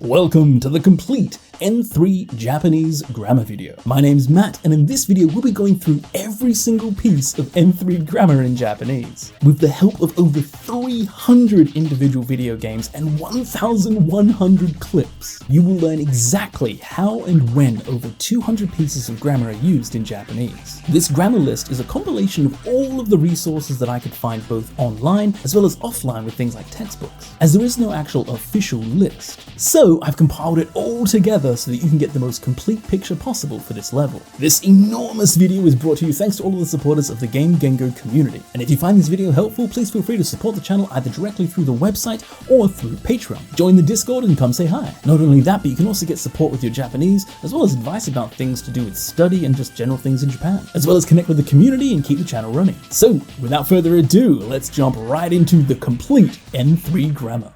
Welcome to the complete N3 Japanese grammar video. My name's Matt, and in this video we'll be going through every single piece of N3 grammar in Japanese. With the help of over 300 individual video games and 1,100 clips, you will learn exactly how and when over 200 pieces of grammar are used in Japanese. This grammar list is a compilation of all of the resources that I could find both online as well as offline with things like textbooks, as there is no actual official list. So I've compiled it all together so that you can get the most complete picture possible for this level. This enormous video is brought to you thanks to all of the supporters of the Game Gengo community. And if you find this video helpful, please feel free to support the channel either directly through the website or through Patreon. Join the Discord and come say hi. Not only that, but you can also get support with your Japanese, as well as advice about things to do with study and just general things in Japan, as well as connect with the community and keep the channel running. So without further ado, let's jump right into the complete N3 grammar.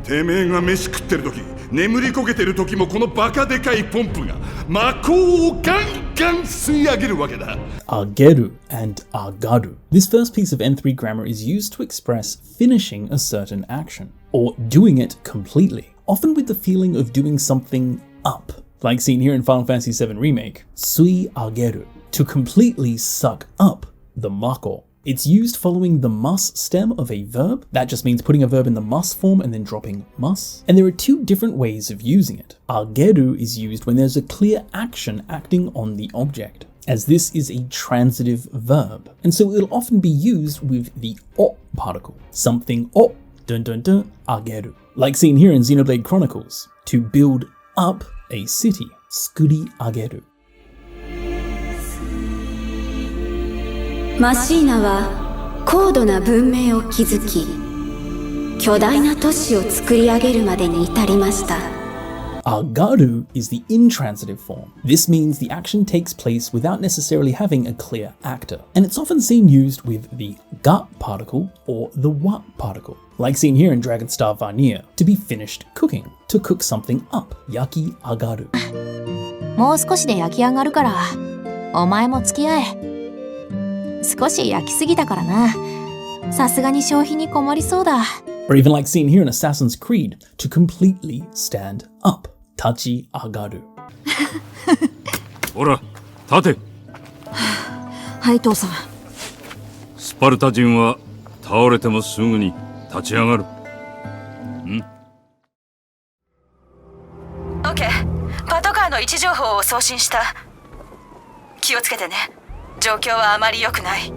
てめえが飯食ってる時、眠りこけてる時もこのバカでかいポンプが魔法をガンガン吸い上げるわけだ。Ageru and agaru. This first piece of N3 grammar is used to express finishing a certain action, or doing it completely, often with the feeling of doing something up, like seen here in Final Fantasy VII Remake, sui ageru, to completely suck up the mako. It's used following the mus stem of a verb. That just means putting a verb in the mus form and then dropping mus. And there are two different ways of using it. Ageru is used when there's a clear action acting on the object, as this is a transitive verb. And so it'll often be used with the o particle. Something o, dun dun dun, ageru. Like seen here in Xenoblade Chronicles, to build up a city, skuri ageru. マシーナは高度な文明を築き、巨大な都市を作り上げるまでに至りました。Agaru is the intransitive form. This means the action takes place without necessarily having a clear actor, and it's often seen used with the ga particle or the wa particle, like seen here in Dragonstar Vanir, to be finished cooking, to cook something up, yaki agaru. もう少しで焼き上がるから、お前も付き合え。少し焼きすぎたからな。さすがに消費に困りそうだ。Or even like seen here in Assassin's Creed, to completely stand up, tachi agaru. ほら、立て。はい、父さん。スパルタ人は倒れてもすぐに立ち上がる。OK、パトカーの位置情報を送信した。気をつけてね。状況はあまり良くない。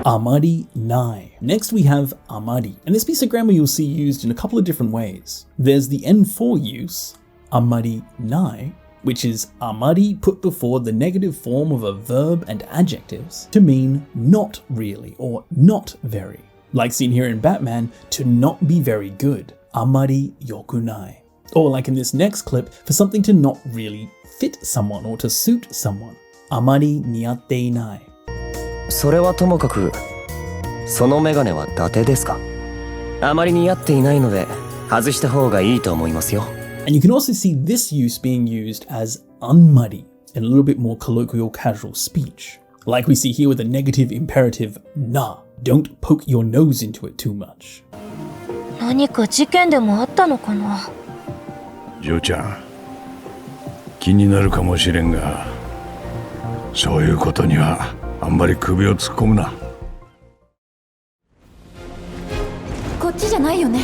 Amari nai. Next we have amari, and this piece of grammar you'll see used in a couple of different ways. There's the N4 use, amari nai, which is amari put before the negative form of a verb and adjectives to mean not really or not very. Like seen here in Batman, to not be very good, amari yokunai. Or like in this next clip, for something to not really fit someone or to suit someone, amari niatte inai. それはともかく、そのメガネは伊達ですか？あまり似合っていないので外した方がいいと思いますよ。And you can also see this use being used as anmari in a little bit more colloquial casual speech. Like we see here with the negative imperative na. Don't poke your nose into it too much. 何か事件でもあったのかな？嬢ちゃん、気になるかもしれんが、そういうことにはあんまり首を突っ込むな。こっちじゃないよね。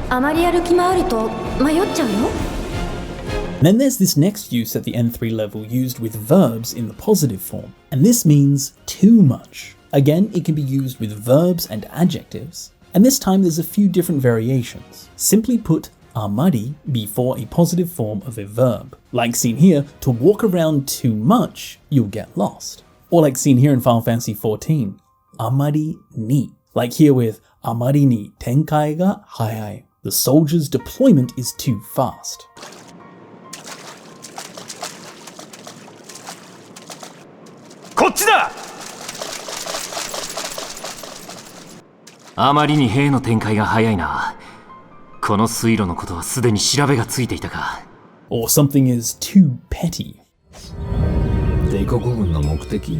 あまり歩き回ると迷っちゃうよ。Then there's this next use at the N3 level used with verbs in the positive form, and this means too much. Again, it can be used with verbs and adjectives, and this time there's a few different variations. Simply put amari before a positive form of a verb. Like seen here, to walk around too much, you'll get lost. Or like seen here in Final Fantasy XIV, amari ni. Like here with amari ni tenkai ga hayai. The soldier's deployment is too fast. こっちだ！あまりに兵の展開が早いな。この水路のことはすでに調べがついていたか。Or something is too petty. They 国軍の目的？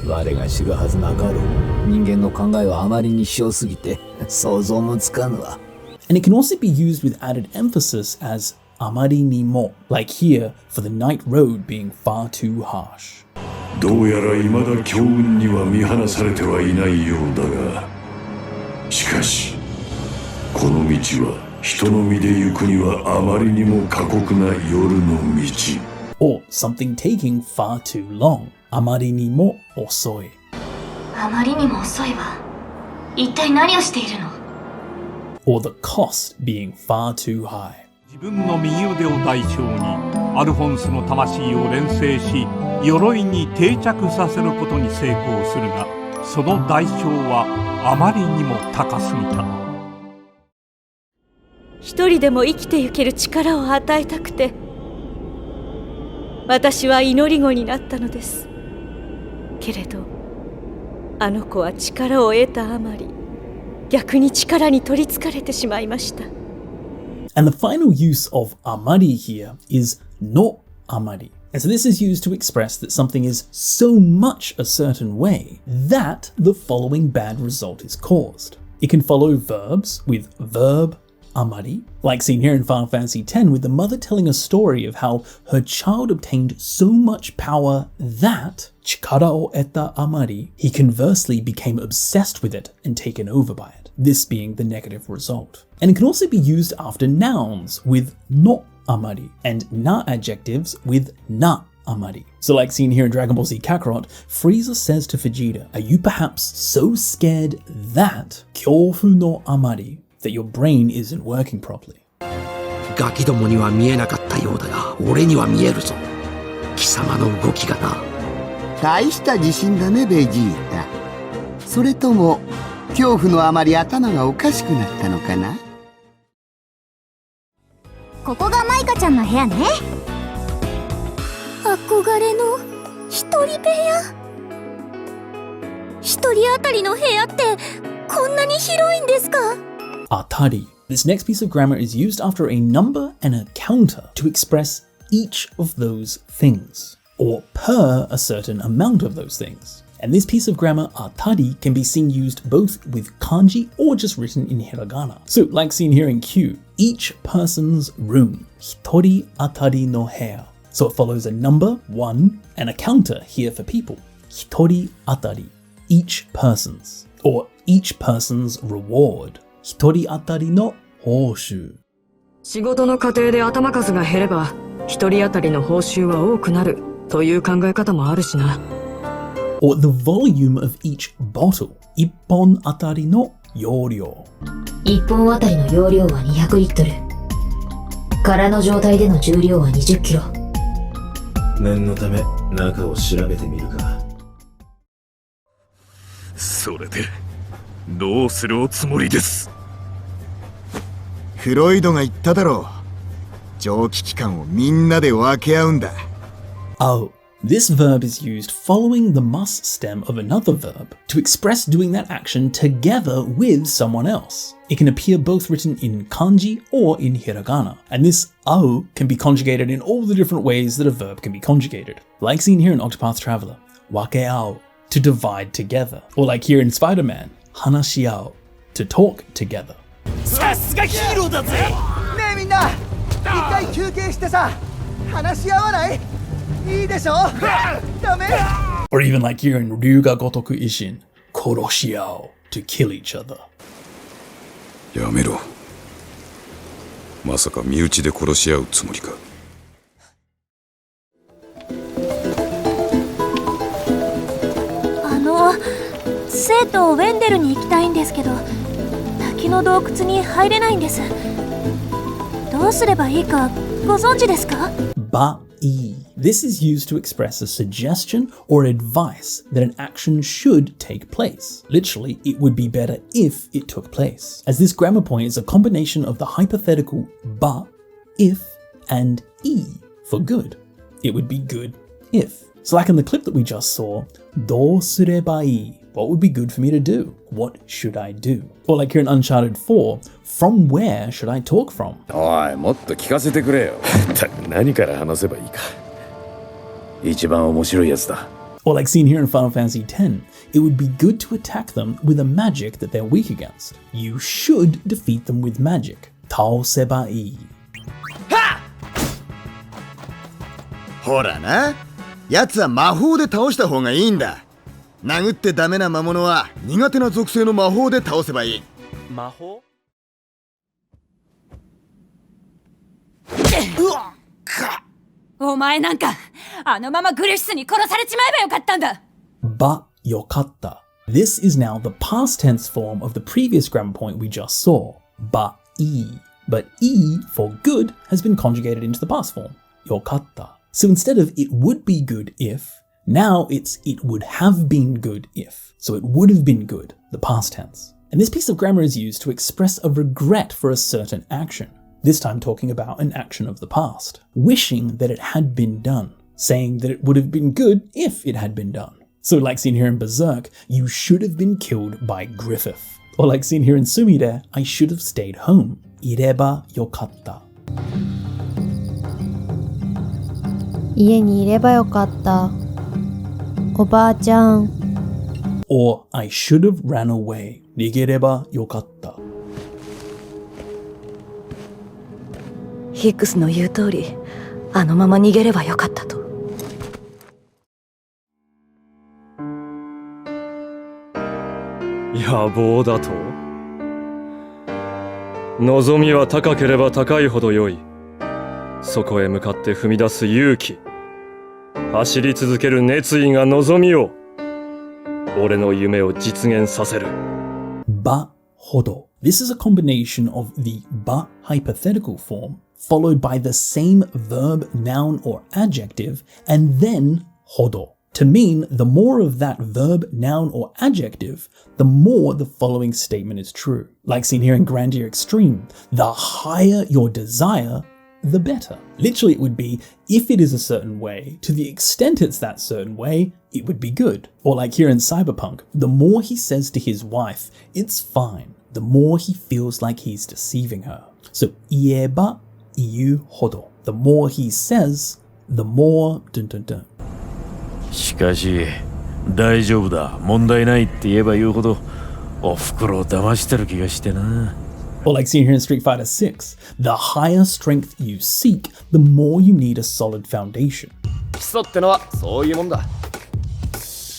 我が知るはずなかろう。人間の考えはあまりに小すぎて想像もつかぬわ。And it can also be used with added emphasis as amari ni mo, like here for the night road being far too harsh. どうやら未だ強運には見放されてはいないようだが、しかしこの道は人の身で行くにはあまりにも過酷な夜の道。Or something taking far too long. Amari ni mo osoi. あまりにも遅いわ。一体何をしているの？ Or the cost being far too high. 自分の右腕を代償にアルフォンスの魂を錬成し鎧に定着させることに成功するが、その代償はあまりにも高すぎた。一人でも生きてゆける力を与えたくて、私は祈り子になったのです。けれどあの子は力を得たあまり、逆に力に取りつかれてしまいました。And the final use of amari here is no amari. And so this is used to express that something is so much a certain way that the following bad result is caused. It can follow verbs with verb amari, like seen here in Final Fantasy X with the mother telling a story of how her child obtained so much power that chikara o eta amari, he conversely became obsessed with it and taken over by it, this being the negative result. And it can also be used after nouns with no amari and na adjectives with na amari. So like seen here in Dragon Ball Z Kakarot, Frieza says to Vegeta, are you perhaps so scared that kyofu no amari, that your brain isn't working properly? ガキどもには見えなかったようだが、俺には見えるぞ。貴様の動きがな。大した自信だね、ベジータ。それとも恐怖のあまり頭がおかしくなったのかな？ここがマイカちゃんの部屋ね。憧れの一人部屋。一人当たりの部屋ってこんなに広いんですか？Atari. This next piece of grammar is used after a number and a counter to express each of those things, or per a certain amount of those things. And this piece of grammar, atari, can be seen used both with kanji or just written in hiragana. So, like seen here in Q, each person's room, hitori atari no hea. So it follows a number, 1, and a counter here for people, hitori atari, each person's, or each person's reward, hitori atari no hoshū. 仕事の過程で頭数が減れば、一人当たりの報酬は多くなるという考え方もあるしな。Or the volume of each bottle, 一本当たりの容量。一本当たりの容量は200リットル。空の状態での重量は20キロ。念のため中を調べてみるか。それでどうするおつもりです？フロイドが言っただろう。蒸気機関をみんなで分け合うんだ。Oh, this verb is used following the must stem of another verb to express doing that action together with someone else. It can appear both written in kanji or in hiragana, and this ao can be conjugated in all the different ways that a verb can be conjugated. Like seen here in Octopath Traveler, wakeao, to divide together, or like here in Spider-Man, hanashiao, to talk together. さすがヒーローだぜ。ねえみんな、一回休憩してさ、話し合わない？いいでしょ？ダメ？ Or even like here in Ryuga Gotoku Ishin, koroshiao, to kill each other. やめろ。まさか身内で殺し合うつもりか。生徒ウェンデルに行きたいんですけど、滝の洞窟に入れないんです。どうすればいいかご存知ですか？ Ba-i. This is used to express a suggestion or advice that an action should take place. Literally, it would be better if it took place, as this grammar point is a combination of the hypothetical ba, if, and i, for good. It would be good if. So like in the clip that we just saw, do surebai, what would be good for me to do? What should I do? Or like here in Uncharted 4, from where should I talk from? おい、もっと聞かせてくれよ。何から話せばいいか。一番面白いやつだ。 Or like seen here in Final Fantasy X, it would be good to attack them with a magic that they're weak against. You should defeat them with magic. 倒せばいい。ほらな、奴は魔法で倒した方がいいんだ。殴ってダメな魔物は苦手な属性の魔法で倒せばいい。魔法？お前なんかあのままグリフィスに殺されちまえばよかったんだ。ばよかった。This is now the past tense form of the previous grammar point we just saw. ばいい。But e for good has been conjugated into the past form. よかった。So instead of it would be good if, now it's it would have been good if. So it would have been good, the past tense. And this piece of grammar is used to express a regret for a certain action. This time talking about an action of the past. Wishing that it had been done. Saying that it would have been good if it had been done. So like seen here in Berserk, you should have been killed by Griffith. Or like seen here in Sumire, I should have stayed home. いればよかった。家にいればよかった。おばあちゃん。Or I should have ran away. 逃げればよかった。ヒックスの言う通り、あのまま逃げればよかったと。野望だと？望みは高ければ高いほど良い。そこへ向かって踏み出す勇気。走り続ける熱意が望みを。俺の夢を実現させる。ばほど。This is a combination of the ba hypothetical form followed by the same verb, noun, or adjective, and then ほど to mean the more of that verb, noun, or adjective, the more the following statement is true. Like seen here in Grandeur Extreme, the higher your desire, the better. Literally, it would be, if it is a certain way, to the extent it's that certain way, it would be good. Or like here in Cyberpunk, the more he says to his wife, it's fine, the more he feels like he's deceiving her. So, 言えば言うほど. The more he says, the more dun dun dun. しかし、大丈夫だ、問題ないって言えば言うほど、お袋を騙してる気がしてな。Or like seen here in Street Fighter 6, the higher strength you seek, the more you need a solid foundation. 基礎ってのはそういうもんだ。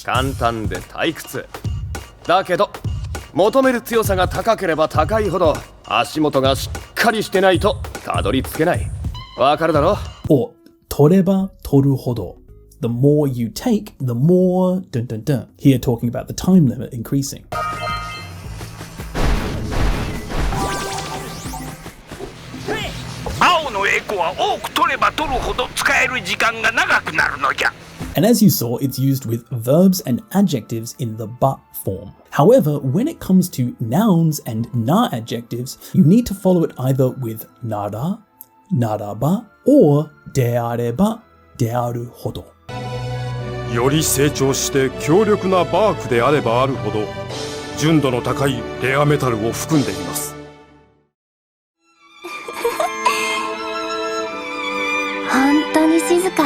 簡単で退屈。だけど、求める強さが高ければ高いほど、足元がしっかりしてないとたどり着けない。わかるだろ？ Or 取れば取るほど. The more you take, the more dun dun dun. Here talking about the time limit increasing. 青のエコは多く取れば取るほど使える時間が長くなるのじゃ。 And as you saw, it's used with verbs and adjectives in the ba form. However, when it comes to nouns and na adjectives, you need to follow it either with nara, naraba, or de areba, de aru hodo. より成長して強力なバークであればあるほど純度の高いレアメタルを含んでいます。本当に静か。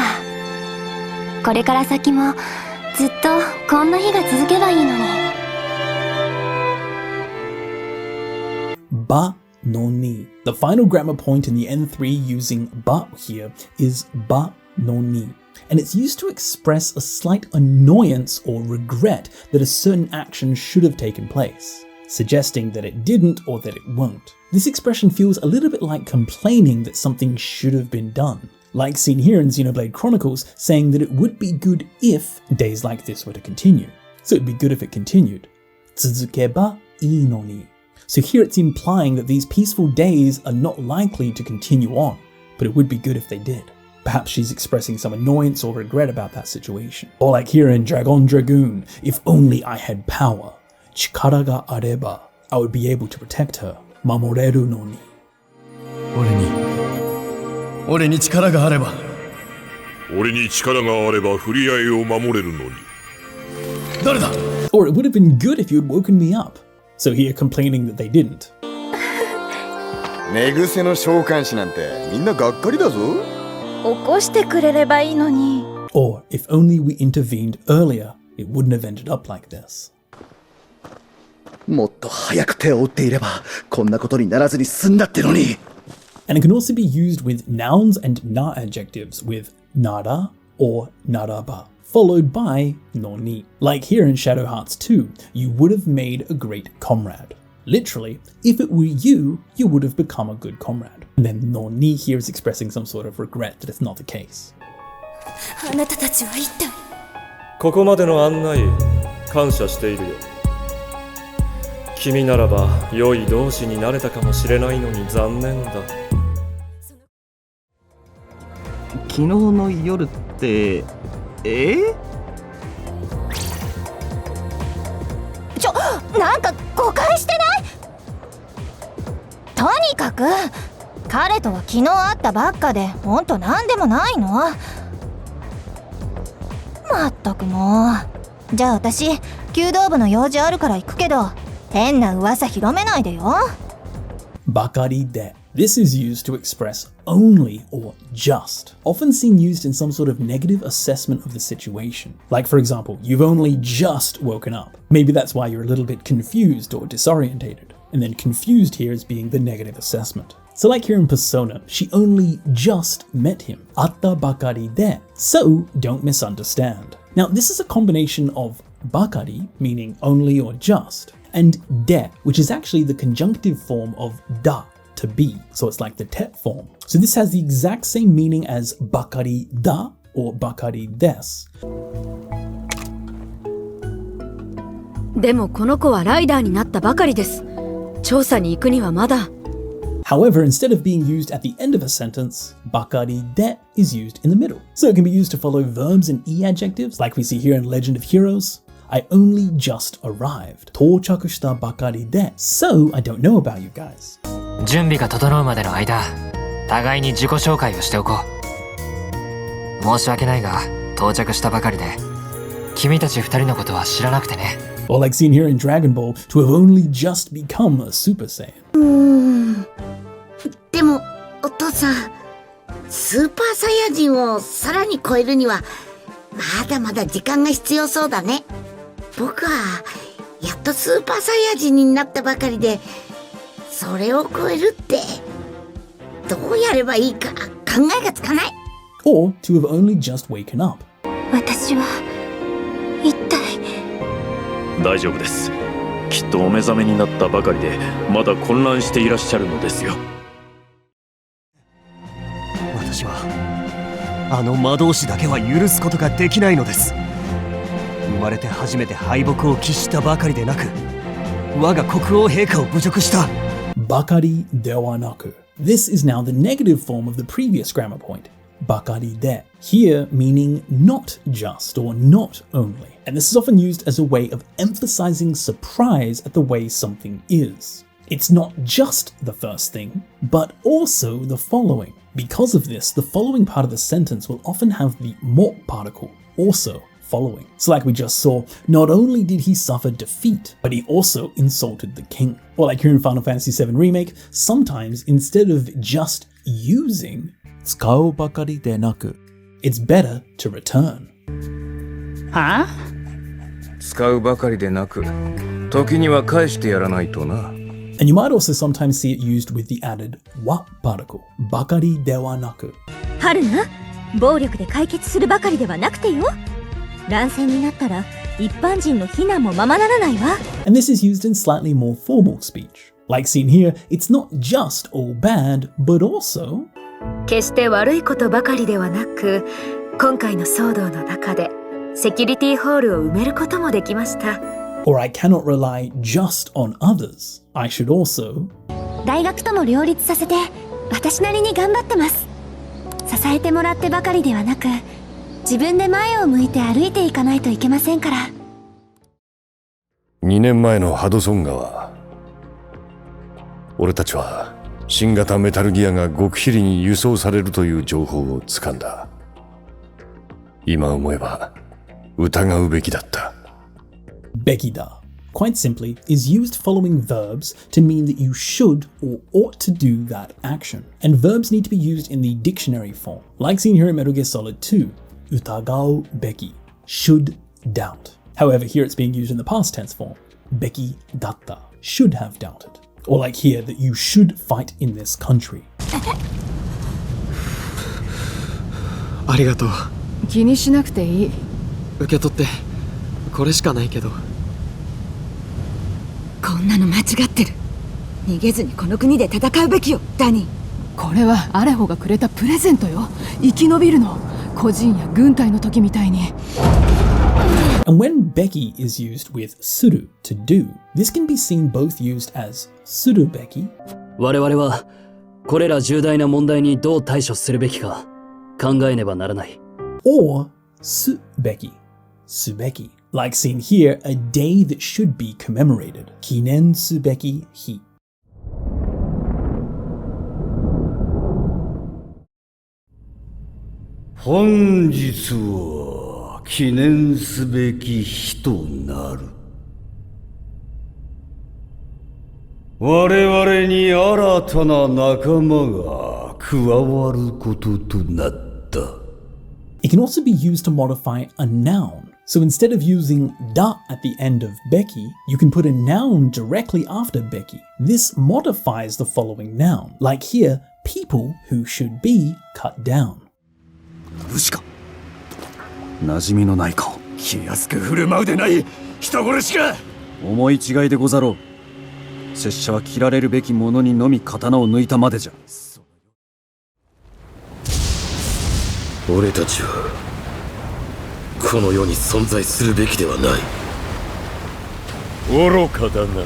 これから先もずっとこんな日が続けばいいのに。Ba no ni. The final grammar point in the N3 using ba here is ba no ni. And it's used to express a slight annoyance or regret that a certain action should have taken place, suggesting that it didn't or that it won't. This expression feels a little bit like complaining that something should have been done, like seen here in Xenoblade Chronicles saying that it would be good if days like this were to continue. So it'd be good if it continued. 続けばいいのに. So here it's implying that these peaceful days are not likely to continue on, but it would be good if they did. Perhaps she's expressing some annoyance or regret about that situation. Or like here in Dragon Dragoon, if only I had power, 力があれば, I would be able to protect her, 守れるのに. 俺に力があれば。俺に力があれば振り合いを守れるのに。誰だ? Or it would have been good if you had woken me up. So here complaining that they didn't. 寝癖の召喚士なんてみんながっかりだぞ。起こしてくれればいいのに。Or, if only we intervened earlier, it wouldn't have ended up like this. もっと早く手を打っていればこんなことにならずに済んだってのに。 And it can also be used with nouns and na adjectives with nara or naraba, followed by noni. Like here in Shadow Hearts 2, you would have made a great comrade. Literally, if it were you, you would have become a good comrade. And then noni here is expressing some sort of regret that it's not the case. あなたたちは一体。ここまでの案内感謝しているよ。君ならば良い同志になれたかもしれないのに残念だ。昨日の夜ってなんか誤解してない？とにかく彼とは昨日会ったばっかでほんとなんでもないの。まったくもう。じゃあ私弓道部の用事あるから行くけど変な噂広めないでよ。Bakari de. This is used to express only or just, often seen used in some sort of negative assessment of the situation. Like for example, you've only just woken up. Maybe that's why you're a little bit confused or disorientated. And then confused here is being the negative assessment. So like here in Persona, she only just met him. Atta bakari de. So don't misunderstand. Now this is a combination of bakari, meaning only or just, and de, which is actually the conjunctive form of da, to be, so it's like the tet form. So this has the exact same meaning as bakari da or bakari des. でもこの子はライダーになったばかりです。調査に行くにはまだ。However, instead of being used at the end of a sentence, bakari de is used in the middle. So it can be used to follow verbs and e adjectives, like we see here in Legend of Heroes. I only just arrived. 到着したばかりで. So I don't know about you guys. 準備が整うまでの間、互いに自己紹介をしておこう。申し訳ないが、到着したばかりで、君たち二人のことは知らなくてね。Or like seen here in Dragon Ball, to have only just become a Super Saiyan. でも、お父さん、スーパーサイヤ人をさらに超えるには、まだまだ時間が必要そうだね。僕は、やっとスーパーサイヤ人になったばかりで、それを超えるって、どうやればいいか考えがつかない。Or to have only just waken up. 私は、一体。大丈夫です。きっとお目覚めになったばかりで、まだ混乱していらっしゃるのですよ。私は、あの魔導士だけは許すことができないのです。生まれて初めて敗北を喫したばかりでなく、我が国王陛下を侮辱した。Bakari de wa naku. This is now the negative form of the previous grammar point. Bakari de. Here meaning not just or not only. And this is often used as a way of emphasizing surprise at the way something is. It's not just the first thing, but also the following. Because of this, the following part of the sentence will often have the mo particle, also following. So like we just saw, not only did he suffer defeat, but he also insulted the king. Or like here in Final Fantasy VII Remake, sometimes instead of just using, 使うばかりでなく, it's better to return. はあ? 使うばかりでなく、時には返してやらないとな。And you might also sometimes see it used with the added wa particle, ばかりではなく。春菜、暴力で解決するばかりではなくてよ。乱戦になったら一般人の非難もままならないわ。And this is used in slightly more formal speech. Like seen here, it's not just all bad, but also 決して悪いことばかりではなく、今回の騒動の中でセキュリティホールを埋めることもできました。Or I cannot rely just on others. I should also 大学とも両立させて私なりに頑張ってます。支えてもらってばかりではなく、自分で前を向いて歩いていかないといけませんから。2年前のハドソン川、俺たちは新型メタルギアが極秘裏に輸送されるという情報をつかんだ。今思えば疑うべきだった。Bekida, quite simply, is used following verbs to mean that you should or ought to do that action. And verbs need to be used in the dictionary form, like seen here in Metal Gear Solid 2. utagau beki, should doubt. However, here it's being used in the past tense form. Beki datta, should have doubted. Or like here, that you should fight in this country. ありがとう。気にしなくていい。受け取って、これしかないけど。こんなの間違ってる。逃げずにこの国で戦うべきよ、ダニー。これはアレホがくれたプレゼントよ。生き延びるの。個人や軍隊の時みたいに。And when beki is used with suru, to do, this can be seen both used as suru beki. 我々はこれら重大な問題にどう対処するべきか考えねばならない。Or su beki, subeki, like seen here, a day that should be commemorated. Kinen subeki hi. 本日は記念すべき日となる。我々に新たな仲間が加わることとなった。It can also be used to modify a noun. So instead of using da at the end of beki, you can put a noun directly after beki. This modifies the following noun, like here, people who should be cut down. 武士か。馴染みのない顔。気安く振る舞うでない。人殺しか。思い違いでござろう。拙者は切られるべきものにのみ刀を抜いたまでじゃ。俺たちはこの世に存在するべきではない。愚かだな、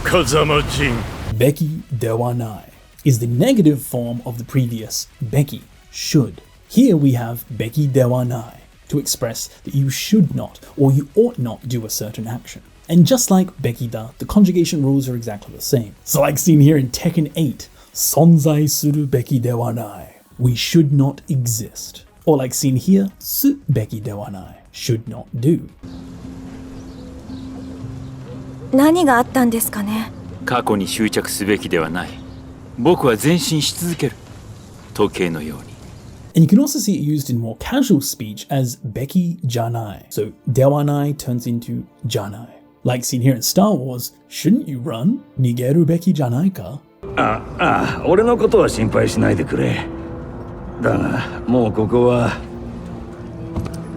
風間陣。Beki dewa nai is the negative form of the previous beki, should. Here we have beki dewa nai to express that you should not or you ought not do a certain action. And just like beki da, the conjugation rules are exactly the same. So like seen here in Tekken 8, sonzai suru beki dewa nai, we should not exist. Or like seen here, su beki dewa nai, should not do. 何があったんですかね。過去に執着すべきではない。僕は前進し続ける。時計のように。And you can also see it used in more casual speech as beki janai. So dewanai turns into janai. Like seen here in Star Wars, shouldn't you run? Nigeru beki janai ka? 俺のことは心配しないでくれ。だが、もうここは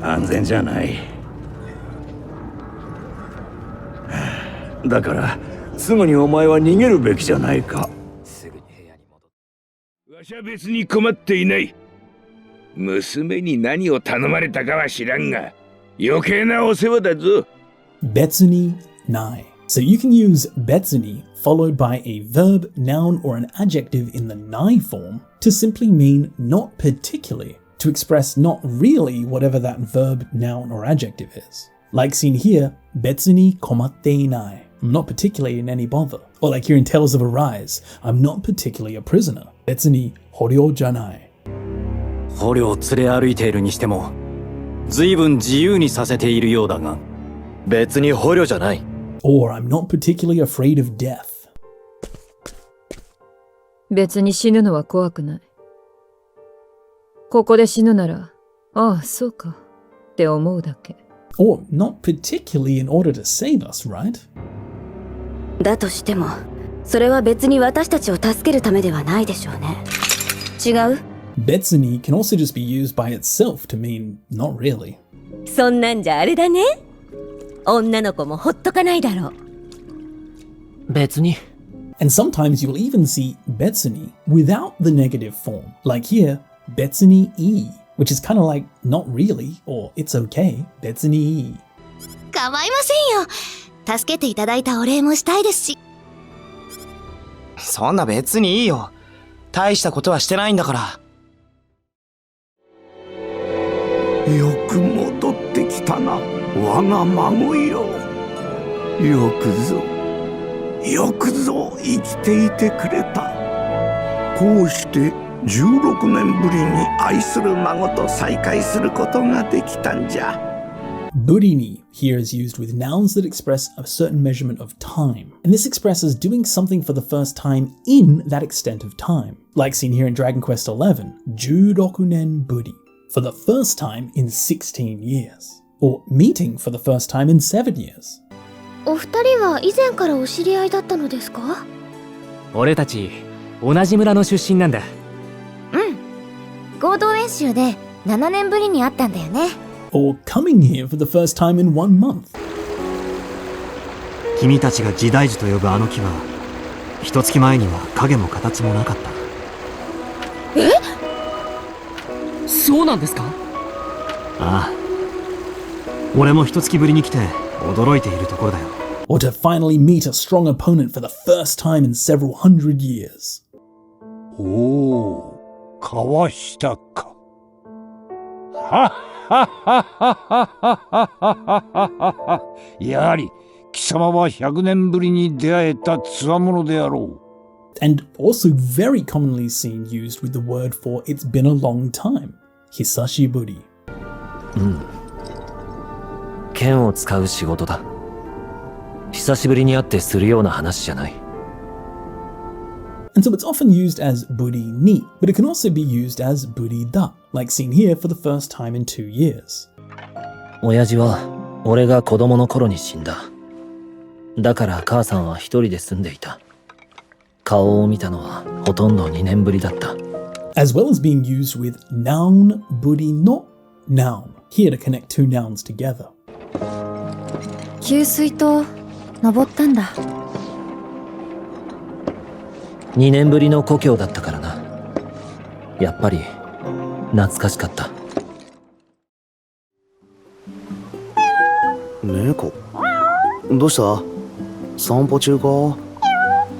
安全じゃない。だから、すぐにお前は逃げるべきじゃないか。わしは別に困っていない。娘に何を頼まれたかは知らんが、余計なお世話だぞ。Betsuni nai. So you can use betsuni followed by a verb, noun, or an adjective in the nai form to simply mean not particularly, to express not really whatever that verb, noun, or adjective is. Like seen here, betsuni komatte inai. I'm not particularly in any bother. Or like here in Tales of Arise, I'm not particularly a prisoner. Betsuni horyo janai. 捕虜を連れ歩いているにしても、随分自由にさせているようだが、別に捕虜じゃない。Or I'm not particularly afraid of death. 別に死ぬのは怖くない。ここで死ぬなら、ああ、そうか、って思うだけ。Or not particularly in order to save us, right? だとしても、それは別に私たちを助けるためではないでしょうね。違う？Betsuni can also just be used by itself to mean not really. そんなんじゃあれだね。女の子もほっとかないだろう。別に。And sometimes you'll even see betsuni without the negative form. Like here, betsuni e, which is kind of like not really or it's okay, betsuni e. 構いませんよ。助けていただいたお礼もしたいですし。そんな別にいいよ。大したことはしてないんだから。よく戻ってきたな、我が孫よ。よくぞ生きていてくれた。こうして16年ぶりに愛する孫と再会することができたんじゃ。Burini here is used with nouns that express a certain measurement of time, and this expresses doing something for the first time in that extent of time, like seen here in Dragon Quest XI, 16nen buri. for the first time in 16 years, or meeting for the first time in 7 years. お二人は以前からお知り合いだったのですか？俺たち同じ村の出身なんだ。合同演習で7年ぶりに会ったんだよね。Or coming here for the first time in 1 month. 君たちが時代樹と呼ぶあの木は一月前には影も形もなかった。え？そうなんですか？ああ、俺も一月ぶりに来て驚いているところだよ。Or to finally meet a strong opponent for the first time in several hundred years. おお、川下か。はっはっはっはっはっは。やはり貴様は100年ぶりに出会えた強者であろう。And also very commonly seen used with the word for it's been a long time. Hisashiburi. 剣を使う仕事だ。久しぶりに会ってするような話じゃない。And so it's often used as buri ni, but it can also be used as buri da, like seen here for the first time in 2 years. 親父は俺が子供の頃に死んだ。だから母さんは一人で住んでいた。顔を見たのはほとんど2年ぶりだった。As well as being used with noun buri no noun, here to connect two nouns together. 給水塔登ったんだ。2年ぶりの故郷だったからな。やっぱり懐かしかった。猫？どうした？散歩中か？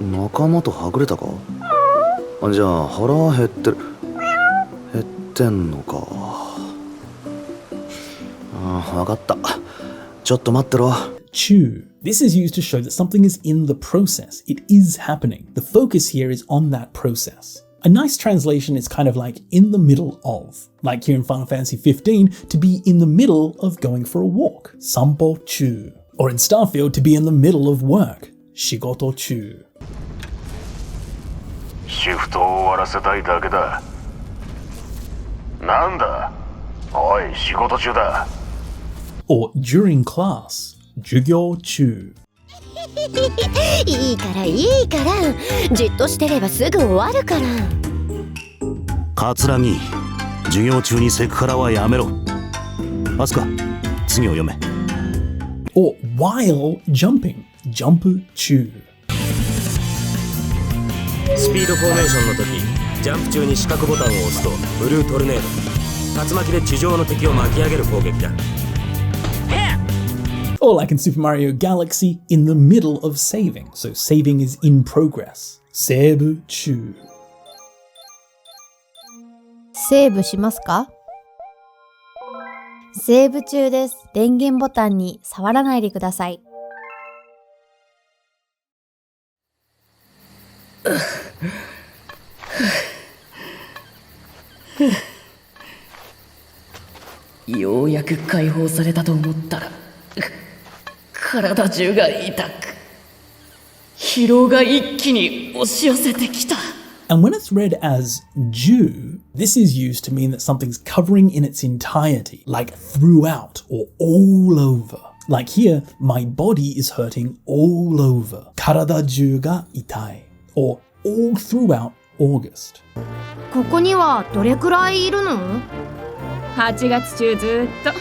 仲間とはぐれたか？じゃあ腹減ってんのか。わかった。ちょっと待ってろ。Chew. This is used to show that something is in the process. It is happening. The focus here is on that process. A nice translation is kind of like in the middle of. Like here in Final Fantasy 15, to be in the middle of going for a walk. Sanpo chu. Or in Starfield, to be in the middle of work. Shigoto chu. シフトを終わらせたいだけだ。なんだ？おい、仕事中だ。Or during class. 授業中。いいからじっとしてればすぐ終わるから。桂木、授業中にセクハラはやめろ。アスカ、次を読め。Or while jumping. ジャンプ中。スピードフォーメーションの時、ジャンプ中に四角ボタンを押すとブルートルネード、竜巻で地上の敵を巻き上げる攻撃だ。Or like in Super Mario Galaxy, in the middle of saving. So saving is in progress. セーブ中。セーブしますか？セーブ中です。電源ボタンに触らないでください。ようやく解放されたと思ったら体中が痛く、疲労が一気に押し寄せてきた。And when it's read as ju, this is used to mean that something's covering in its entirety, like throughout or all over. Like here, my body is hurting all over. 体中が痛い or all throughout August. ここにはどれくらいいるの？8月中ずっと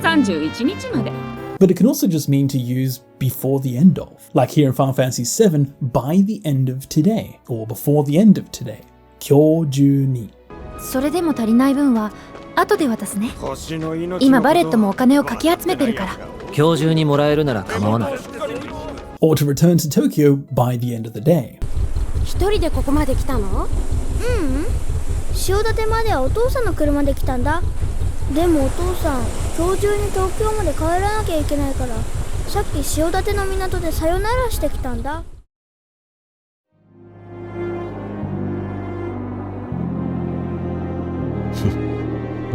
31日まで。But it can also just mean to use before the end of. Like here in Final Fantasy VII, by the end of today, or before the end of today. 今日中に。それでも足りない分は後で渡すね。今バレットもお金をかき集めてるから。今日中にもらえるなら構わない。Or to return to Tokyo by the end of the day. 一人でここまで来たの？塩立まではお父さんの車で来たんだ。でもお父さん、今日中に東京まで帰らなきゃいけないから、さっき塩立の港でさよならしてきたんだ。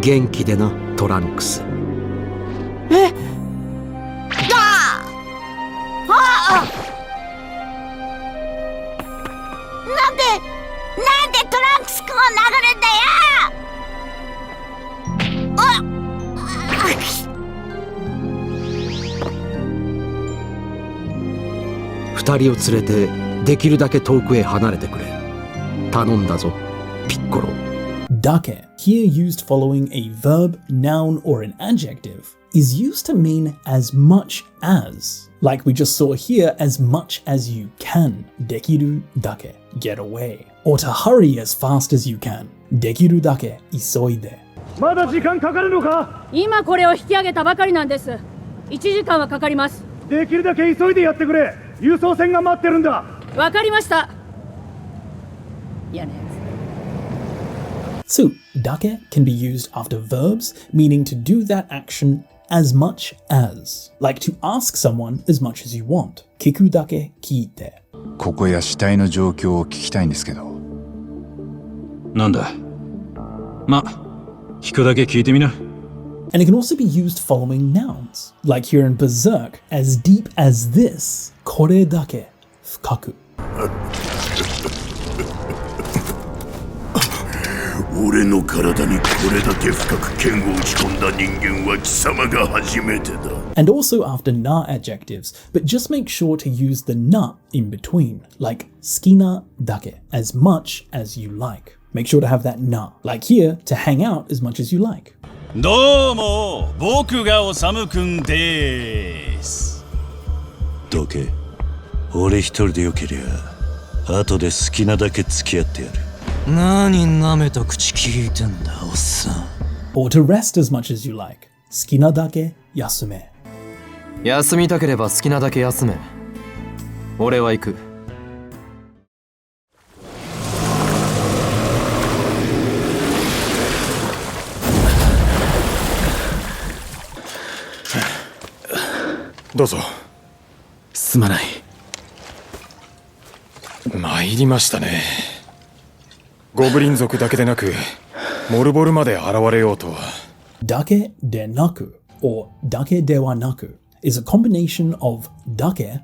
元気でな、トランクス。え？なんでトランクス君を殴るんだよ！二人を連れてできるだけ遠くへ離れてくれ。頼んだぞ、ピッコロ。Dake, here used following a verb, noun, or an adjective, is used to mean as much as. Like we just saw here, as much as you can. Dekiru dake, get away. Or to hurry as fast as you can. Dekiru dake, isoide. まだ時間かかるのか？今これを引き上げたばかりなんです。1時間はかかります。できるだけ急いでやってくれ。輸送船が待ってるんだ。わかりました。やね。So, dake can be used after verbs, meaning to do that action as much as. Like to ask someone as much as you want. Kiku dake kiite. ここや死体の状況を聞きたいんですけど。なんだ。ま、聞くだけ聞いてみな。And it can also be used following nouns. Like here in Berserk, as deep as this. Kore dake fukaku. 俺の体にこれだけ深く剣を打ち込んだ人間は貴様が初めてだ。And also after na adjectives, but just make sure to use the na in between, like skina dake, as much as you like. Make sure to have that na, like here, to hang out as much as you like. どうも、僕がおさむくんです。どけ、俺一人でよけりゃ、後で好きなだけ付き合ってやる。何舐めた口聞いてんだ、おっさん。Or to rest as much as you like. 好きなだけ休め。休みたければ好きなだけ休め。俺は行く。どうぞ。すまない。参りましたね。ゴブリン族だけでなく、モルボルまで現れようとは。Dake de naku, or dake de wa naku, is a combination of dake,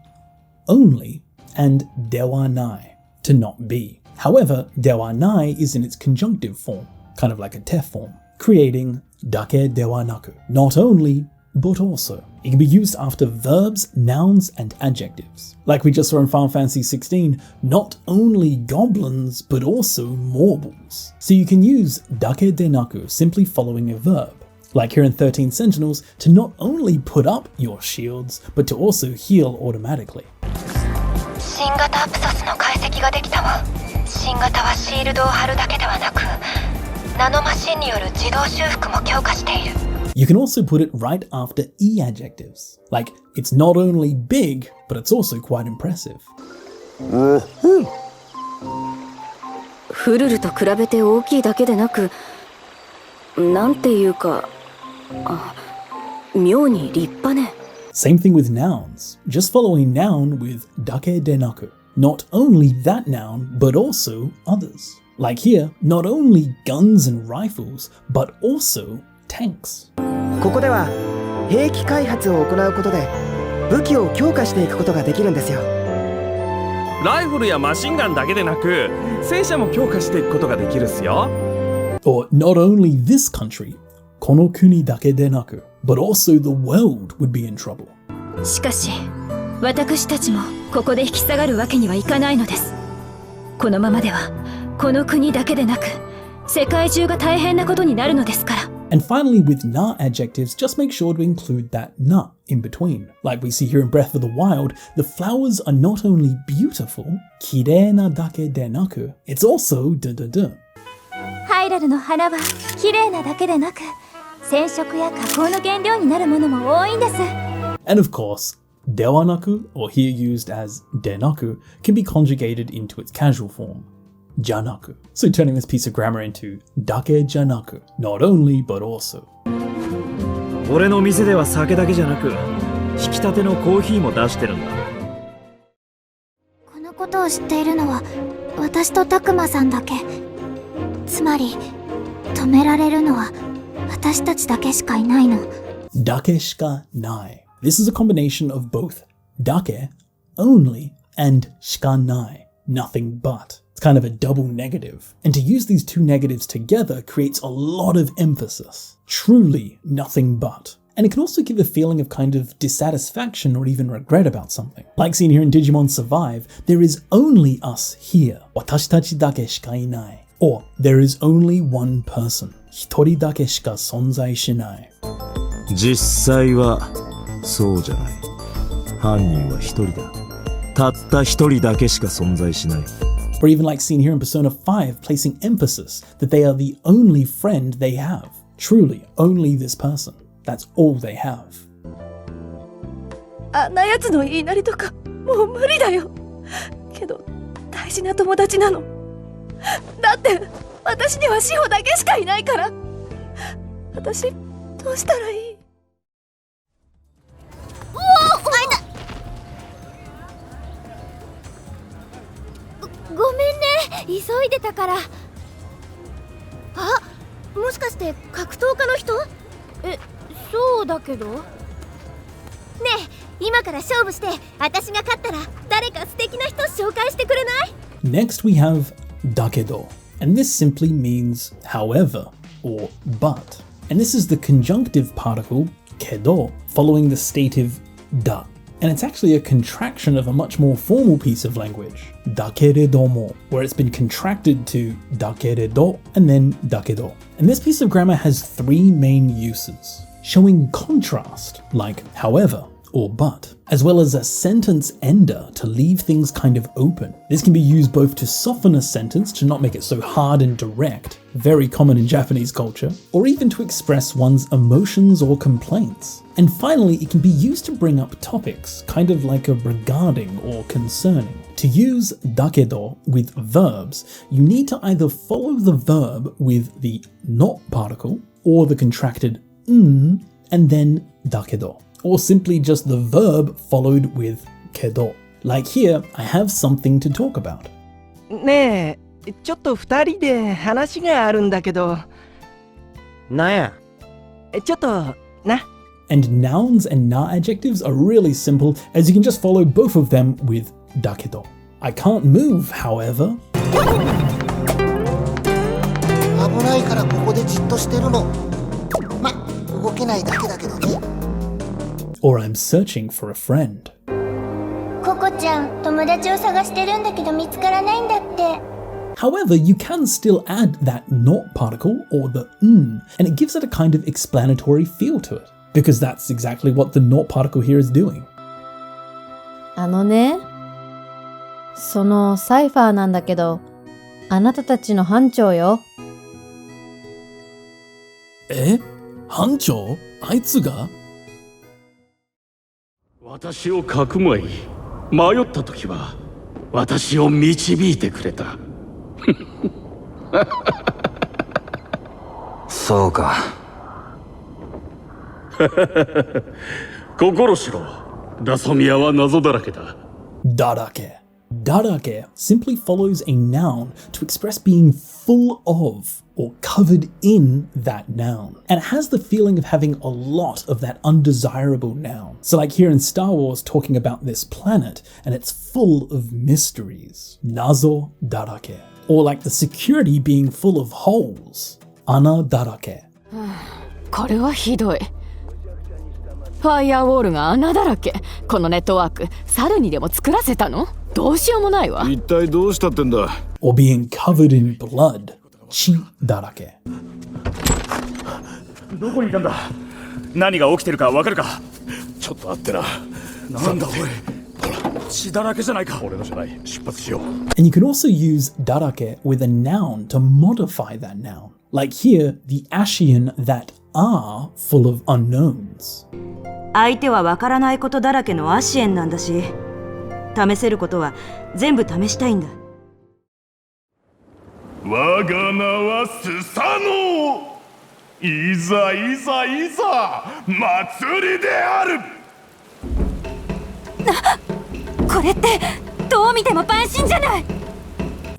only, and de wa nai, to not be. However, de wa nai is in its conjunctive form, kind of like a te form, creating dake de wa naku, not only, but also. It can be used after verbs, nouns, and adjectives. Like we just saw in Final Fantasy XVI, not only goblins, but also mortals. So you can use dake denaku simply following a verb. Like here in 13 Sentinels, to not only put up your shields, but to also heal automatically. 新型アプサスの解析ができたわ。新型はシールドを貼るだけではなく、ナノマシンによる自動修復も強化している。You can also put it right after E adjectives. Like, it's not only big, but it's also quite impressive. フルルと比べて大きいだけでなく、なんていうか、妙に立派ね。Same thing with nouns. Just follow a noun with dake denaku. Not only that noun, but also others. Like here, not only guns and rifles, but also tanks. ここでは兵器開発を行うことで武器を強化していくことができるんですよ。ライフルやマシンガンだけでなく、戦車も強化していくことができるっすよ。Or not only this country, この国だけでなく, but also the world would be in trouble. しかし、私たちもここで引き下がるわけにはいかないのです。このままでは、この国だけでなく、世界中が大変なことになるのですから。And finally, with na adjectives, just make sure to include that na in between. Like we see here in Breath of the Wild, the flowers are not only beautiful, kirei na dake de naku, it's also da-da-da. ハイラルの花は綺麗なだけでなく、染色や加工の原料になるものも多いんです。And of course, dewanaku, or here used as denaku, can be conjugated into its casual form. Janaku. So turning this piece of grammar into dake janaku, not only but also. 俺の店では酒だけじゃなく、引き立てのコーヒーも出してるんだ。このことを知っているのは私とタクマさんだけ。つまり止められるのは私たちだけしかいないの。Dake shika nai. This is a combination of both dake, only, and shika nai, nothing but. It's kind of a double negative. And to use these two negatives together creates a lot of emphasis. Truly nothing but. And it can also give a feeling of kind of dissatisfaction or even regret about something. Like seen here in Digimon Survive, there is only us here. Watashitachi dake shika inai. Or, there is only one person. Hitori dake shika sonzai shinai. 実際はそうじゃない。犯人は一人だ。たった一人だけしか存在しない。Or even like seen here in Persona 5, placing emphasis that they are the only friend they have. Truly, only this person. That's all they have. あんな奴の言いなりとかもう無理だよ。けど大事な友達なの。だって私には志保だけしかいないから。私どうしたらいい？おお、あいた。ごめんね、急いでたから。あ、もしかして格闘家の人？そうだけど。ねえ、今から勝負して私が勝ったら誰か素敵な人紹介してくれない？ Next we have dakedo, and this simply means however or but. And this is the conjunctive particle kedo following the stative da. And it's actually a contraction of a much more formal piece of language, dakeredomo, where it's been contracted to dakeredo and then dakedo. And this piece of grammar has three main uses, showing contrast, like however or but, as well as a sentence ender to leave things kind of open. This can be used both to soften a sentence to not make it so hard and direct, very common in Japanese culture, or even to express one's emotions or complaints. And finally, it can be used to bring up topics, kind of like a regarding or concerning. To use dakedo with verbs, you need to either follow the verb with the not particle, or the contracted and then dakedo. Or simply just the verb followed with kedo. Like here, I have something to talk about. ねえ、ちょっと二人で話があるんだけど。なんや？ちょっとな。And nouns and na adjectives are really simple, as you can just follow both of them with dakedo. I can't move, however. 危ないからここでじっとしてるの。ま、動けないだけだけどね。Or I'm searching for a friend. ココちゃん、友達を探してるんだけど見つからないんだって。 However, you can still add that not particle or the and it gives it a kind of explanatory feel to it, because that's exactly what the not particle here is doing. あのね、そのサイファーなんだけど、あなたたちの班長よ。え？班長？あいつが？私をかくまい、迷った時は私を導いてくれた。そうか。心しろ。ラソミアは謎だらけだ。Darake. Darake simply follows a noun to express being full of or covered in that noun. And it has the feeling of having a lot of that undesirable noun. So like here in Star Wars talking about this planet, and it's full of mysteries. Nazo darake. Or like the security being full of holes. Ana darake. これはひどい。ファイアウォールが穴だらけ。このネットワーク、猿にでも作らせたの？どうしようもないわ。一体どうしたってんだ。Or being covered in blood. Chi darake. どこにいたんだ？何が起きてるかわかるか？ちょっと待ってな。なんだおい。ほら、血だらけじゃないか。俺のじゃない。出発しよう。And you can also use darake with a noun to modify that noun. Like here, the Ashian that are full of unknowns. 相手はわからないことだらけのアシエンなんだし、試せることは全部試したいんだ。我が名はスサノオ。いざいざいざ、祭りである。これってどう見ても万神じゃない。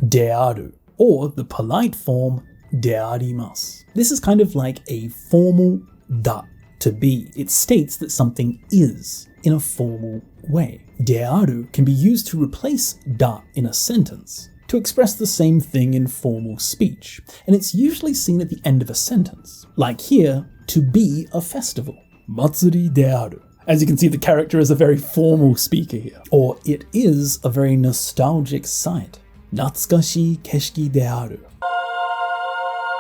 Dearu, or the polite form dearimasu. This is kind of like a formal da, to be. It states that something is in a formal way. Dearu can be used to replace da in a sentence, to express the same thing in formal speech, and it's usually seen at the end of a sentence, like here, to be a festival. matsuri de aru. As you can see, the character is a very formal speaker here. Or it is a very nostalgic sight. Natsukashii keshiki de aru.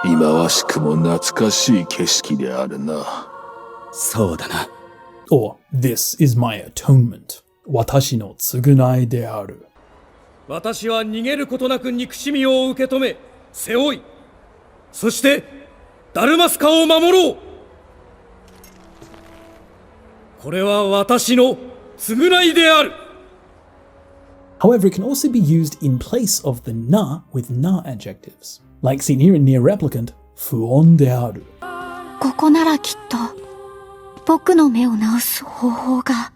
忌まわしくも懐かしい景色であるな。そうだな。Or, this is my atonement. 私の償いである。私は逃げることなく憎しみを受け止め、背負い、そしてダルマスカを守ろう。これは私の償いである。However, it can also be used in place of the na with na adjectives. Like seen here in Near Replicant, 不穏である。ここならきっと僕の目を治す方法が。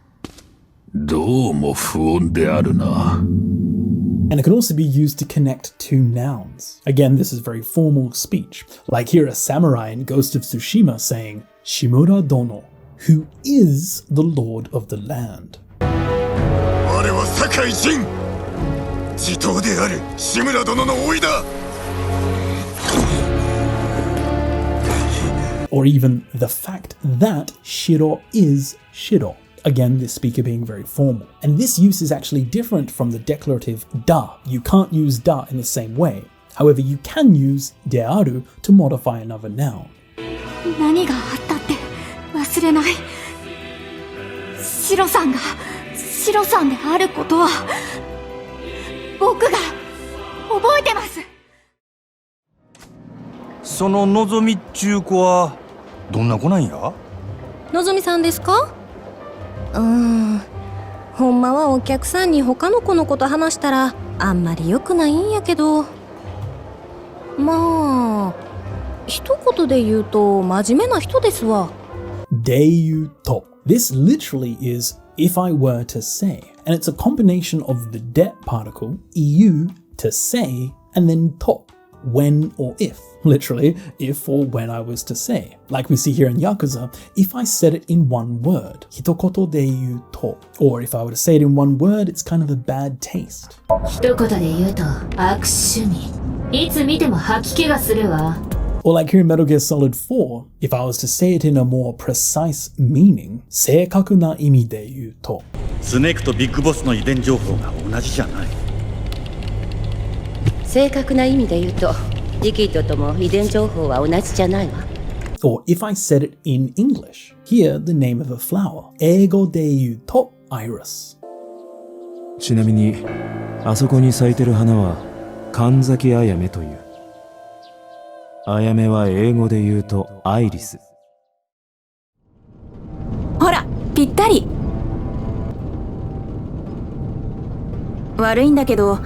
どうも不穏であるな。And it can also be used to connect two nouns. Again, this is very formal speech. Like here a samurai in Ghost of Tsushima saying, Shimura Dono, who is the lord of the land. 我は堺人、地頭である志村殿の甥だ。Or even the fact that Shiro is Shiro. Again, this speaker being very formal. And this use is actually different from the declarative da. You can't use da in the same way. However, you can use de aru to modify another noun. 何があったって忘れない。シロさんがシロさんであることは僕が覚えてます。そののぞみっちゅう子はどんな子なんや？のぞみさんですか？ほんまはお客さんに他の子のこと話したらあんまり良くないんやけど、まあ一言で言うと真面目な人ですわ。で言うと。This literally is if I were to say, and it's a combination of the de particle, eu, to say, and then to, when or if. Literally, if or when I was to say. Like we see here in Yakuza, if I said it in one word, hitokoto de iu to. Or if I were to say it in one word, it's kind of a bad taste. 一言で言うと悪趣味。いつ見ても吐き気がするわ。Or like here in Metal Gear Solid 4, if I was to say it in a more precise meaning, 正確な意味で言うと。スネークとビッグボスの遺伝情報が同じじゃない。正確な意味で言うと、リキッドとも遺伝情報は同じじゃないわ。Or if I said it in English, here the name of a flower. 英語で言うと Iris. ちなみに、あそこに咲いてる花は神崎あやめという。あやめは英語で言うとアイリス。ほら、ぴったり。悪いんだけど、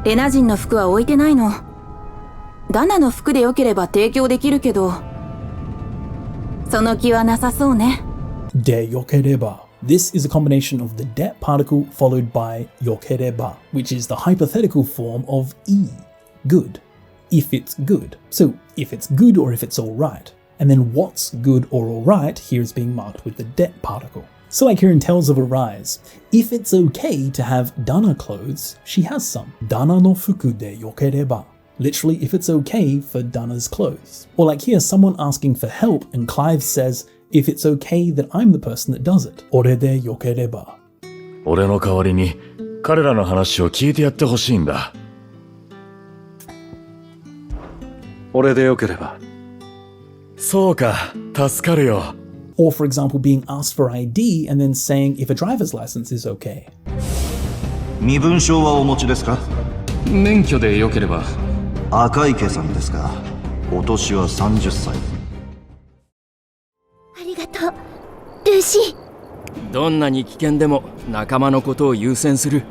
レナ人の服は置いてないの。ダナの服でよければ提供できるけど、その気はなさそうね。でよければ。This is a combination of the de particle followed by yokereba, which is the hypothetical form of e, good. If it's good. So, if it's good or if it's alright. And then what's good or alright here is being marked with the de particle. So like here in Tales of Arise, if it's okay to have Dana clothes, she has some. Dana no fuku de yokereba. Literally, if it's okay for Dana's clothes. Or like here, someone asking for help and Clive says, if it's okay that I'm the person that does it. Ore de yokereba. 俺の代わりに彼らの話を聞いてやってほしいんだ。俺でよければ。そうか、助かるよ。Or for example, being asked for ID and then saying if a driver's license is okay. 身分証はお持ちですか？免許でよければ。赤池さんですか？お年は30歳。ありがとう、ルーシー。どんなに危険でも仲間のことを優先する。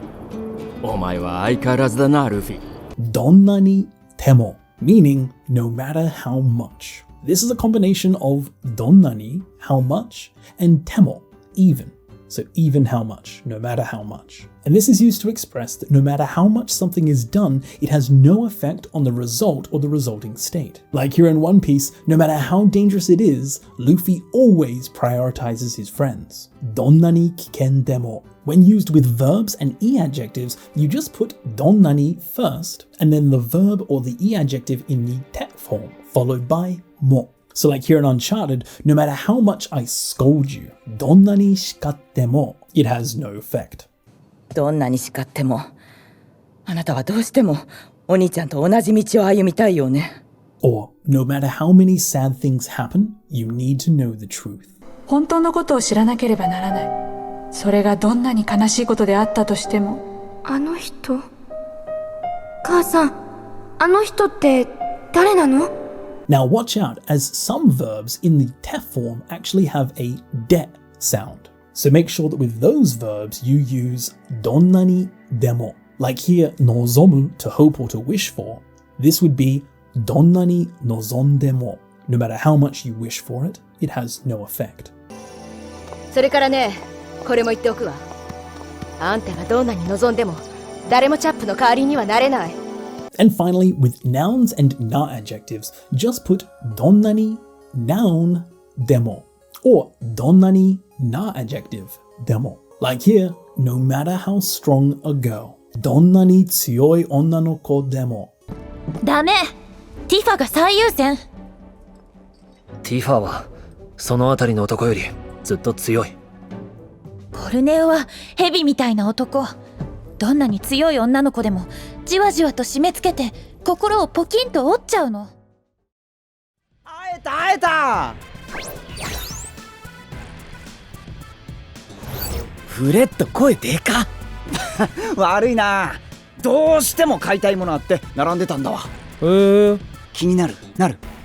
お前は相変わらずだな、ルフィ。どんなにても meaning no matter how much. This is a combination of donnani, how much, and temo, even. So even how much, no matter how much. And this is used to express that no matter how much something is done, it has no effect on the result or the resulting state. Like here in One Piece, no matter how dangerous it is, Luffy always prioritizes his friends. Donnani kiken demo. When used with verbs and e-adjectives, you just put donnani first, and then the verb or the e-adjective in the te form, followed by mo. So like here in Uncharted, no matter how much I scold you, どんなに叱っても it has no effect. どんなに叱っても、あなたはどうしてもお兄ちゃんと同じ道を歩みたいよね。Or, no matter how many sad things happen, you need to know the truth. 本当のことを知らなければならない。それがどんなに悲しいことであったとしても。あの人？母さん、あの人って誰なの？ Now watch out, as some verbs in the te form actually have a de sound. So make sure that with those verbs you use どんなにでも. Like here, 望む to hope or to wish for. This would be どんなに望んでも. No matter how much you wish for it, it has no effect. それからね、これも言っておくわ。あんたがどんなに望んでも、誰もチャップの代わりにはなれない。And finally, with nouns and na adjectives, just put どんなに noun でも or どんなに na adjective でも. Like here, no matter how strong a girl, どんなに強い女の子でも. ダメ！ティファが最優先。ティファはそのあたりの男よりずっと強い。コルネオはヘビみたいな男。どんなに強い女の子でもじわじわと締め付けて心をポキンと折っちゃうの。会えたフレッド声でか悪いな。どうしても買いたいものあって並んでたんだわ。気になる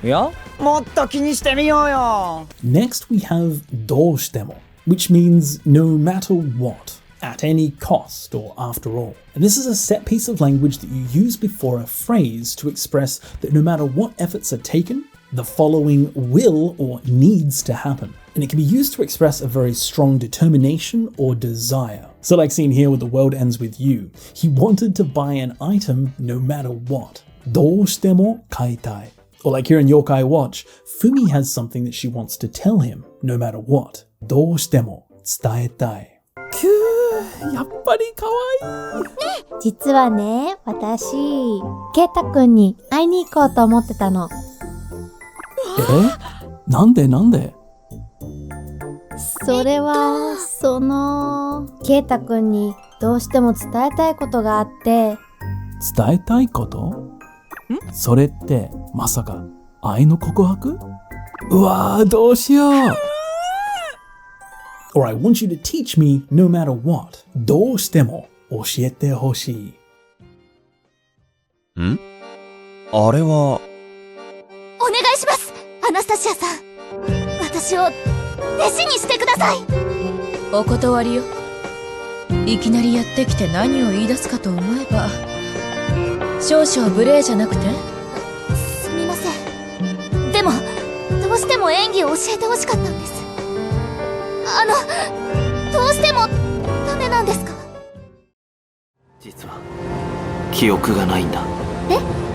いやもっと気にしてみようよ。 Next we have どうしても, which means no matter what, at any cost or after all. And this is a set piece of language that you use before a phrase to express that no matter what efforts are taken, the following will or needs to happen. And it can be used to express a very strong determination or desire. So like seen here with The World Ends With You, he wanted to buy an item no matter what. どうしても買いたい. Or like here in Yokai Watch, Fumi has something that she wants to tell him no matter what. どうしても伝えたい. やっぱり可愛い。実はね、私、ケイタくんに会いに行こうと思ってたの。なんで？それは、ケイタくんにどうしても伝えたいことがあって。伝えたいこと？それってまさか愛の告白？うわー、どうしよう。Or I want you to teach me no matter what. どうしても教えてほしい。あれは。お願いします、アナスタシアさん。私を弟子にしてください。お断りよ。いきなりやってきて何を言い出すかと思えば、少々無礼じゃなくて？すみません。でもどうしても演技を教えてほしかったんです。どうしてもダメなんですか？実は記憶がないんだ。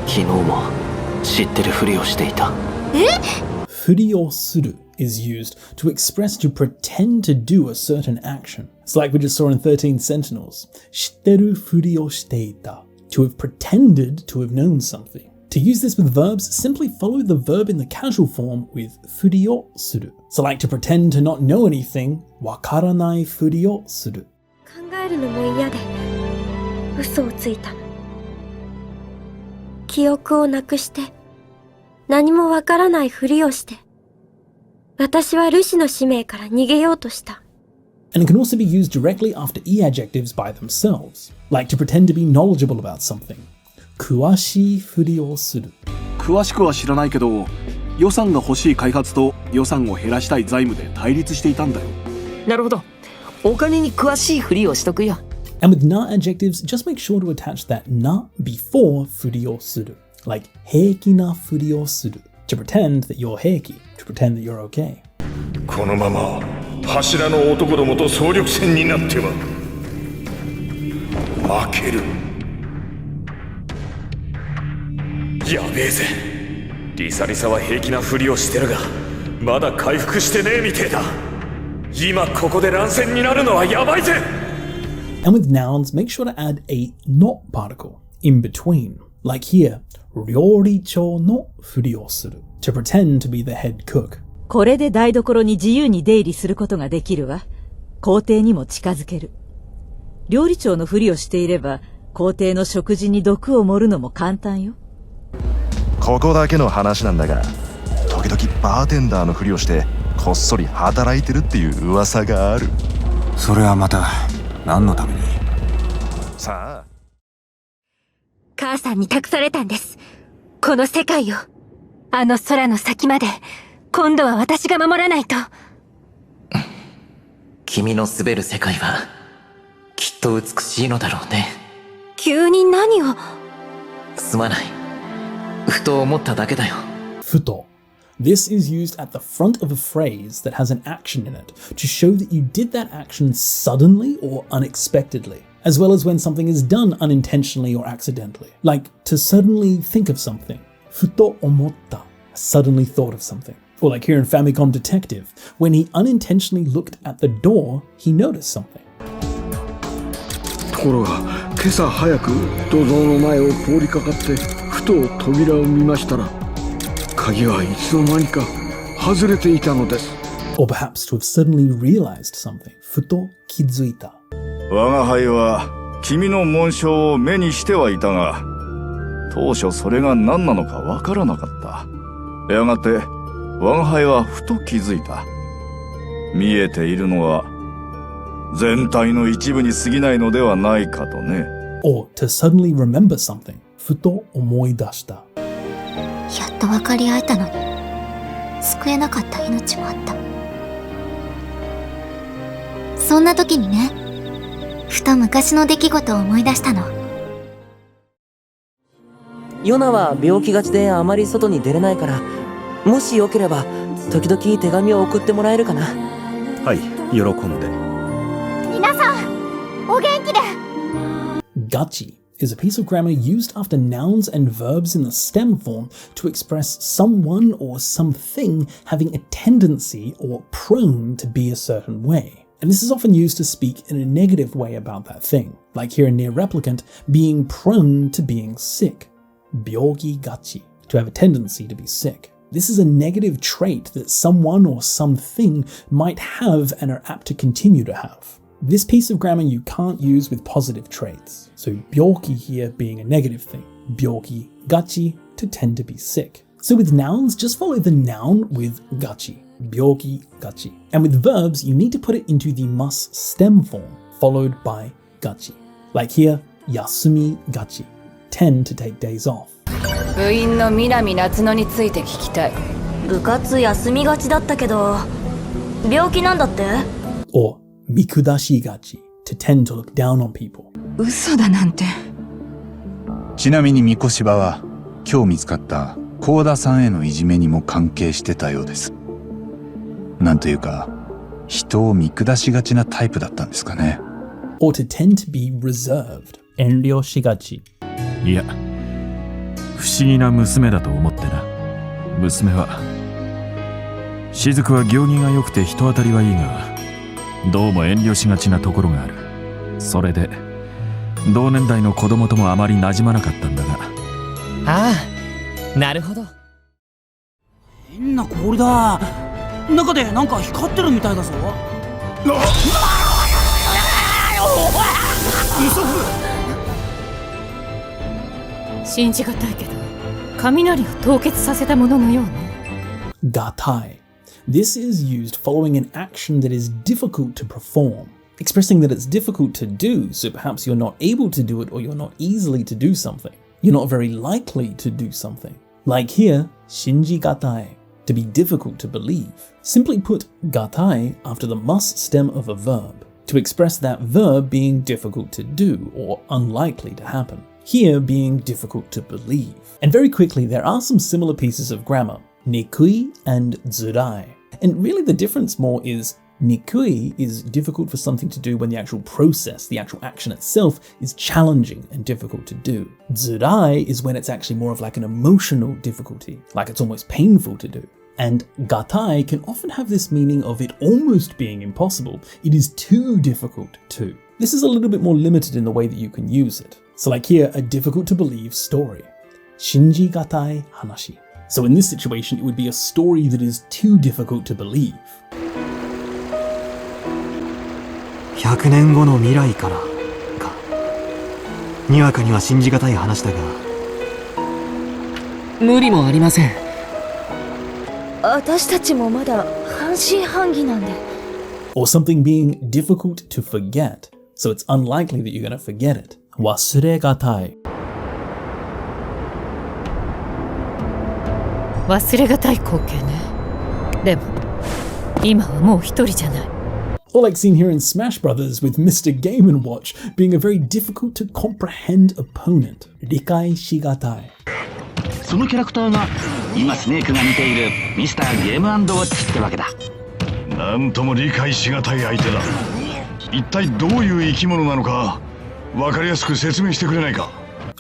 昨日も知ってるふりをしていた。ふりをする is used to express to pretend to do a certain action. It's like we just saw in 13 Sentinels. 知ってるふりをしていた. To have pretended to have known something. To use this with verbs, simply follow the verb in the casual form with ふりをする. So like to pretend to not know anything, わからないふりをする. 考えるのも嫌で嘘をついたの。記憶をなくして何もわからないふりをして私はルシの使命から逃げようとした。And it can also be used directly after E adjectives by themselves, like to pretend to be knowledgeable about something. 詳しいふりをする。詳しくは知らないけど、予算が欲しい開発と予算を減らしたい財務で対立していたんだよ。なるほど。お金に詳しいふりをしとくよ。And with na adjectives, just make sure to attach that na before ふりをする. Like 平気なふりをする. To pretend that you're 平気. To pretend that you're okay. このまま柱の男どもと総力戦になっては負ける。やべえぜ。リサリサは平気なふりをしてるがまだ回復してねえみてえだ。今ここで乱戦になるのはやばいぜ。 And with nouns, make sure to add a not particle in between. Like here, 料理長のふりをする. to pretend to be the head cook. これで台所に自由に出入りすることができるわ。皇帝にも近づける。料理長のふりをしていれば、皇帝の食事に毒を盛るのも簡単よ。ここだけの話なんだが、時々バーテンダーのふりをしてこっそり働いてるっていう噂がある。それはまた何のために？さあ。母さんに託されたんです。この世界を。あの空の先まで、今度は私が守らないと。君の滑る世界は、きっと美しいのだろうね。急に何を？すまない。ふと思っただけだよ。ふと. This is used at the front of a phrase that has an action in it to show that you did that action suddenly or unexpectedly, as well as when something is done unintentionally or accidentally. Like to suddenly think of something. ふと思った. Suddenly thought of something. Or like here in Famicom Detective, when he unintentionally looked at the door, he noticed something. ところが今朝早く土蔵の前を通りかかってふと扉を見ましたら鍵はいつの間にか外れていたのです。 Or perhaps to have suddenly realized something. ふと気づいた。我が輩は君の紋章を目にしてはいたが、当初それが何なのかわからなかった。やがて我が輩はふと気づいた。見えているのは全体の一部に過ぎないのではないかとね。 Or to suddenly remember something. ふと思い出した。やっと分かり合えたのに、救えなかった命もあった。そんな時にね、ふと昔の出来事を思い出したの。ヨナは病気がちであまり外に出れないから、もしよければ時々手紙を送ってもらえるかな。はい、喜んで。皆さん、お元気で。Gachi is a piece of grammar used after nouns and verbs in the stem form to express someone or something having a tendency or prone to be a certain way. And this is often used to speak in a negative way about that thing, like here in Near Replicant, being prone to being sick. 病気がち, to have a tendency to be sick. This is a negative trait that someone or something might have and are apt to continue to have. This piece of grammar you can't use with positive traits. So 病気 here being a negative thing. 病気がち to tend to be sick. So with nouns, just follow the noun with がち. 病気がち. And with verbs, you need to put it into the must stem form, followed by がち. Like here, 休みがち. Tend to take days off. 部員の南夏乃について聞きたい。部活休みがちだったけど、病気なんだって？ Or 見下しがち to tend to look down on people. 嘘だなんて。ちなみに三越場は今日見つかった幸田さんへのいじめにも関係してたようです。なんというか、人を見下しがちなタイプだったんですかね。Or to tend to be reserved. 遠慮しがち。いや、不思議な娘だと思ってな。娘は雫は行儀が良くて人当たりはいいが、どうも遠慮しがちなところがある。それで同年代の子供ともあまり馴染まなかったんだが。ああ、なるほど。変な氷だ。中でなんか光ってるみたいだぞ。信じがたいけど、雷を凍結させたもののようね。がたい. This is used following an action that is difficult to perform, expressing that it's difficult to do, so perhaps you're not able to do it or you're not easily to do something. You're not very likely to do something. Like here, 信じがたい, to be difficult to believe. Simply put がたい after the must stem of a verb, to express that verb being difficult to do or unlikely to happen. Here being difficult to believe. And very quickly, there are some similar pieces of grammar, nikui and zurai. And really the difference more is nikui is difficult for something to do when the actual process, the actual action itself, is challenging and difficult to do. Zurai is when it's actually more of like an emotional difficulty, like it's almost painful to do. And gatai can often have this meaning of it almost being impossible. It is too difficult to. This is a little bit more limited in the way that you can use it. So like here, a difficult to believe story. Shinji gatai hanashi. So in this situation, it would be a story that is too difficult to believe. 100年後の未来からか。にわかには信じがたい話だが。無理もありません。私たちもまだ半信半疑なんで。Or something being difficult to forget, so it's unlikely that you're going to forget it. 忘れがたい。忘れがたい光景ね。でも、今はもう一人じゃない。Or like seen here in Smash Brothers with Mr. Game & Watch being a very difficult to comprehend opponent. 理解しがたい。そのキャラクターが今スネークが見ているミスターゲーム&ウォッチってわけだ。なんとも理解しがたい相手だ。一体どういう生き物なのか分かりやすく説明してくれないか。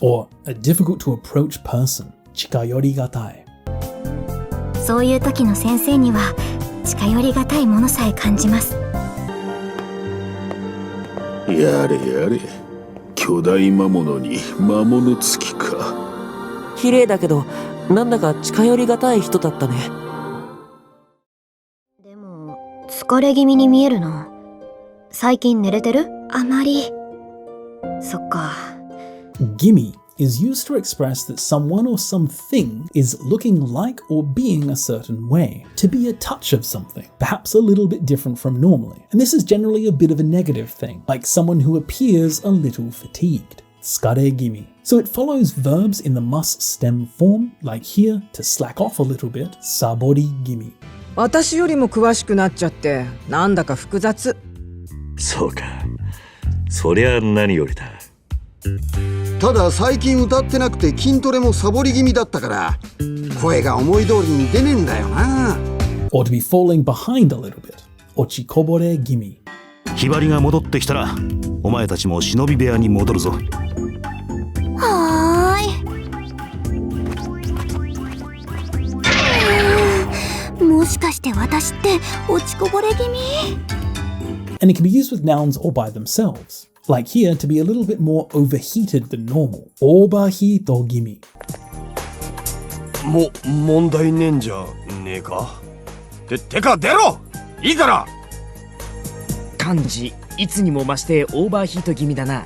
Or a difficult to approach person. 近寄りがたい。そういう時の先生には近寄りがたいものさえ感じます。やれやれ、巨大魔物に魔物付きか。綺麗だけどなんだか近寄りがたい人だったね。でも疲れ気味に見えるな。最近寝れてる？あまり。そっか。Gimme is used to express that someone or something is looking like or being a certain way, to be a touch of something, perhaps a little bit different from normally. And this is generally a bit of a negative thing, like someone who appears a little fatigued. 疲れ気味. So it follows verbs in the must stem form, like here, to slack off a little bit, サボり気味. 私よりも詳しくなっちゃって、なんだか複雑。そうか。そりゃ何よりだ。ただ最近歌ってなくて筋トレもサボり気味だったから声が思い通りに出ねえんだよな。 Or to be falling behind a little bit. 落ちこぼれ気味. ひばりが戻ってきたらお前たちも忍び部屋に戻るぞ。はーい。もしかして私って落ちこぼれ気味？ And it can be used with nouns or by themselves. Like here, to be a little bit more overheated than normal. オーバーヒート気味。問題ねえんじゃねえか。てか出ろ！いいから！幹事、いつにも増してオーバーヒート気味だな。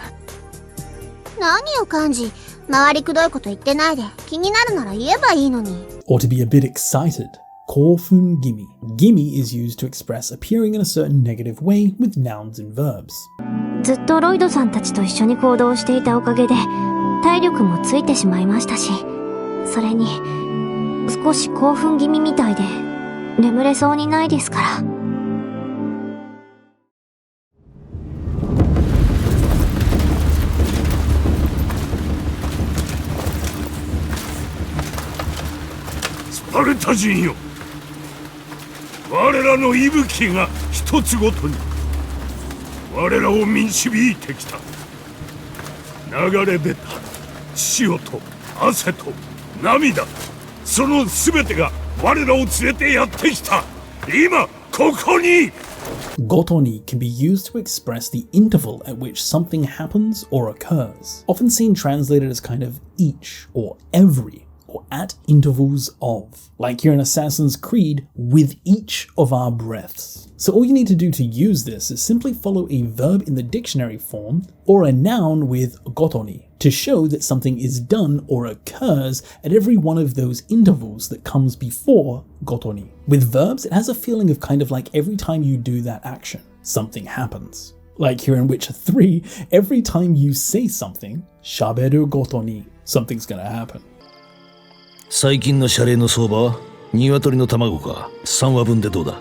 何よ幹事、回りくどいこと言ってないで、気になるなら言えばいいのに。Or to be a bit excited. 興奮気味. Gimme is used to express appearing in a certain negative way with nouns and verbs. ずっとロイドさんたちと一緒に行動していたおかげで体力もついてしまいましたし、それに少し興奮気味みたいで眠れそうにないですから。スパルタ人よ、我らの息吹が一つごとに我らを導いてきた。流れ出た潮と汗と涙、その全てが我らを連れてやってきた。今ここに。ごとに can be used to express the interval at which something happens or occurs, often seen translated as kind of each or every, or at intervals of, like here in Assassin's Creed, with each of our breaths. So all you need to do to use this is simply follow a verb in the dictionary form or a noun with gotoni to show that something is done or occurs at every one of those intervals that comes before gotoni. With verbs, it has a feeling of kind of like every time you do that action, something happens. Like here in Witcher 3, every time you say something, shaberu gotoni, something's gonna happen. 最近の謝礼の相場は鶏の卵か。3話分でどうだ。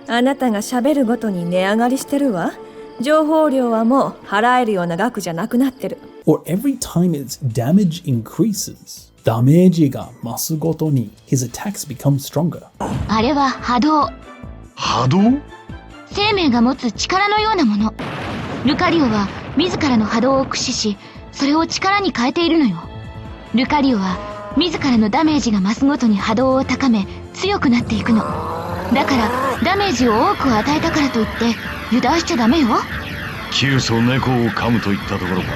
あなたが喋るごとに値上がりしてるわ。情報料はもう払えるような額じゃなくなってる。Or every time its damage increases, ダメージが増すごとに his attacks become stronger. あれは波動。波動？生命が持つ力のようなもの。ルカリオは自らの波動を駆使し、それを力に変えているのよ。ルカリオは自らのダメージが増すごとに波動を高め強くなっていくの。だからダメージを多く与えたからといって油断しちゃダメよ。キュウソネコを噛むといったところか。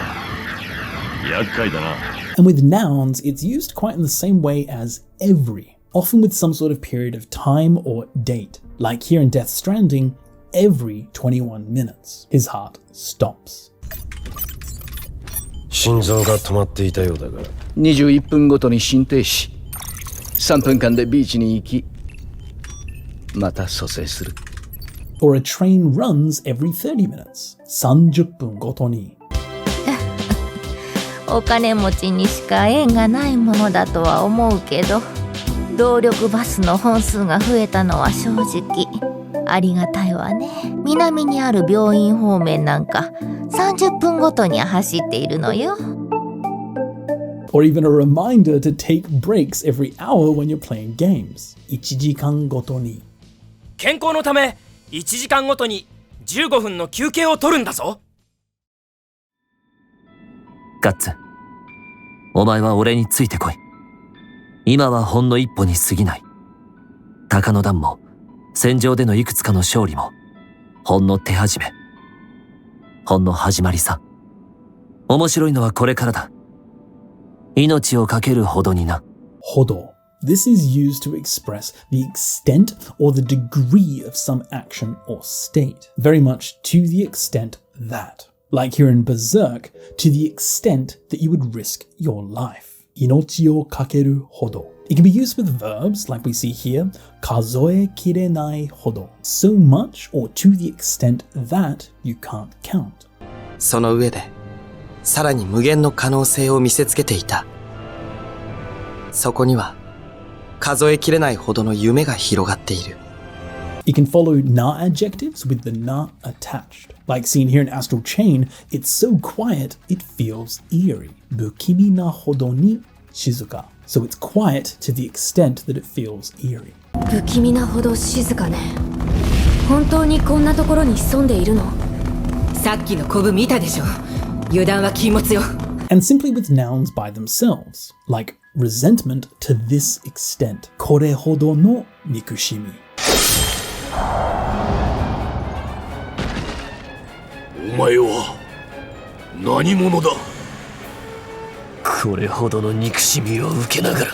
厄介だな。And with nouns, it's used quite in the same way as every. often with some sort of period of time or date. Like here in Death Stranding, every 21 minutes, his heart stops. 心臓が止まっていたようだが21分ごとに心停止3分間でビーチに行きまた蘇生する Or a train runs every 30 minutes 30分ごとにお金持ちにしか縁がないものだとは思うけど動力バスの本数が増えたのは正直ありがたいわね。南にある病院方面なんか30分ごとに走っているのよ。Or even a reminder to take breaks every hour when you're playing games. 1時間ごとに。健康のため1時間ごとに15分の休憩を取るんだぞ。ガッツ、お前は俺についてこい。今はほんの一歩に過ぎない。鷹の段も戦場でのいくつかの勝利もほんの手始め、ほんの始まりさ。面白いのはこれからだ。命をかけるほどにな。ほど。This is used to express the extent or the degree of some action or state, very much to the extent that. Like here in Berserk, to the extent that you would risk your life. 命をかけるほど。It can be used with verbs like we see here, 数えきれないほど. So much or to the extent that you can't count. その上で、さらに無限の可能性を見せつけていた。そこには、数えきれないほどの夢が広がっている。You can follow na adjectives with the na attached. Like seen here in Astral Chain, it's so quiet it feels eerie. 不気味なほどに静か. So it's quiet to the extent that it feels eerie. 不気味なほど静かね。本当にこんなところに潜んでいるの？さっきのコブ見たでしょ。油断は禁物よ。And simply with nouns by themselves, like resentment to this extent. これほどの憎しみ。お前は何者だ？これほどの憎しみを受けながら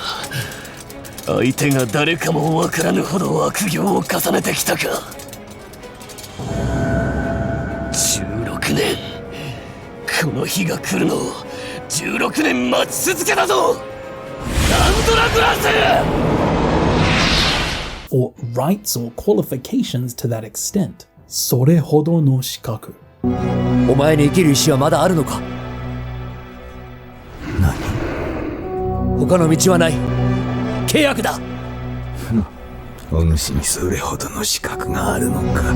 相手が誰かもわからぬほど悪行を重ねてきたか。16年、この日が来るのを16年待ち続けたぞ。なんとなくらせ。 Or rights or qualifications to that extent. それほどの資格。お前に生きる意志はまだあるのか？何？他の道はない。契約だ。お主にそれほどの資格があるのか。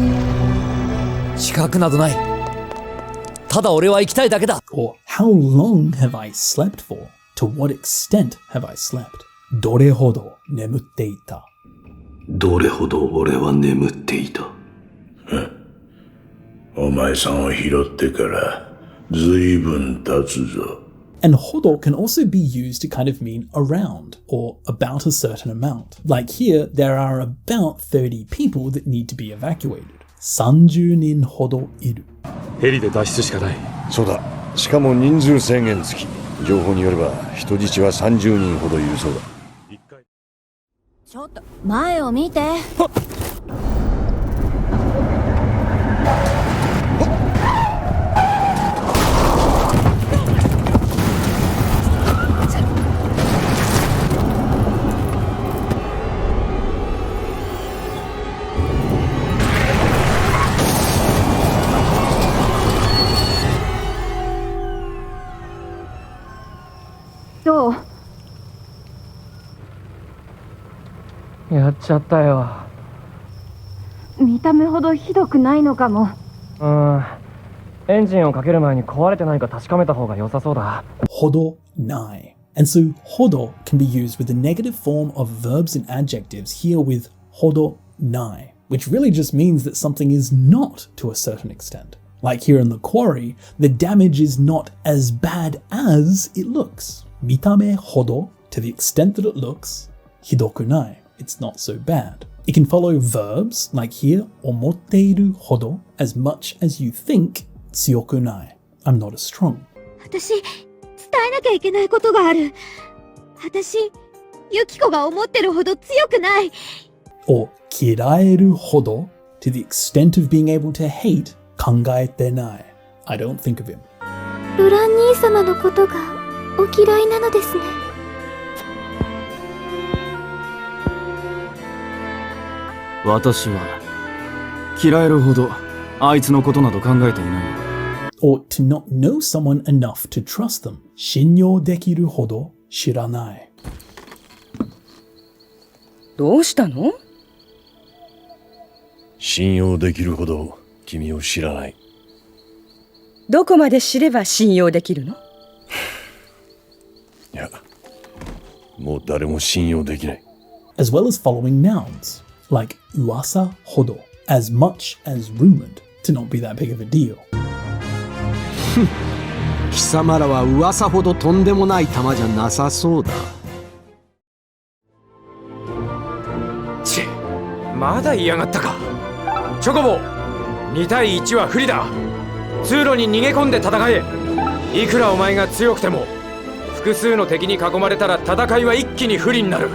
資格などない。ただ俺は生きたいだけだ。Or how long have I slept for? To what extent have I slept? どれほど眠っていた。どれほど俺は眠っていた。お前さんを拾ってからずいぶん経つぞ。And ほど can also be used to kind of mean around or about a certain amount. Like here, there are about 30 people that need to be evacuated. 30人ほどいる。ヘリで脱出しかない。そうだ。しかも人数制限付き。情報によれば人質は30人ほどいるそうだ。ちょっと前を見て。どう？やっちゃったよ。見た目ほどひどくないのかも。エンジンをかける前に壊れてないか確かめた方が良さそうだ。ほどない。And so ほど can be used with the negative form of verbs and adjectives here with ほどない, which really just means that something is not to a certain extent. Like here in the quarry, the damage is not as bad as it looks. 見た目ほど to the extent that it looks, ひどくない. It's not so bad. It can follow verbs, like here, 思っているほど, as much as you think, 強くない. I'm not as strong. 私、伝えなきゃいけないことがある。私、ユキコが思ってるほど強くない。 Or 嫌えるほど to the extent of being able to hate 考えてない I don't think of him. ルラン兄様のことがお嫌いなのですね。私は嫌えるほどあいつのことなど考えていないよ。Or to not know someone enough to trust them 信用できるほど知らない。どうしたの？信用できるほど君を知らない。どこまで知れば信用できるの？いや、もう誰も信用できない。As well as following nouns like 噂ほど as much as rumored to not be that big of a deal. 貴様らは噂ほどとんでもない玉じゃなさそうだ。チェ、まだ嫌がったか。チョコボ、2対1は不利だ。通路に逃げ込んで戦え。いくらお前が強くても複数の敵に囲まれたら戦いは一気に不利になる。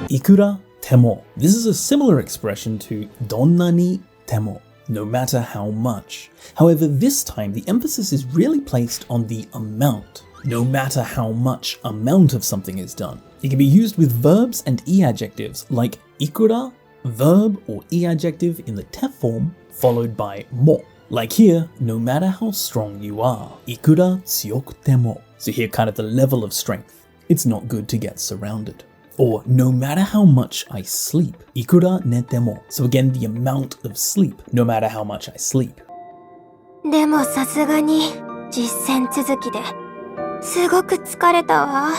いくらても This is a similar expression to どんなにても no matter how much. However, this time the emphasis is really placed on the amount. No matter how much amount of something is done. It can be used with verbs and e-adjectives like いくら verb or e-adjective in the te form followed by mo. Like here, no matter how strong you are. いくら強くても. So here kind of the level of strength. It's not good to get surrounded. Or no matter how much I sleep. いくら寝ても. So again, the amount of sleep. No matter how much I sleep. でもさすがに実践続きですごく疲れたわ。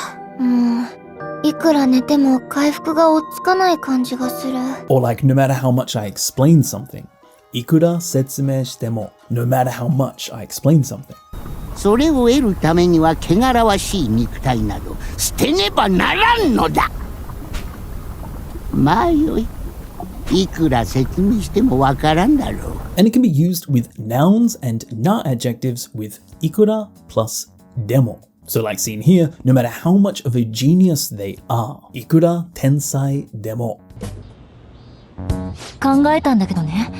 いくら寝ても回復が追っつかない感じがする。Or like no matter how much I explain something. いくら説明しても no matter how much I explain something. それを得るためには汚らわしい肉体など捨てねばならんのだ。まあよい。いくら説明してもわからんだろう。And it can be used with nouns and na adjectives with いくら plus でも. So like seen here, no matter how much of a genius they are. いくら天才でも. 考えたんだけどね。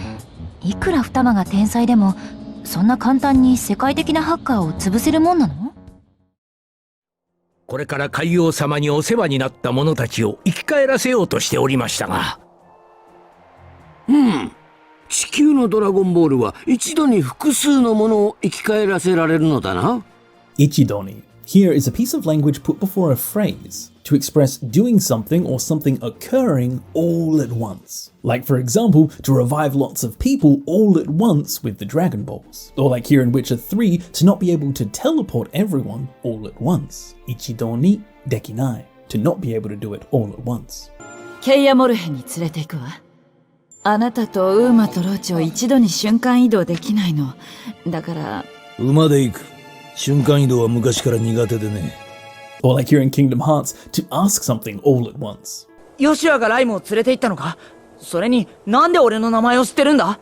いくら双葉が天才でもそんな簡単に世界的なハッカーを潰せるもんなの？これから海王様にお世話になった者たちを生き返らせようとしておりましたが。地球のドラゴンボールは一度に複数のものを生き返らせられるのだな。一度に Here is a piece of language put before a phrase to express doing something or something occurring all at once. Like for example, to revive lots of people all at once with the Dragon Balls. Or like here in Witcher 3, to not be able to teleport everyone all at once. 一度にできない to not be able to do it all at once. ケイヤモルヘンに連れて行くわ。あなたとウーマとロチを一度に瞬間移動できないの。だから。馬で行く。瞬間移動は昔から苦手でね。Or like here in Kingdom Hearts, to ask something all at once. ヨシュアがライムを連れて行ったのか？それになんで俺の名前を知ってるんだ？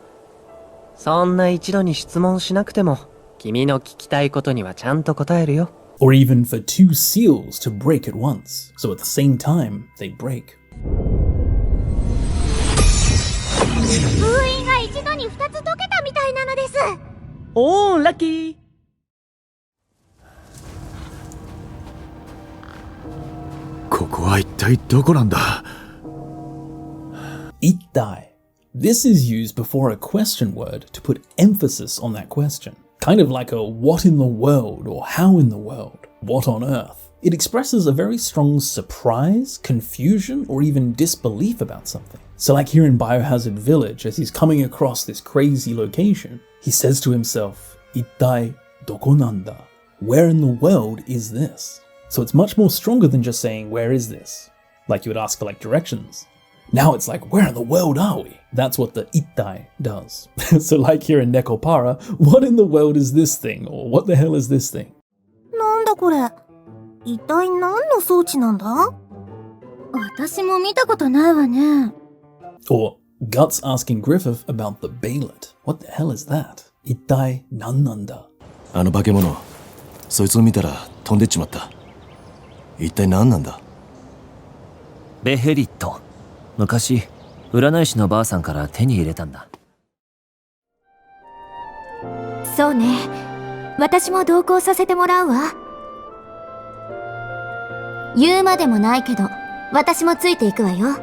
そんな一度に質問しなくても、君の聞きたいことにはちゃんと答えるよ。Or even for two seals to break at once. So at the same time, they break. 封印が一度に二つ解けたみたいなのです。おー、ラッキー。ここは一体どこなんだ？一体. This is used before a question word to put emphasis on that question. Kind of like a what in the world or how in the world, what on earth. It expresses a very strong surprise, confusion, or even disbelief about something. So like here in Biohazard Village, as he's coming across this crazy location, he says to himself, 一体どこなんだ? Where in the world is this? So it's much more stronger than just saying, where is this? Like you would ask for like directions. Now it's like, where in the world are we? That's what the ittai does. So like here in Nekopara, what in the world is this thing? Or what the hell is this thing? なんだこれ？一体何の装置なんだ？私も見たことないわね。Or Guts asking Griffith about the Bailet. What the hell is that? 一体何なんだ？あの化け物、そいつを見たら飛んでっちまった。一体何なんだ？ベヘリット。昔、占い師のばあさんから手に入れたんだ。そうね。私も同行させてもらうわ。言うまでもないけど、私もついていくわよ。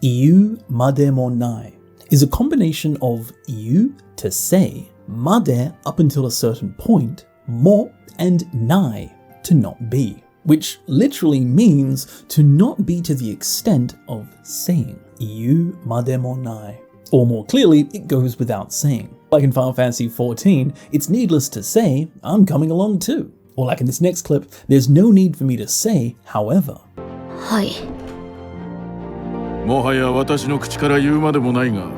言うまでもない is a combination of 言う to say, まで up until a certain point, も and ない to not be, which literally means to not be to the extent of saying. 言うまでもない Or more clearly, it goes without saying. Like in Final Fantasy XIV, it's needless to say, I'm coming along too. Or like in this next clip, there's no need for me to say, however. はい。もはや私の口から言うまでもないが、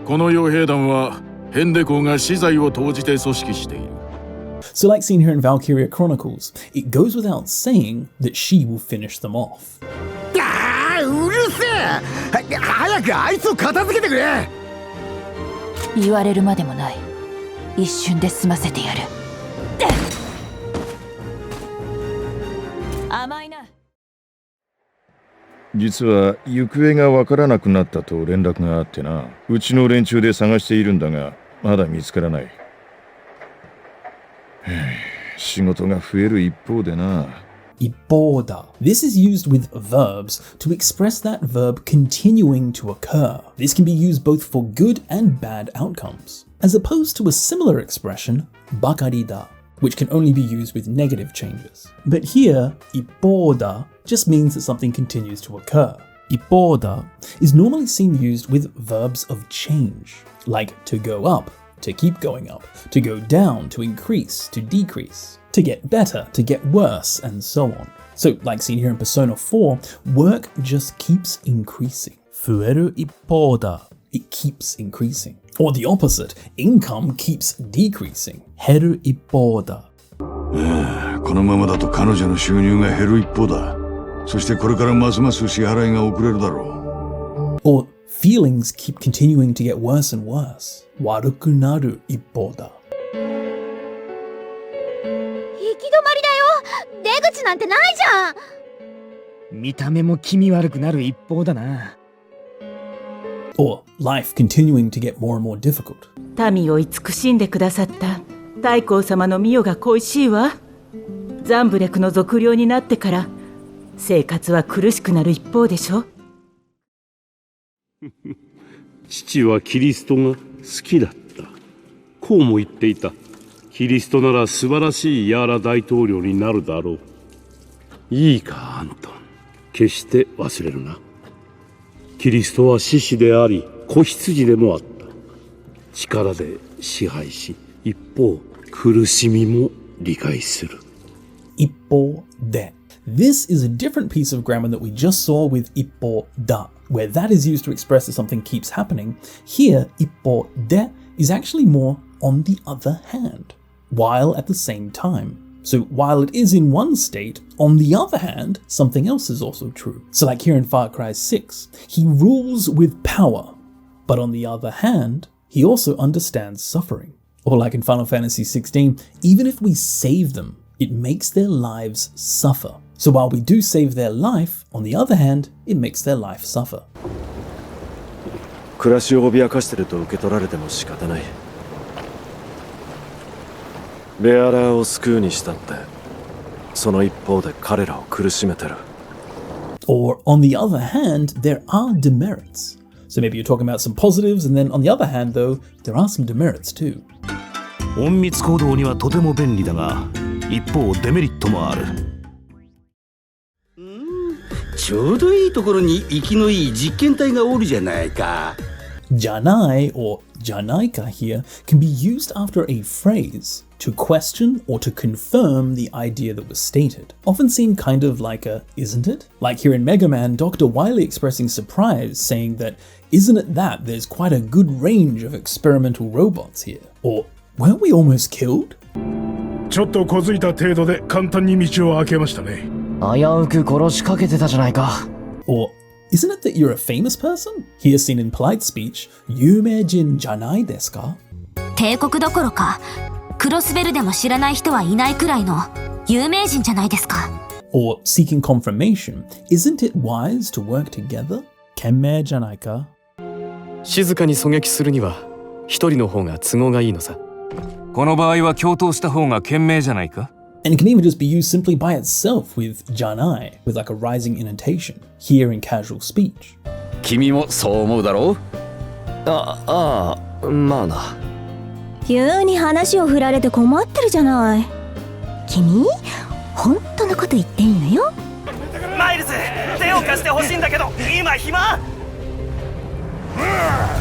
この傭兵団はヘンデ公が私財を投じて組織している。So like seen here in Valkyria Chronicles, it goes without saying that she will finish them off. うるせえ！早くあいつを片付けてくれ！言われるまでもない。一瞬で済ませてやる。甘いな。実は行方がわからなくなったと連絡があってな。うちの連中で探しているんだが、まだ見つからない。仕事が増える一方でな。一方だ. This is used with verbs to express that verb continuing to occur. This can be used both for good and bad outcomes, as opposed to a similar expression, ばかりだ, which can only be used with negative changes. But here, 一方だ just means that something continues to occur. 一方だ is normally seen used with verbs of change, like to go up, to keep going up, to go down, to increase, to decrease, to get better, to get worse, and so on. So, like seen here in Persona 4, work just keeps increasing. 増える一方だ. It keeps increasing. Or the opposite, income keeps decreasing. 減る一方だ. このままだと彼女の収入が減る一方だ。そしてこれからますます支払いが遅れるだろう。Or feelings keep continuing to get worse and worse. 悪くなる一方だ. 行き止まりだよ。出口なんてないじゃん。見た目も気味悪くなる一方だな。Or life continuing to get more and more difficult. 民を慈しんでくださった太閤様の御代が恋しいわ。ザンブレクの賊領になってから生活は苦しくなる一方でしょ。父はキリストが好きだった。こうも言っていた。キリストなら素晴らしいヤーラ大統領になるだろう。いいか、アントン。決して忘れるな。キリストは獅子であり、子羊でもあった。力で支配し、一方、苦しみも理解する。一方で. This is a different piece of grammar that we just saw with 一方だ, where that is used to express that something keeps happening. Here, 一方で is actually more on the other hand, while at the same time. So while it is in one state, on the other hand, something else is also true. So like here in Far Cry 6, he rules with power, but on the other hand, he also understands suffering. Or like in Final Fantasy 16, even if we save them, it makes their lives suffer. So while we do save their life, on the other hand, it makes their life suffer. 暮らしを脅かしてると受け取られても仕方ない。ベアラーを救うにしたって、その一方で彼らを苦しめてる。Or on the other hand, there are demerits. So maybe you're talking about some positives, and then on the other hand, though, there are some demerits too. 隠密行動にはとても便利だが、一方デメリットもある。ちょうどいいところに生きのいい実験体がおるじゃないか。Janai or janaika here can be used after a phrase to question or to confirm the idea that was stated, often seen kind of like a isn't it? Like here in Mega Man, Dr. Wily expressing surprise, saying that isn't it that there's quite a good range of experimental robots here? Or weren't we almost killed? ちょっと小づいた程度で簡単に道を開けましたね。危うく殺しかけてたじゃないか。 Or isn't it that you're a famous person? Here seen in polite speech, 有名人じゃないですか? 帝国どころかクロスベルでも知らない人はいないくらいの有名人じゃないですか。Or seeking confirmation, isn't it wise to work together? 賢明じゃないか? 静かに狙撃するには一人の方が都合がいいのさ。この場合は共闘した方が賢明じゃないか? And it can even just be used simply by itself with janai, with like a rising intonation, here in casual speech. 君もそう思うだろう？まあな。急に話を振られて困ってるじゃない。君、本当のこと言っていいのよ。マイルズ、手を貸してほしいんだけど、今暇？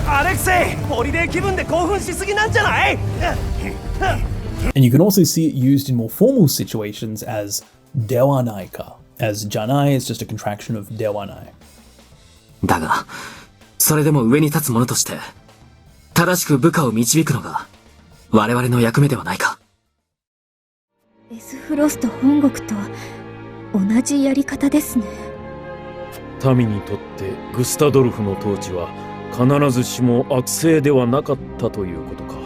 アレクセイ、ホリデー気分で興奮しすぎなんじゃない？ And you can also see it used in more formal situations as dewanai ka, as janai is just a contraction of dewanai. だが、それでも上に立つ者として、正しく部下を導くのが我々の役目ではないか。デスフロスト本国と同じやり方ですね。民にとってグスタドルフの統治は必ずしも悪性ではなかったということか。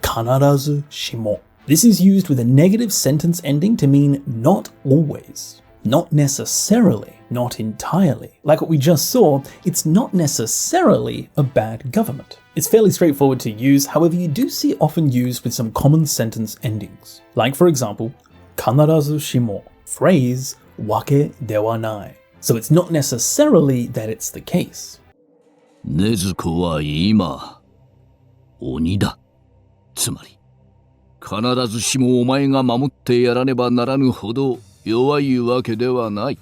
必ずしも. This is used with a negative sentence ending to mean not always, not necessarily, not entirely. Like what we just saw, it's not necessarily a bad government. It's fairly straightforward to use, however you do see it often used with some common sentence endings. Like for example, 必ずしも, phrase わけではない. So it's not necessarily that it's the case. 禰豆子は今、鬼だ。つまり、必ずしもお前が守ってやらねばならぬほど弱いわけではない。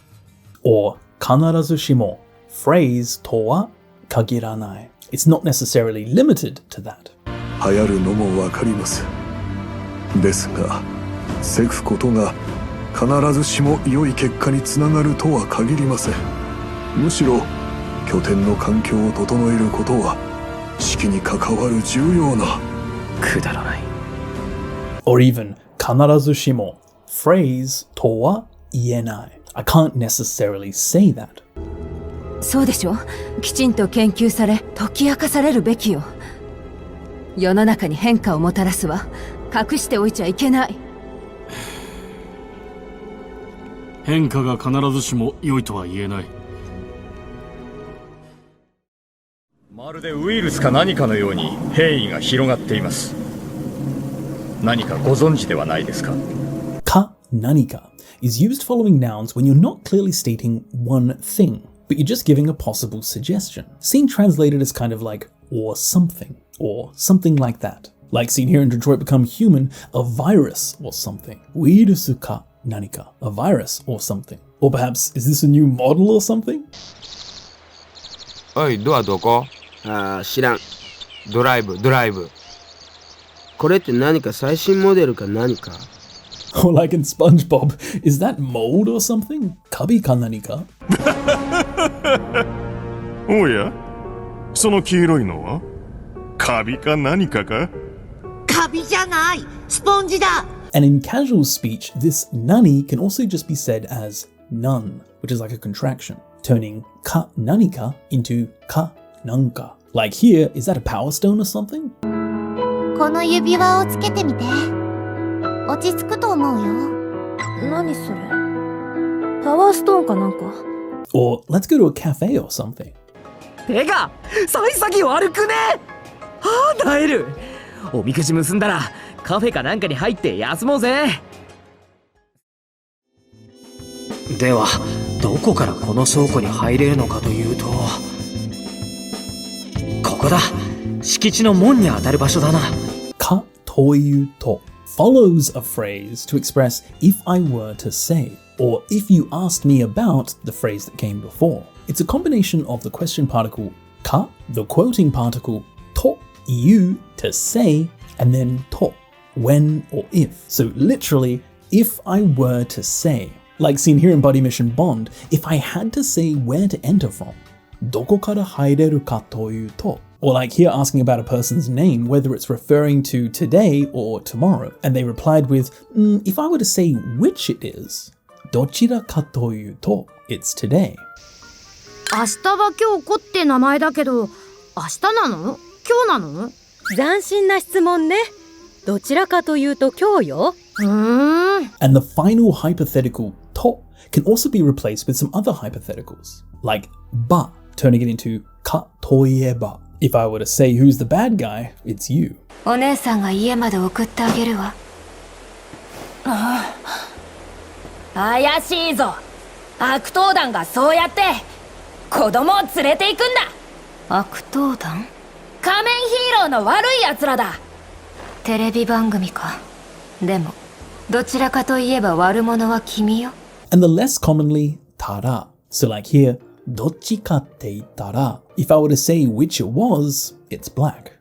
Or 必ずしも phrase とは限らない. It's not necessarily limited to that. 流行るのもわかります。ですが、せくことが必ずしも良い結果につながるとは限りません。むしろ拠点の環境を整えることは指揮に関わる重要な。くだらない。Or even 必ずしも phrase とは言えない. I can't necessarily say that. そうでしょ。きちんと研究され解き明かされるべきよ。世の中に変化をもたらすわ。隠しておいちゃいけない。変化が必ずしも良いとは言えない。まるでウイルスか何かのように変異が広がっています。何かご存知ではないですか？か何か is used following nouns when you're not clearly stating one thing, but you're just giving a possible suggestion. Seen translated as kind of like or something like that. Like seen here in Detroit Become Human, a virus or something. ウイルスか何か, a virus or something. Or perhaps, is this a new model or something? おい、ドアどこ？知らん。ドライブ。これって何か最新モデルか何か？ Or like in SpongeBob, is that mold or something? カビか何か？おや、その黄色いのはカビか何かか？カビじゃない、スポンジだ。And in casual speech, this nani can also just be said as none, which is like a contraction, turning ka nanika into ka nanka. Like here, is that a power stone or something? この指輪をつけてみて。落ち着くと思うよ。何それ？パワーストーンかなんか？ Or let's go to a cafe or something. てか、幸先悪くね？なえる。おみくじ結んだらカフェかなんかに入って休もうぜ。ではどこからこの倉庫に入れるのかというと、ここだ。敷地の門に当たる場所だな。かというと follows a phrase to express if I were to say, or if you asked me about the phrase that came before. It's a combination of the question particle ka, the quoting particle to, you, to say, and then to, when or if. So literally, if I were to say, like seen here in Buddy Mission Bond, if I had to say where to enter from, どこから入れるかというと. Or like here asking about a person's name, whether it's referring to today or tomorrow. And they replied with, if I were to say which it is, どちらかというと, it's today. 明日は今日子って名前だけど、明日なの？今日なの？斬新な質問ね。どちらかというと今日よ。And the final hypothetical to can also be replaced with some other hypotheticals, like ba, turning it into ka toieba. If I were to say who's the bad guy, it's you. お姉さんが家まで送ってあげるわ。怪しいぞ。悪党団がそうやって子供を連れて行くんだ。悪党団？仮面ヒーローの悪い奴らだ。テレビ番組か。でもどちらかといえば悪者は君よ。And the less commonly tara. So like here, どっちかって言ったら, if I were to say which it was, it's black.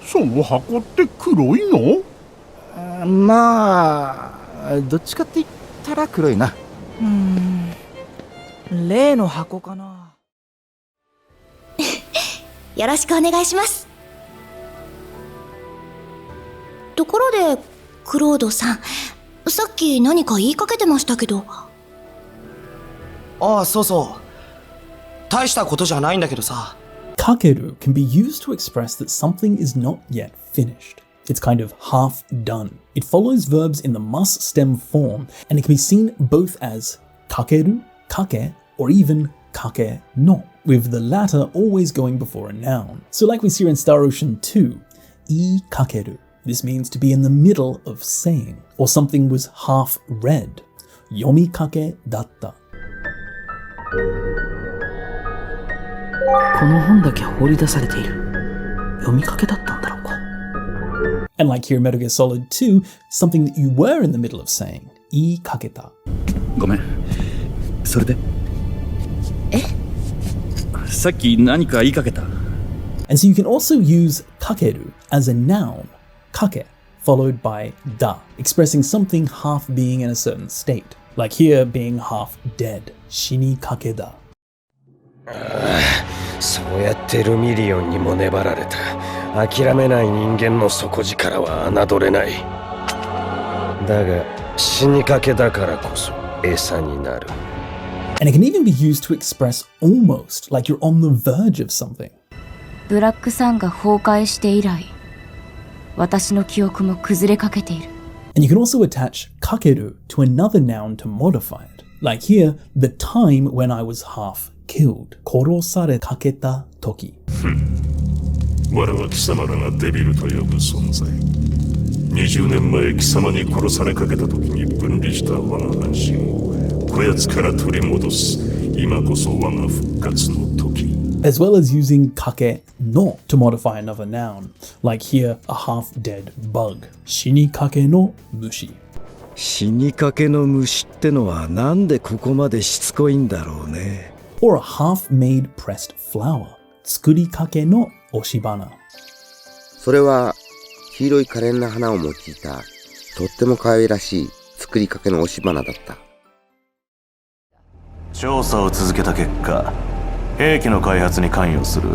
その箱って黒いの？まあ、どっちかって言ったら黒いな。例の箱かな。よろしくお願いします。ところで、クロードさん、さっき何か言いかけてましたけど。ああ、そうそう。大したことじゃないんだけどさ。Kakeru can be used to express that something is not yet finished. It's kind of half done. It follows verbs in the must stem form, and it can be seen both as kakeru, kake, or even kake no, with the latter always going before a noun. So like we see in Star Ocean 2, I kakeru. This means to be in the middle of saying, or something was half read. Yomikake datta. この本だけ放り出されている。読みかけだったんだろうか。And like here in Metal Gear Solid 2, something that you were in the middle of saying, 言いかけた。ごめん。それで？え？さっき何か言いかけた。And so you can also use kakeru as a noun, kake, followed by da, expressing something half being in a certain state. Like here being half dead, shini kakeda. そうやってルミリオンにも粘られた。諦めない人間の底力は侮れない。だが死にかけだからこそ餌になる。And it can even be used to express almost like you're on the verge of something. ブラックサンが崩壊して以来、私の記憶も崩れかけている。And you can also attach kakeru to another noun to modify it. Like here, the time when I was half killed. 殺されかけた時。我は貴様らがデビルと呼ぶ存在。20年前貴様に殺されかけた時に分離した我が半身をこやつから取り戻す。今こそ我が復活の時。As well as using kake no to modify another noun, like here a half-dead bug. 死にかけの虫。死にかけの虫ってのはなんでここまでしつこいんだろうね。Or a half-made pressed flower. 作りかけの押し花。それは黄色い可憐な花を用いたとっても可愛らしい作りかけの押し花だった。調査を続けた結果、兵器の開発に関与する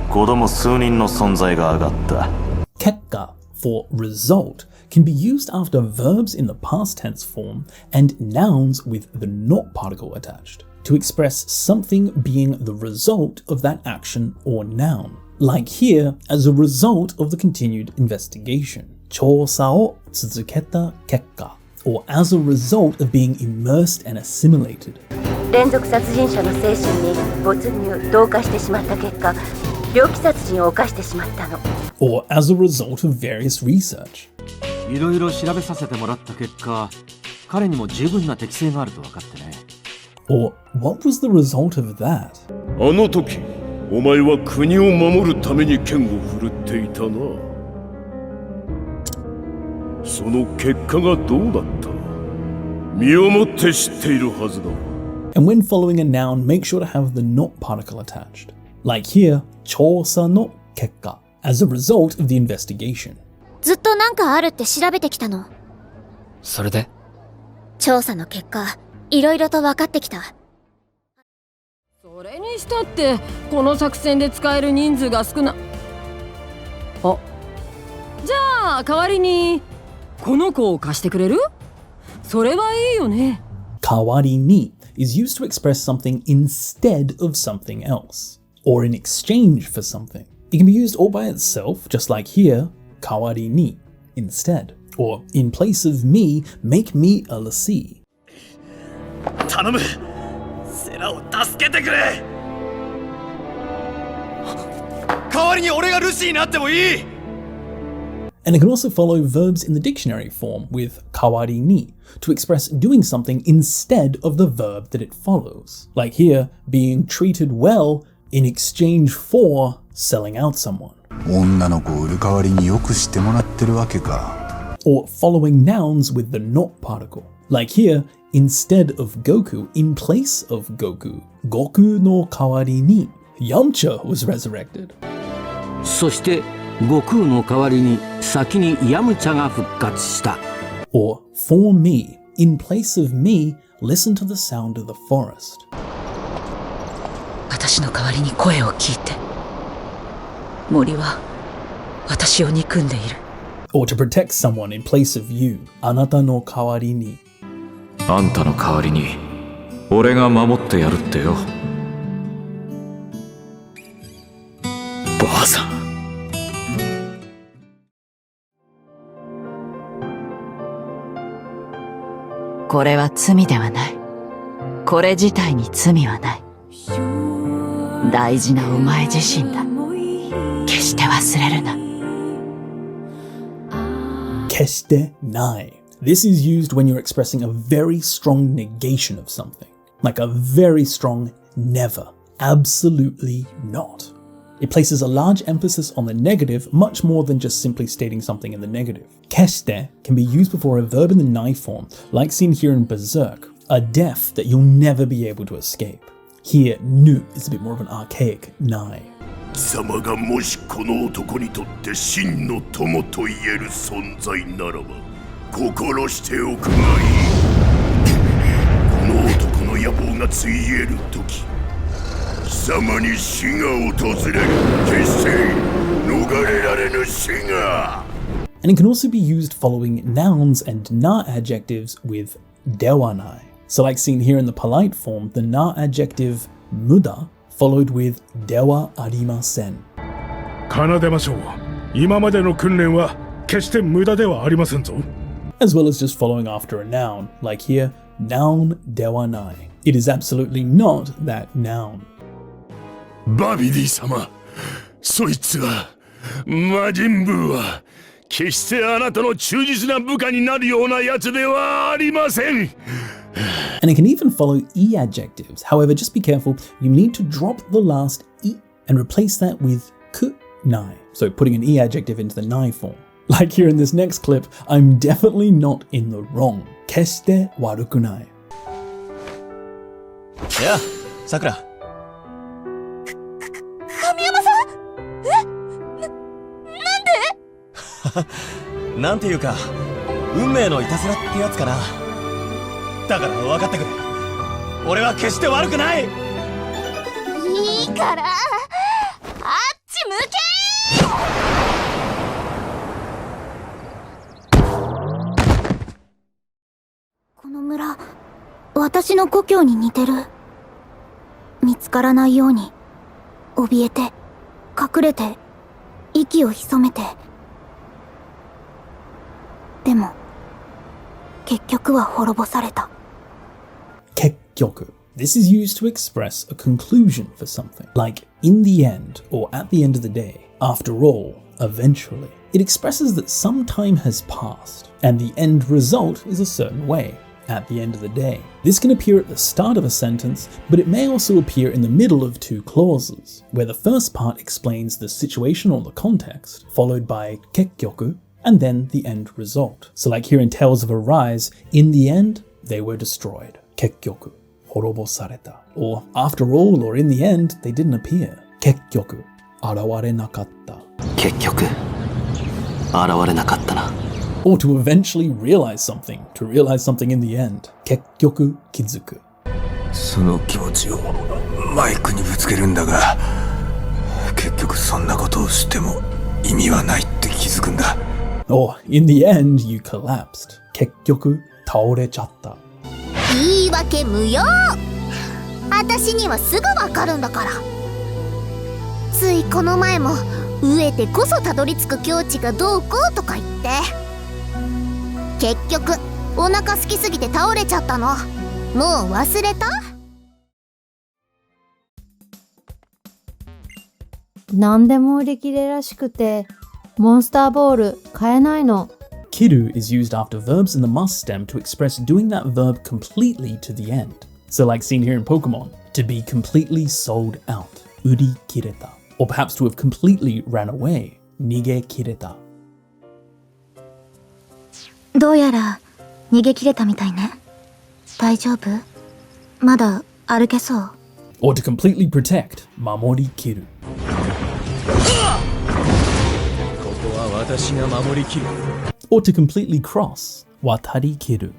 子供数人の存在が挙がった。結果 for result can be used after verbs in the past tense form and nouns with the not particle attached to express something being the result of that action or noun. Like here, as a result of the continued investigation. 調査を続けた結果 or as a result of being immersed and assimilated. 連続殺人者の精神に没入同化してしまった結果、猟奇殺人を犯してしまったの。Or as a result of various research. いろいろ調べさせてもらった結果、彼にも十分な適性があると分かってね。Or what was the result of that? あの時、お前は国を守るために剣を振るっていたな。その結果がどうだった？身をもって知っているはずだ。And when following a noun, make sure to have the not particle attached. Like here, 調査の結果 as a result of the investigation. ずっとなんかあるって調べてきたの。それで？調査の結果、いろいろと分かってきた。それにしたってこの作戦で使える人数が少な。あ、じゃあ代わりにこの子を貸してくれる？それはいいよね。代わりに is used to express something instead of something else, or in exchange for something. It can be used all by itself, just like here, 代わりに instead. Or, in place of me, make me a lessee. 頼むセラを助けてくれ代わりに俺がルシーになってもいい And it can also follow verbs in the dictionary form with kawari ni to express doing something instead of the verb that it follows. Like here, being treated well in exchange for selling out someone. 女の子を売る代わりによくしてもらってるわけか。 Or following nouns with the not particle. Like here, instead of Goku, in place of Goku, Goku no kawari ni Yamcha was resurrected. そして悟空の代わりに先にヤムチャが復活した。 Or, for me, in place of me, listen to the sound of the forest. 私の代わりに声を聞いて。森は私を憎んでいる。 Or to protect someone in place of you, あなたの代わりに。あんたの代わりに俺が守ってやるってよ。ばあさん。これは罪ではない。これ自体に罪はない。大事なお前自身だ。決して忘れるな。決してない。This is used when you're expressing a very strong negation of something. Like a very strong never. Absolutely not. It places a large emphasis on the negative much more than just simply stating something in the negative. Keshite can be used before a verb in the nai form, like seen here in Berserk, a death that you'll never be able to escape. Here, nu is a bit more of an archaic nai. 貴様がもしこの男にとって真の友と言える存在ならば心しておくがいい。この男の野望がついえる時貴様に死が訪れる。決して逃れられぬ死が。 And it can also be used following nouns and na adjectives with dewanai. So like seen here in the polite form, the na adjective muda followed with dewa arimasen. 奏でましょう。今までの訓練は決して無駄ではありませんぞ。 As well as just following after a noun, like here, noun dewanai. It is absolutely not that noun. バビディ様、そいつは魔人ブーは決してあなたの忠実な部下になるようなやつではありません。 And it can even follow e adjectives. However, just be careful, you need to drop the last e and replace that with ku nai. So putting an e adjective into the nai form. Like here in this next clip, I'm definitely not in the wrong. Keshite warukunai. やあ、さくら。神山さん？なんで？なんていうか、運命のいたずらってやつかな。だから分かってくれ。俺は決して悪くない。いいから、あっち向け！この村、私の故郷に似てる。見つからないように、怯えて、隠れて、息を潜めて。でも、結局は滅ぼされた。Kekkyoku. This is used to express a conclusion for something, like in the end or at the end of the day, after all, eventually. It expresses that some time has passed, and the end result is a certain way, at the end of the day. This can appear at the start of a sentence, but it may also appear in the middle of two clauses, where the first part explains the situation or the context, followed by kekkyoku, and then the end result. So like here in Tales of Arise, in the end, they were destroyed. Kekkyoku, horobosareta. Or after all, or in the end, they didn't appear. Kekkyoku, arawarenakatta. Kekkyoku, arawarenakatta na. Or to eventually realize something in the end. Kekkyoku kizuku. その気持ちをマイクにぶつけるんだが、結局そんなことをしても意味はないって気づくんだ。Or, in the end, you collapsed. Kekkyoku taorechatta. 言い訳無用。私にはすぐわかるんだから。ついこの前も飢えてこそたどり着く境地がどうこうとか言って。結局お腹空きすぎて倒れちゃったの。もう忘れた？何でも売り切れらしくてモンスターボール買えないの。Kiru is used after verbs in the must stem to express doing that verb completely to the end. So like seen here in Pokemon, to be completely sold out, uri kireta. Or perhaps to have completely ran away, nige kireta. どうやら逃げ切れたみたいね。大丈夫？まだ歩けそう。Or to completely protect, mamori kiru. ここは私が守りきる。Or to completely cross, watari kiru.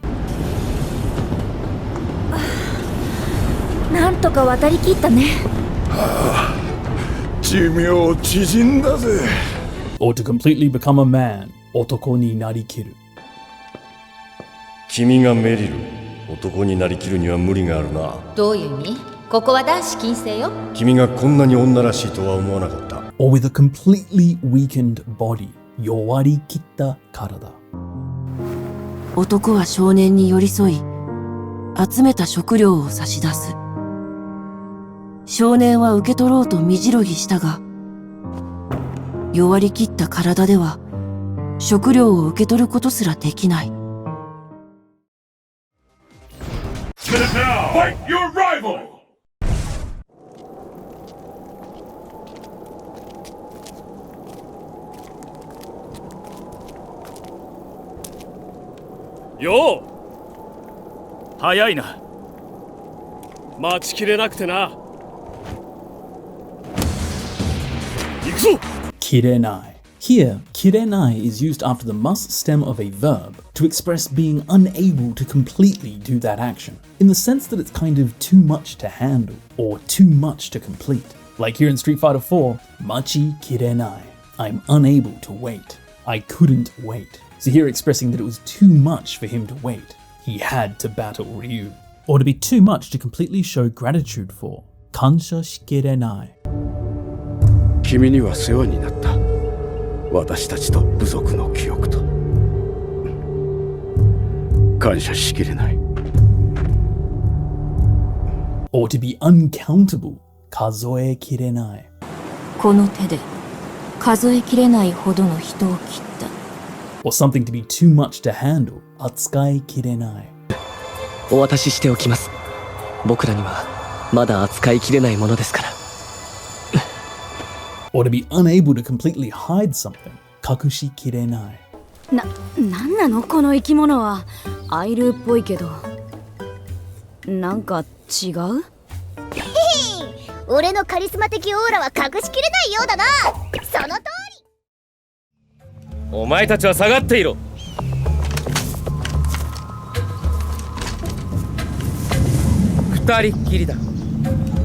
なんとか渡りきったね。寿命縮んだぜ。Or to completely become a man, otoko ni narikiru. 君がメリル、男になりきるには無理があるな。どういう意味？ここは男子禁制よ。君がこんなに女らしいとは思わなかった。Or with a completely weakened body, yowari kitta karada. 男は少年に寄り添い、集めた食料を差し出す。少年は受け取ろうと身じろぎしたが、弱り切った体では食料を受け取ることすらできない。Fight your rival! よう、早いな。待ちきれなくてな。行くぞ。 Kirenai. Here, kirenai is used after the must stem of a verb to express being unable to completely do that action, in the sense that it's kind of too much to handle, or too much to complete. Like here in Street Fighter 4, machi kirenai. I'm unable to wait. I couldn't wait. So here expressing that it was too much for him to wait. He had to battle Ryu. Or to be too much to completely show gratitude for. Kansha shikirenai. 君には世話になった。私たちと部族の記憶と。感謝しきれない。Or to be uncountable. Kazoe kirenai. この手で数えきれないほどの人を切った。Or something to be too much to handle. Atsukai kirenai. お渡ししておきます。僕らにはまだ扱いきれないものですから。Or to be unable to completely hide something. Kakushi kirenai. なんなのこの生き物は。アイルっぽいけど。なんか違う？へへ、俺のカリスマ的オーラは隠しきれないようだな。その通り。お前たちは下がっていろ。二人っきりだ。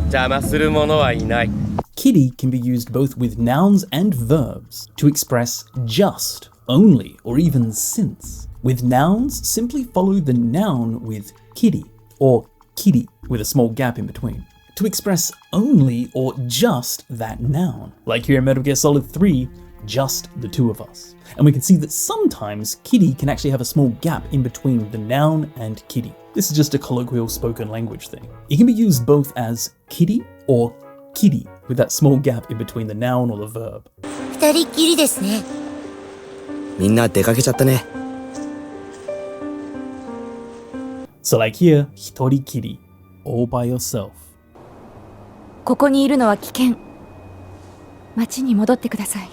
邪魔する者はいない。Kiri can be used both with nouns and verbs to express just, only, or even since. With nouns, simply follow the noun with kiri, or kiri, with a small gap in between, to express only or just that noun. Like here in Metal Gear Solid 3, just the two of us. And we can see that sometimes kiri can actually have a small gap in between the noun and kiri. This is just a colloquial spoken language thing. It can be used both as kiri or kiri, with that small gap in between the noun or the verb. 二人っきりですね。みんな出かけちゃったね。So like here, hitori kiri, all by yourself. ここにいるのは危険。町に戻ってください。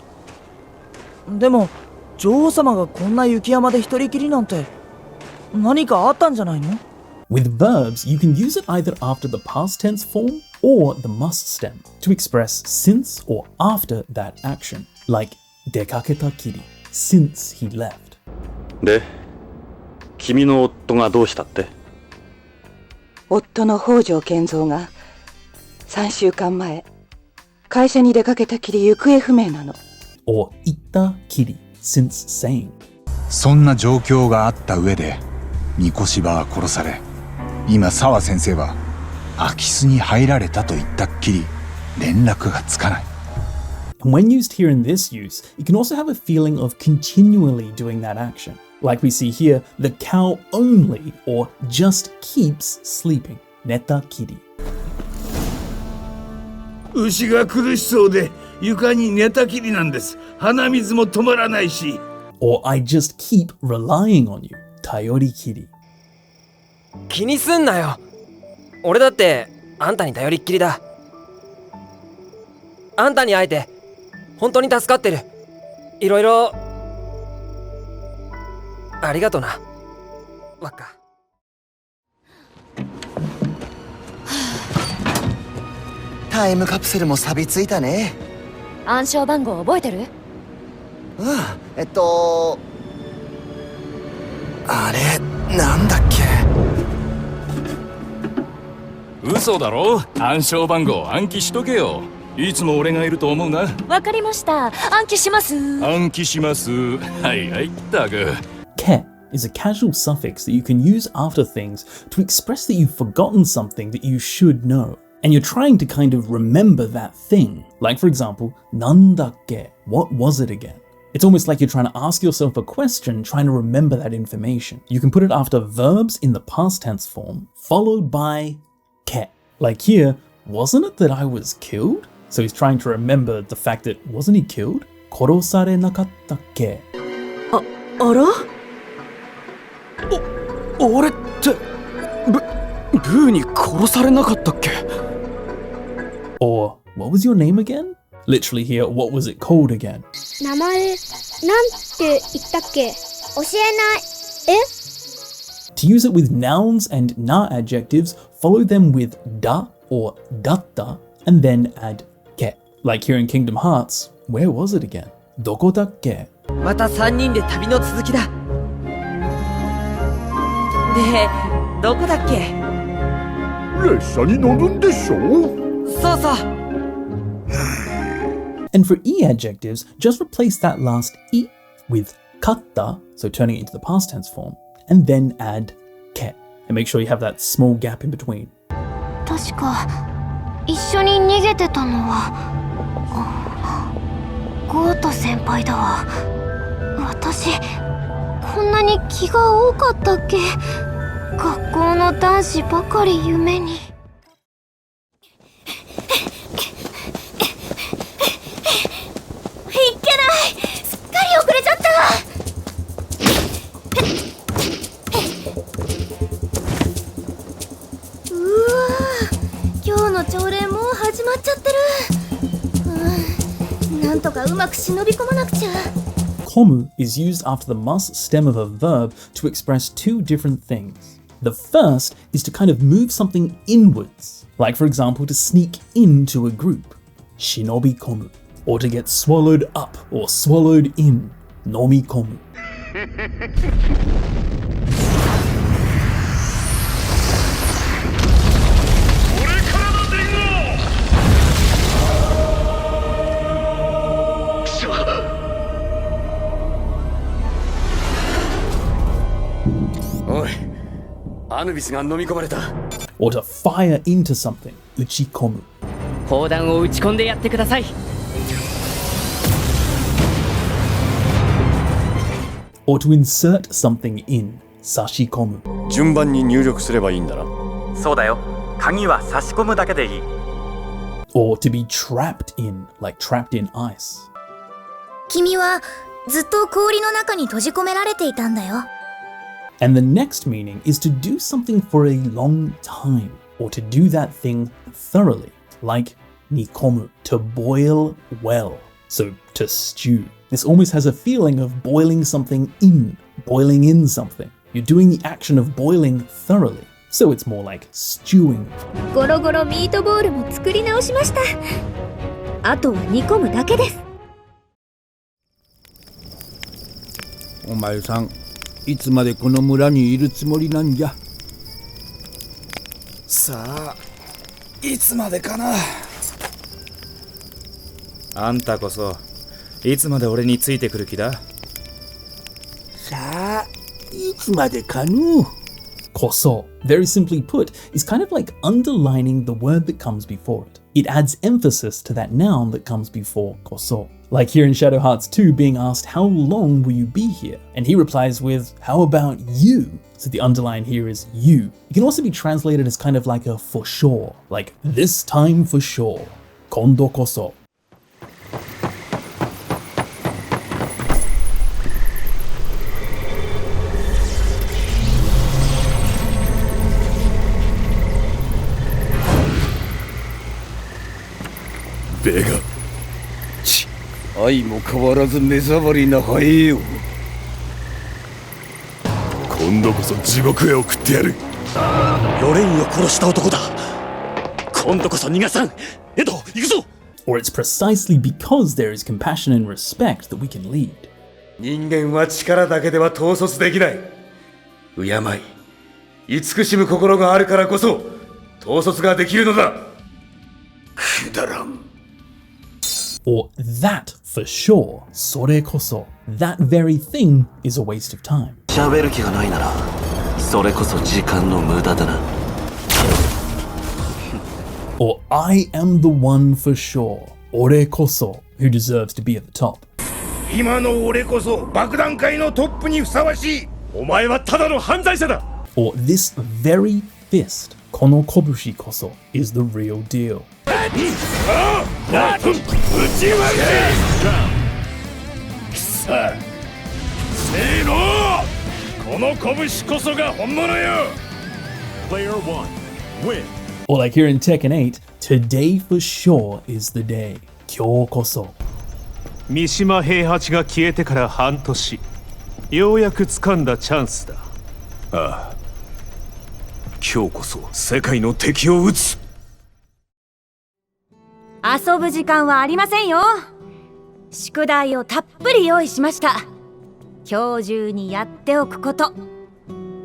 でも女王様がこんな雪山で一人きりなんて何かあったんじゃないの？ With verbs, you can use it either after the past tense form or the must stem to express since or after that action, like dekaketa kiri, since he left. で、君の夫がどうしたって？夫の北条健三が3週間前、会社に出かけたきり行方不明なの。Or itta kiri, since saying. そんな状況があった上で、三越柴は殺され、今澤先生は空き巣に入られたと言ったっきり連絡がつかない。And when used here in this use, it can also have a feeling of continually doing that action. Like we see here, the cow only or just keeps sleeping. Neta kiri. 牛が苦しそうで床に寝たきりなんです。鼻水も止まらないし。Or I just keep relying on you. Tayori kiri. 気にすんなよ。俺だってあんたに頼りっきりだ。あんたに会えて本当に助かってる。いろいろありがとな。わっか。タイムカプセルも錆びついたね。暗証番号覚えてる？あれなんだっけ。嘘だろ。暗証番号暗記しとけよ。いつも俺がいると思うな。わかりました。暗記します。暗記します。はいはい、タグ。Ke is a casual suffix that you can use after things to express that you've forgotten something that you should know. And you're trying to kind of remember that thing. Like for example, nandakke? What was it again? It's almost like you're trying to ask yourself a question, trying to remember that information. You can put it after verbs in the past tense form, followed by ke. Like here, wasn't it that I was killed? So he's trying to remember the fact that wasn't he killed? Korosare nakatta ke? あら？俺ってブーに殺されなかったっけ? Or what was your name again? Literally here, what was it called again? 名前なんて言ったっけ？教えない。え？ To use it with nouns and na adjectives, follow them with da or datta and then add ke. Like here in Kingdom Hearts, where was it again? Doko dakke? また3人で旅の続きだ。で、どこだっけ？列車に乗るんでしょ？そうそう。And for e adjectives, just replace that last e with katta, so turning it into the past tense form, and then add ke. And make sure you have that small gap in between. 確か一緒に逃げてたのはゴート先輩だわ。私こんなに気が多かったっけ？学校の男子ばかり夢に。いけない。すっかり遅れちゃった。うわー、今日の朝礼もう始まっちゃってる。なんとかうまく忍び込まなくちゃ。Komu is used after the mus stem of a verb to express two different things. The first is to kind of move something inwards, like for example to sneak into a group, shinobi komu, or to get swallowed up or swallowed in, nomi komu. Or to fire into something, uchikomu. 砲弾を撃ち込んでやってください。Or to insert something in, sashikomu. 順番に入力すればいいんだな。そうだよ。鍵は差し込むだけでいい。Or to be trapped in, like trapped in ice. 君はずっと氷の中に閉じ込められていたんだよ。And the next meaning is to do something for a long time, or to do that thing thoroughly, like nikomu, to boil well, so to stew. This almost has a feeling of boiling something in, boiling in something. You're doing the action of boiling thoroughly, so it's more like stewing. ゴロゴロミートボールも作り直しました。あとは煮込むだけです。お前さん、いつまでこの村にいるつもりなんじゃ。さあ、いつまでかな。あんたこそいつまで俺についてくる気だ。さあ、いつまでかの。Koso, very simply put, is kind of like underlining the word that comes before it. It adds emphasis to that noun that comes before koso. Like here in Shadow Hearts 2 being asked, how long will you be here? And he replies with, how about you? So the underline here is you. It can also be translated as kind of like a for sure, like this time for sure, kondo koso. Vega. 愛も変わらず目障りなハエよ。今度こそ地獄へ送ってやる。ロレインを殺した男だ。今度こそ逃がさん。エド、行くぞ。Or it's precisely because there is compassion and respect that we can lead. 人間は力だけでは統率できない。敬い、慈しむ心があるからこそ統率ができるのだ。くだらん。Or that for sure, それこそ. That very thing is a waste of time. 喋る気がないなら、それこそ時間の無駄だな。Or I am the one for sure, 俺こそ who deserves to be at the top. 今の俺こそ爆弾界のトップにふさわしい。お前はただの犯罪者だ。Or this very fist, この拳こそ is the real deal. せーの、この拳こそが本物よ。 Player 1, win. Or like here in Tekken 8, today for sure is the day. 今日こそ。三島平八が消えてから半年、ようやく掴んだチャンスだ。ああ、今日こそ世界の敵を撃つ。遊ぶ時間はありませんよ。宿題をたっぷり用意しました。今日中にやっておくこと。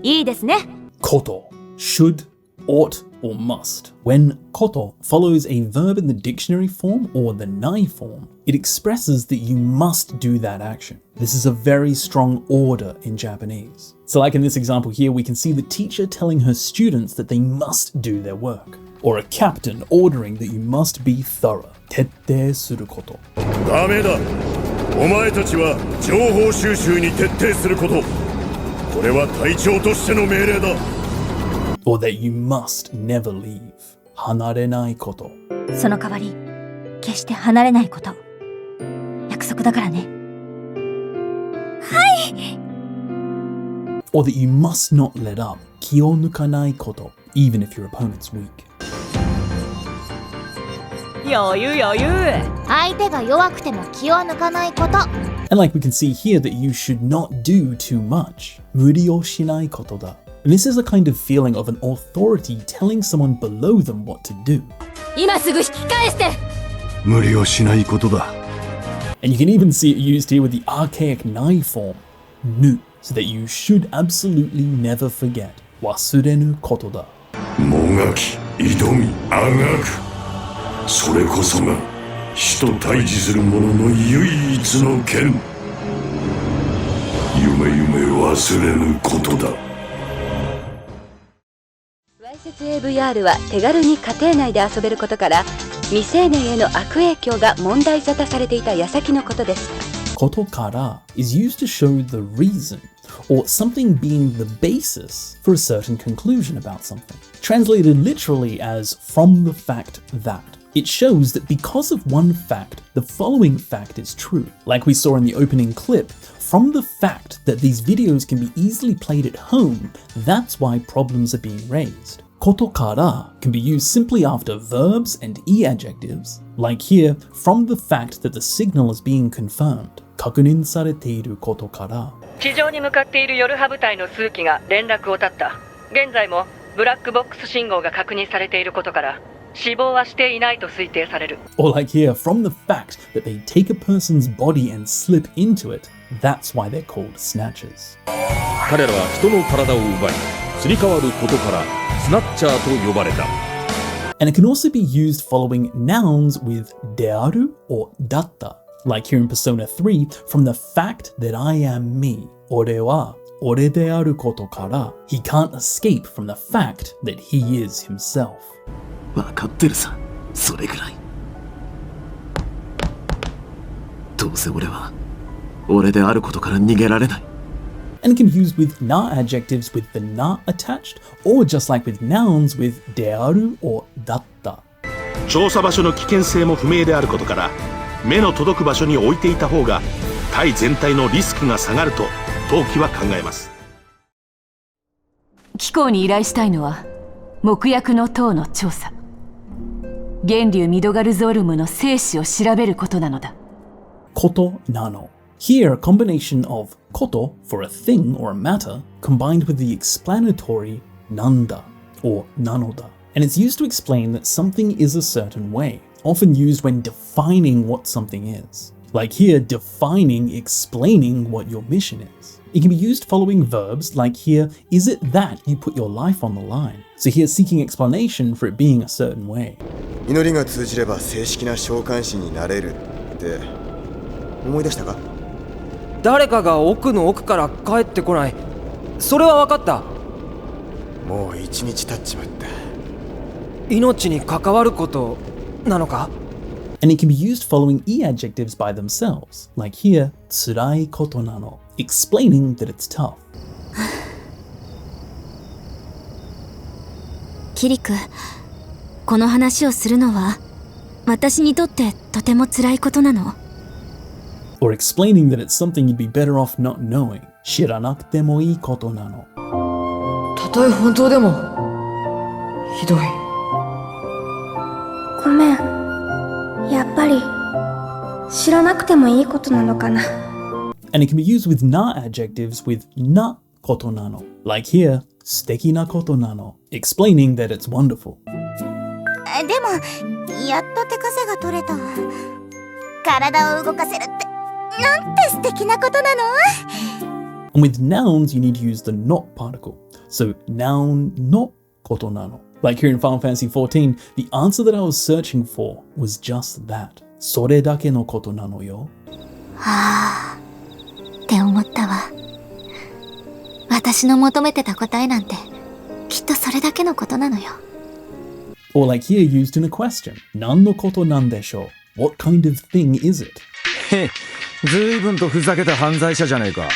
いいですね。こと should, ought, or must. When koto follows a verb in the dictionary form or the nai form, it expresses that you must do that action. This is a very strong order in Japanese. So like in this example here, we can see the teacher telling her students that they must do their work. Or a captain ordering that you must be thorough. 徹底すること。ダメだ。お前たちは情報収集に徹底すること。これは隊長としての命令だ。Or that you must never leave. 離れないこと。その代わり、決して離れないこと。約束だからね。はい。Or that you must not let up. 気を抜かないこと。Even if your opponent's weak. 余裕余裕。相手が弱くても気を抜かないこと。And like we can see here that you should not do too much. 無理をしないことだ。And this is a kind of feeling of an authority telling someone below them what to do. 今すぐ引き返して。無理をしないことだ。And you can even see it used here with the archaic nai form, nu, so that you should absolutely never forget. 忘れぬことだ。もがき、挑み、あがく。それこそが死と対峙する者の唯一の剣。夢忘れぬことだ。わいせつ AVR は手軽に家庭内で遊べることから未成年への悪影響が問題沙汰されていた矢先のことです。ことから is used to show the reason or something being the basis for a certain conclusion about something. Translated literally as from the fact that. It shows that because of one fact, the following fact is true. Like we saw in the opening clip, from the fact that these videos can be easily played at home, that's why problems are being raised. Koto kara can be used simply after verbs and e-adjectives, like here, from the fact that the signal is being confirmed. 確認されていることから。地上に向かっているヨルハ部隊の数機が連絡を絶った。現在もブラックボックス信号が確認されていることから、死亡はしていないと推定される。Or like here, from the fact that they take a person's body and slip into it, that's why they're called snatchers. 彼らは人の体を奪い、すり替わることからスナッチャーと呼ばれた。And it can also be used following nouns with である or だった。Like here in Persona 3, from the fact that I am me, 俺は俺であることから、he can't escape from the fact that he is himself. わかってるさ、それぐらい。どうせ俺は俺であることから逃げられない。 And it can be used with na adjectives with the na attached, or just like with nouns with dearu or datta. 調査場所の危険性も不明であることから、目の届く場所に置いていた方が隊全体のリスクが下がると当機は考えます。機構に依頼したいのは木薬の塔の調査、源流ミドガルゾールムの生死を調べることなのだ。Koto nano. Here, a combination of koto for a thing or a matter combined with the explanatory nanda or nanoda. And it's used to explain that something is a certain way, often used when defining what something is. Like here, defining, explaining what your mission is. It can be used following verbs, like here, is it that you put your life on the line? So here, seeking explanation for it being a certain way. 祈りが通じれば正式な召喚師になれるって思い出したか？誰かが奥の奥から帰ってこない。それは分かった。もう一日経っちまった。命に関わることなのか？ And it can be used following e adjectives by themselves, like here, tsurai koto nano, explaining that it's tough. キリク、この話をするのは私にとってとても辛いことなの。Or explaining that it's something you'd be better off not knowing. 知らなくてもいいことなの。たとえ本当でもひどい。ごめん。やっぱり知らなくてもいいことなのかな。And it can be used with na adjectives with na koto nano. Like here, 素敵なことなの. Explaining that it's wonderful. でも、やっと手枷が取れた。体を動かせるって、なんて素敵なことなの？ And with nouns, you need to use the not particle. So, noun no koto nano. Like here in Final Fantasy XIV, the answer that I was searching for was just that. それだけのことなのよ。はぁ、って思ったわ。私の求めてた答えなんて、きっとそれだけのことなのよ。Or like here used in a question. 何のことなんでしょう? What kind of thing is it? へ、ずいぶんとふざけた犯罪者じゃねえか。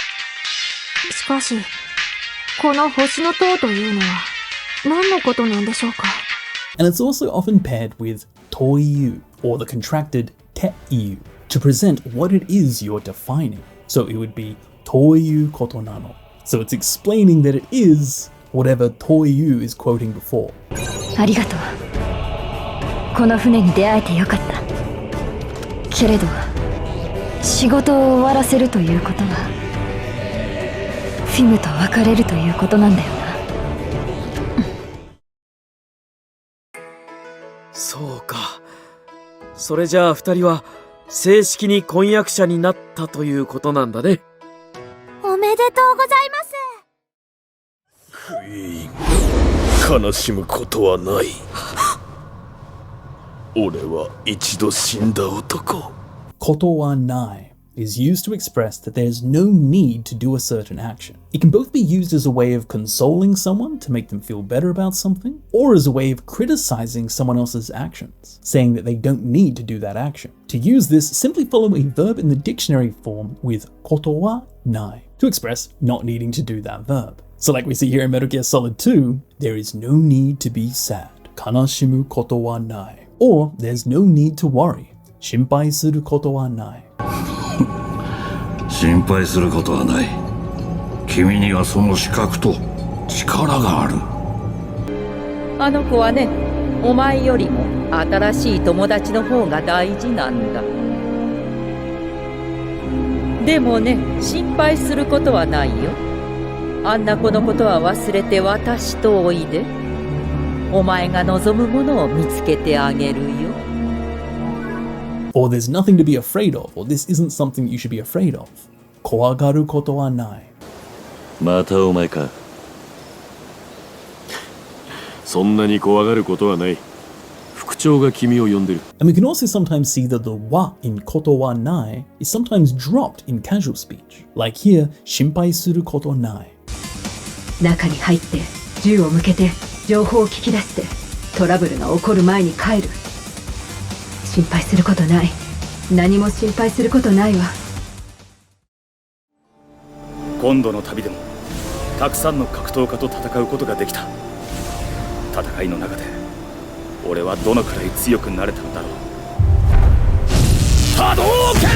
しかし、この星の塔というのは何のことなんでしょうか? And it's also often paired with toiyu, or the contracted teiyu, to present what it is you're defining. So it would be toiyu koto nano. So it's explaining that it is whatever toiyu is quoting before. ありがとう。この船に出会えてよかった。けれど、仕事を終わらせるということは、フィムと別れるということなんだよな。そうか。それじゃあ二人は正式に婚約者になったということなんだね。おめでとうございます。クイーン、悲しむことはない。俺は一度死んだ男。Koto wa nai is used to express that there's no need to do a certain action. It can both be used as a way of consoling someone to make them feel better about something, or as a way of criticizing someone else's actions, saying that they don't need to do that action. To use this, simply follow a verb in the dictionary form with koto wa nai to express not needing to do that verb. So like we see here in Metal Gear Solid 2, there is no need to be sad. Kanashimu koto wa nai. Or there's no need to worry. 心配することはない。心配することはない。君にはその資格と力がある。あの子はね、お前よりも新しい友達の方が大事なんだ。でもね、心配することはないよ。あんな子のことは忘れて私とおいで。お前が望むものを見つけてあげるよ。Or there's nothing to be afraid of, or this isn't something you should be afraid of. 怖がることはない。またお前か。そんなに怖がることはない。副長が君を呼んでる。And we can also sometimes see that the wa in koto wa nai is sometimes dropped in casual speech. Like here, 心配することない。中に入って銃を向けて情報を聞き出してトラブルが起こる前に帰る。心配することない。何も心配することないわ。今度の旅でもたくさんの格闘家と戦うことができた。戦いの中で俺はどのくらい強くなれたのだろう。波動拳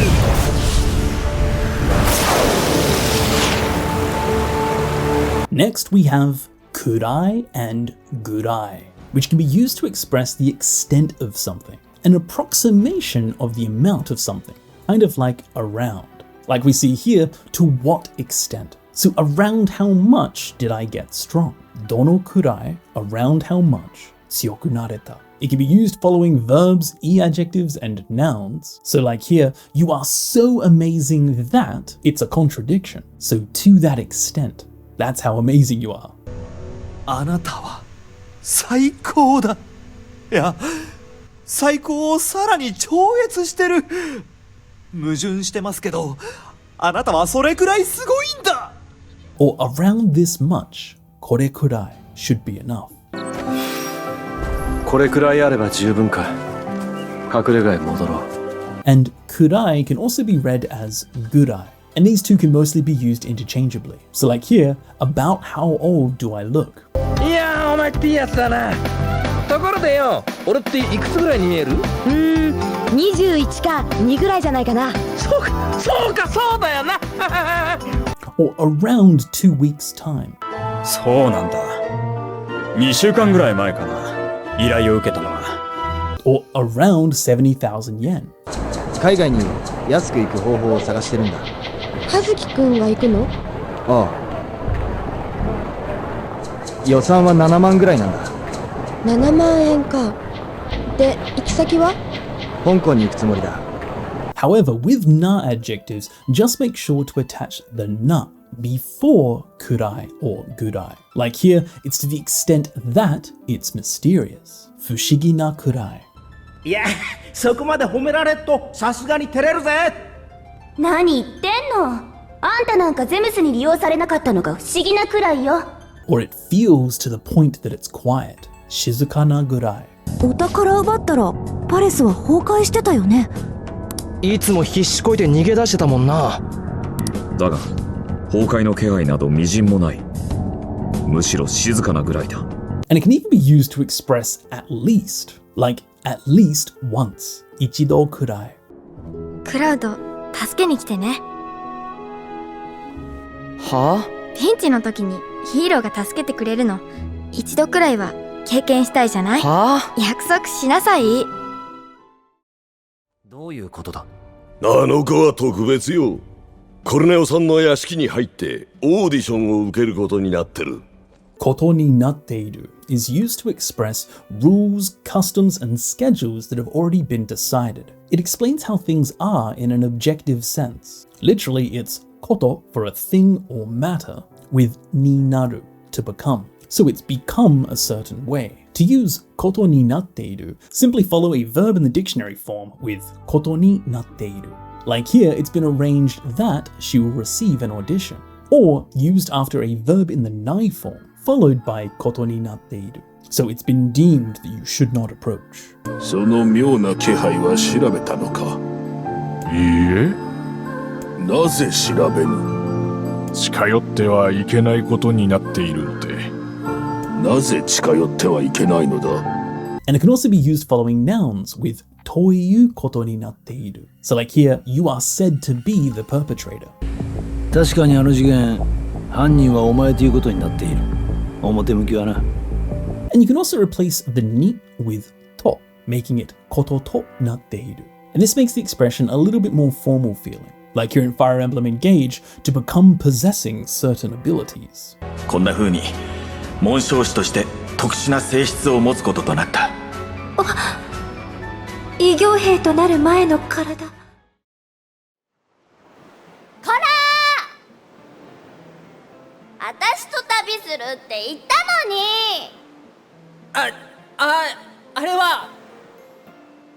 Next we have kurai and gurai, which can be used to express the extent of something, an approximation of the amount of something, kind of like around. Like we see here, to what extent. So around how much did I get strong? Dono kurai, around how much, tsuyoku nareta. It can be used following verbs, e-adjectives, and nouns. So like here, you are so amazing that it's a contradiction. So to that extent, that's how amazing you are. あなたは最高だ。いや、最高をさらに超越してる。矛盾してますけど、あなたはそれくらいすごいんだ。Or around this much, これくらい should be enough. これくらいあれば十分か。隠れ家へ戻ろう。And kurai can also be read as gurai, and these two can mostly be used interchangeably. So like here, about how old do I look? いやー、お前っていいやつだな。ところでよ、俺っていくつぐらいに見える？21か2ぐらいじゃないかな。そうだよな。Or around 2 weeks' time. そうなんだ。2週間ぐらい前かな。依頼を受けたのは。Or around 70,000 yen. 海外に安く行く方法を探してるんだ。葉月くんが行くの？ああ。予算は7万ぐらいなんだ。7万円か。で、行き先は？香港に行くつもりだ。However, with na adjectives, just make sure to attach the na before kurai or gurai. Like here, it's to the extent that it's mysterious. Fushigi na kurai. いや、そこまで褒められっとさすがに照れるぜ。何言ってんの？あんたなんかゼムスに利用されなかったのが不思議なくらいよ。Or it feels to the point that it's quiet. Shizuka na gurai. お宝奪ったらパレスは崩壊してたよね。いつも必死こいて逃げ出してたもんな。だが崩壊の気配などみじんもない。むしろ静かなぐらいだ。And it can even be used to express at least, like at least once. Ichido kurai. クラウド、助けに来てね。はあ？ピンチの時にヒーローが助けてくれるの。一度くらいは経験したいじゃない？はあ？約束しなさい。どういうことだ？あの子は特別よ。コルネオさんの屋敷に入ってオーディションを受けることになってる。Koto ni natteiru is used to express rules, customs, and schedules that have already been decided. It explains how things are in an objective sense. Literally, it's koto for a thing or matter, with ni naru, to become. So it's become a certain way. To use koto ni natteiru, simply follow a verb in the dictionary form with koto ni natteiru. Like here, it's been arranged that she will receive an audition. Or used after a verb in the nai form, followed by koto ni natteiru. So it's been deemed that you should not approach. その妙な気配は調べたのか？いいえ。なぜ調べぬ？近寄ってはいけないことになっているので。なぜ近寄ってはいけないのだ？ And it can also be used following nouns with toiyu koto ni natteiru. So like here, you are said to be the perpetrator. 確かにあの事件、犯人はお前ということになっている。表向きはな。And you can also replace the ni with to, making it koto to natteiru. And this makes the expression a little bit more formal feeling, like here in Fire Emblem Engage, to become possessing certain abilities. こんな風に紋章師として特殊な性質を持つこととなった。異形兵となる前の体。こらー！あたしと旅するって言ったのに。あれは。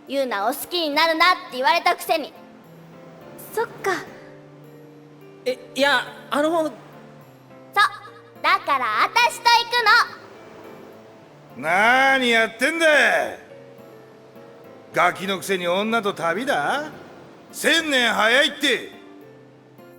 ユーナを好きになるなって言われたくせに。そっか。いや、そう、だからあたしと行くの。なーにやってんだ。ガキのくせに女と旅だ。1000年早いって。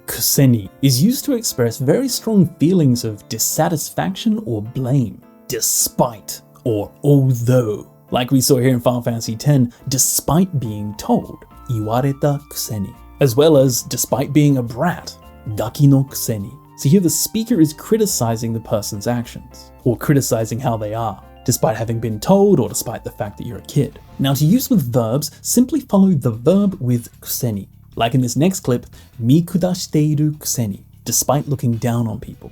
Kuseni is used to express very strong feelings of dissatisfaction or blame, despite or although. Like we saw here in Final Fantasy X, despite being told, iwareta kuseni, as well as despite being a brat, gaki no kuseni. So here the speaker is criticizing the person's actions, or criticizing how they are, despite having been told or despite the fact that you're a kid. Now to use with verbs, simply follow the verb with kuseni. Like in this next clip, mi kudashiteiru kuseni, despite looking down on people.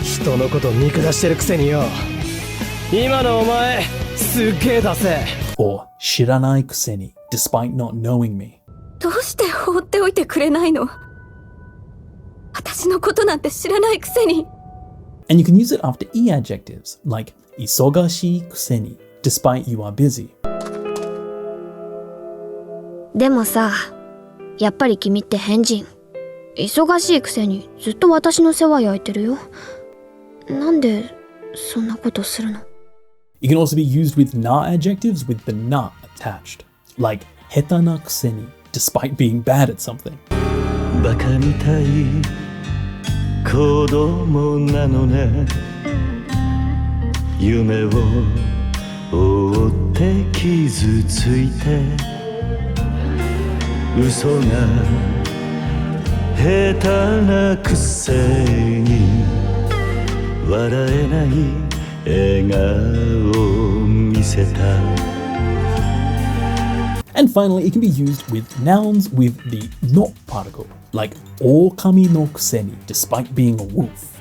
人のこと見下してるくせによ。今のお前すっげえだぜ。 Or shiranai kuseni, despite not knowing me. どうして放っておいてくれないの？私のことなんて知らないくせに。 And you can use it after e adjectives, like isogashi kuseni, despite you are busy. でもさ、やっぱり君って変人。忙しいくせにずっと私の世話焼いてるよ。なんでそんなことするの？ You can also be used with na adjectives with the na attached, like heta na kuseni, despite being bad at something. バカみたい子供なのね。夢を追って傷ついて嘘が下手なくせに笑えない笑顔を見せた。 And finally, it can be used with nouns with the not particle, like okami no kuseni, despite being a wolf.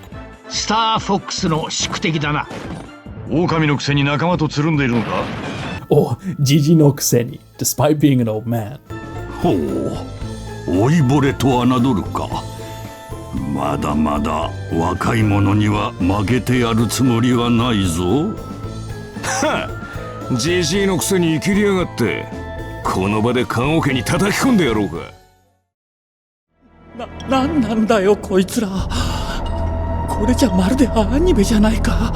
スターフォックスの宿敵だな。狼のくせに仲間とつるんでいるのか？ Or jiji no kuseni, despite being an old man. ほう、老いぼれと侮るか。まだまだ若い者には負けてやるつもりはないぞ。はっ、ジジイのくせに生きりやがって。この場で棺桶に叩き込んでやろうか。なんなんだよこいつら。これじゃまるでアニメじゃないか。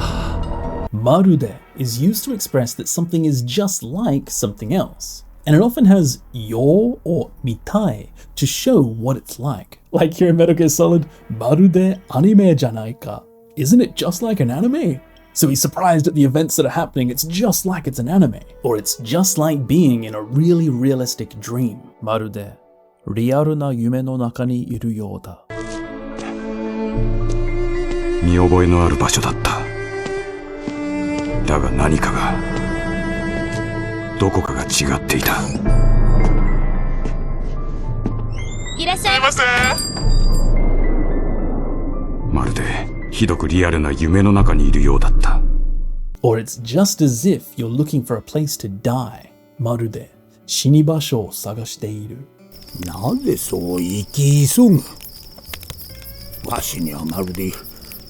Marude is used to express that something is just like something else. And it often has yo or mitai to show what it's like. Like here in Metal Gear Solid, Marude anime janai ka. Isn't it just like an anime? So he's surprised at the events that are happening. It's just like it's an anime. Or it's just like being in a really realistic dream. Marude, riaru na yume no naka ni iru you da. 見覚えのある場所だった。だが何かが、どこかが違っていた。いらっしゃいませ。まるでひどくリアルな夢の中にいるようだった。Or it's just as if you're looking for a place to die. まるで死に場所を探している。なぜそう生き急ぐ？わしにはまるで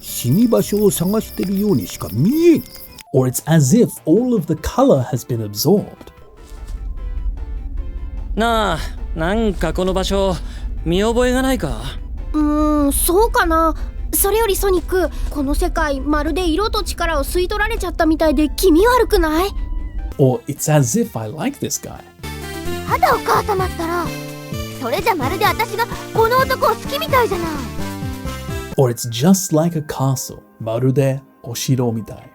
死に場所を探しているようにしか見えん。Or it's as if all of the color has been absorbed. なあ、なんかこの場所見覚えがないか？そうかな。それよりソニック、この世界まるで色と力を吸い取られちゃったみたいで気味悪くない？ Or it's as if I like this guy. 肌をか頭ったら、それじゃまるで私がこの男を好きみたいじゃない。Or it's just like a castle. まるでお城みたい。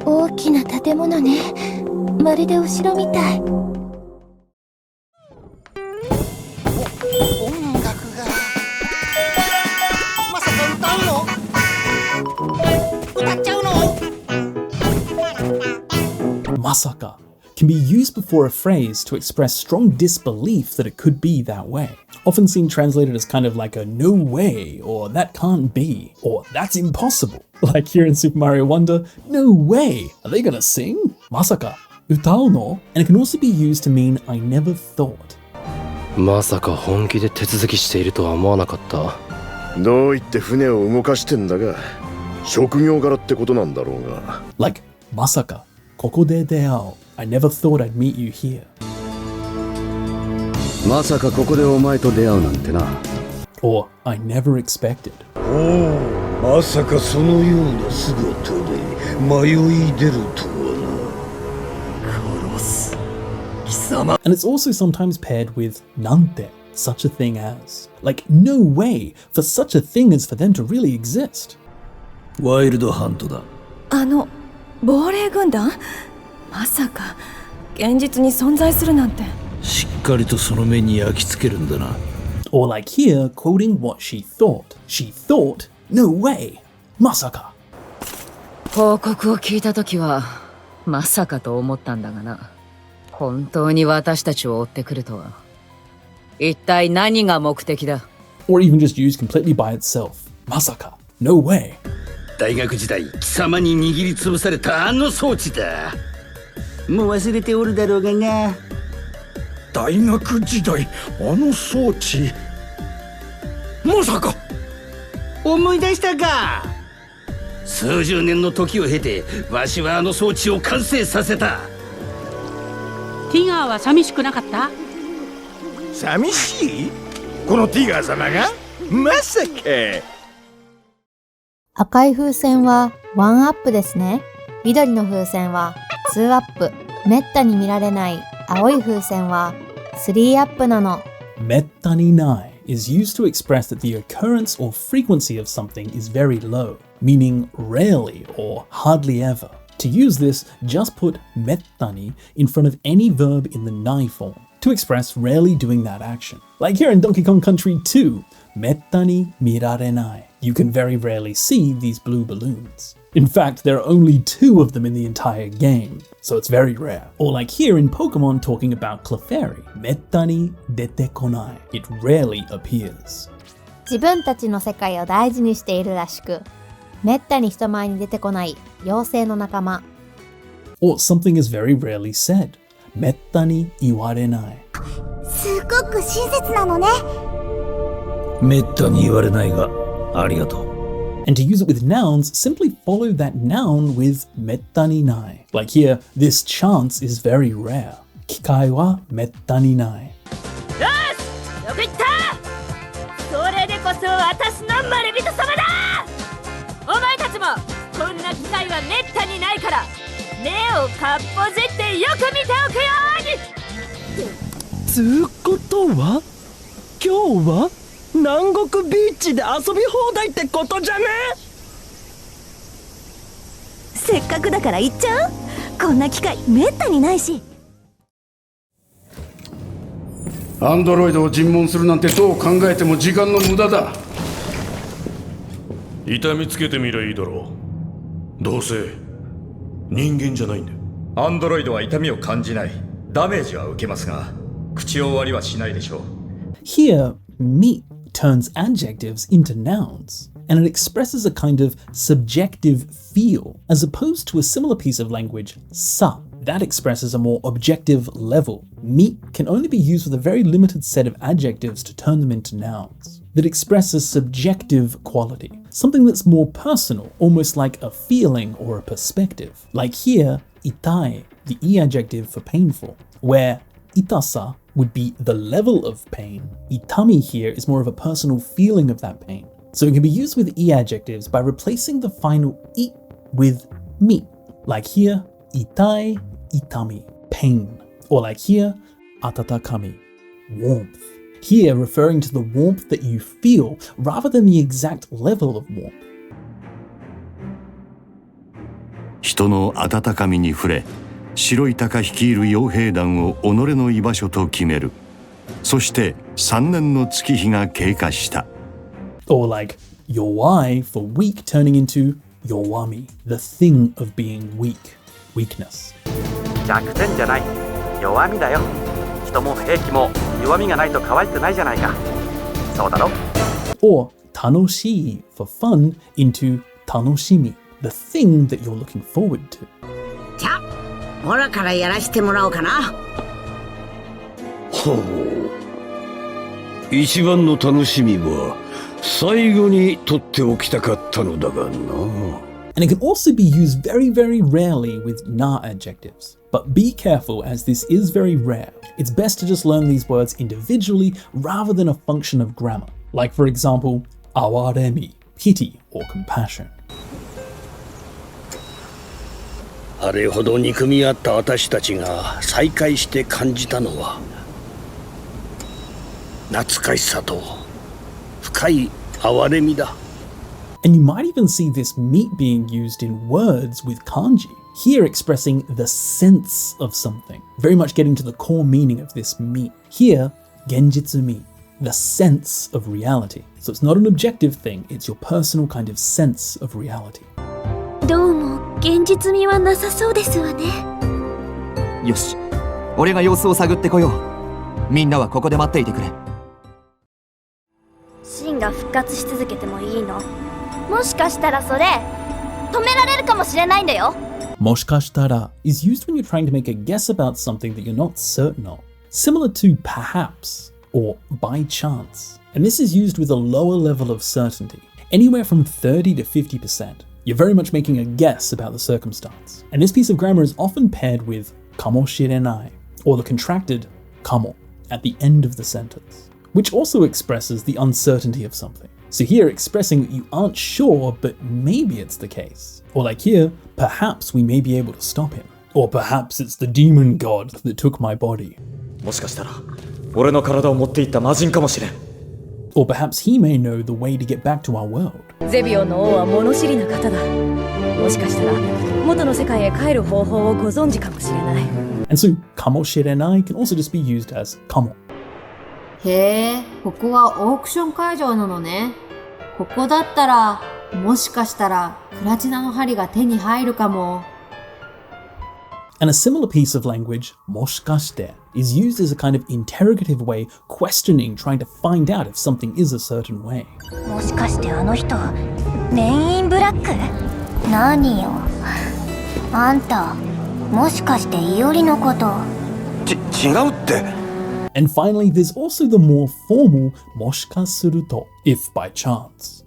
大きな建物ね。まるでお城みたい。Masaka can be used before a phrase to express strong disbelief that it could be that way. Often seen translated as kind of like a no way, or that can't be, or that's impossible. Like here in Super Mario Wonder, no way! Are they gonna sing? Masaka, utao no? And it can also be used to mean I never thought. まさか本気で手続きしているとは思わなかった。どう言って船を動かしてんだが、職業柄ってことなんだろうが。Like, Masaka, koko de deao. I never thought I'd meet you here. まさかここでお前と出会うなんてな。 Or, I never expected. おお、まさかそのような姿で迷い出るとはな。殺す。貴様。 And it's also sometimes paired with nante, such a thing as. Like, no way for such a thing as for them to really exist. ワイルドハントだ。亡霊軍団？まさか現実に存在するなんて。しっかりとその目に焼き付けるんだな。 Or like here, quoting what she thought. She thought, no way, masaka. 報告を聞いたときはまさかと思ったんだがな。本当に私たちを追ってくるとは。一体何が目的だ？ Or even just used completely by itself. Masaka, no way. 大学時代貴様に握りつぶされたあの装置だ。もう忘れておるだろうがな。大学時代あの装置、まさか。思い出したか。数十年の時を経てわしはあの装置を完成させた。ティガーは寂しくなかった？寂しい？このティガー様が？まさか。赤い風船は1アップですね。緑の風船は2アップ。めったに見られない青い風船は3アップなの。Mettani nai is used to express that the occurrence or frequency of something is very low, meaning rarely or hardly ever. To use this, just put mettani in front of any verb in the nai form to express rarely doing that action. Like here in Donkey Kong Country 2, mettani mirarenai. You can very rarely see these blue balloons. In fact, there are only 2 of them in the entire game, so it's very rare. Or like here in Pokemon talking about Clefairy, mettani dete konai. It rarely appears. 自分たちの世界を大事にしているらしく、めったに人前に出てこない妖精の仲間。Or something is very rarely said. Mettani iwarenai. すごく親切なのね。めったに言われないが、ありがとう。And to use it with nouns, simply follow that noun with mettani nai. Like here, this chance is very rare. Kikai wa mettani nai. よし、よく言った。それでこそ私のまれびと様だ。お前たちもこんな機会はめったにないから、目をかっぽじってよく見ておくように。つうことは、今日は南国ビーチで遊び放題ってことじゃね？せっかくだから行っちゃう？こんな機会めったにないし。アンドロイドを尋問するなんてどう考えても時間の無駄だ。痛みつけてみりゃいいだろう。どうせ人間じゃないんだよ。アンドロイドは痛みを感じない。ダメージは受けますが、口を割りはしないでしょう。Here, me turns adjectives into nouns, and it expresses a kind of subjective feel, as opposed to a similar piece of language, sa. That expresses a more objective level. Me can only be used with a very limited set of adjectives to turn them into nouns. That express a subjective quality, something that's more personal, almost like a feeling or a perspective. Like here, itai, the e adjective for painful, where itasa would be the level of pain. Itami here is more of a personal feeling of that pain. So it can be used with e adjectives by replacing the final i with mi. Like here, itai, itami, pain. Or like here, atatakami, warmth. Here referring to the warmth that you feel rather than the exact level of warmth. 人の温かみに触れ、白い鷹率いる傭兵団を己の居場所と決める。そして3年の月日が経過した。Or like yowai for weak turning into yowami, the thing of being weak, weakness. 弱点じゃない、弱みだよ。人も兵器も弱みがないと可愛くないじゃないか。そうだろ？ Or tanoshii for fun into tanoshimi, the thing that you're looking forward to. じゃあ、オラからやらしてもらおうかな。ほう。一番の楽しみは最後に取っておきたかったのだがな。And it can also be used very, very rarely with na adjectives. But be careful, as this is very rare. It's best to just learn these words individually rather than a function of grammar. Like for example, awaremi, pity or compassion. あれほど憎み合った私たちが再会して感じたのは懐かしさと深い哀れみだ。 And you might even see this meat being used in words with kanji, here expressing the sense of something, very much getting to the core meaning of this meat. Here, genjitsu mi, the sense of reality. So it's not an objective thing, it's your personal kind of sense of reality. どうも現実味はなさそうですわね。よし、俺が様子を探ってこよう。みんなはここで待っていてくれ。シンが復活し続けてもいいの？もしかしたらそれ止められるかもしれないんだよ。Moshikashitara is used when you're trying to make a guess about something that you're not certain of, similar to perhaps or by chance. And this is used with a lower level of certainty, anywhere from 30 to 50%. You're very much making a guess about the circumstance. And this piece of grammar is often paired with kamoshirenai, or the contracted kamo, at the end of the sentence, which also expresses the uncertainty of something. So here, expressing that you aren't sure, but maybe it's the case. Or like here, perhaps we may be able to stop him. Or perhaps it's the demon god that took my body. もしかしたら俺の体を持っていった魔人かもしれん。 Or perhaps he may know the way to get back to our world. ゼビオの王は物知りな方だ。もしかしたら元の世界へ帰る方法をご存知かもしれない。 And so, kamoshirenai can also just be used as kamo. へえ、ここはオークション会場なのね。ここだったら、もしかしたらプラチナの針が手に入るかも。And a similar piece of language, moshikashite, is used as a kind of interrogative way, questioning, trying to find out if something is a certain way. もしかしてあの人メインインブラック？何よあんた、もしかしてイオリのこと？違うって。And finally, there's also the more formal moshikasuruto, if by chance.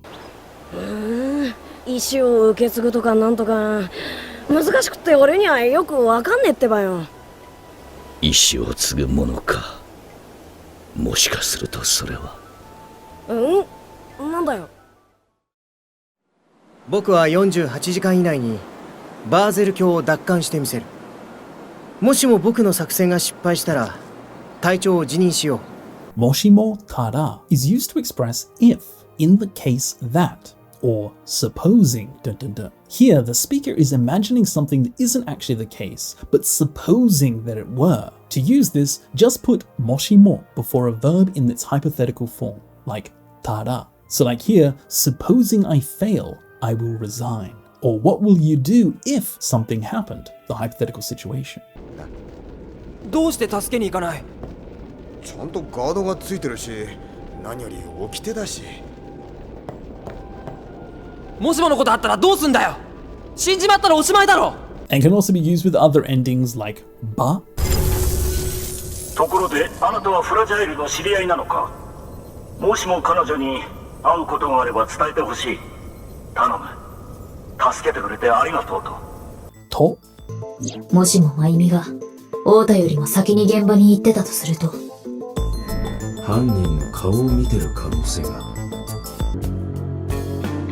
意思を受け継ぐとかなんとか難しくって俺にはよくわかんねえってばよ。意志を継ぐものか。もしかするとそれは。なんだよ。僕は48時間以内にバーゼル卿を奪還してみせる。もしも僕の作戦が失敗したら隊長を辞任しよう。Moshimo tara is used to express if, in the case that, or supposing, Here, the speaker is imagining something that isn't actually the case, but supposing that it were. To use this, just put moshimo before a verb in its hypothetical form, like tara. So like here, supposing I fail, I will resign. Or what will you do if something happened, the hypothetical situation. どうして助けに行かない？ちゃんとガードがついてるし、何より掟だし。もしものことあったらどうすんだよ。死んじまったらおしまいだろ。 And can also be used with other endings like ba. ところであなたはフラジャイルの知り合いなのか？もしも彼女に会うことがあれば伝えてほしい。頼む。助けてくれてありがとうと。もしもマイミが太田よりも先に現場に行ってたとすると、犯人の顔を見てる可能性が。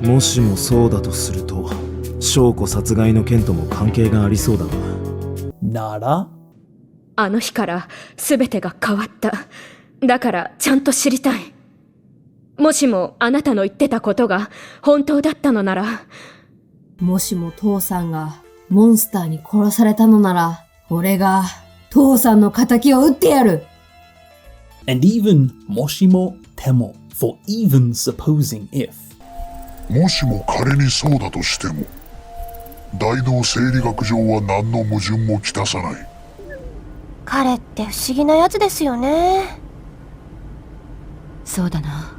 もしもそうだとすると、翔子殺害の件とも関係がありそうだな。なら？あの日から全てが変わった。だからちゃんと知りたい。もしもあなたの言ってたことが本当だったのなら。もしも父さんがモンスターに殺されたのなら、俺が父さんの仇を撃ってやる。And even moshimo temo for even supposing if. もしも仮にそうだとしても、大脳生理学上は何の矛盾もきたさない。彼って不思議なやつですよね。そうだな。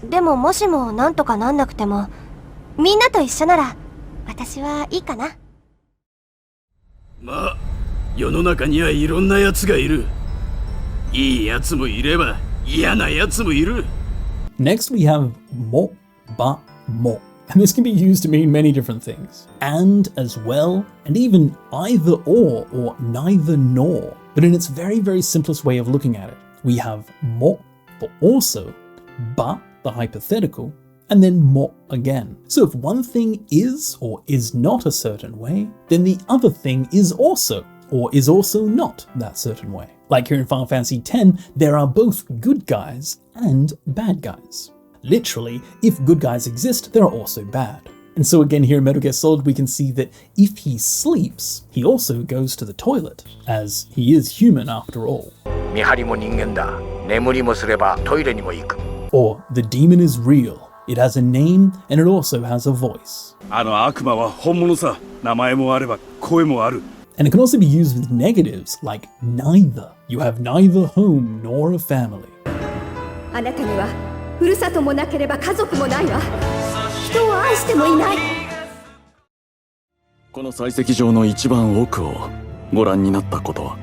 でももしもなんとかなんなくても、みんなと一緒なら私はいいかな。まあ、世の中にはいろんなやつがいる。いいやつもいれば嫌なやつもいる。Next we have mo, ba, mo. And this can be used to mean many different things. And as well, and even either or neither nor. But in its very, very simplest way of looking at it, we have mo for also, ba the hypothetical, and then mo again. So if one thing is or is not a certain way, then the other thing is also or is also not that certain way. Like here in Final Fantasy X, there are both good guys and bad guys. Literally, if good guys exist, there are also bad. And so again here in Metal Gear Solid, we can see that if he sleeps, he also goes to the toilet, as he is human after all. Or the demon is real. It has a name and it also has a voice. And it can also be used with negatives like neither. You have neither home nor a family. あなたにはふるさともなければ家族もないわ。人を愛してもいない。この採石場の一番奥をご覧になったことは？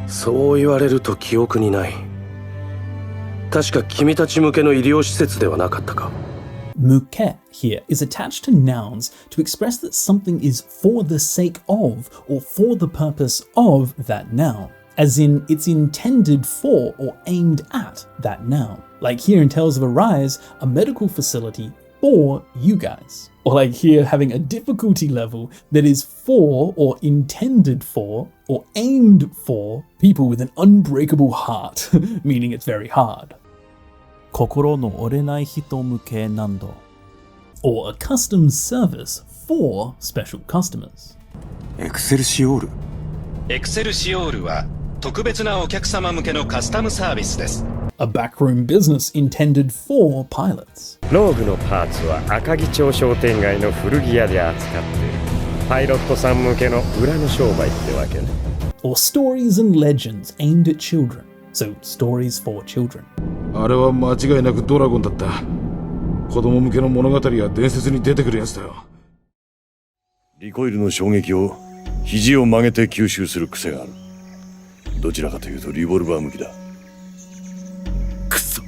そう言われると記憶にない。確か君たち向けの医療施設ではなかったか。Muke here is attached to nouns to express that something is for the sake of or for the purpose of that noun, as in it's intended for or aimed at that noun. Like here in Tales of Arise, a medical facility for you guys. Or like here having a difficulty level that is for or intended for or aimed for people with an unbreakable heart, meaning it's very hard. 心の折れない人向け難度 Or a custom service for special customers. エクセルシオール。エクセルシオールは特別なお客様向けのカスタムサービスです。A backroom business intended for pilots. ローグのパーツは赤城町商店街の古着屋で扱っている。パイロットさん向けの裏の商売ってわけね。Or stories and legends aimed at children. So stories for children. あれは間違いなくドラゴンだった。子供向けの物語が伝説に出てくるやつだよ。リコイルの衝撃を肘を曲げて吸収する癖がある。どちらかというとリボルバー向きだ。くそ。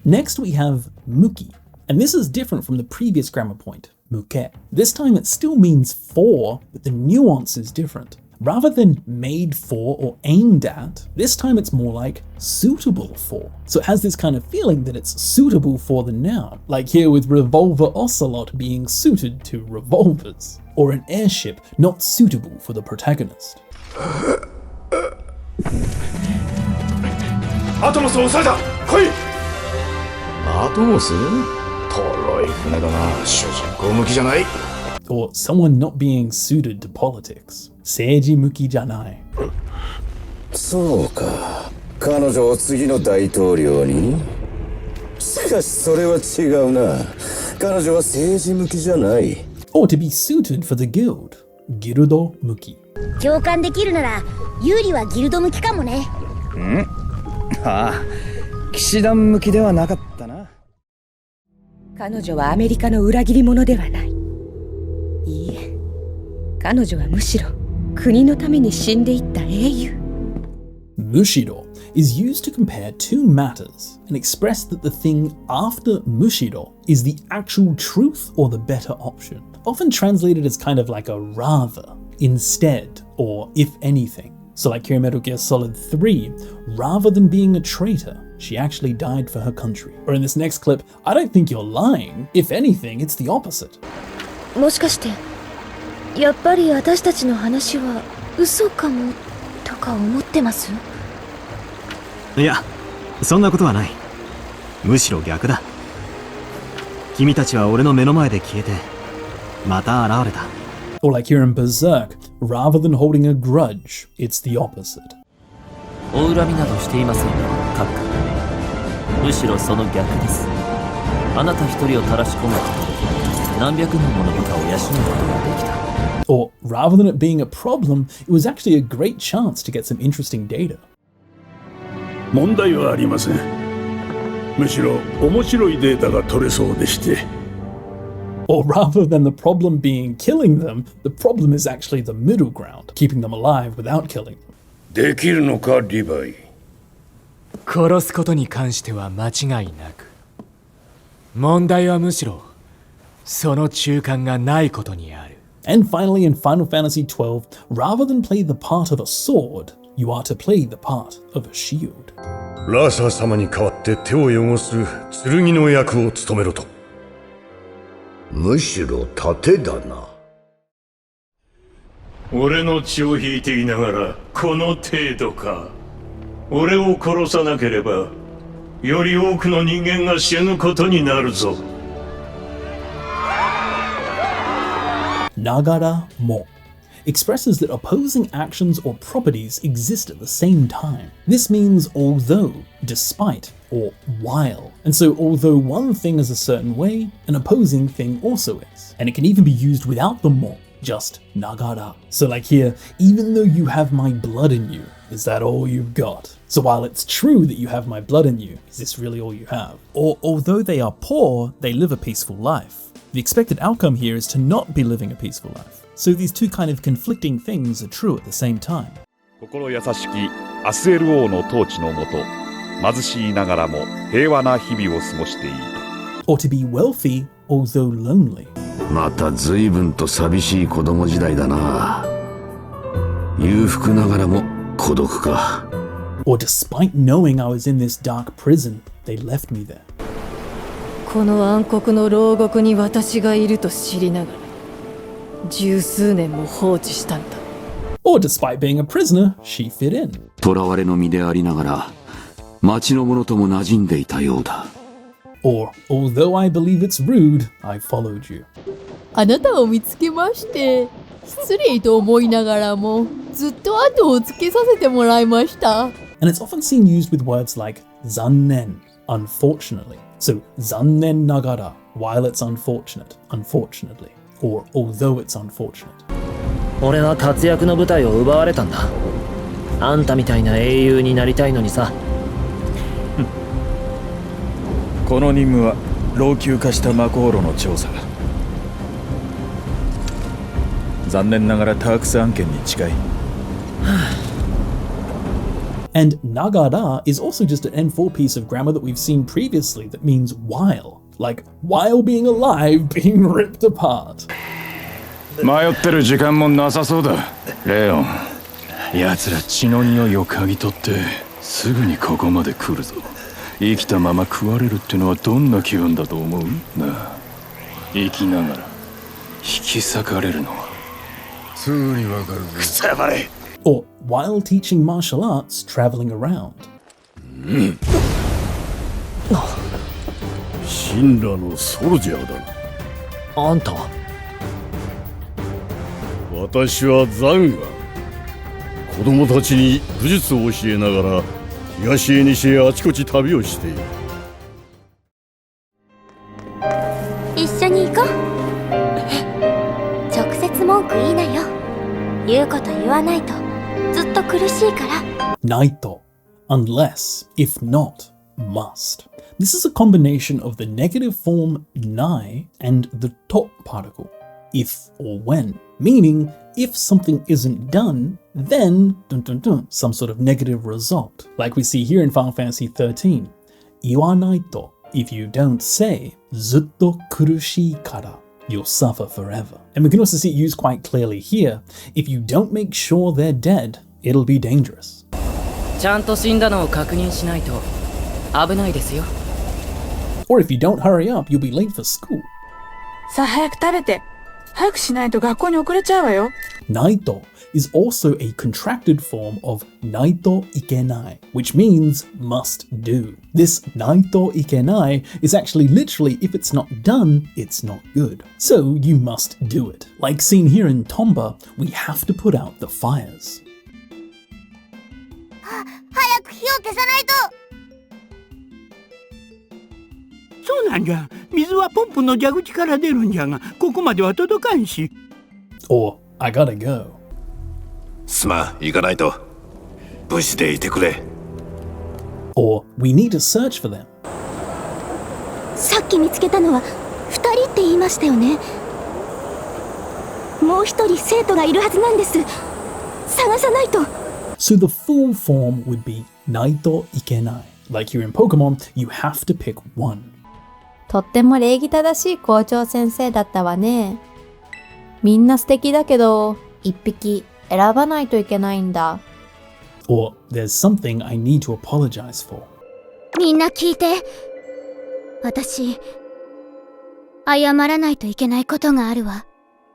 Next we have muki, and this is different from the previous grammar point, muke. This time it still means for, but the nuance is different. Rather than made for or aimed at, this time it's more like suitable for. So it has this kind of feeling that it's suitable for the noun, like here with Revolver Ocelot being suited to revolvers, or an airship not suitable for the protagonist. アトモスを抑えた。来い。アトモス？とろい船だな。主人公向きじゃない。Or someone not being suited to politics. 政治向きじゃない。そうか。彼女を次の大統領に？しかしそれは違うな。彼女は政治向きじゃない。Or to be suited for the guild. ギルド向き。共感できるなら、ユーリはギルド向きかもね。ん？ああ、騎士団向きではなかったな。彼女はアメリカの裏切り者ではない。いいえ、彼女はむしろ国のために死んでいった英雄。Mushiro is used to compare two matters and express that the thing after Mushiro is the actual truth or the better option, often translated as kind of like a rather, instead, or if anything. So like here in Metal Gear Solid 3, rather than being a traitor, she actually died for her country. Or in this next clip, I don't think you're lying. If anything, it's the opposite. もしかしてやっぱり私たちの話は嘘かもとか思ってます？いや、そんなことはない。むしろ逆だ。君たちは俺の目の前で消えて、また現れた。Or like here in Berserk, rather than holding a grudge, it's the opposite. お恨みなどしていませんよ、閣下。むしろその逆です。あなた一人を垂らし込むことで、何百人もの部下を養うことができた。Or rather than it being a problem, it was actually a great chance to get some interesting data. 問題はありません。むしろ面白いデータが取れそうでして。Or rather than the problem being killing them, the problem is actually the middle ground, keeping them alive without killing them. できるのか、リヴァイ。殺すことに関しては間違いなく。問題はむしろその中間がないことにある。And finally in Final Fantasy XII, rather than play the part of a sword, you are to play the part of a shield. ラーサー様に代わって手を汚す剣の役を務めろと。むしろ盾だな。俺の血を引いていながらこの程度か。俺を殺さなければより多くの人間が死ぬことになるぞ。Nagara mo expresses that opposing actions or properties exist at the same time. This means although, despite, or while. And so although one thing is a certain way, an opposing thing also is. And it can even be used without the mo, just nagara. So like here, even though you have my blood in you, is that all you've got? So while it's true that you have my blood in you, is this really all you have? Or although they are poor, they live a peaceful life. The expected outcome here is to not be living a peaceful life. So these two kind of conflicting things are true at the same time. 心優しきアスエル王の統治のもと、貧しいながらも平和な日々を過ごしている。Or to be wealthy, although lonely. また随分と寂しい子供時代だな。裕福ながらも孤独か。Or despite knowing I was in this dark prison, they left me there. この暗黒の牢獄に私がいると知りながら十数年も放置したんだ。Or despite being a prisoner, she fit in. 囚われの身でありながら町の者とも馴染んでいたようだ。Or, although I believe it's rude, I followed you. あなたを見つけまして、失礼と思いながらもずっと後をつけさせてもらいました。And it's often seen used with words like zannen, unfortunately. So, zannen nagara, while it's unfortunate, unfortunately. Or, although it's unfortunate. 俺は活躍の舞台を奪われたんだ。あんたみたいな英雄になりたいのにさ。この任務は老朽化した魔航路の調査。残念ながらタークス案件に近い。And nagara is also just an N4 piece of grammar that we've seen previously that means while. Like, while being alive, being ripped apart. 迷ってる時間もなさそうだ、レオン。奴ら血の匂いを嗅ぎ取ってすぐにここまで来るぞ。生きたまま食われるってのはどんな気分だと思う？なあ、生きながら引き裂かれるのはすぐにわかるぜ。くそやばれ。Or while teaching martial arts, traveling around. 神羅のソルジャーだ。あんた私はザンが子供たちに武術を教えながら東へ西へあちこち旅をしている。一緒に行こう。直接文句言いなよ。言うこと言わないとずっと苦しいから。Naito, unless, if not, must. This is a combination of the negative form nai and the to particle, if or when, meaning if something isn't done, then some sort of negative result. Like we see here in Final Fantasy 13. Iwanaito, if you don't say, zutto kurushii kara, you'll suffer forever. And we can also see it used quite clearly here. If you don't make sure they're dead, it'll be dangerous. ちゃんと死んだのを確認しないと危ないですよ。Or if you don't hurry up, you'll be late for school. さあ早く食べて。早くしないと学校に遅れちゃうわよ。Naito is also a contracted form of naito ikenai, which means must do. This naito ikenai is actually literally if it's not done, it's not good. So you must do it. Like seen here in Tomba, we have to put out the fires. 早く火を消さないと。そうなんじゃ。水はポンプの蛇口から出るんじゃが、ここまでは届かんし。Or, I gotta go. すまん、行かないと。無事でいてくれ。Or, we need to search for them. さっき見つけたのは2人って言いましたよね。もう1人生徒がいるはずなんです。探さないと。So the full form would be naito ikenai. Like here in Pokemon, you have to pick one. とっても礼儀正しい校長先生だったわね。みんな素敵だけど、一匹選ばないといけないんだ。or there's something I need to apologize for. みんな聞いて。私、謝らないといけないことがあるわ。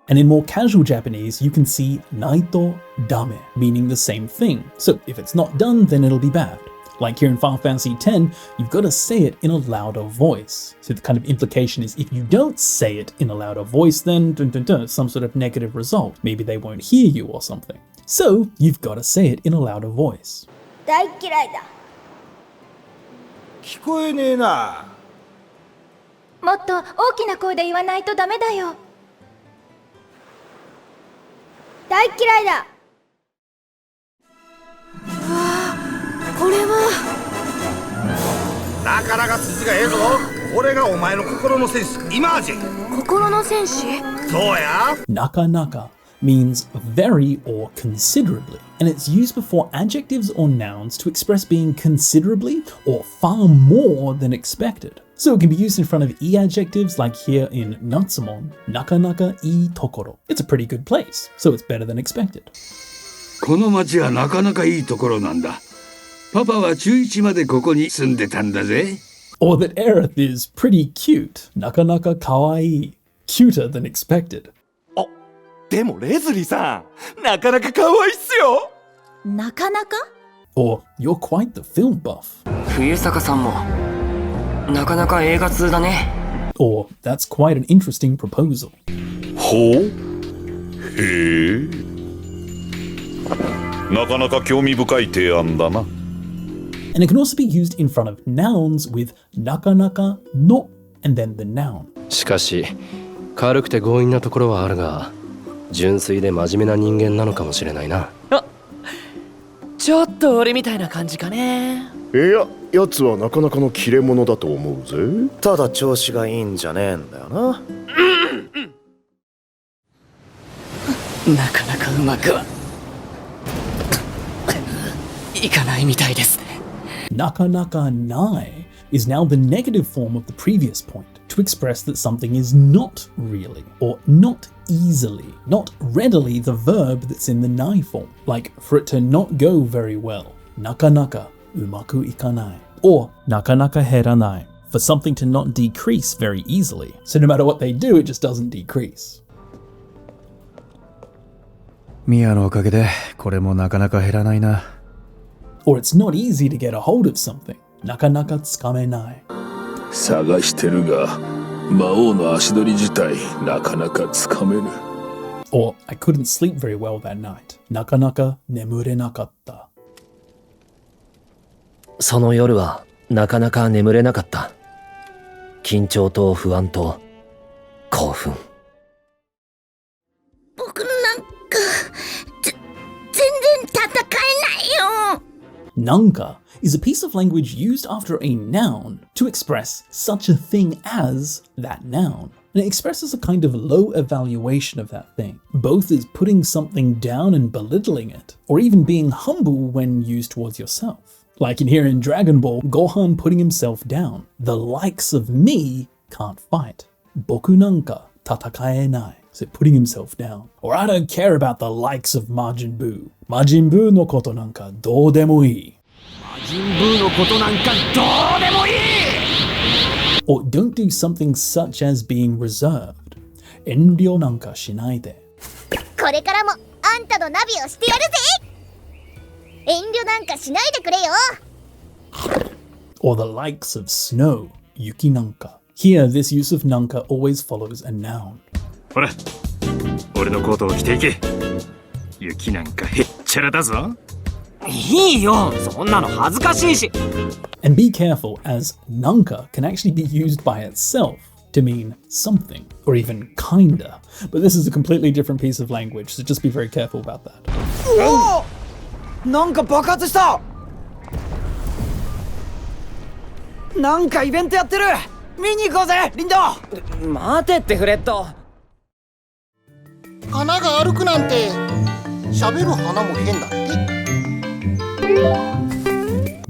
And in more casual Japanese, you can see naito dame, meaning the same thing. So if it's not done, then it'll be bad. Like here in Final Fantasy X, you've got to say it in a louder voice. So the kind of implication is if you don't say it in a louder voice, then some sort of negative result. Maybe they won't hear you or something. So you've got to say it in a louder voice. 大嫌いだ。聞こえねえな。もっと大きな声で言わないとダメだよ。大嫌いだ。これはなかなか筋がええぞ。これがお前の心の戦士イマージェ。心の戦士？そうや。Naka means very or considerably, and it's used before adjectives or nouns to express being considerably or far more than expected. So it can be used in front of e adjectives like here in Natsumon, nakanaka ii tokoro. It's a pretty good place, so it's better than expected. この町はなかなかいいところなんだ。パパは中1までここに住んでたんだぜ。Or that Aerith is pretty cute, nakanaka kawaii, cuter than expected. でもレズリーさん、なかなか可愛いっすよ。なかなか？ Or you're quite the film buff. 冬坂さんもなかなか映画通だね。Or that's quite an interesting proposal. ほう？へえ。なかなか興味深い提案だな。And it can also be used in front of nouns with nakanaka no and then the noun. しかし軽くて強引なところはあるが、純粋で真面目な人間なのかもしれないな。あ、ちょっと俺みたいな感じかね。いや、やつはなかなかの切れ者だと思うぜ。ただ調子がいいんじゃねえんだよな。なかなかうまくはいかないみたいですね。Nakanaka nai is now the negative form of the previous point to express that something is not really or not easily, not readily the verb that's in the nai form, like for it to not go very well, nakanaka umaku ikanai, or nakanaka heranai, for something to not decrease very easily. So no matter what they do, it just doesn't decrease. ミアのおかげでこれもなかなか減らないな。Or it's not easy to get a hold of something, nakanaka tsukamenai. 探してるが、魔王の足取り自体なかなかつかめぬ。Or I couldn't sleep very well that night, nakanaka nemurenakatta. その夜はなかなか眠れなかった。緊張と不安と興奮。僕なんか全然戦えないよ。Nanka is a piece of language used after a noun to express such a thing as that noun. And it expresses a kind of low evaluation of that thing, both as putting something down and belittling it, or even being humble when used towards yourself. Like in here in Dragon Ball, Gohan putting himself down. The likes of me can't fight. Boku nanka tatakaenai. So putting himself down. Or I don't care about the likes of Majin Buu. Majin Buu no koto nanka dou demo ii. Majin Buu no koto nanka dou demo ii! Or don't do something such as being reserved. Enryo nanka shinai de. これからもあんたのナビをしてやるぜ。遠慮なんかしないでくれよ。Or the likes of snow, yuki nanka. Here, this use of nanka always follows a noun. ほら、俺のコートを着ていけ。雪なんかへっちゃらだぞ。いいよ、そんなの恥ずかしいし。And be careful, as nanka can actually be used by itself to mean something, or even kinda. But this is a completely different piece of language, so just be very careful about that. おお！なんか爆発した！なんかイベントやってる！見に行こうぜ、リンド！待てってフレッド。花が歩くなんて、喋る花も変だって。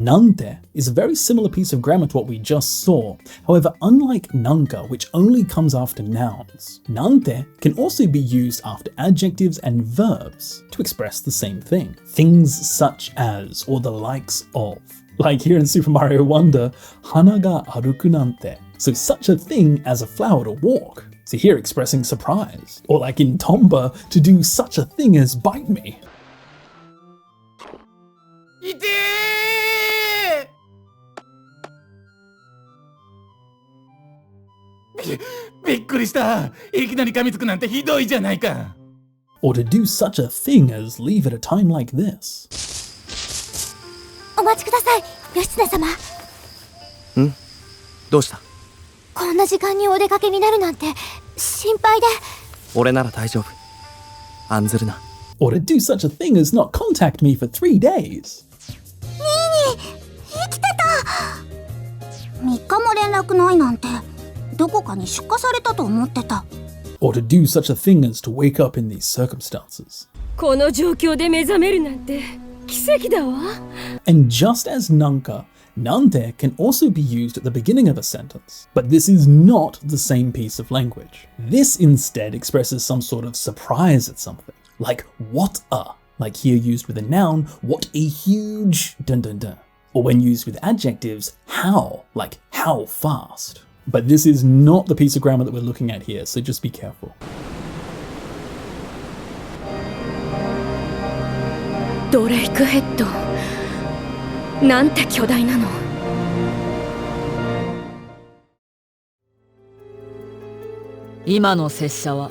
Nante is a very similar piece of grammar to what we just saw. However, unlike nanka, which only comes after nouns, nante can also be used after adjectives and verbs to express the same thing. Things such as, or the likes of. Like here in Super Mario Wonder, hana ga aruku nante. So such a thing as a flower to walk. So here expressing surprise. Or like in Tomba, to do such a thing as bite me. Or to do such a thing as leave at a time like this. お待ちください、義経様。ん？どうした？こんな時間にお出かけになるなんて心配で。俺なら大丈夫。案ずるな。Or to do such a thing as not contact me for 3 days. ニーニー、生きてた。3日も連絡ないなんて、どこかに出荷されたと思ってた。Or to do such a thing as to wake up in these circumstances. この状況で目覚めるなんて奇跡だわ。And just as nanka, nante can also be used at the beginning of a sentence, but this is not the same piece of language. This instead expresses some sort of surprise at something, like what a, like here used with a noun, what a huge dun dun dun. Or when used with adjectives, how, like how fast. But this is not the piece of grammar that we're looking at here, so just be careful. ドレイクヘッド、なんて巨大なの。今の拙者は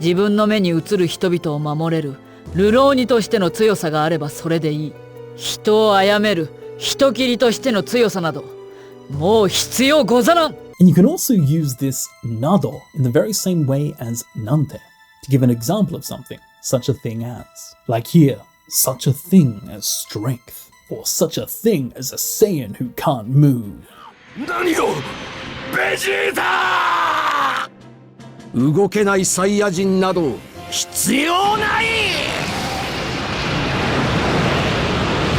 自分の目に映る人々を守れる流浪人としての強さがあればそれでいい。人を殺める人斬りとしての強さなどもう必要ござらん。And you can also use this nado in the very same way as nante to give an example of something, such a thing as. Like here, such a thing as strength, or such a thing as a Saiyan who can't move. 何よ、ベジータ！動けないサイヤ人など必要ない！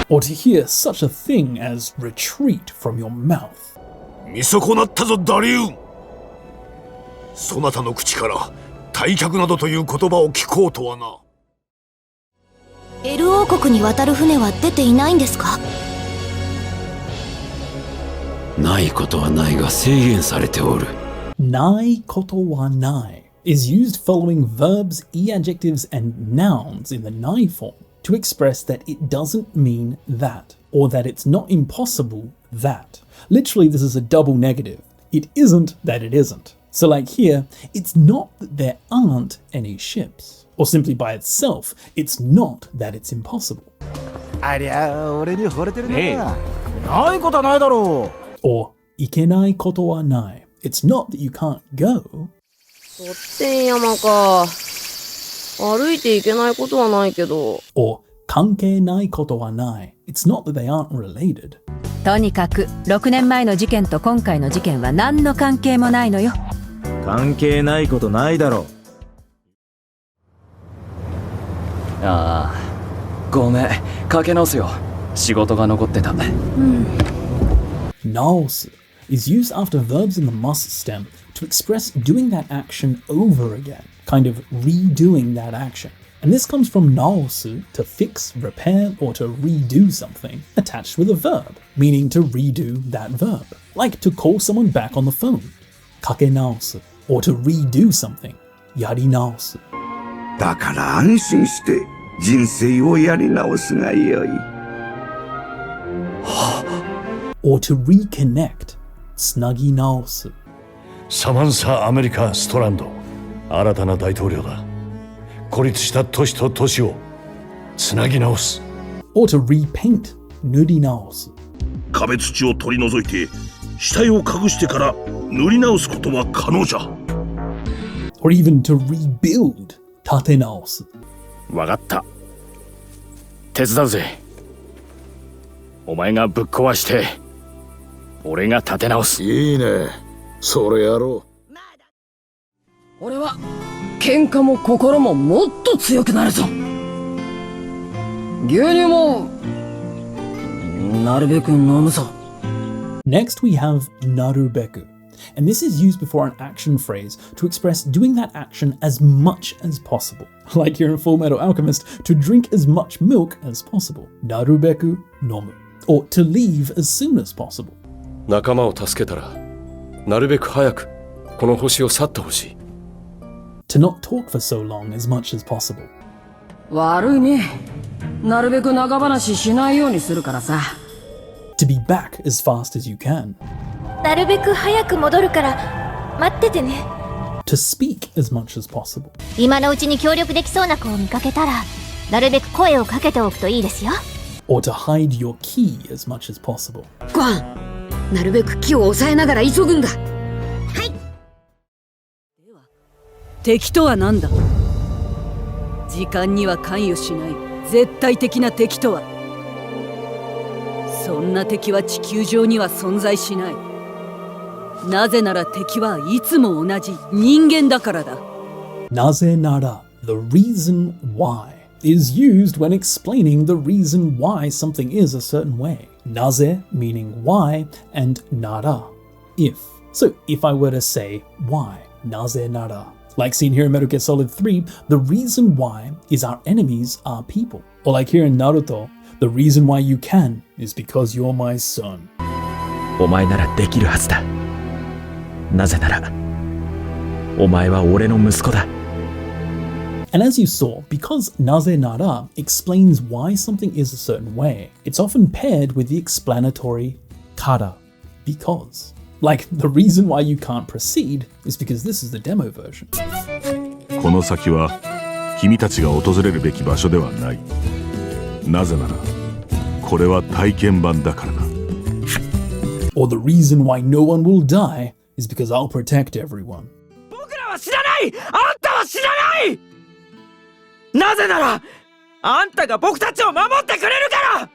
Or to hear such a thing as retreat from your mouth. 見損なったぞダリュー。そなたの口から退却などという言葉を聞こうとはな。エル王国に渡る船は出ていないんですか？ないことはないが制限されておる。Nai koto wa nai is used following verbs, e-adjectives, and nouns in the nai form to express that it doesn't mean that, or that it's not impossible that. Literally, this is a double negative. It isn't that it isn't. So like here, it's not that there aren't any ships. Or simply by itself, it's not that it's impossible. ありゃ、俺に惚れてるな。ねえ、ないことはないだろう。Or, いけないことはない。It's not that you can't go. そってん山か。歩いていけないことはないけど。Or, 関係ないことはない。It's not that they aren't related. とにかく6年前の事件と今回の事件は何の関係もないのよ。関係ないことないだろ。ああ、ごめん、かけ直すよ。仕事が残ってた。Naosu is used after verbs in the must stem to express doing that action over again, kind of redoing that action. And this comes from naosu, to fix, repair, or to redo something, attached with a verb, meaning to redo that verb. Like to call someone back on the phone, kake naosu, or to redo something, yari naosu. だから安心して人生をやり直すがよい。Or to reconnect, つなぎ直す。サマンサ・アメリカ・ストランド、新たな大統領だ。孤立した都市と都市をつなぎ直す。Or to repaint, 塗り直す。壁土を取り除いて死体を隠してから塗り直すことは可能じゃ。Or even to rebuild, 立て直す。わかった。手伝うぜ。お前がぶっ壊して俺が立て直す。いいね、それやろう。俺は喧嘩も心ももっと強くなるぞ。牛乳もなるべく飲むぞ。 Next we have narubeku, and this is used before an action phrase to express doing that action as much as possible. Like here in Full Metal Alchemist, to drink as much milk as possible. Narubeku nomu, or to leave as soon as possible. 仲間を助けたら、なるべく早くこの星を去ってほしい。To not talk for so long as much as possible. 悪いね。なるべく長話しないようにするからさ。To be back as fast as you can. なるべく早く戻るから待っててね。To speak as much as possible. 今のうちに協力できそうな子を見かけたら、なるべく声をかけておくといいですよ。Or to hide your key as much as possible. ごはん、なるべく木を抑えながら急ぐんだ。はい。では、敵とは何だ？時間には関与しない絶対的な敵とは。そんな敵は地球上には存在しない。なぜなら敵はいつも同じ人間だからだ。なぜなら, the reason why, is used when explaining the reason why something is a certain way. なぜ meaning why, and なら if. So if I were to say why, なぜなら. Like seen here in Metal Gear Solid 3, the reason why is our enemies are people. Or like here in Naruto, the reason why you can is because you're my son. お前ならできるはずだ。なぜなら、お前は俺の息子だ。And as you saw, because なぜなら explains why something is a certain way, it's often paired with the explanatory から because. Like, the reason why you can't proceed is because this is the demo version. この先は君たちが訪れるべき場所ではない。なぜなら、これは体験版だからだ。Or the reason why no one will die is because I'll protect everyone. 僕らは知らない！あんたは知らない！なぜなら、あんたが僕たちを守ってくれるから！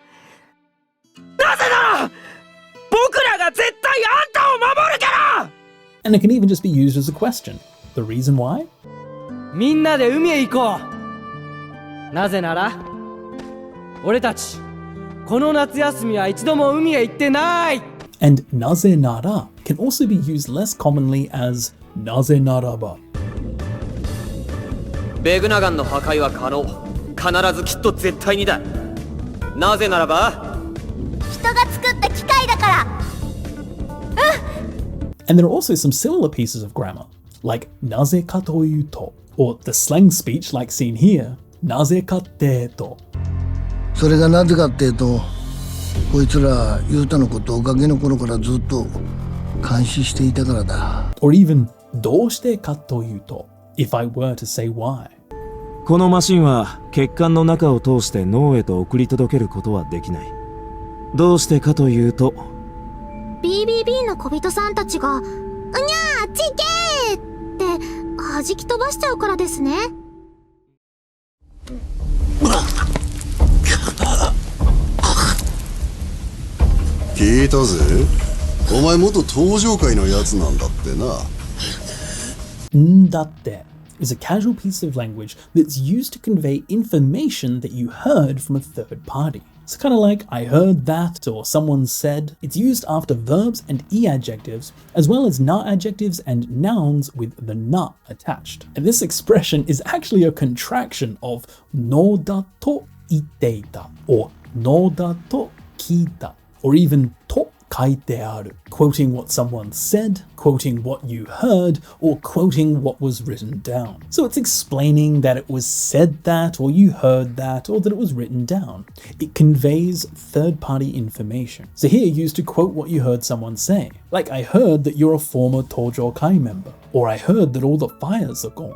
なぜなら、僕らが絶対あんたを守るから！ And it can even just be used as a question. The reason why? みんなで海へ行こう。なぜなら、俺たち、この夏休みは一度も海へ行ってない。And なぜなら can also be used less commonly as なぜならば。ベグナガンの破壊は可能。必ずきっと絶対にだ。なぜならば人が作った機械だから。And there are also some similar pieces of grammar, like なぜかというと, or the slang speech like seen here, なぜかってと。それがなぜかってと、こいつらユータのことをガキの頃からずっと監視していたからだ。Or even どうしてかというと, if I were to say why. このマシンは血管の中を通して脳へと送り届けることはできない。どうしてかというと BBB の小人さんたちがうにゃーちけーって弾き飛ばしちゃうからですね。聞いたぜ。お前元登場界のやつなんだってな。んだって is a casual piece of language that's used to convey information that you heard from a third party. It's kind of like I heard that or someone said. It's used after verbs and e-adjectives, as well as na adjectives and nouns with the na attached. And this expression is actually a contraction of no da to iteita, or no da to kita, or even to kaite aru, quoting what someone said, quoting what you heard, or quoting what was written down. So it's explaining that it was said that, or you heard that, or that it was written down. It conveys third-party information. So here used to quote what you heard someone say. Like, I heard that you're a former Tojo Kai member, or I heard that all the fires are gone.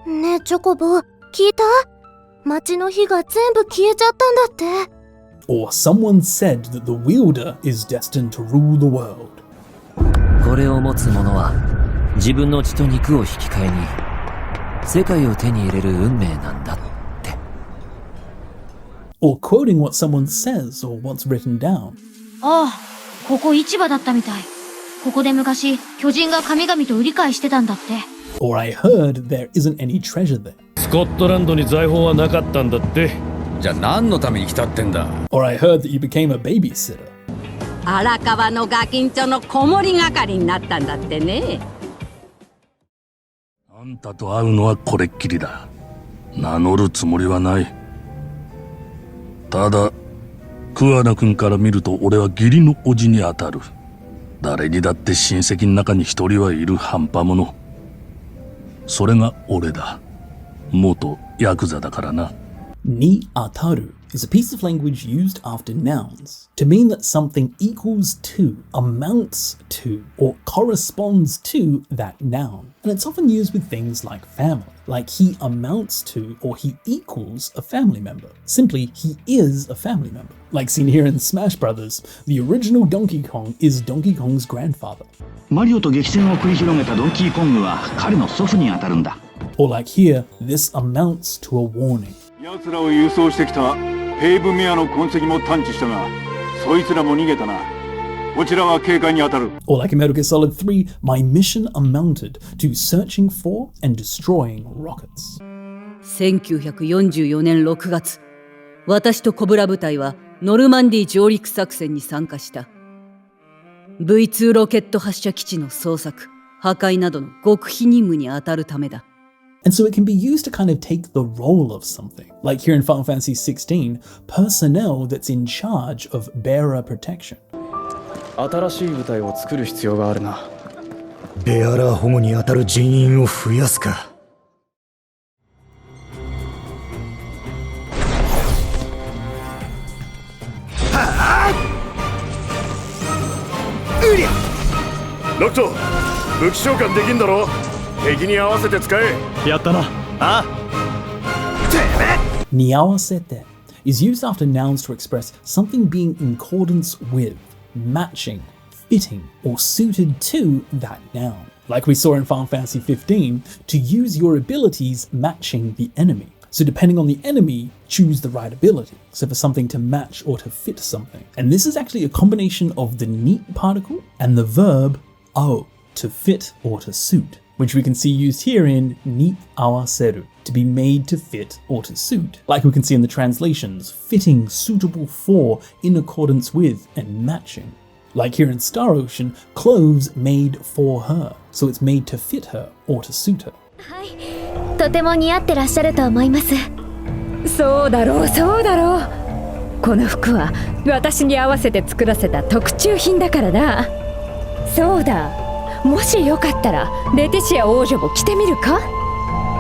ねえチョコボ、聞いた？街の火が全部消えちゃったんだって。Or someone said that the wielder is destined to rule the world. これを持つ者は自分の血と肉を引き換えに世界を手に入れる運命なんだって。Or quoting what someone says or what's written down. ああ、ここ市場だったみたい。ここで昔巨人が神々と売り買いしてたんだって。Or I heard there isn't any treasure there. スコットランドに財宝はなかったんだって。じゃあ何のために来たってんだ。 Or I heard that you became a babysitter. 荒川のガキンチョの子守係になったんだってね。あんたと会うのはこれっきりだ。名乗るつもりはない。ただ桑名君から見ると俺は義理の叔父に当たる。誰にだって親戚の中に一人はいる半端者。それが俺だ。元ヤクザだからな。Ni ataru is a piece of language used after nouns to mean that something equals to, amounts to, or corresponds to that noun. And it's often used with things like family, like he amounts to or he equals a family member. Simply, he is a family member. Like seen here in Smash Brothers, the original Donkey Kong is Donkey Kong's grandfather. マリオと激戦を繰り広げたドンキーコングは彼の祖父にあたるんだ。Or like here, this amounts to a warning. 奴らを輸送してきたペイブメアの痕跡も探知したが、そいつらも逃げたな。こちらは警戒に当たる。 Or like in Metal Gear Solid 3, my mission amounted to searching for and destroying rockets. 1944年6月、私とコブラ部隊はノルマンディー上陸作戦に参加した。V2 ロケット発射基地の捜索、破壊などの極秘任務に当たるためだ。And so it can be used to kind of take the role of something. Like here in Final Fantasy XVI, personnel that's in charge of bearer protection. 新しい部隊を作る必要があるな。ベアラー保護に当たる人員を増やすか。ロクト、武器召喚できんだろ。敵に合わせて使え。やったな。ああ。Niawasete is used after nouns to express something being in accordance with, matching, fitting, or suited to that noun. Like we saw in Final Fantasy XV, to use your abilities matching the enemy. So depending on the enemy, choose the right ability. So for something to match or to fit something. And this is actually a combination of the ni particle and the verb ao, to fit or to suit, which we can see used here in ni awaseru, to be made to fit or to suit. Like we can see in the translations, fitting, suitable for, in accordance with, and matching. Like here in Star Ocean, clothes made for her, so it's made to fit her or to suit her. とても似合ってらっしゃると思います。そうだろう、そうだろう。この服は私に合わせて作らせた特注品だからな。そうだ。もしよかったらレティシア王女も着てみるか？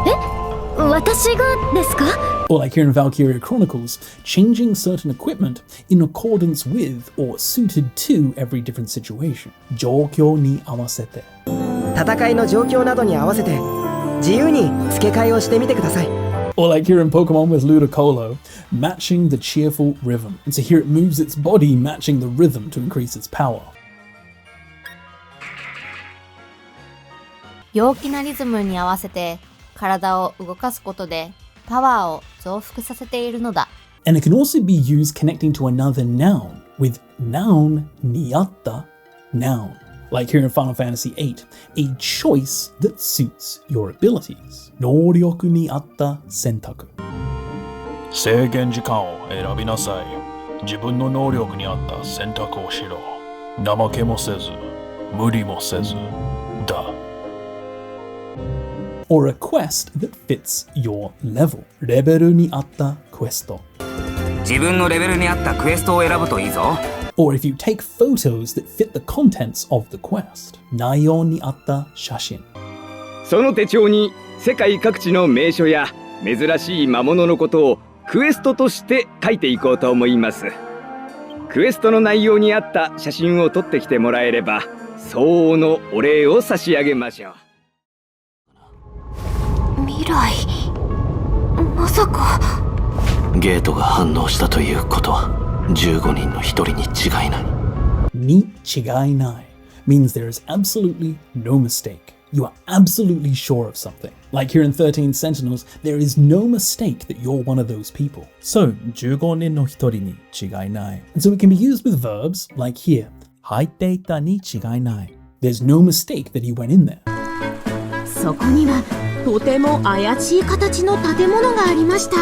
え？私がですか？ Or like here in Valkyria Chronicles, changing certain equipment in accordance with or suited to every different situation. 状況に合わせて。戦いの状況などに合わせて自由に付け替えをしてみてください。 Or like here in Pokemon with Ludicolo, matching the cheerful rhythm. And so here it moves its body matching the rhythm to increase its power. 陽気なリズムに合わせて体を動かすことでパワーを増幅させているのだ。And it can also be used connecting to another noun with noun niatta noun. Like here in Final Fantasy VIII, a choice that suits your abilities. 能力に合った選択。制限時間を選びなさい。自分の能力に合った選択をしろ。怠けもせず、無理もせず、だ。Or a quest that fits your level. レベルに合ったクエスト。自分のレベルに合ったクエストを選ぶといいぞ。Or if you take photos that fit the contents of the quest. 内容に合った写真。その手帳に世界各地の名所や珍しい魔物のことをクエストとして書いていこうと思います。クエストの内容に合った写真を撮ってきてもらえれば相応のお礼を差し上げましょう。未来、まさか。ゲートが反応したということは15人の1人に違いない。に違いない means there is absolutely no mistake. You are absolutely sure of something. Like here in 13 Sentinels, there is no mistake that you're one of those people. So, 15人の1人に違いない And so it can be used with verbs like here. 入っていたに違いない There's no mistake that he went in there. そこにはとても怪しい形の建物がありました。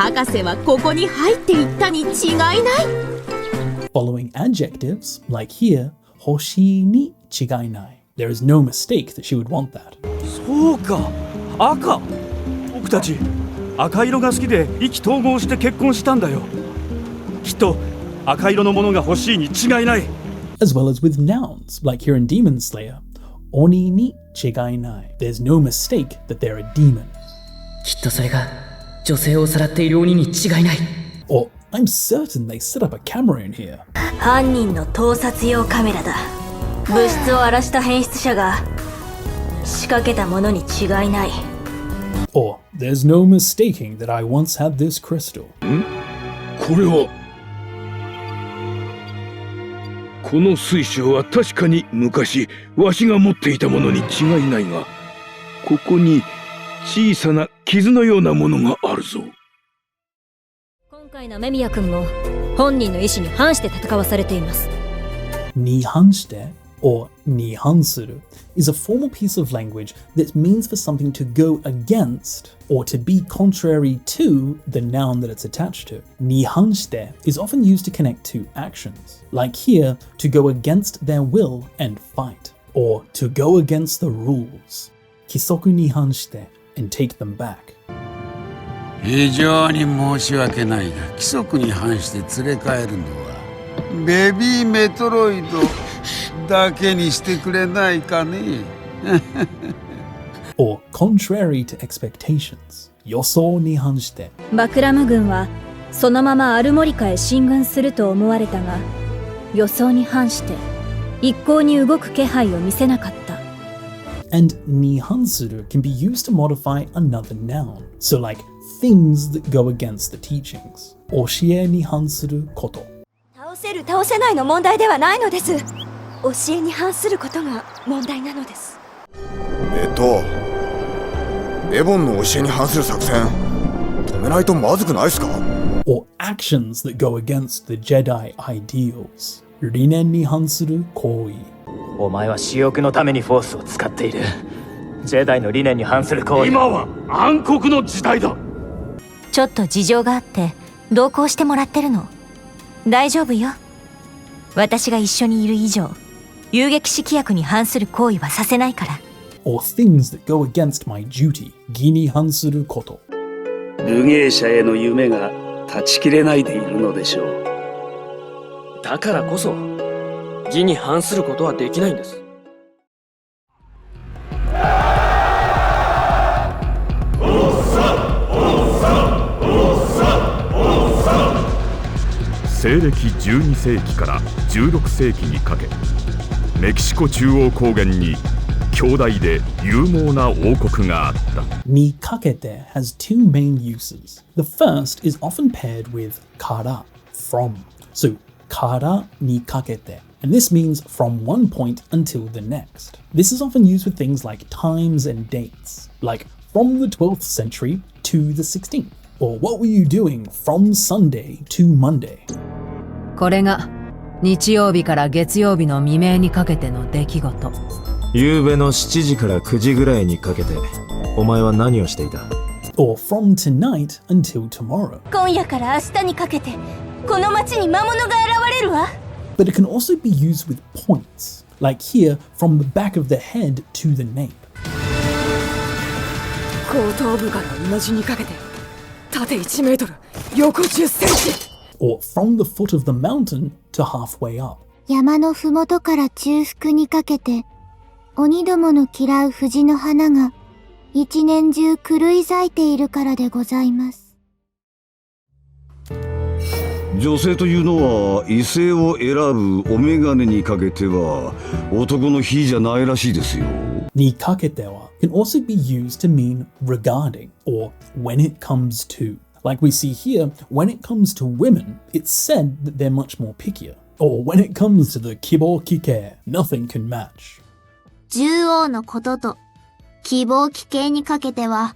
博士はここに入っていったに違いない。 Following adjectives, like here, 欲しいに違いない。There is no mistake that she would want that. そうか、赤。僕たち赤色が好きで意気投合して結婚したんだよ。きっと赤色のものが欲しいに違いない。 As well as with nouns, like here in Demon Slayer, 鬼に違いない。There's no mistake that they're a demon. きっとそれが女性をさらっている鬼に違いない。 Or I'm certain they set up a camera in here. 犯人の盗撮用カメラだ。物質を荒らした変質者が仕掛けたものに違いない。 Or there's no mistaking that I once had this crystal. これはこの水晶は確かに昔わしが持っていたものに違いないが、ここに小さな傷のようなものがあるぞ。今回のメミヤ君も本人の意思に反して戦わされています。に反して or に反する is a formal piece of language that means for something to go against or to be contrary to the noun that it's attached to. に反して is often used to connect two actions, like here, to go against their will and fight, or to go against the rules. 規則に反して and take them back. 非常に申し訳ないが、規則に反して連れ帰るのはベビーメトロイドだけにしてくれないかね。or contrary to expectations. 予想に反して。バクラム軍はそのままアルモリカへ進軍すると思われたが、予想に反して一向に動く気配を見せなかった。And に反する can be used to modify another noun. So like things that go against the teachings. 教えに反すること。倒せる倒せないの問題ではないのです。教えに反することが問題なのです。エボンの教えに反する作戦止めないとまずくないですか？ Or actions that go against the Jedi ideals. 理念に反する行為。お前は私欲のためにフォースを使っている。ジェダイの理念に反する行為。今は暗黒の時代だ。ちょっと事情があって同行してもらってるの。大丈夫よ。私が一緒にいる以上、遊撃士規約に反する行為はさせないから。or things that go against my duty. 義に反すること。武芸者への夢が断ち切れないでいるのでしょう。だからこそ義に反することはできないんです。西暦12世紀から16世紀にかけ、メキシコ中央高原に強大で勇猛な王国があった。にかけて has two main uses. The first is often paired with から from. So からにかけて. And this means from one point until the next. This is often used with things like times and dates, like from the 12th century to the 16th. Or what were you doing from Sunday to Monday? これが日曜日から月曜日の未明にかけての出来事。夕べの7時から9時ぐらいにかけて、お前は何をしていた？ Or from tonight until tomorrow. 今夜から明日にかけて、この町に魔物が現れるわ。But it can also be used with points, like here, from the back of the head to the nape. 後頭部から同じにかけて、縦1メートル、横10センチ。Or from the foot of the mountain to halfway up. 山のふもとから中腹にかけて、鬼どもの嫌う藤の花が一年中狂い咲いているからでございます。女性というのは異性を選ぶお眼鏡にかけては男の日じゃないらしいですよ。にかけては can also be used to mean regarding or when it comes to. Like we see here, when it comes to women, it's said that they're much more pickier. Or when it comes to the kibo kike, nothing can match. 獣王のことと希望奇形にかけては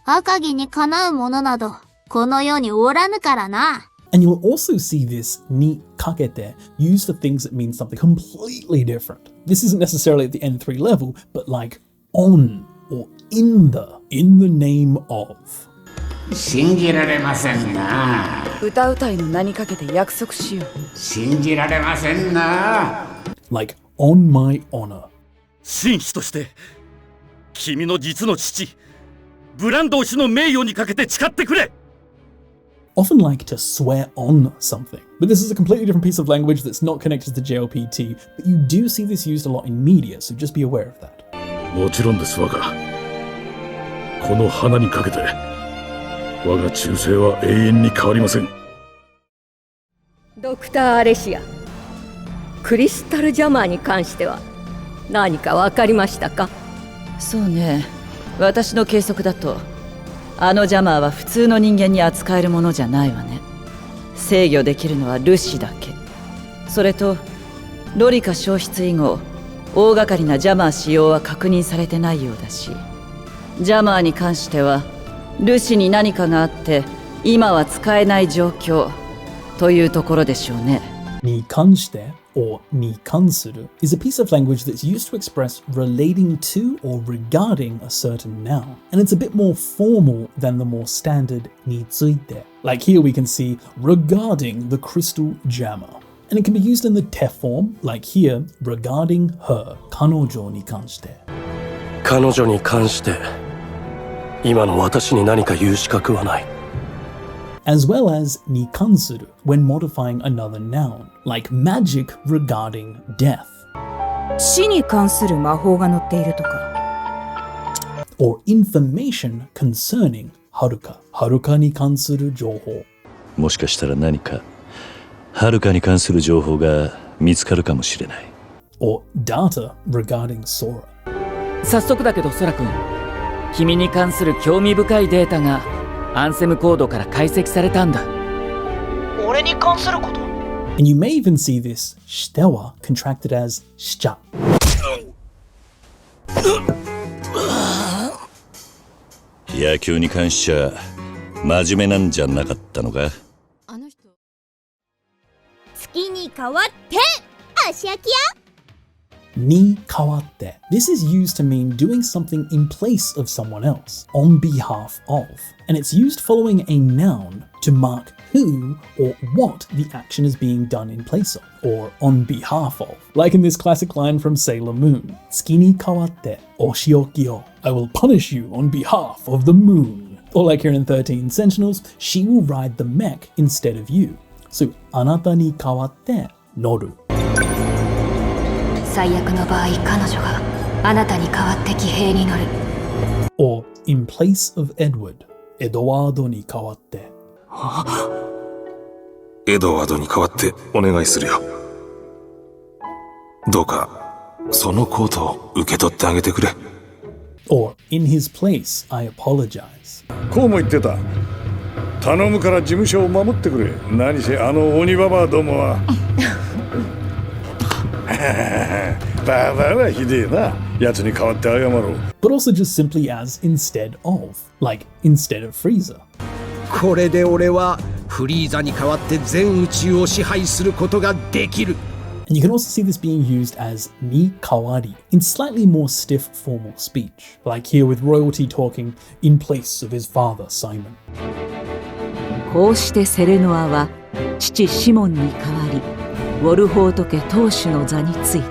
赤木にかなうものなどこの世におらぬからな。And you'll also see this ni kakete used for things that mean something completely different. This isn't necessarily at the N3 level, but like on or in the name of. 信じられませんな。歌うたいの名にかけて約束しよう。信じられませんな。Like, on my honor. 紳士として君の実の父ブランドー氏の名誉にかけて誓ってくれ。 Often like to swear on something, but this is a completely different piece of language that's not connected to JLPT, but you do see this used a lot in media, so just be aware of that. もちろんですわが。この花にかけて我が忠誠は永遠に変わりません。ドクター・アレシア、クリスタルジャマーに関しては何か分かりましたか？そうね、私の計測だとあのジャマーは普通の人間に扱えるものじゃないわね。制御できるのはルシだけ。それとロリカ消失以後大掛かりなジャマー使用は確認されてないようだし、ジャマーに関してはルシに何かがあって今は使えない状況というところでしょうね。に関して or に関する is a piece of language that's used to express relating to or regarding a certain noun, and it's a bit more formal than the more standard について. Like here we can see regarding the crystal jammer, and it can be used in the te form, like here regarding her 彼女に関して。彼女に関して今の私に何か言う資格はない。As well as に関する when modifying another noun, like magic regarding death. 死に関する魔法が載っているとか。Or information concerning はるか。はるかに関する情報。もしかしたら何かはるかに関する情報が見つかるかもしれない。Or data regarding Sora. 早速だけどソラ君、君に関する興味深いデータがアンセムコードから解析されたんだ。俺に関すること？ And you may even see this しては contracted as しちゃ。野球に関しちゃ真面目なんじゃなかったのか？あの人。月に変わって足焼きや。に変わって This is used to mean doing something in place of someone else, on behalf of, and it's used following a noun to mark who or what the action is being done in place of, or on behalf of. Like in this classic line from Sailor Moon, 月に変わってお仕置きを I will punish you on behalf of the moon. Or like here in 13 Sentinels, she will ride the mech instead of you. So あなたに代わって乗る。最悪の場合、彼女があなたに代わって騎兵に乗る。Or in place of Edward, エドワードに代わって。エドワードに代わってお願いするよ。どうかそのコートを受け取ってあげてくれ。Or in his place, I apologize. こうも言ってた。頼むから事務所を守ってくれ。何せあの鬼ババアどもは。ババアはひでえな。奴に代わって謝ろう。But also just simply as instead of, like instead of Frieza. これで俺はフリーザに代わって全宇宙を支配することができる。And you can also see this being used as に代わり in slightly more stiff formal speech, like here with royalty talking in place of his father Simon. こうしてセレノアは父シモンに代わりウォルホート家当主の座についた。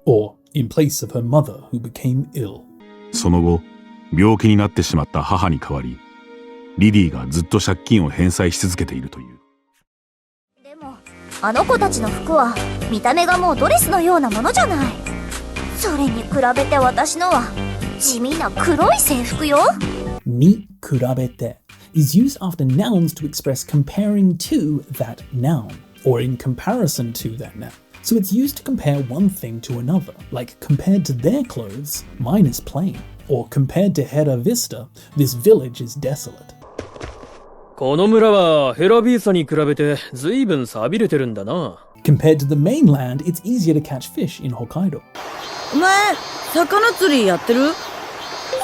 Or in place of her mother who became ill. その後、病気になってしまった母に代わり、リディがずっと借金を返済し続けているという。でも、あの子たちの服は見た目がもうドレスのようなものじゃない。それに比べて私のは地味な黒い制服よ。に比べて is used after nouns to express comparing to that noun. Or in comparison to that noun. So it's used to compare one thing to another, like compared to their clothes, mine is plain. Or compared to Hera Vista, this village is desolate. この村はヘラビーサに比べて随分寂れてるんだな。Compared to the mainland, it's easier to catch fish in Hokkaido. お前、魚釣りやってる？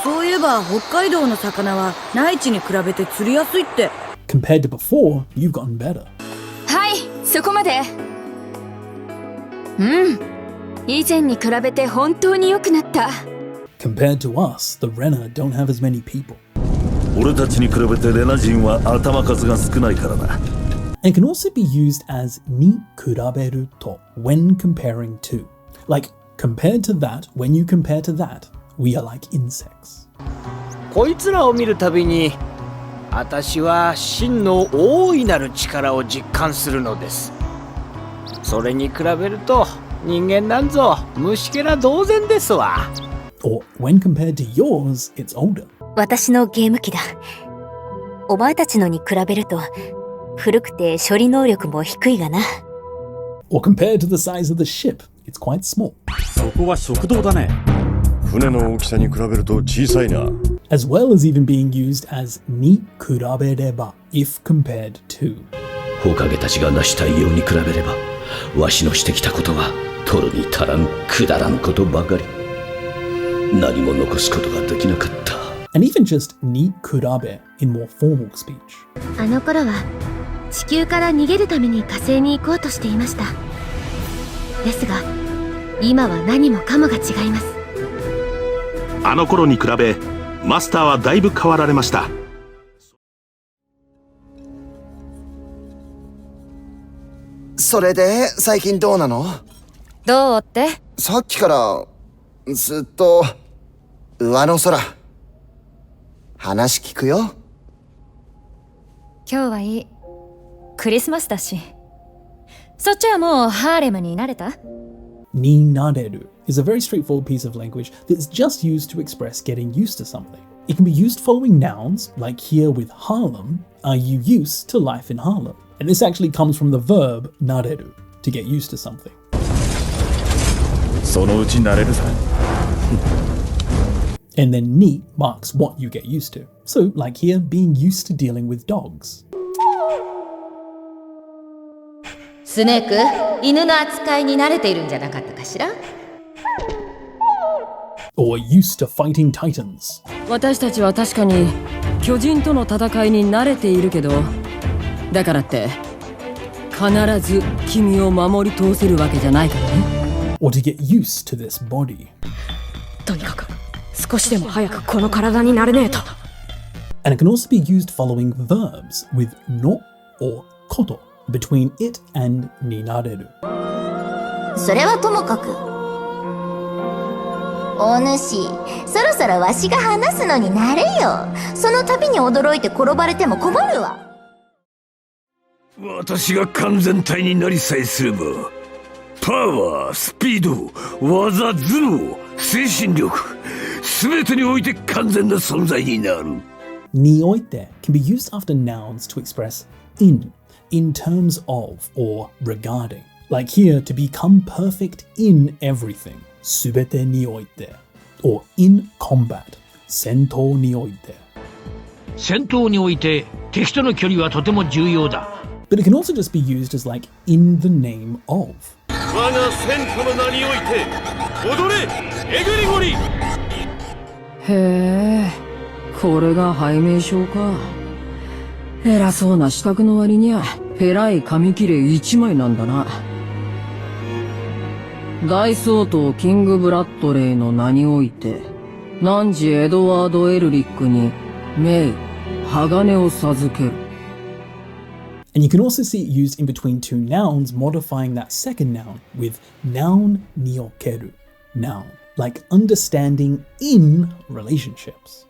そういえば北海道の魚は内地に比べて釣りやすいって。Compared to before, you've gotten better. はい、そこまで。以前に比べて本当に良くなった。Compared to us, the Renner don't have as many people. 俺たちに比べてレナ人は頭数が少ないからな。And it can also be used as ni kuraberu to when comparing to. Like, compared to that, when you compare to that, we are like insects. こいつらを見るたびに、私は真の大いなる力を実感するのです。それに比べると、人間なんぞ虫けら同然ですわ。Or when compared to yours, it's older. 私のゲーム機だ。お前たちのに比べると古くて処理能力も低いがな。Or compared to the size of the ship, it's quite small. そこは食堂だね。船の大きさに比べると小さいな。As well as even being used as ni kurabereba, if compared to. 火影たちが成した異様に比べれば、わしのしてきたことは取るに足らんくだらんことばかり。何も残すことができなかった。And even just ni kurabe in more formal speech. あの頃は地球から逃げるために火星に行こうとしていました。ですが今は何もかもが違います。あの頃に比べマスターはだいぶ変わられました。それで最近どうなの？どうって？さっきからずっと上の空。話聞くよ。今日はいい。クリスマスだし。そっちはもうハーレムに慣れた？ Ni nareru is a very straightforward piece of language that's just used to express getting used to something. It can be used following nouns, like here with Harlem, are you used to life in Harlem? And this actually comes from the verb nareru, to get used to something. そのうち慣れるさ。And then ni marks what you get used to. So, like here, being used to dealing with dogs. スネーク、犬の扱いに慣れているんじゃなかったかしら？ Or used to fighting titans. 私たちは確かに巨人との戦いに慣れているけど、だからって必ず君を守り通せるわけじゃないからね。Or to get used to this body. とにかく少しでも早くこの体になれねえと。And it can also be used following verbs with no or koto between it and ni nareru. それはともかく。お主、そろそろわしが話すのになれよ。その度に驚いて転ばれても困るわ。私が完全体になりさえすれば、パワー、スピード、技、頭脳、精神力、すべてにおいて完全な存在になる。Ni oite can be used after nouns to express in terms of, or regarding. Like here, to become perfect in everything. Subete ni oite. Or in combat. Sento ni oite. 戦闘において敵との距離はとても重要だ。But it can also just be used as like in the name of. 我が戦闘の名において踊れエグリゴリ。へえ、これが背名称か。偉そうな資格の割にはペライ紙切れ一枚なんだな。大総統キングブラッドレーの名において汝エドワード・エルリックに名鋼を授ける。And you can also see it used in between two nouns, modifying that second noun with noun niokeru. Noun, like understanding in relationships.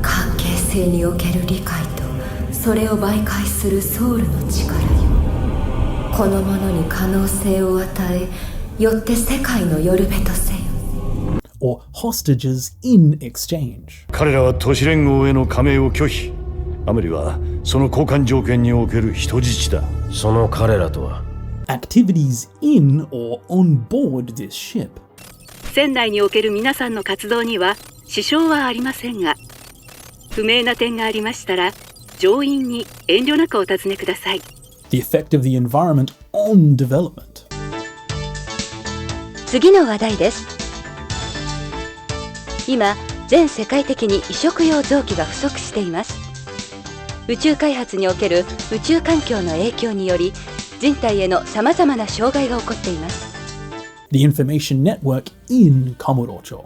関係性における理解とそれを媒介するソウルの力よ。このものに可能性を与え、よって世界のよるべとせよ。Or hostages in exchange. 彼らは都市連合への加盟を拒否。アメリはその交換条件における人質だ。その彼らとは Activities in or on board this ship. 船内における皆さんの活動には支障はありませんが、不明な点がありましたら乗員に遠慮なくお尋ねください。The effect of the environment on development. 次の話題です。今、全世界的に移植用臓器が不足しています。宇宙開発における宇宙環境の影響により、人体へのさまざまな障害が起こっています。the information network in Kamurocho.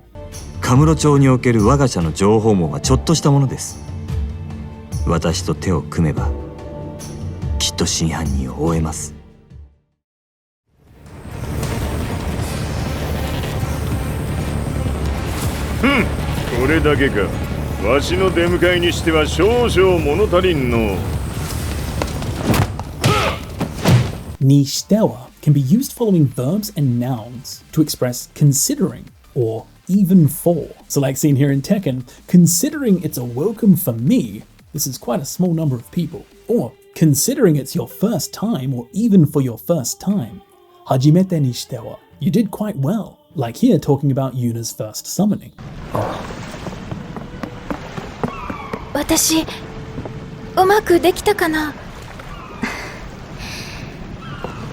カムロ町における我が社の情報網はちょっとしたものです。私と手を組めばきっと真犯人を追えます。これだけか。わしの出迎えにしては少々物足りんの。Ni shitewa can be used following verbs and nouns to express considering or even for. So like seen here in Tekken, considering it's a welcome for me, this is quite a small number of people. Or considering it's your first time or even for your first time. Hajimete ni shitewa. You did quite well. Like here talking about Yuna's first summoning. 私、うまくできたかな？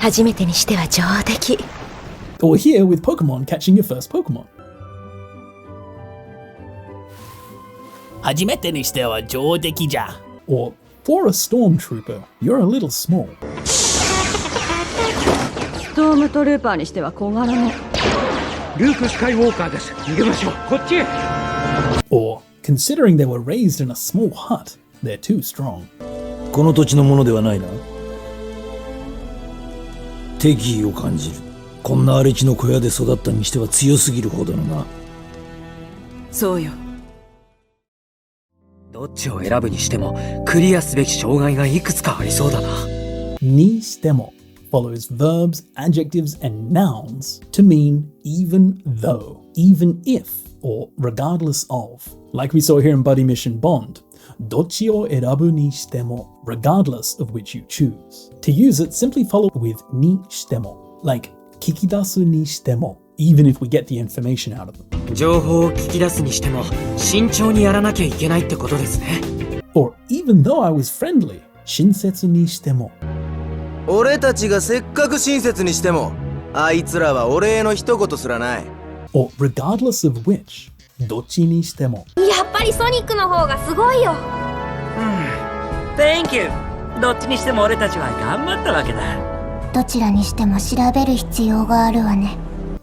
初めてにしては上出来。 Or here with Pokemon catching your first Pokemon. 初めてにしては上出来じゃ。 Or for a stormtrooper, you're a little small. ストームトルーパーにしては小柄ね。ルーク・スカイウォーカーです。逃げましょう。こっちへ。 Or considering they were raised in a small hut, they're too strong. この土地のものではないな。敵意を感じる。こんな荒れ地の小屋で育ったにしては強すぎるほどのな。そうよ。どっちを選ぶにしてもクリアすべき障害がいくつかありそうだな。Ni shitemo follows verbs, adjectives, and nouns to mean even though, even if, or regardless of. Like we saw here in Buddy Mission Bond, dochi o erabu ni shitemo, regardless of which you choose. To use it, simply follow with ni shitemo, like kikidasu ni shitemo, even if we get the information out of them. 情報を聞き出すにしても慎重にやらなきゃいけないってことですね。Or even though I was friendly, shinsetsu ni shitemo. 俺たちがせっかく親切にしても、あいつらはお礼の一言すらない。Or regardless of which, dochi ni shitemo. やっぱりソニックの方がすごいよ。Thank you。どっちにしても俺たちは頑張ったわけだ。どちらにしても調べる必要があるわね。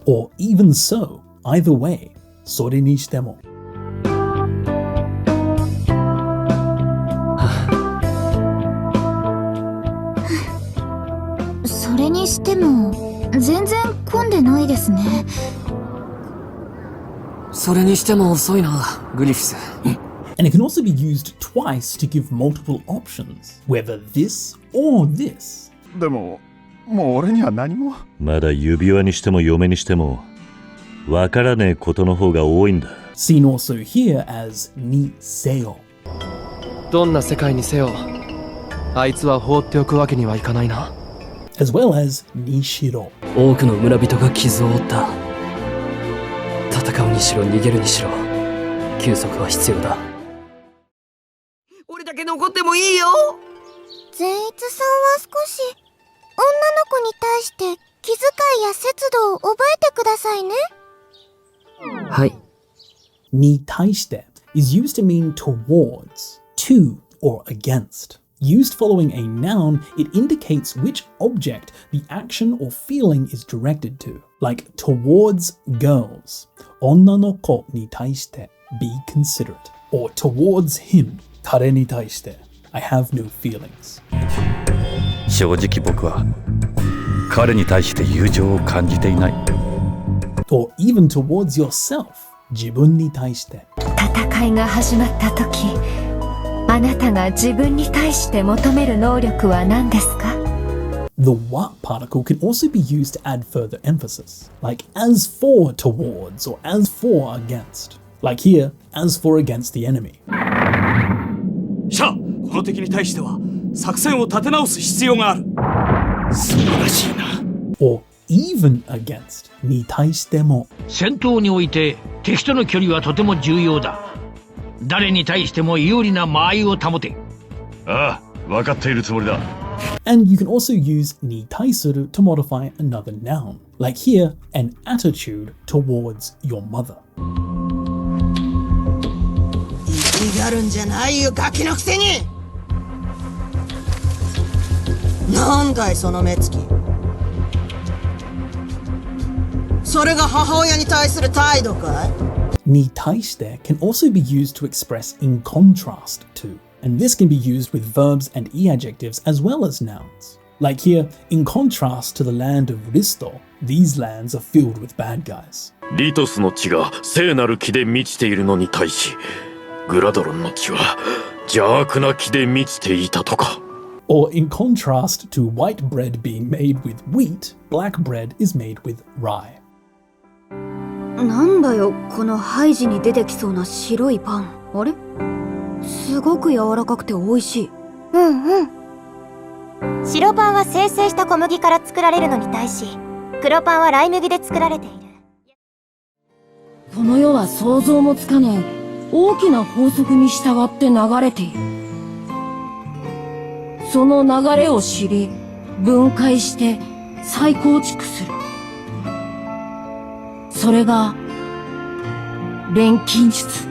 Or even so, either way, sore ni shitemo. それにしても全然混んでないですね。それにしても遅いな、グリフィス。And it can also be used twice to give multiple options, whether this or this. でも、もう俺には何も。まだ指輪にしても嫁にしても、わからねえことの方が多いんだ。Seen also here as ni seo. どんな世界にせよ、あいつは放っておくわけにはいかないな。As well as ni shiro. 多くの村人が傷を負った。戦うにしろ逃げるにしろ、休息は必要だ。俺だけ残ってもいいよ。善逸さんは少し女の子に対して気遣いや節度を覚えてくださいね。はい。Ni taishite is used to mean towards, to, or against. Used following a noun, it indicates which object the action or feeling is directed to, like towards girls. Onna no ko ni taishite, be considerate. Or towards him, kare ni taishite, I have no feelings. 正直僕は彼に対して友情を感じていない。Or even towards yourself, 自分に対して。戦いが始まった時、あなたが自分に対して求める能力は何ですか？ The what particle can also be used to add further emphasis, like as for towards or as for against. Like here, as for against the enemy. シャ、この敵に対しては作戦を立て直す必要がある。素晴らしいな。Or even against に対しても。戦闘において敵との距離はとても重要だ。誰に対しても有利な間合いを保て。ああ、分かっているつもりだ。And you can also use に対する to modify another noun, like here, an attitude towards your mother. 生きがるんじゃないよ、ガキのくせに。なんだいその目つき。それが母親に対する態度かい？ Ni taishite can also be used to express in contrast to, and this can be used with verbs and e-adjectives as well as nouns. Like here, in contrast to the land of Risto, these lands are filled with bad guys. リトスの地が聖なる木で満ちているのに対し、グラドロンの地は邪悪な木で満ちていたとか。Or in contrast to white bread being made with wheat, black bread is made with rye. なんだよ、このハイジに出てきそうな白いパン。あれ？すごく柔らかくて美味しい。うんうん。白パンは精製した小麦から作られるのに対し、黒パンはライ麦で作られている。この世は想像もつかない大きな法則に従って流れている。その流れを知り、分解して再構築する。それが錬金術。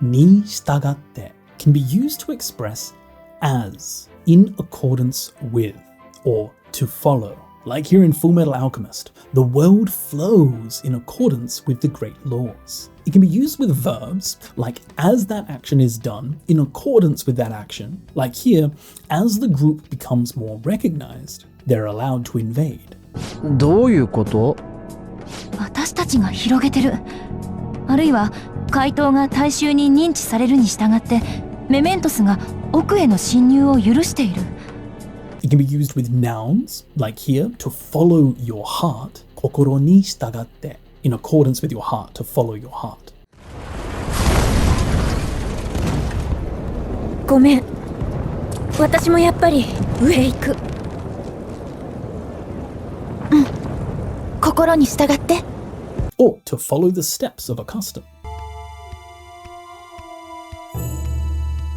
に従って can be used to express as, in accordance with, or to follow. Like here in Fullmetal Alchemist, the world flows in accordance with the great laws. It can be used with verbs, like as that action is done, in accordance with that action. Like here, as the group becomes more recognized, they're allowed to invade. どういうこと？私たちが広げてる。あるいは怪盗が大衆に認知されるに従ってメメントスが奥への侵入を許している。It can be used with nouns, like here, to follow your heart, 心に従って in accordance with your heart, to follow your heart. ごめん。私もやっぱり上行く。うん。心に従って。Or to follow the steps of a custom.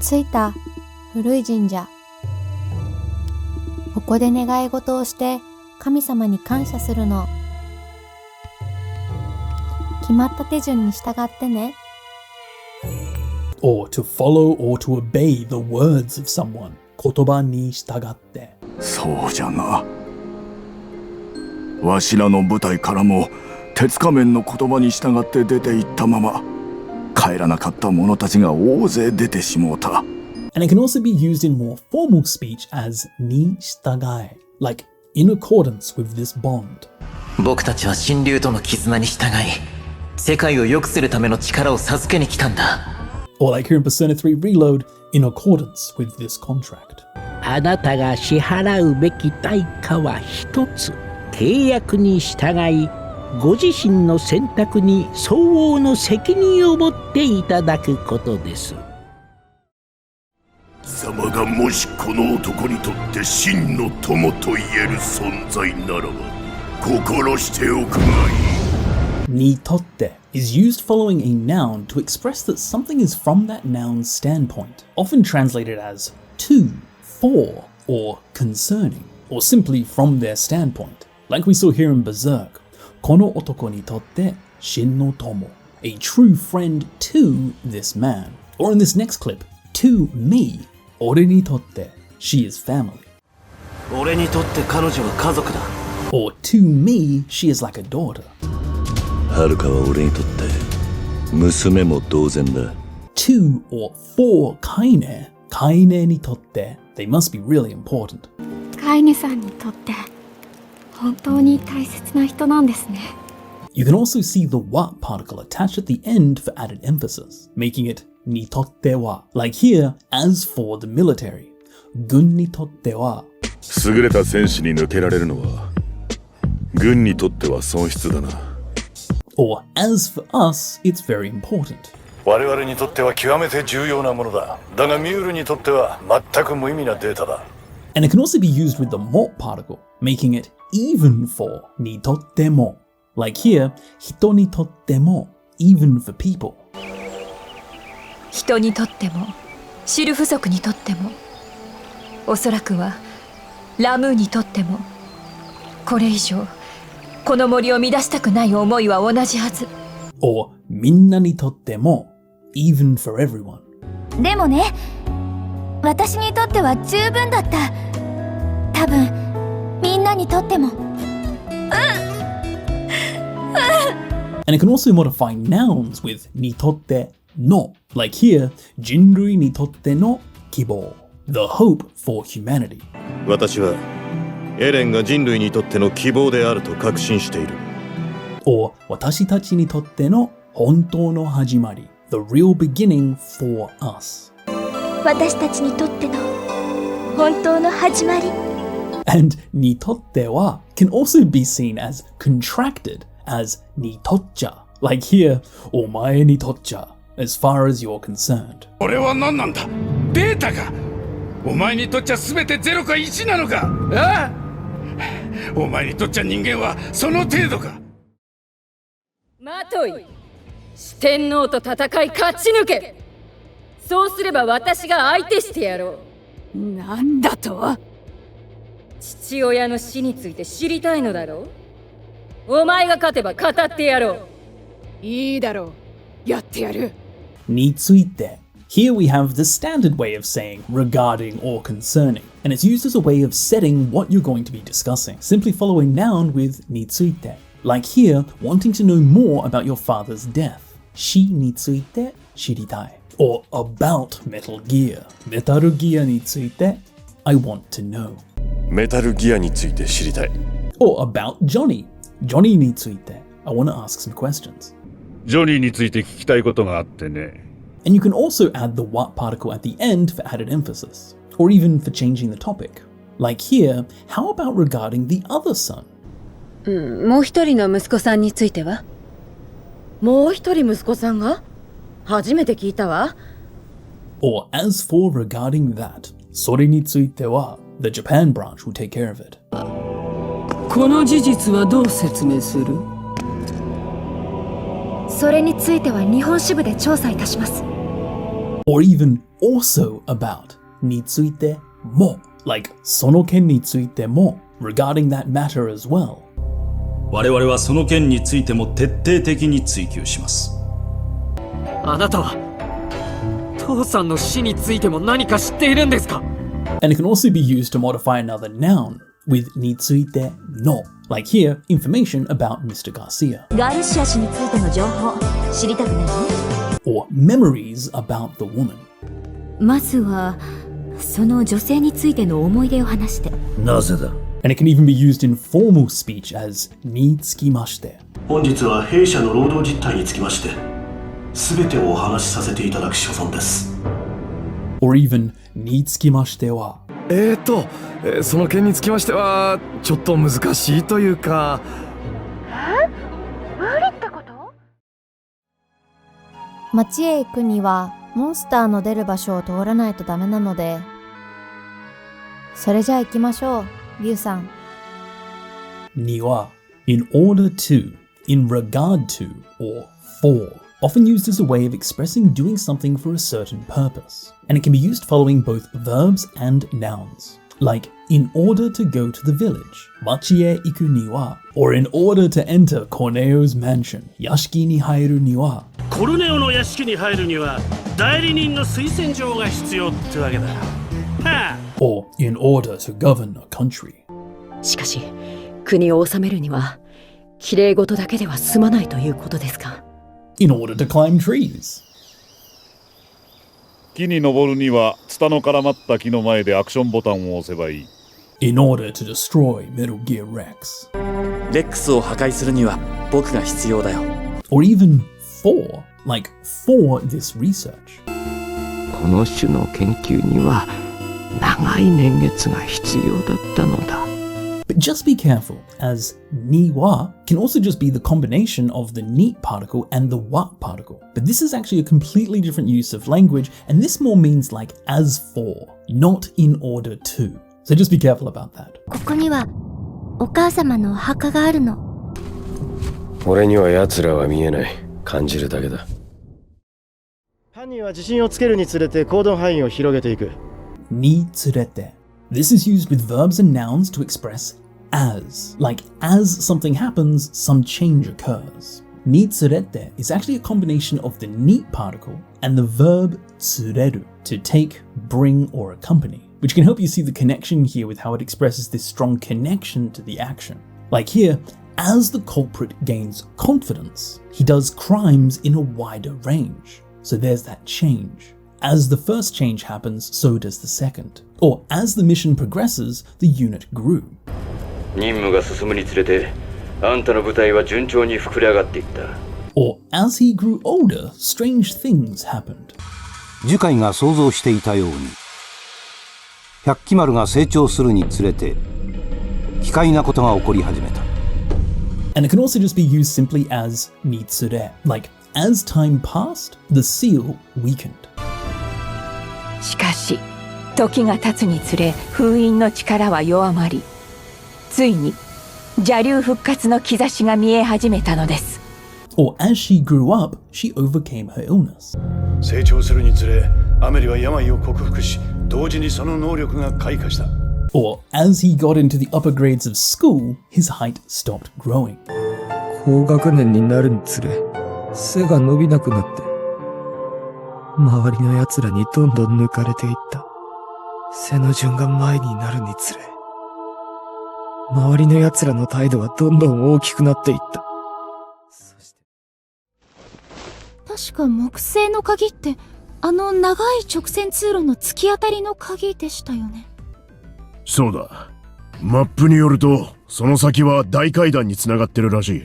着いた古い神社。ここで願い事をして神様に感謝するの。決まった手順に従ってね。Or to follow or to obey the words of someone. 言葉に従って。そうじゃな。わしらの部隊からも鉄仮面の言葉に従って出て行ったまま帰らなかった者たちが大勢出てしもうた。And it can also be used in more formal speech as に従え, like in accordance with this bond. 僕たちはShinRyuとの絆に従い、世界を良くするための力を授けに来たんだ。Or like here in Persona 3 Reload, in accordance with this contract. あなたが支払うべき対価は一つ。契約に従い、ご自身の選択に相応の責任を持っていただくことです。貴様がもしこの男にとって真の友と言える存在ならば心しておくがいい。にとって is used following a noun to express that something is from that noun's standpoint, often translated as to, for, or concerning, or simply from their standpoint. Like we saw here in Berserk, この男にとって真の友, a true friend to this man. Or in this next clip, to me, 俺にとって she is family. 俺にとって彼女は家族だ。Or to me, she is like a daughter. はるかは俺にとって娘も同然だ。To or for カイネにとって they must be really important. カイネさんにとって本当に大切な人なんですね。You can also see the wa particle attached at the end for added emphasis, making it にとっては. Like here, as for the military, 軍にとっては優れた戦士に抜けられるのは軍にとっては損失だな。Or as for us, it's very important. 我々にとっては極めて重要なものだ。だがミュールにとっては全く無意味なデータだ。And it can also be used with the mo particle, making it even for にとっても. Like here, 人にとっても even for people. 人にとってもシルフ族にとってもおそらくはラムーにとってもこれ以上この森を乱したくない思いは同じはず。Or みんなにとっても even for everyone. でもね、私にとっては十分だった。多分みんなにとっても。And it can also modify nouns with ni totte no, like here, jinrui ni totte no kibou, the hope for humanity. 私はエレンが人類にとっての希望であると確信している。Or 私たちにとっての本当の始まり, the real beginning for us. 私たちにとっての本当の始まり. And にとっては can also be seen as contracted as にとっちゃ, like here, お前にとっちゃ, as far as you're concerned. 俺は何なんだ？データか？お前にとっちゃ全て0か1なのか？ああ？お前にとっちゃ人間はその程度か？マトイ、四天王と戦い勝ち抜け。そうすれば私が相手してやろう。なんだと？父親の死について知りたいのだろう？お前が勝てば語ってやろう。いいだろう。やってやる。について. Here we have the standard way of saying regarding or concerning, and it's used as a way of setting what you're going to be discussing. Simply follow a noun with について. Like here, wanting to know more about your father's death. 死について知りたい. Or about Metal Gear. Metal Gear について I want to know. メタルギアについて知りたい。Or about Johnny. Johnny について I want to ask some questions. ジョニーについて聞きたいことがあってね。And you can also add the what particle at the end for added emphasis, or even for changing the topic. Like here, how about regarding the other son? もう一人の息子さんについては？もう一人息子さんが？初めて聞いたわ。Or as for regarding that, それについては the Japan branch will take care of it. この事実はどう説明する？それについては日本支部で調査いたします。Or even also about についても like その件についても regarding that matter as well. 我々はその件についても徹底的に追求します。あなたは父さんの死についても何か知っているんですか？ And it can also be used to modify another noun with についての like here, information about Mr. Garcia. ガルシア氏についての情報知りたくない？ Or memories about the woman. まずはその女性についての思い出を話して。なぜだ？ And it can even be used in formal speech as につきまして。本日は弊社の労働実態につきまして全てをお話しさせていただく所存です。 Or even につきましては。その件につきましてはちょっと難しいというか。無理ってこと？町へ行くにはモンスターの出る場所を通らないとダメなので、それじゃあ行きましょう、リュウさん。には in order to, in regard to, or for, often used as a way of expressing doing something for a certain purpose. And it can be used following both verbs and nouns. Like, in order to go to the village, 町へ行くには, or in order to enter Corneo's mansion, 屋敷に入るには。コルネオの屋敷に入るには代理人の推薦状が必要ってわけだ。はあ。Or in order to govern a country. しかし、国を治めるには綺麗事だけでは済まないということですか。In order to climb trees. 木に登るにはツタの絡まった木の前でアクションボタンを押せばいい。In order to destroy Metal Gear Rex. レックスを破壊するには僕が必要だよ。Or even for, like for this research. この種の研究には長い年月が必要だったのだ。But just be careful, as には can also just be the combination of the ni particle and the wa particle. But this is actually a completely different use of language, and this more means like as for, not in order to. So just be careful about that. ここにはお母様のお墓があるの。俺には奴らは見えない。感じるだけだ。犯人は自信をつけるにつれて行動範囲を広げていく。につれて. This is used with verbs and nouns to express as. Like, as something happens, some change occurs. につれて is actually a combination of the ni particle and the verb つれる to take, bring, or accompany, which can help you see the connection here with how it expresses this strong connection to the action. Like here, As the culprit gains confidence, he does crimes in a wider range. So there's that change. As the first change happens, so does the second. Or as the mission progresses, the unit grew. 任務が進むにつれて、あんたの部隊は順調に膨れ上がっていった。Or as he grew older, strange things happened. 樹海が想像していたように、百鬼丸が成長するにつれて、奇怪なことが起こり始めた。And it can also just be used simply as nitsure, like as time passed, the seal weakened. しかし、時が経つにつれ封印の力は弱まり、ついに邪竜復活の兆しが見え始めたのです。Or as she grew up, she overcame her illness. 成長するにつれ、アメリは病を克服し、同時にその能力が開花した。Or as he got into the upper grades of school, his height stopped growing. 高学年になるにつれ、背が伸びなくなって、周りの奴らにどんどん抜かれていった。背の順が前になるにつれ、周りの奴らの態度はどんどん大きくなっていった。確か木製の鍵って、あの長い直線通路の突き当たりの鍵でしたよね。そうだ。マップによると、その先は大階段につながってるらしい。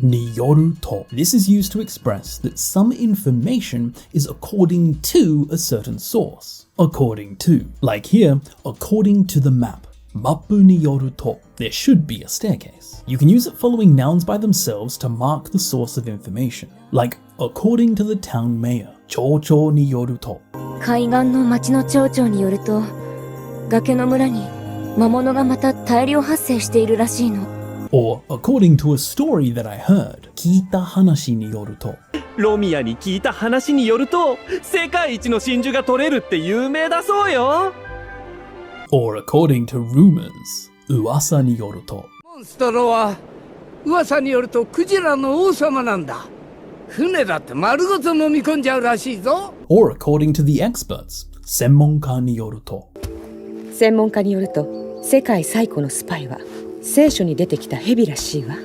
Niyoru to. This is used to express that some information is according to a certain source. According to. Like here, according to the map. Mappu niyoru to. There should be a staircase. You can use it following nouns by themselves to mark the source of information. Like, according to the town mayor. Chocho niyoru to. 海岸の町の町長によると、崖の村に魔物がまた大量発生しているらしいの。Or, according to a story that I heard, 聞いた話によると。ロミアに聞いた話によると、世界一の真珠が取れるって有名だそうよ。Or, according to rumors, 噂によると。モンストロは噂によるとクジラの王様なんだ。船だって丸ごと飲み込んじゃうらしいぞ。Or, according to the experts, 専門家によると。専門家によると、世界最古のスパイは聖書に出てきた蛇らしいわ。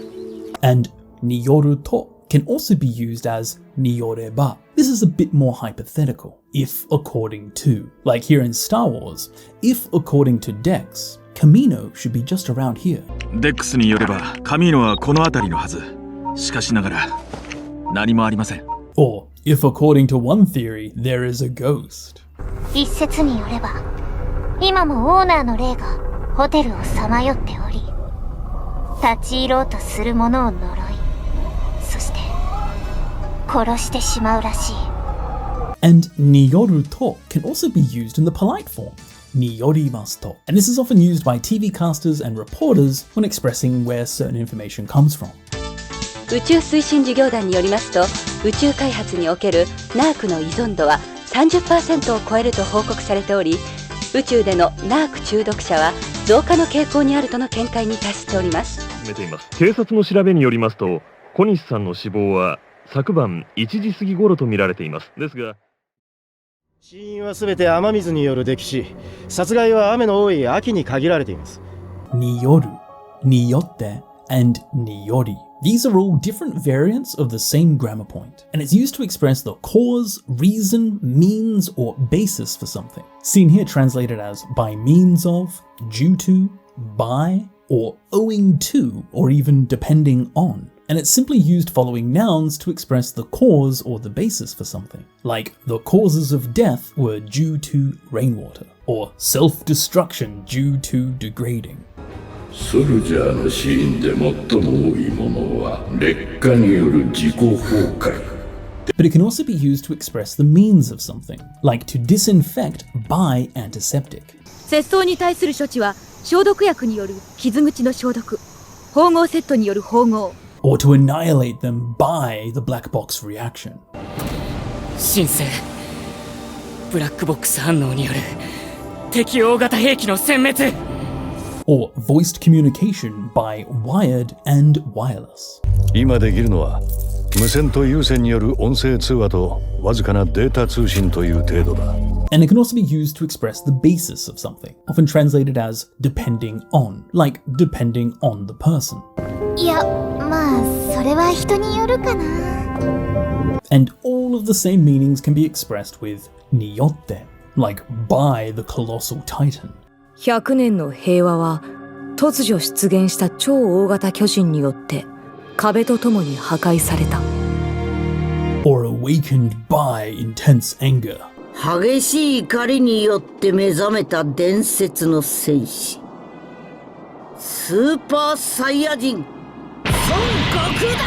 And によると can also be used as によれば. This is a bit more hypothetical. If according to. Like here in Star Wars, if according to Dex, Camino should be just around here. デックスによれば、カミーノはこの辺りのはず。しかしながら、何もありません。Or, if according to one theory, there is a ghost. 一説によれば、今もオーナーの霊がホテルをさまよっており、立ち入ろうとする者を呪い、そして殺してしまうらしい。And によると can also be used in the polite form. によりますと. And this is often used by TV casters and reporters when expressing where certain information comes from. 宇宙推進事業団によりますと、宇宙開発におけるナークの依存度は 30% を超えると報告されており、宇宙でのナーク中毒者は増加の傾向にあるとの見解に達しております。警察の調べによりますと、小西さんの死亡は昨晩1時過ぎ頃と見られています。ですが、死因はすべて雨水による溺死。殺害は雨の多い秋に限られています。による、によって and により. These are all different variants of the same grammar point, and it's used to express the cause, reason, means, or basis for something. Seen here translated as by means of, due to, by, or owing to, or even depending on. And it's simply used following nouns to express the cause or the basis for something. Like, the causes of death were due to rainwater, or self-destruction due to degrading. ソルジャーの死因で最も多いものは劣化による自己崩壊。But it can also be used to express the means of something, like to disinfect by antiseptic. 窃盗に対する処置は消毒薬による傷口の消毒、縫合セットによる縫合。Or to annihilate them by the black box reaction. 新生ブラックボックス反応による敵大型兵器の殲滅。Or voiced communication by wired and wireless. 今できるのは無線と有線による音声通話とわずかなデータ通信という程度だ。And it can also be used to express the basis of something, often translated as depending on, like depending on the person. いや、まあそれは人によるかな。And all of the same meanings can be expressed with niyotte, like by the colossal titan. 100年の平和は突如出現した超大型巨人によって壁とともに破壊された。Or awakened by intense anger. 激しい怒りによって目覚めた伝説の戦士。スーパーサイヤ人、孫悟空だ!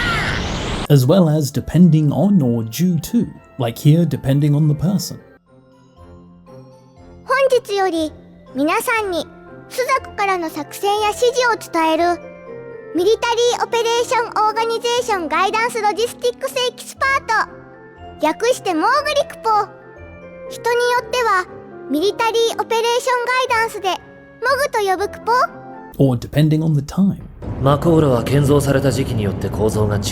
As well as depending on or due to, like here depending on the person. 本日より皆さんに朱雀からの作戦や指示を伝えるミリタリーオペレーションオーガニゼーションガイダンスロジスティックスエキスパート、略してモーグリクポ。人によってはミリタリーオペレーションガイダンスでモグと呼ぶクポ。Or depending on the time. マコーラは建造された時期によって構造が違う。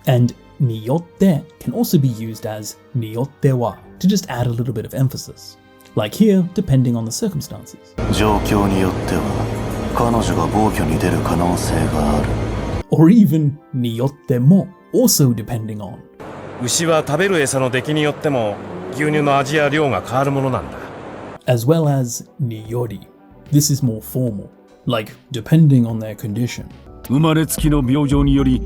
And niyotte can also be used as niyotte wa to just add a little bit of emphasis. Like here, depending on the circumstances. 状況によっては彼女が暴挙に出る可能性がある。 Or even niyotte mo, also depending on. 牛は食べる餌の出来によっても牛乳の味や量が変わるものなんだ。As well as niyori. This is more formal, like depending on their condition. 生まれつきの病状により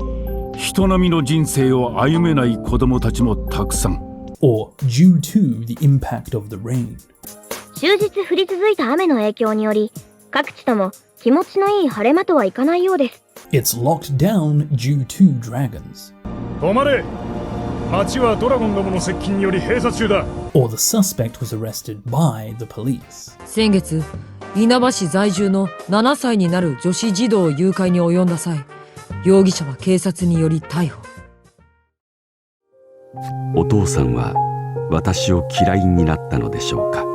人並みの人生を歩めない子供たちもたくさん。Or due to the impact of the rain. 終日降り続いた雨の影響により各地とも気持ちのいい晴れ間とはいかないようです。It's locked down due to dragons. 止まれ！町はドラゴンどもの接近により閉鎖中だ。Or the suspect was arrested by the police. 先月、稲葉市在住の7歳になる女子児童誘拐に及んだ際、容疑者は警察により逮捕。お父さんは私を嫌いになったのでしょうか。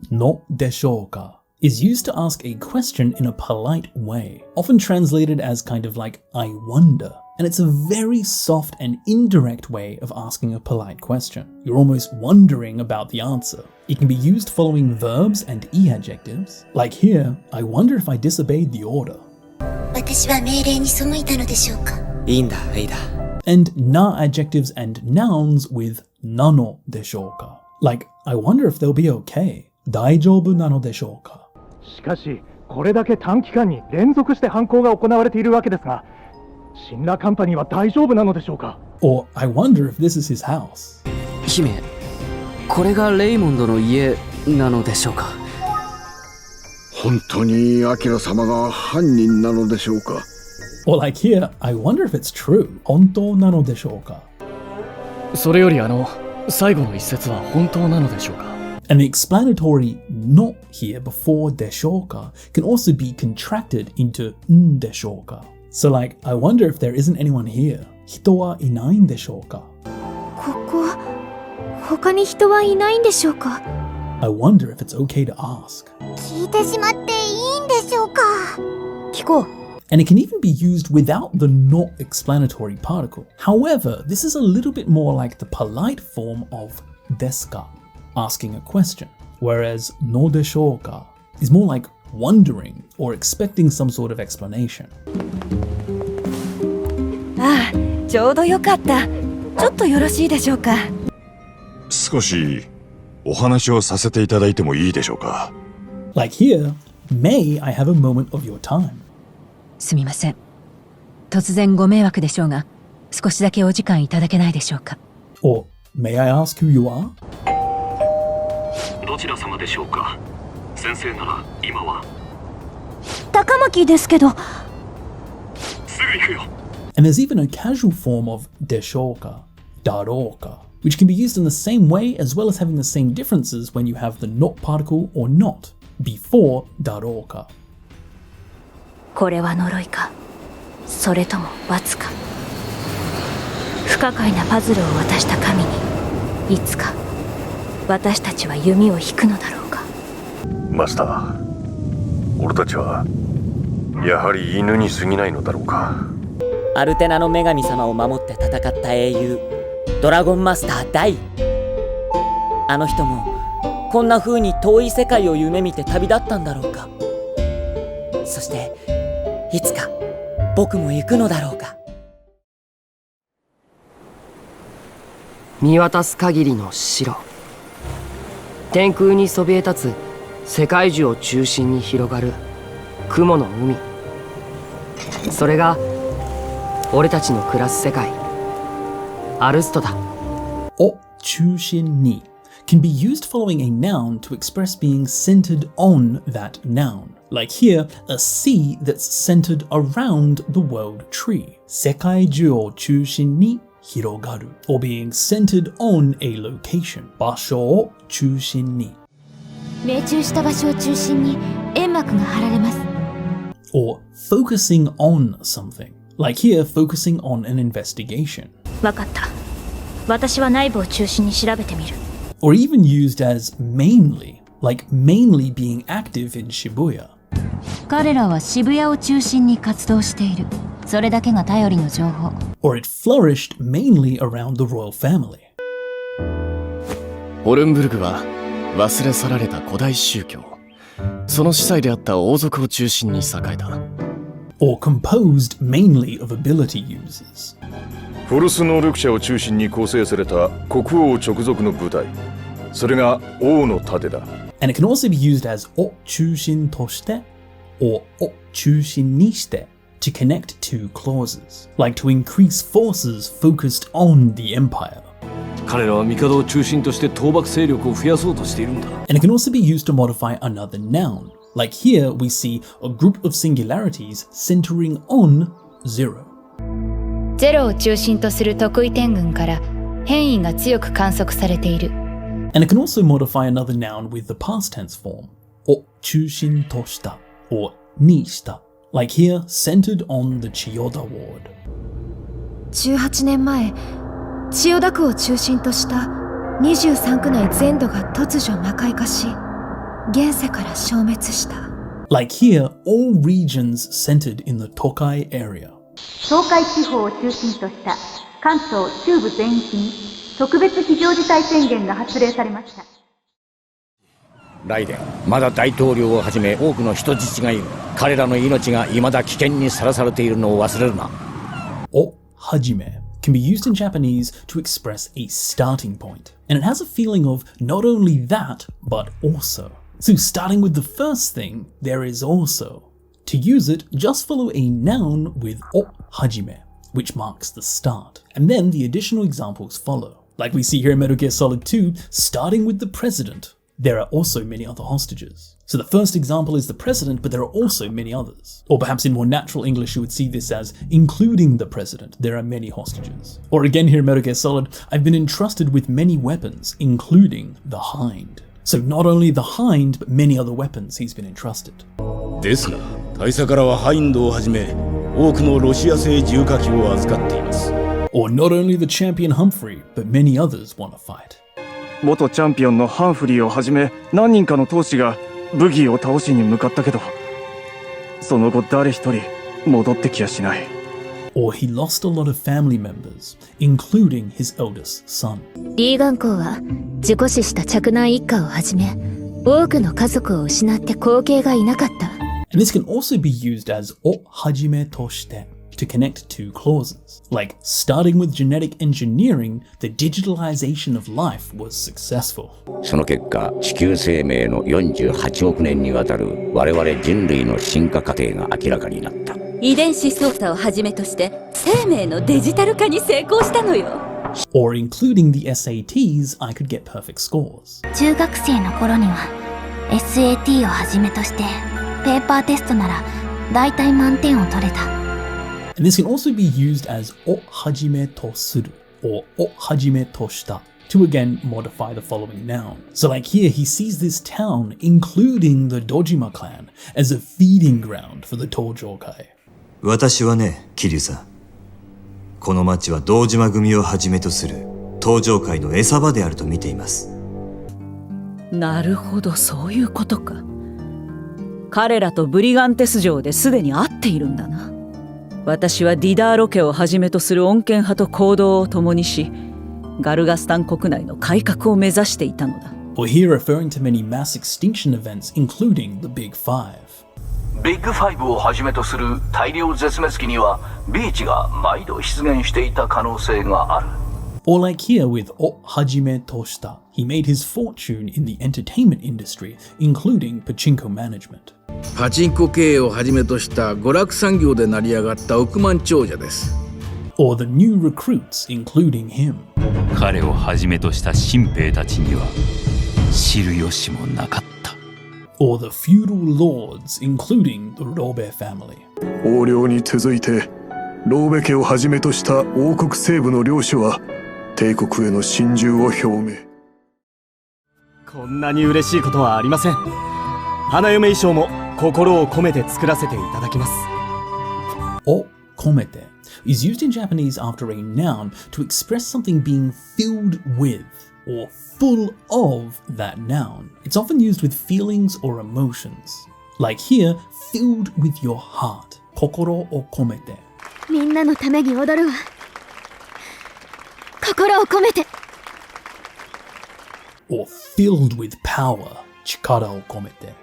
No deshoka is used to ask a question in a polite way, often translated as kind of like I wonder, and it's a very soft and indirect way of asking a polite question. You're almost wondering about the answer. It can be used following verbs and e-adjectives. Like here, I wonder if I disobeyed the order. 私は命令に背いたのでしょうか。いいんだ、いいだ。And na adjectives and nouns with nano deshoka. Like, I wonder if they'll be okay. 大丈夫なのでしょうか。しかし、これだけ短期間に連続して犯行が行われているわけですが、シンラカンパニーは大丈夫なのでしょうか。Or, I wonder if this is his house. 姫、これがレイモンドの家なのでしょうか。本当にアキラ様が犯人なのでしょうか。Or like here, I wonder if it's true. 本当なのでしょうか。それより最後の一節は本当なのでしょうか。And the explanatory no here before deshoka can also be contracted into deshoka. So like, I wonder if there isn't anyone here. 人はいないんでしょうか。ここ、他に人はいないんでしょうか。I wonder if it's okay to ask. 聞いてしまっていいんでしょうか。聞こう。And it can even be used without the not explanatory particle. However, this is a little bit more like the polite form of desu, asking a question, whereas no deshoka is more like wondering or expecting some sort of explanation. ああ、ちょうどよかった。ちょっとよろしいでしょうか。少しお話をさせていただいてもいいでしょうか。Like here, may I have a moment of your time? すみません。突然ご迷惑でしょうが、少しだけお時間いただけないでしょうか。Or, may I ask who you are? どちら様でしょうか。先生なら今は。高巻ですけど。すぐ行くよ。And there's even a casual form of deshoka, daroka, which can be used in the same way as well as having the same differences when you have the not particle or not before daroka. これは呪いか、それとも罰か。不可解なパズルを渡した神に、いつか私たちは弓を引くのだろうか。マスター、俺たちはやはり犬に過ぎないのだろうか。アルテナの女神様を守って戦った英雄、ドラゴンマスターダイ。あの人もこんな風に遠い世界を夢見て旅立ったんだろうか。そしていつか僕も行くのだろうか。見渡す限りの白、天空にそびえ立つ世界中を中心に広がる雲の海、それが俺たちの暮らす世界アルストだ。お中心に can be used following a noun to express being centered on that noun. Like here, a sea that's centered around the world tree. 世界中を中心に広がる or being centered on a location. 場所を中心に。命中した場所を中心に煙幕が張られます。Or focusing on something. Like here, focusing on an investigation. わかった。私は内部を中心に調べてみる。Or even used as mainly, like mainly being active in Shibuya. 彼らは渋谷を中心に活動している。それだけが頼りの情報。Or it flourished mainly around the royal family. オルンブルグは忘れ去られた古代宗教。その司祭であった王族を中心に栄えた。Or composed mainly of ability users. フォルス能力者を中心に構成された国王直属の部隊。それが王の盾だ。And it can also be used as を中心として or を中心にして to connect two clauses, like to increase forces focused on the empire. 彼らは帝を中心として倒幕勢力を増やそうとしているんだ。And it can also be used to modify another noun. Like here, we see a group of singularities centering on zero. ゼロを中心とする特異点群から変異が強く観測されている。And it can also modify another noun with the past tense form, を中心とした or にした. Like here, centered on the Chiyoda ward. 18年前、千代田区を中心とした23区内全土が突如魔界化し、現世から消滅した。Like here, all regions centered in the Tokai area. 東海地方を中心とした関東中部全域に特別非常事態宣言が発令されました。ライデン、まだ大統領をはじめ多くの人質がいる。彼らの命が未だ危険にさらされているのを忘れるな。おはじめ can be used in Japanese to express a starting point. And it has a feeling of not only that, but also. So starting with the first thing, there is also. To use it, just follow a noun with おはじめ, which marks the start. And then the additional examples follow. Like we see here in Metal Gear Solid 2, starting with the president. There are also many other hostages. So the first example is the president, but there are also many others. Or perhaps in more natural English you would see this as including the president, there are many hostages. Or again here in Metal Gear Solid, I've been entrusted with many weapons, including the Hind. So not only the Hind, but many other weapons he's been entrusted. ですが、大佐からはハインドをはじめ、多くのロシア製重火器を預かっています。Or not only the champion Humphrey, but many others want to fight. 元チャンピオンのハンフリーをはじめ何人かの闘士がブギーを倒しに向かったけど、その後誰一人戻ってきやしない。Or he lost a lot of family members, including his eldest son. リーガン公は事故死した嫡男一家をはじめ多くの家族を失って後継がいなかった。And this can also be used as をはじめとして to connect two clauses. Like, starting with genetic engineering, the digitalization of life was successful. その結果、地球生命の48億年にわたる我々人類の進化過程が明らかになった。遺伝子操作をはじめとして生命のデジタル化に成功したのよ。Or including the SATs, I could get perfect scores. 中学生の頃には SAT をはじめとしてペーパーテストなら大体満点を取れた。And this can also be used as をはじめとする or をはじめとした to again modify the following noun. So like here, he sees this town, including the Dojima clan, as a feeding ground for the Tojokai. 私はね、桐生さん。この町は堂島組をはじめとする登場界の餌場であると見ています。なるほど、そういうことか。彼らとブリガンテス城ですでに会っているんだな。私はディダーロ家をはじめとする穏健派と行動を共にし、ガルガスタン国内の改革を目指していたのだ。Or here referring to many mass extinction events, including the Big Five. ビッグ5をはじめとする大量絶滅期にはビーチが毎度出現していた可能性がある。Or like here with O Hajime Toshita, he made his fortune in the entertainment industry, including pachinko management. パチンコ経営をはじめとした娯楽産業で成り上がった億万長者です。Or the new recruits, including him. 彼をはじめとした新兵たちには知る由もなかった。Or the feudal lords, including the Robe family. 王領に続いて、ローベ家をはじめとした王国西部の領主は、帝国への侵入を表明。こんなに嬉しいことはありません。花嫁衣装も心を込めて作らせていただきます。O komete is used in Japanese after a noun to express something being filled with or full of that noun. It's often used with feelings or emotions. Like here, filled with your heart. Kokoro o komete. みんなのために踊るわ。心を込めて。Or filled with power. Chikara o komete.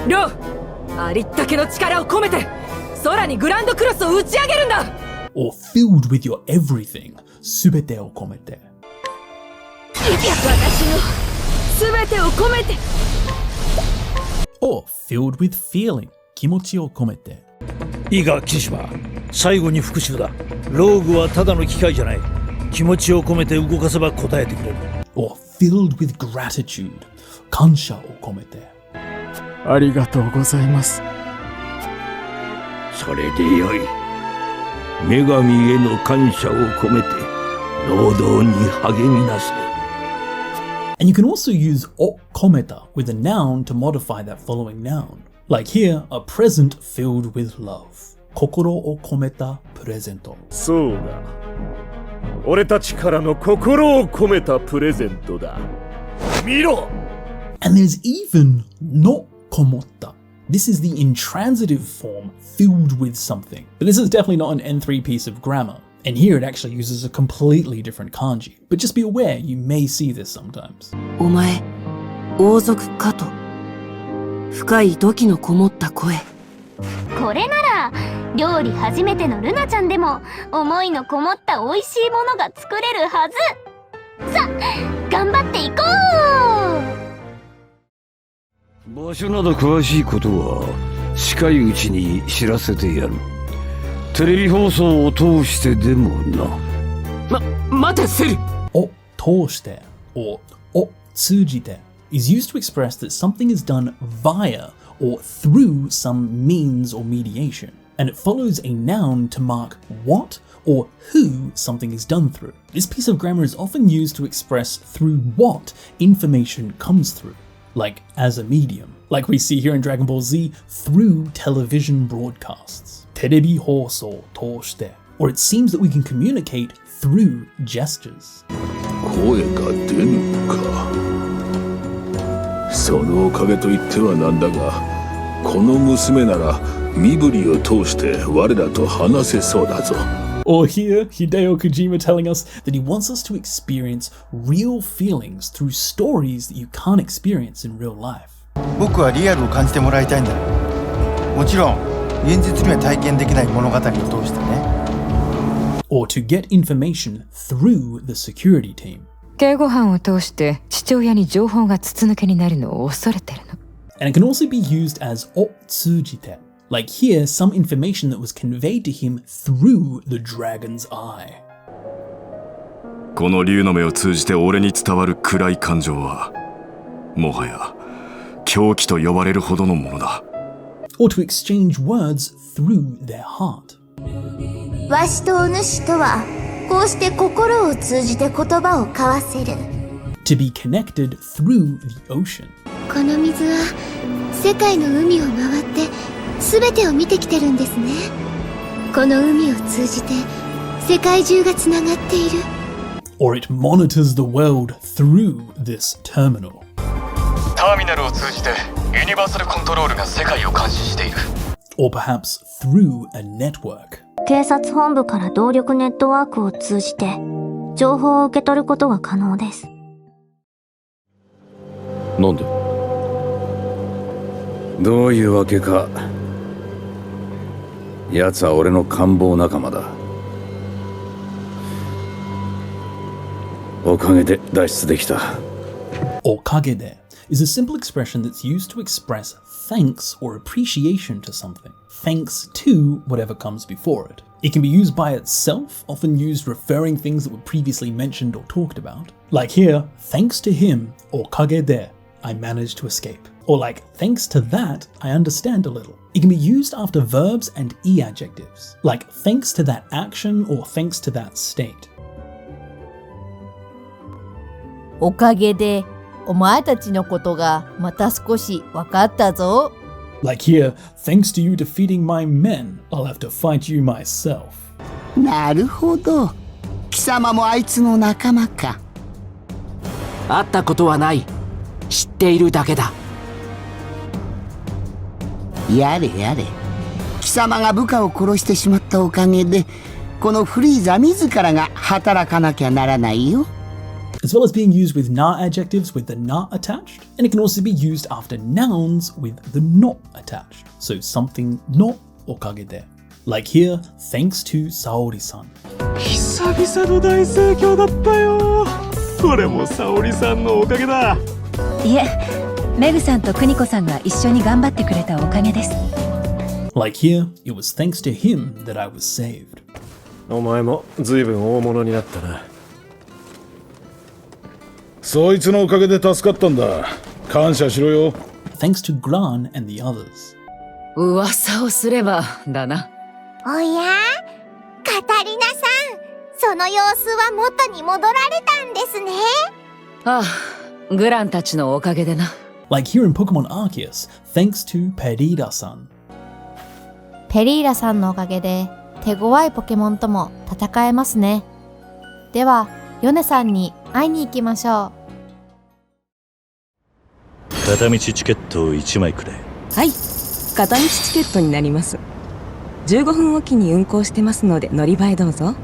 ロー、ありったけの力を込めて空にグランドクロスを打ち上げるんだ。Or filled with your everything. Subete o komete. 私のすべてを込めて。Or filled with feeling. Kimochi o komete. いいか、霧島。最後に復習だ。ローグはただの機械じゃない。気持ちを込めて動かせば答えてくれる。Or filled with gratitude. Kansha o komete. ありがとうございます。それでよい。女神への感謝を込めて労働に励みなさい。And you can also use o kometa with a noun to modify that following noun. Like here, a present filled with love. Kokoro o kometa presento. そうだ。俺たちからの心を込めたプレゼントだ。見ろ! And there's even no komotta. This is the intransitive form filled with something. But this is definitely not an N3 piece of grammar. And here it actually uses a completely different kanji. But just be aware, you may see this sometimes. お前、王族かと。深い土器のこもった声。これなら料理初めてのルナちゃんでも思いのこもった美味しいものが作れるはず。さあ、頑張っていこう。場所など詳しいことは近いうちに知らせてやる。テレビ放送を通してでもな。待て、セル。お通して or お通じて is used to express that something is done via or through some means or mediation, and it follows a noun to mark what or who something is done through. This piece of grammar is often used to express through what information comes through, like as a medium, like we see here in Dragon Ball Z, through television broadcasts. Terebi hoso toshite. Or it seems that we can communicate through gestures. 声が出ぬか。そのおかげと言ってはなんだが、この娘なら身振りを通して我らと話せそうだぞ。Or here, Hideo Kojima telling us that he wants us to experience real feelings through stories that you can't experience in real life. 僕はリアルを感じてもらいたいんだ。もちろん、現実には体験できない物語を通してね。Or to get information through the security team. 警護班を通して父親に情報が筒抜けになるのを恐れてるの。And it can also be used as o tsujite. Like here, some information that was conveyed to him through the dragon's eye. この竜の目を通じて俺に伝わる暗い感情は、もはや狂気と呼ばれるほどのものだ。Or to exchange words through their heart. わしとお主とはこうして心を通じて言葉を交わせる。To be connected through the ocean. この水は世界の海を回って全てを見てきてるんですね。この海を通じて世界中がつながっている。Or it monitors the world through this terminal. ターミナルを通じてユニバーサルコントロールが世界を監視している。Or perhaps through a network. 警察本部から動力ネットワークを通じて情報を受け取ることが可能です。なんで？どういうわけか、奴は俺の官房仲間だ。おかげで脱出できた。おかげで is a simple expression that's used to express thanks or appreciation to something, thanks to whatever comes before it. It can be used by itself, often used referring things that were previously mentioned or talked about. Like here, thanks to him, okage de, I managed to escape. Or like, thanks to that, I understand a little. It can be used after verbs and e-adjectives, like thanks to that action or thanks to that state. おかげでお前たちのことがまた少し分かったぞ。Like here, thanks to you defeating my men, I'll have to fight you myself. なるほど。貴様もあいつの仲間か。会ったことはない。知っているだけだ。やれやれ。貴様が部下を殺してしまったおかげで、このフリーザ自らが働かなきゃならないよ。As well as being used with na adjectives with the na attached, and it can also be used after nouns with the not attached. So something not okagede. Like here, thanks to Saori-san. 久々の大盛況だったよ。これも沙織さんのおかげだ。いえ、メグさんとクニコさんが一緒に頑張ってくれたおかげです。Like here, it was thanks to him that I was saved. お前も随分大物になったな。そいつのおかげで助かったんだ。感謝しろよ。Thanks to Gran and the others. 噂をすればだな。おや、カタリナさん、その様子は元に戻られたんですね。ああ、グランたちのおかげでな。Like here in Pokemon Arceus, thanks to Perida-san. ペリーラさんのおかげで手強いポケモンとも戦えますね。では、ヨネさんに会いに行きましょう。片道チケットを1枚くれ。はい、片道チケットになります。15分おきに運行してますので乗り場へどうぞ。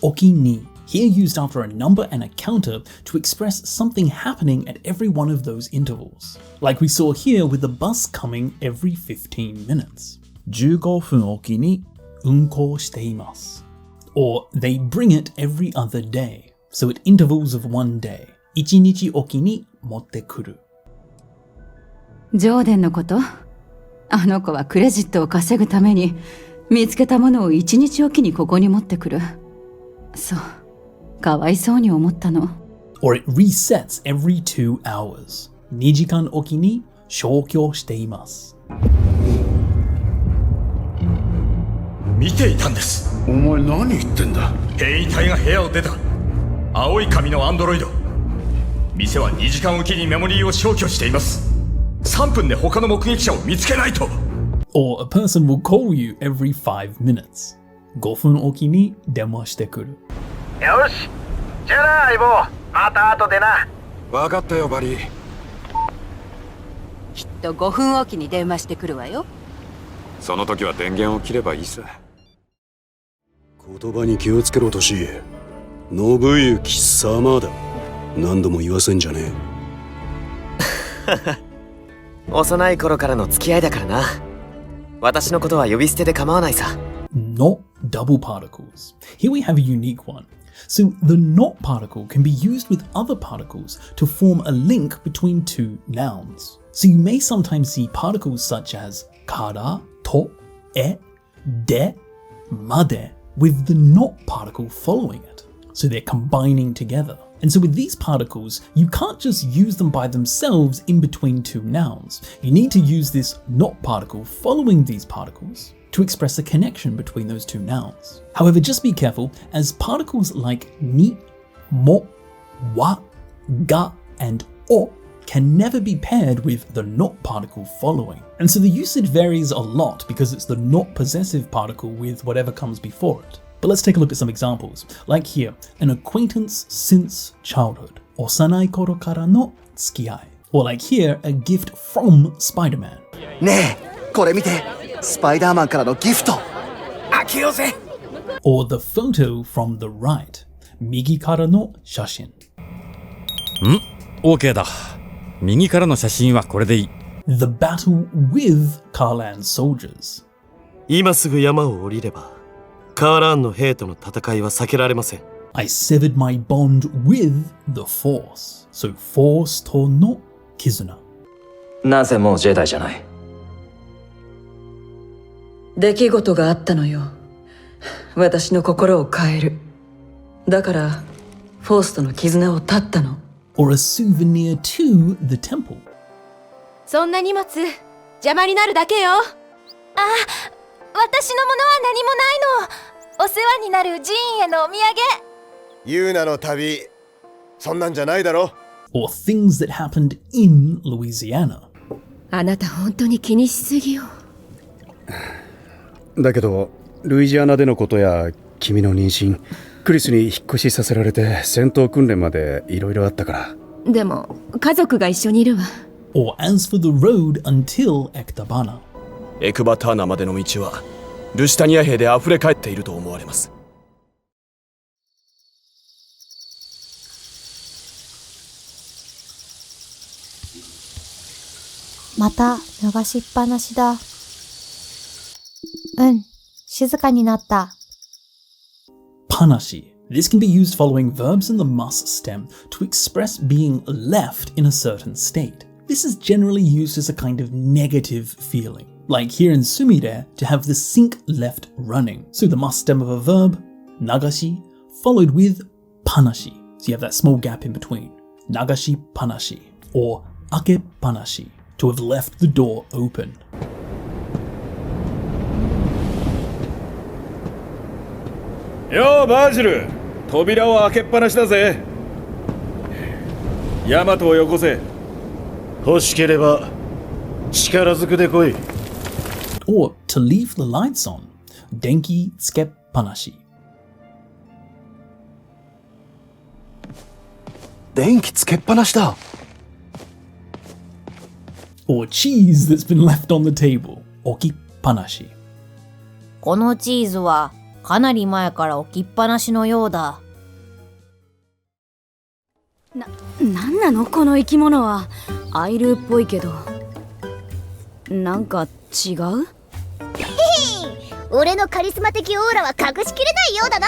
Oki-ni, here used after a number and a counter to express something happening at every one of those intervals. Like we saw here with the bus coming every 15 minutes. 15分おきに運行しています。Or they bring it every other day, so at intervals of one day. 1日おきに持ってくる。ジョーデンのこと？あの子はクレジットを稼ぐために見つけたものを1日おきにここに持ってくる。そう、かわいそうに思ったの。Or it resets every 2 hours. 2時間おきに消去しています。見ていたんです。お前何言ってんだ。変異体が部屋を出た。青い髪のアンドロイド。店は2時間おきにメモリーを消去しています。3分で他の目撃者を見つけないと。Or a person will call you every 5 minutes. 5分おきに電話してくる。よし、じゃあな相棒、また後でな。分かったよバリー。きっと5分おきに電話してくるわよ。その時は電源を切ればいいさ。言葉に気をつけろとし。信行様だ。何度も言わせんじゃねえ。幼い頃からの付き合いだからな。私のことは呼び捨てで構わないさ。Not double particles. Here we have a unique one. So the not particle can be used with other particles to form a link between two nouns. So you may sometimes see particles such as kara, to, e, de, made with the not particle following it. So they're combining together. And so with these particles, you can't just use them by themselves in between two nouns. You need to use this not particle following these particles to express a connection between those two nouns. However, just be careful, as particles like ni, mo, wa, ga, and o can never be paired with the not particle following. And so the usage varies a lot because it's the not possessive particle with whatever comes before it. But let's take a look at some examples. Like here, an acquaintance since childhood, osanai koro kara no tsukiai. Or like here, a gift from Spider-Man. ねえ、これ見て、スパイダーマンからのギフト。開けようぜ。Or the photo from the right, 右からの写真。OK だ。右からの写真はこれでいい。the battle with Karlan's soldiers. 今すぐ山を降りればカーラーンの兵との戦いは避けられません。 I severed my bond with the Force. So Force to no Kizuna. なぜもうジェダイじゃない？出来事があったのよ。私の心を変える。だからフォースとの絆を断ったの。Or a souvenir to the temple. そんな荷物邪魔になるだけよ。あ、私のものは何もないの。お世話になる寺院へのお土産。ユーナの旅、そんなんじゃないだろ。 Or things that happened in Louisiana. あなた本当に気にしすぎよ。だけどルイジアナでのことや君の妊娠、クリスに引っ越しさせられて戦闘訓練までいろいろあったから。でも家族が一緒にいるわ。Or as for the road until Ektabana. エクバターナまでの道はルシタニア兵で溢れ返っていると思われます。また流しっぱなしだ。静かになった。Panashi. This can be used following verbs in the mus stem to express being left in a certain state. This is generally used as a kind of negative feeling, like here in Sumire to have the sink left running. So the mus stem of a verb, nagashi, followed with panashi. So you have that small gap in between. Nagashi panashi, or ake panashi, to have left the door open. ようバージル、扉を開けっぱなしだぜ。ヤマトをよこせ。欲しければ力ずくで来い。 Or to leave the lights on, denki tsuke panashi. 電気つけっぱなしだ。 Or cheese that's been left on the table, oki panashi. このチーズはかなり前から置きっぱなしのようだ。なんなのこの生き物は。アイルっぽいけどなんか違う。俺のカリスマ的オーラは隠しきれないようだな。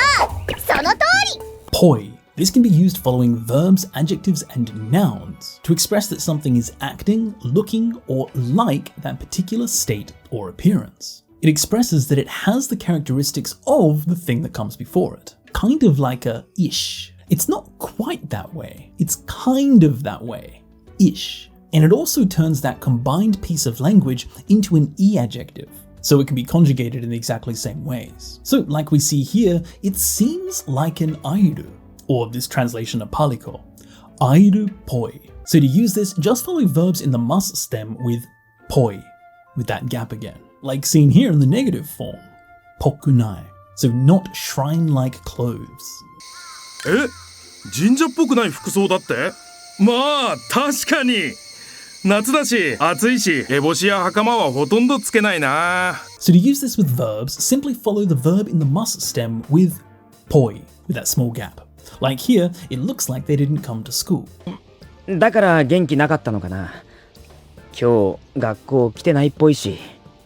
その通り。 Poi. This can be used following verbs, adjectives, and nouns to express that something is acting, looking, or like that particular state or appearance. It expresses that it has the characteristics of the thing that comes before it. Kind of like a ish. It's not quite that way. It's kind of that way. Ish. And it also turns that combined piece of language into an e-adjective, so it can be conjugated in the exactly same ways. So like we see here, it seems like an airu, or this translation of paliko, airu poi. So to use this, just follow verbs in the mus stem with poi, with that gap again, like seen here in the negative form, pokunai, so not shrine-like clothes. え、神社っぽくない服装だって？まあ確かに。夏だし暑いし、烏帽子や袴はほとんどつけないな。 So to use this with verbs, simply follow the verb in the mus stem with poi, with that small gap. Like here, it looks like they didn't come to school. だから元気なかったのかな。今日学校来てないっぽいし。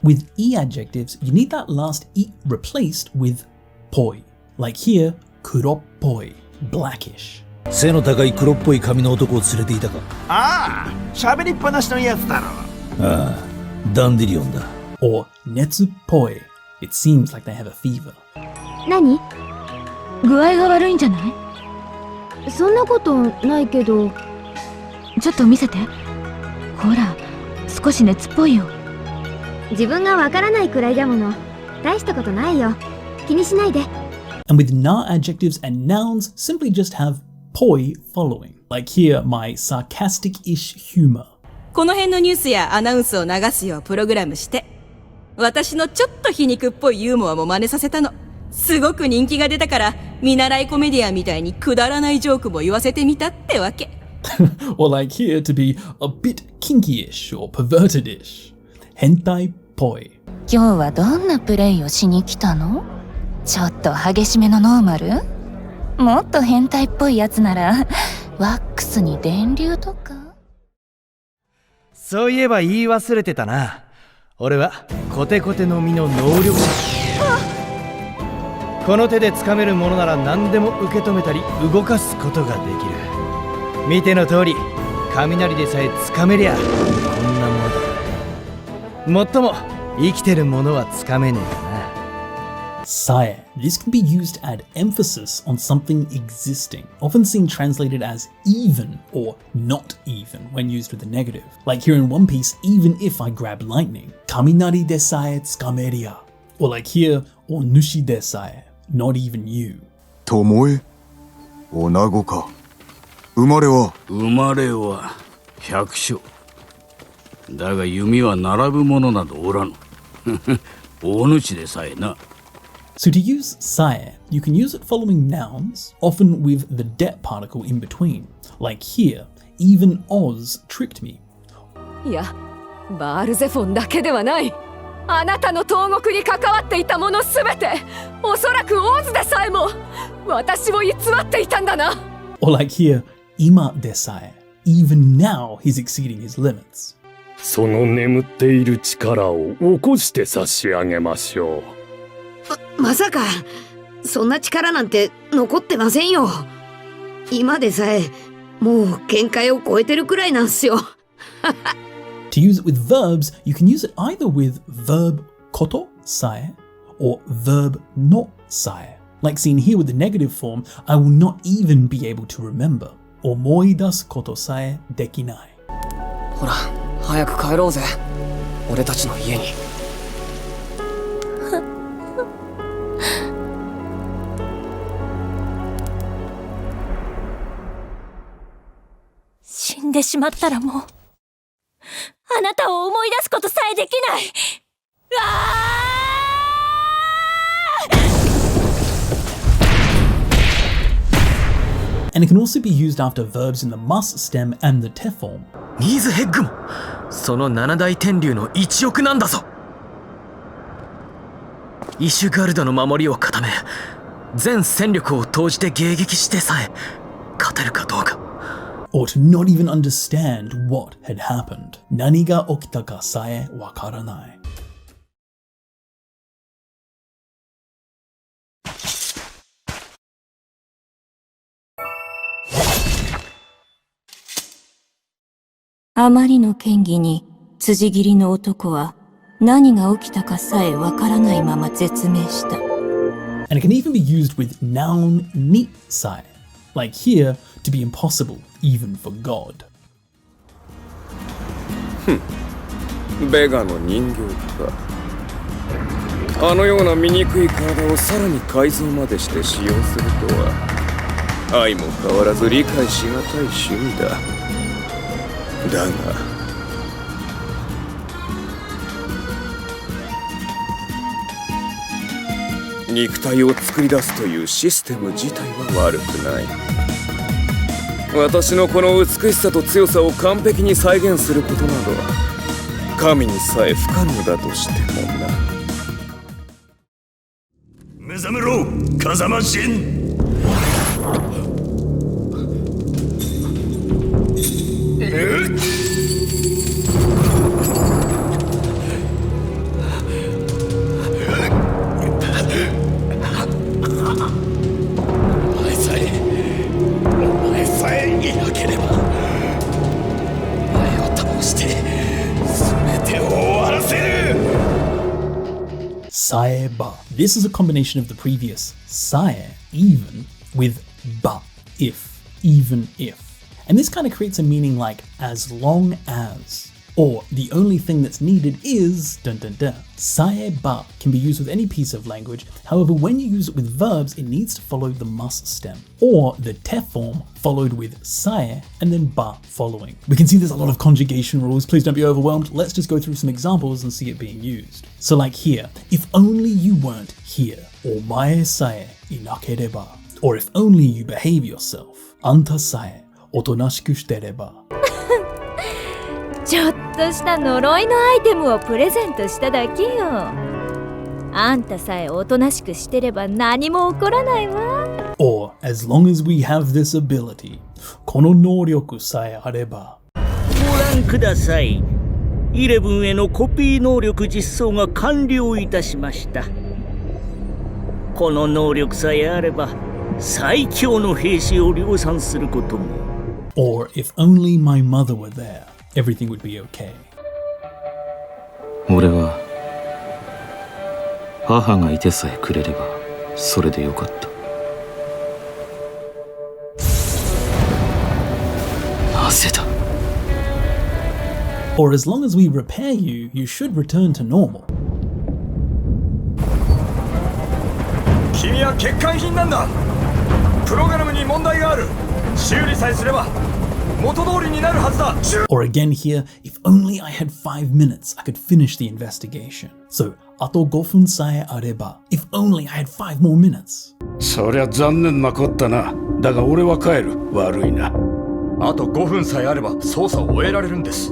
With e-adjectives, you need that last e replaced with poi. Like here, kuroppoi, blackish. 背の高い黒っぽい髪の男を連れていたか。ああ、喋りっぱなしのやつだろ。ああ、ダンディリオンだ。Or netsuppoi. It seems like they have a fever. 何？具合が悪いんじゃない？そんなことないけど。ちょっと見せて。ほら、少し熱っぽいよ。自分がわからないくらいだもの。大したことないよ。気にしないで。And with na adjectives and nouns, simply just have poi following. Like here, my sarcastic-ish humor. この辺のニュースやアナウンスを流すようプログラムして。私のちょっと皮肉っぽいユーモアも真似させたの。すごく人気が出たから、見習いコメディアンみたいにくだらないジョークも言わせてみたってわけ。Or like here to be a bit kinky-ish or perverted-ish. Hentai poi. 今日はどんなプレイをしに来たの？ちょっと激しめのノーマル？もっと変態っぽいやつならワックスに電流とか。そういえば言い忘れてたな。俺はコテコテの実の能力者。この手で掴めるものなら何でも受け止めたり動かすことができる。見ての通り、雷でさえ掴めりゃこんなものだ。もっとも生きてるものは掴めねえかな。Sire. This can be used to add emphasis on something existing, often seen translated as even or not even when used with a negative. Like here in One Piece, even if I grab lightning, kaminari de sae tsukameria. Or like here, o nushi de sae, not even you. Tomoe? Onago ka? Umare wa? Umare wa 100所。だが弓は並ぶものなどおらぬ。大主でさえな。So to use sire, you can use it following nouns, often with the det particle in between. Like here, even Oz tricked me. いや、バールゼフォンだけではない。あなたの投獄に関わっていたものすべて、おそらくオズでさえも私を偽っていたんだな。Or like here, ima de sae. Even now he's exceeding his limits. その眠っている力を起こして差し上げましょう。まさかそんな力なんて残ってませんよ。今でさえもう限界を超えてるくらいなんすよ。To use it with verbs, you can use it either with verb koto sae or verb no sae. Like seen here with the negative form, I will not even be able to remember. Omoidasu koto sae dekinai. ほら、早く帰ろうぜ。俺たちの家に。死んでしまったらもうあなたを思い出すことさえできない。And it can also be used after verbs in the mus stem and the te form. ニーズヘッグもその七大天竜の一翼なんだぞ。イシュガルドの守りを固め、全戦力を投じて迎撃してさえ勝てるかどうか。Or to not even understand what had happened. 何が起きたかさえわからない。あまりの嫌疑に辻斬りの男は何が起きたかさえわからないまま絶命した。And it can even be used with noun ni sae. Like here, to be impossible even for God. ベガの人形か。あのような醜い体をさらに改造までして使用するとは、相も変わらず理解しがたい趣味だ。だが肉体を作り出すというシステム自体は悪くない。私のこの美しさと強さを完璧に再現することなど神にさえ不可能だとしてもな。目覚めろ、風間神。Sae ba. This is a combination of the previous sae, even, with ba, if, even if. And this kind of creates a meaning like as long as, or the only thing that's needed is dun dun dun. Sae ba can be used with any piece of language. However, when you use it with verbs, it needs to follow the mus stem, or the te form followed with sae and then ba following. We can see there's a lot of conjugation rules. Please don't be overwhelmed. Let's just go through some examples and see it being used. So like here, if only you weren't here, omae sae inakereba, or if only you behave yourself, anta sae otonashiku shitereba. ちょっとした呪いのアイテムをプレゼントしただけよ。あんたさえおとなしくしてれば何も起こらないわ。Or, as long as we have this ability, この能力さえあれば。ご覧ください。11へのコピー能力実装が完了いたしました。この能力さえあれば最強の兵士を量産することも。 Or if only my mother were there, everything would be okay. 俺は母がいてさえくれればそれでよかった。なぜだ。 Or as long as we repair you, you should return to normal. 君は欠陥品なんだ。プログラムに問題がある。修理さえすれば元通りになるはずだ。 Or again here, if only I had 5 minutes, I could finish the investigation. So, あと5分さえあれば, if only I had 5 more minutes. そりゃ残念なこったな。だが俺は帰る。悪いな。あと5分さえあれば捜査を終えられるんです。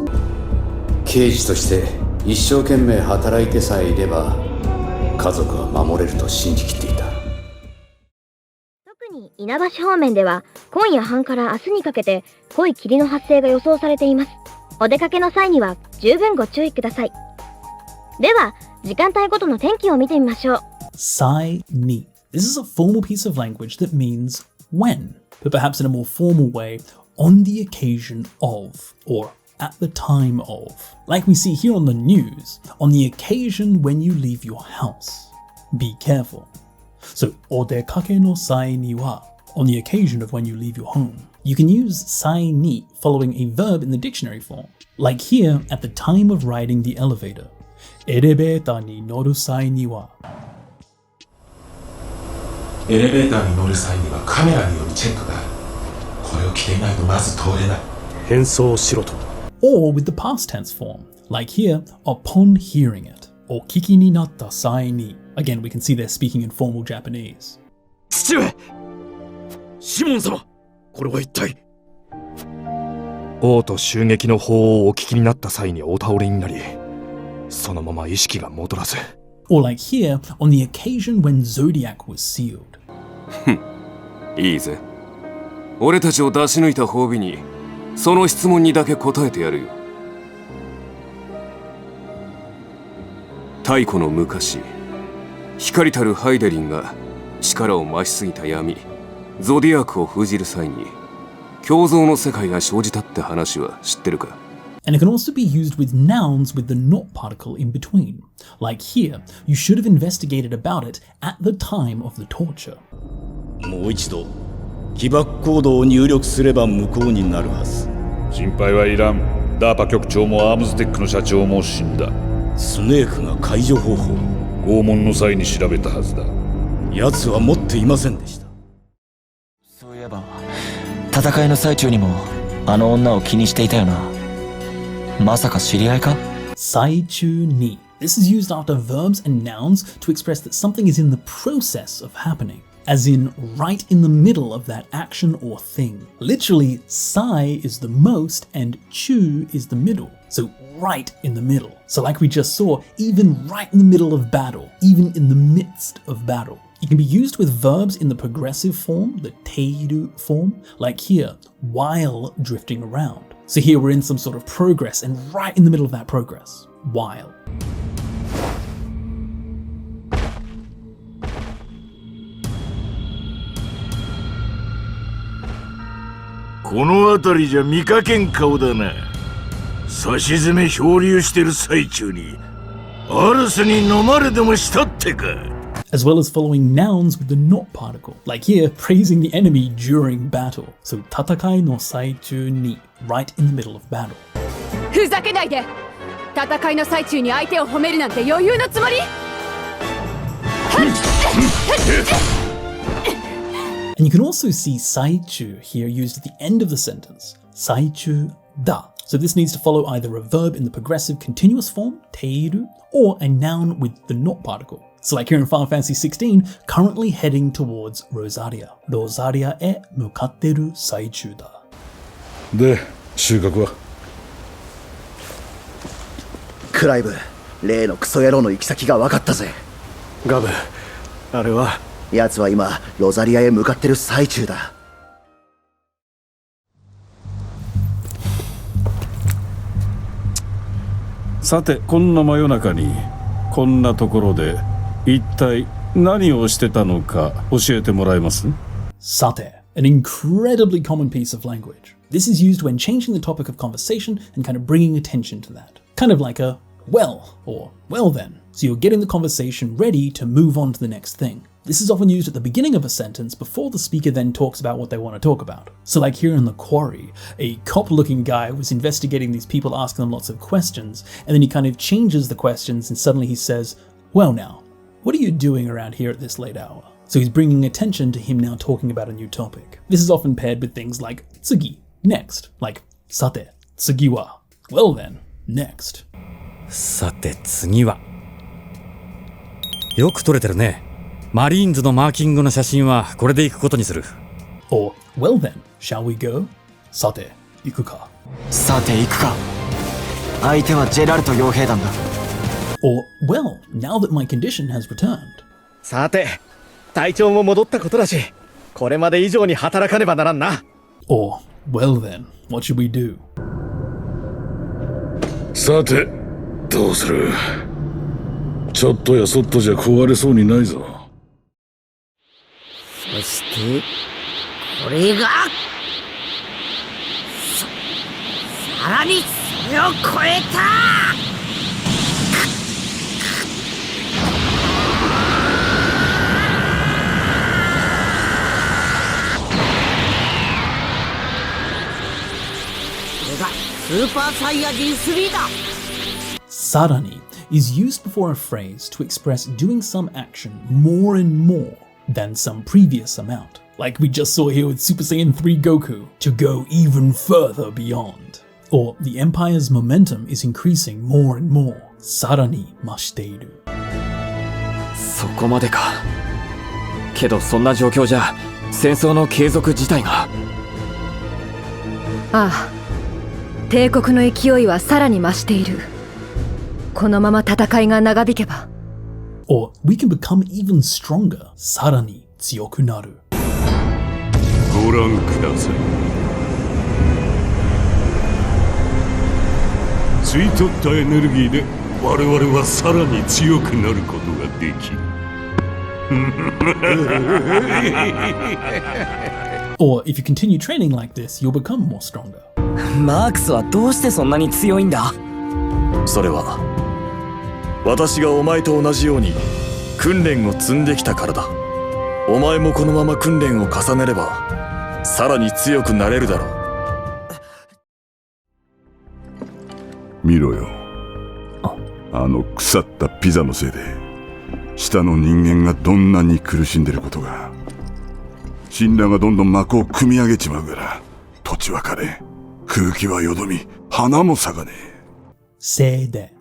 刑事として一生懸命働いてさえいれば家族は守れると信じきっていた。特に稲橋方面では今夜半から明日にかけて濃い霧の発生が予想されています。お出かけの際には十分ご注意ください。では時間帯ごとの天気を見てみましょう。 Sai ni. This is a formal piece of language that means when, but perhaps in a more formal way, on the occasion of, or at the time of. Like we see here on the news, on the occasion when you leave your house. Be careful. So, odekake no sai ni wa, on the occasion of when you leave your home. You can use sai ni following a verb in the dictionary form, like here at the time of riding the elevator. Elevator ni noru sai ni wa. エレベーターに乗る際にはカメラによるチェックがある。これを着ていないとまず通れない。変装しろと。 Or with the past tense form, like here, upon hearing it, or kiki ni natta sai ni. Again, we can see they're speaking in formal Japanese. 父上、シモン様、これは一体。王都襲撃の法をお聞きになった際にお倒れになり、そのまま意識が戻らず。Or like here, on the occasion when Zodiac was sealed. いいぜ。俺たちを出し抜いた褒美にその質問にだけ答えてやるよ。太古の昔、光たるハイデリンが力を増しすぎた闇、ゾディアークを封じる際に共存の世界が生じたって話は知ってるか？ And it can also be used with nouns with the not particle in between. Like here, you should have investigated about it at the time of the torture. もう一度起爆コードを入力すれば無効になるはず。心配はいらん。ダーパ局長もアームズテックの社長も死んだ。スネークが解除方法を拷問の際に調べたはずだ。奴は持っていませんでした。そういえば戦いの最中にもあの女を気にしていたよな。まさか知り合いか？ Saichu ni. This is used after verbs and nouns to express that something is in the process of happening, as in right in the middle of that action or thing. Literally, sai is the most and chu is the middle. So right in the middle. So like we just saw, even right in the middle of battle, even in the midst of battle. It can be used with verbs in the progressive form, the teiru form, like here, while drifting around. So here we're in some sort of progress and right in the middle of that progress, while. この辺りじゃ見かけん顔だな。差し詰め漂流してる最中にアルスに飲まれでもしたってか。 As well as following nouns with the not particle, like here, praising the enemy during battle. So, 戦いの最中に, right in the middle of battle. ふざけないで。戦いの最中に相手を褒めるなんて余裕のつもり？ And you can also see 最中 here used at the end of the sentence. 最中だ. So this needs to follow either a verb in the progressive continuous form, teiru, or a noun with the not particle. So like here in Final Fantasy 16, currently heading towards Rosaria. Rosaria へ向かってる最中だ。で、収穫は？クライブ、例のクソ野郎の行き先が分かったぜ。ガブ、あれは？奴は今、ロザリアへ向かってる最中だ。さてこんな真夜中にこんなところで一体何をしてたのか教えてもらえます？ Sate, an incredibly common piece of language. This is used when changing the topic of conversation and kind of bringing attention to that. Kind of like a well or well then. So you're getting the conversation ready to move on to the next thing. This is often used at the beginning of a sentence before the speaker then talks about what they want to talk about. So like here in The Quarry, a cop-looking guy was investigating these people, asking them lots of questions, and then he kind of changes the questions and suddenly he says, well now, what are you doing around here at this late hour? So he's bringing attention to him now talking about a new topic. This is often paired with things like tsugi, next, like sate, tsugi wa, well then, next. さて次はよく撮れてるね。マリーンズのマーキングの写真はこれで行くことにする。 Or, well then, shall we go? さて、行くか。さて行くか。相手はジェラルト傭兵団だ。 Or, well, now that my condition has returned. さて、体調も戻ったことだし、これまで以上に働かねばならんな。Or, well then, what should we do? さて、どうする？ちょっとやそっとじゃ壊れそうにないぞ。そしてこれがさらにそれを超えた。これがスーパーサイヤ人3だ。Sarani is used before a phrase to express doing some action more and more than some previous amount. Like we just saw here with Super Saiyan 3 Goku, to go even further beyond. Or the Empire's momentum is increasing more and more. Sarani mashiteiru. そこまでか。けどそんな状況じゃ戦争の継続自体が。ああ、帝国の勢いはさらに増している。このまま戦いが長引けば。Or we can become even stronger. さらに強くなる。ご覧ください。吸い取ったエネルギーで我々はさらに強くなることができる。Or if you continue training like this, you'll become more stronger. マークスはどうしてそんなに強いんだ？それは私がお前と同じように訓練を積んできたからだ。お前もこのまま訓練を重ねればさらに強くなれるだろう。見ろよ。あの腐ったピザのせいで下の人間がどんなに苦しんでることが。神羅がどんどん幕を組み上げちまうから、土地は枯れ、空気はよどみ、花も咲かねえ。せいで。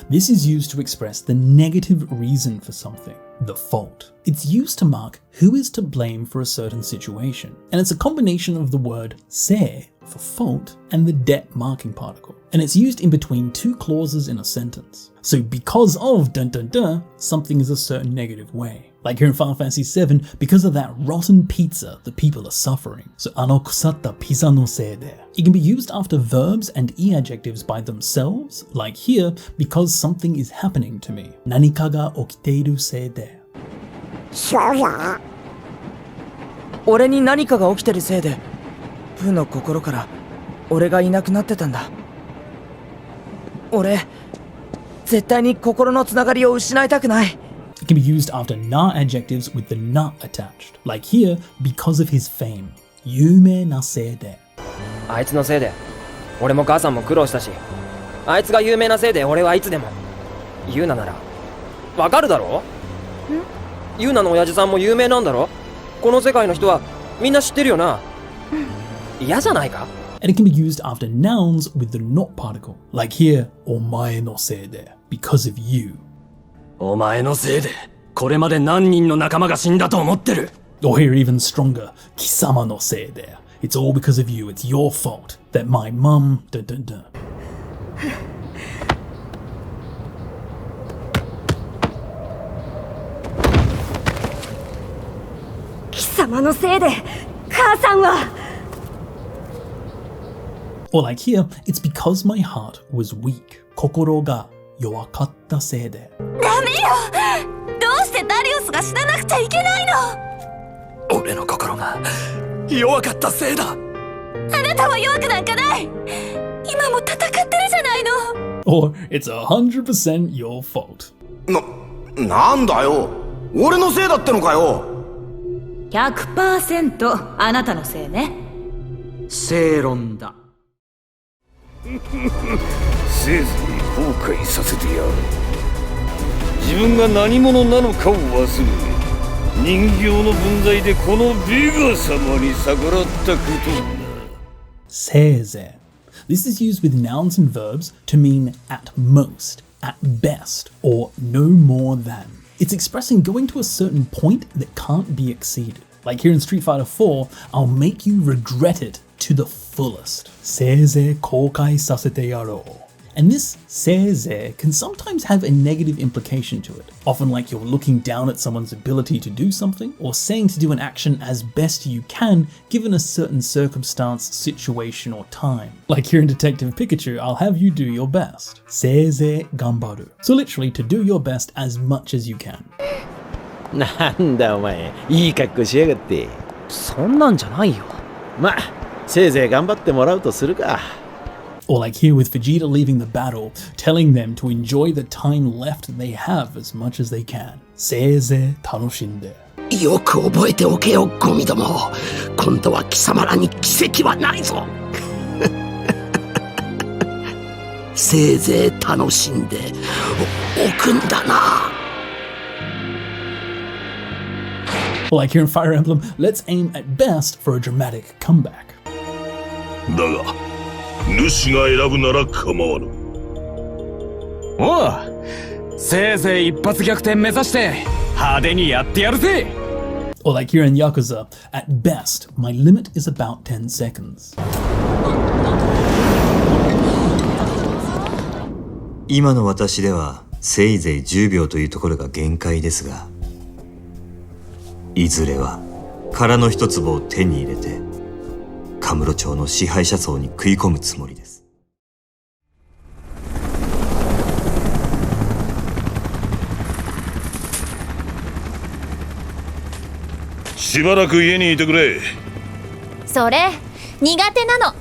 This is used to express the negative reason for something, the fault. It's used to mark who is to blame for a certain situation, and it's a combination of the word se for fault and the det marking particle, and it's used in between two clauses in a sentence. So because of dun dun dun, something is a certain negative way. Like here in Final Fantasy VII, because of that rotten pizza, the people are suffering. So ano kusatta pizza no sei de. It can be used after verbs and e-adjectives by themselves, like here, because something is happening to me. Nanika ga okiteiru sei de. 俺に何かが起きてるせいで、プの心から俺がいなくなってたんだ。俺、絶対に心のつながりを失いたくない。It can be used after na adjectives with the na attached, like here, because of his fame. 有名なせいで。あいつのせいで、俺も母さんも苦労したし、あいつが有名なせいで俺はいつでも。ユーナなら、わかるだろ？ユーナの親父さんも有名なんだろ？この世界の人はみんな知ってるよな。嫌じゃないか？ And it can be used after nouns with the not particle, like here, お前のせいで, because of you. お前のせいでこれまで何人の仲間が死んだと思ってる。 Or here even stronger, 貴様のせいで. It's all because of you, it's your fault that my mum, dun dun dun. 貴様のせいで母さんは。 Or like here, it's because my heart was weak. 心が弱かったせいで。ダメよ。どうしてダリウスが死ななくちゃいけないの。俺の心が弱かったせいだ。あなたは弱くなんかない。今も戦ってるじゃないの。Or it's 100% your fault. なんだよ。俺のせいだってのかよ。100% あなたのせいね。正論だ。せいぜい後悔させてやる。自分が何者なのかを忘れ、人形の分際でこのベガ様に逆らったことだ。せいぜい. This is used with nouns and verbs to mean at most, at best, or no more than. It's expressing going to a certain point that can't be exceeded. Like here in Street Fighter 4, I'll make you regret it to the fullest. せいぜい後悔させてやろう. And this せいぜい can sometimes have a negative implication to it, often like you're looking down at someone's ability to do something, or saying to do an action as best you can given a certain circumstance, situation, or time. Like here in Detective Pikachu, I'll have you do your best. せいぜい頑張る. So literally to do your best as much as you can. なんだお前、いい格好しやがって。そんなんじゃないよ。まあ、せいぜい頑張ってもらうとするか。Or like here with Vegeta leaving the battle, telling them to enjoy the time left they have as much as they can. せいぜい楽しんで。よく覚えておけよ、ゴミども。今度は貴様らに奇跡はないぞ。せいぜい楽しんでおくんだな。Or like here in Fire Emblem, let's aim at best for a dramatic comeback. だが主が選ぶなら構わぬ。おう、せいぜい一発逆転目指して派手にやってやるぜ。 Or like here in Yakuza, at best, my limit is about 10 seconds. 今の私ではせいぜい10秒というところが限界ですが、いずれは殻の一粒を手に入れてカムロ町の支配者層に食い込むつもりです。しばらく家にいてくれ。それ苦手なの。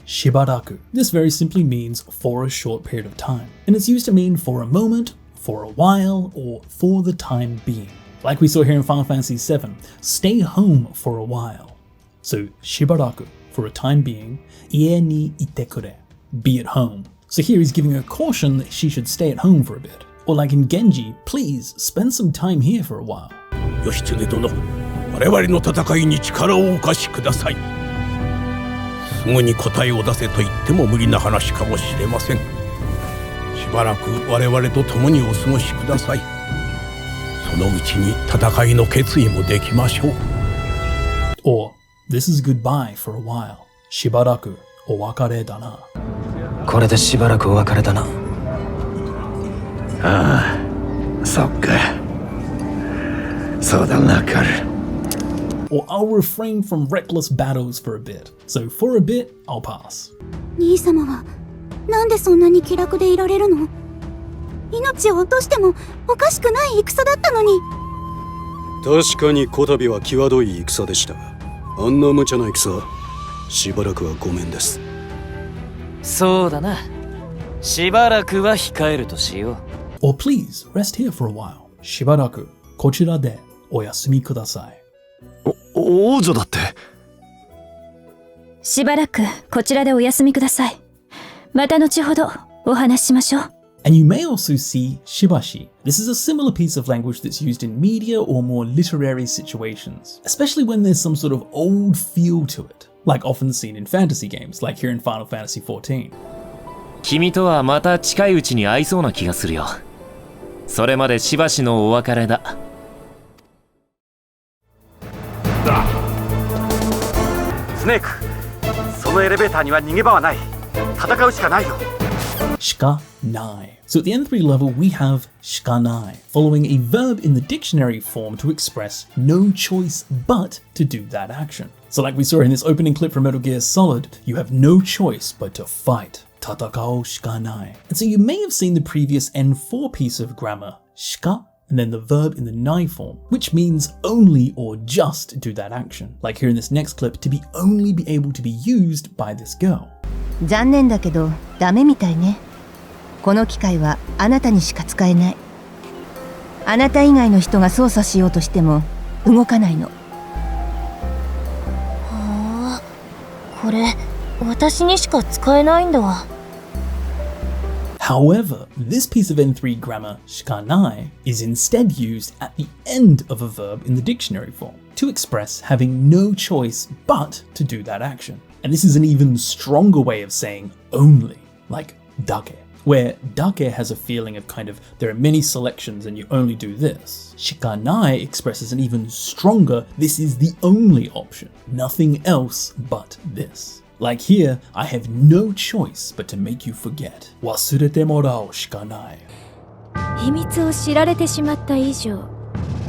Shibaraku. This very simply means for a short period of time, and it's used to mean for a moment, for a while, or for the time being. Like we saw here in Final Fantasy VII, stay home for a while. So shibaraku, for a time being, ie ni ite kure, be at home. So here he's giving her caution that she should stay at home for a bit. Or like in Genji, please spend some time here for a while. 義経殿、我々の戦いに力をお貸しください。すぐに答えを出せと言っても無理な話かもしれません。しばらく我々と共にお過ごしください。そのうちに戦いの決意もできましょう。Or, this is goodbye for a while. しばらくお別れだな。これでしばらくお別れだな。ああ、そっか。そうだな、カル。Or I'll refrain from reckless battles for a bit. So for a bit, I'll pass. 兄様はなんでそんなに気楽でいられるの？命を落としてもおかしくない戦だったのに。確かにこたびは際どい戦でしたが、あんな無茶な戦、しばらくはごめんです。そうだな。しばらくは控えるとしよう。Or please rest here for a while. しばらくこちらでお休みください。王女だって。しばらくこちらでお休みください。また後ほどお話ししましょう。And you may also see shibashi. This is a similar piece of language that's used in media or more literary situations, especially when there's some sort of old feel to it, like often seen in fantasy games, like here in Final Fantasy XIV. 君とはまた近いうちに会いそうな気がするよ。それまでしばしのお別れだ。スネーク、そのエレベーターには逃げ場はない。戦うしかないよ。Shikanai. So at the N3 level, we have shikanai, following a verb in the dictionary form to express no choice but to do that action. So like we saw in this opening clip from Metal Gear Solid, you have no choice but to fight. Tatakao shikanai. And so you may have seen the previous N4 piece of grammar, shika, and then the verb in the nai form, which means only or just do that action. Like here in this next clip, to be only be able to be used by this girl. 残念だけどダメみたいね。この機械はあなたにしか使えない。あなた以外の人が操作しようとしても動かないの。はあ、これ私にしか使えないんだ。However, this piece of N3 grammar, shikanai, is instead used at the end of a verb in the dictionary form to express having no choice but to do that action. And this is an even stronger way of saying only, like dake, where dake has a feeling of kind of there are many selections and you only do this. Shikanai expresses an even stronger this is the only option, nothing else but this. Like here, I have no choice but to make you forget. 忘れてもらうしかない。秘密を知られてしまった以上、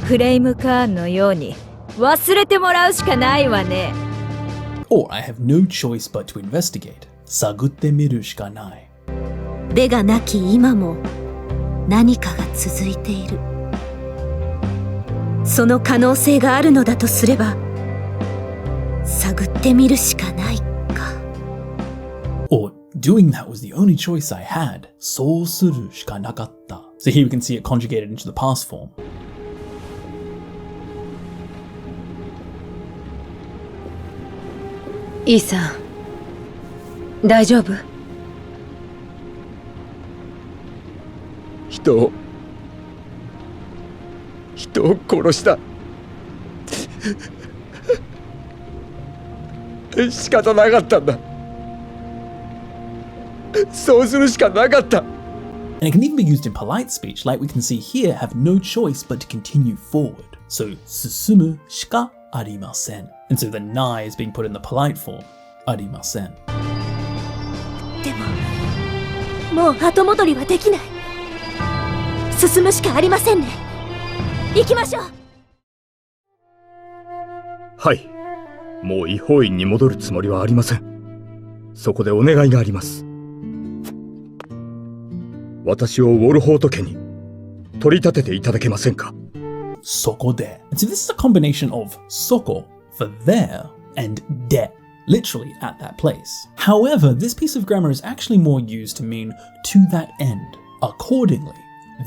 フレームカーンのように忘れてもらうしかないわね。Or I have no choice but to investigate. 探ってみるしかない。ベがなき今も何かが続いている。その可能性があるのだとすれば、探ってみるしかない。Or doing that was the only choice I had. そうするしかなかった. So here we can see it conjugated into the past form. イーさん、大丈夫？人を殺した。仕方なかったんだ。そうするしかなかった。 And it can even be used in polite speech, like we can see here, have no choice but to continue forward. So, 進むしかありません. And so the nai is being put in the polite form, ありません. でも、もう後戻りはできない。進むしかありませんね。行きましょう。はい。もう違法院に戻るつもりはありません。そこでお願いがあります。私をウォルホート家に取り立てていただけませんか？そこで. So this is a combination of soko for there and de, literally at that place. However, this piece of grammar is actually more used to mean to that end, accordingly,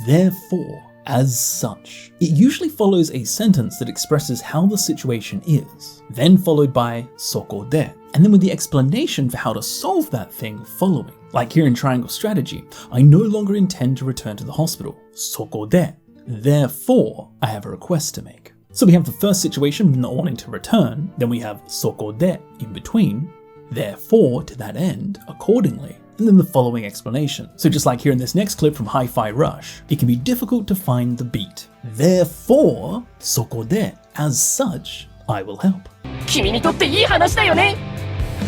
therefore, as such. It usually follows a sentence that expresses how the situation is, then followed by soko de, and then with the explanation for how to solve that thing following. Like here in Triangle Strategy, I no longer intend to return to the hospital. Soko de. Therefore, I have a request to make. So we have the first situation, not wanting to return, then we have soko de in between, therefore to that end, accordingly, and then the following explanation. So just like here in this next clip from Hi-Fi Rush, it can be difficult to find the beat. Therefore, soko de, as such, I will help. 君にとっていい話だよね。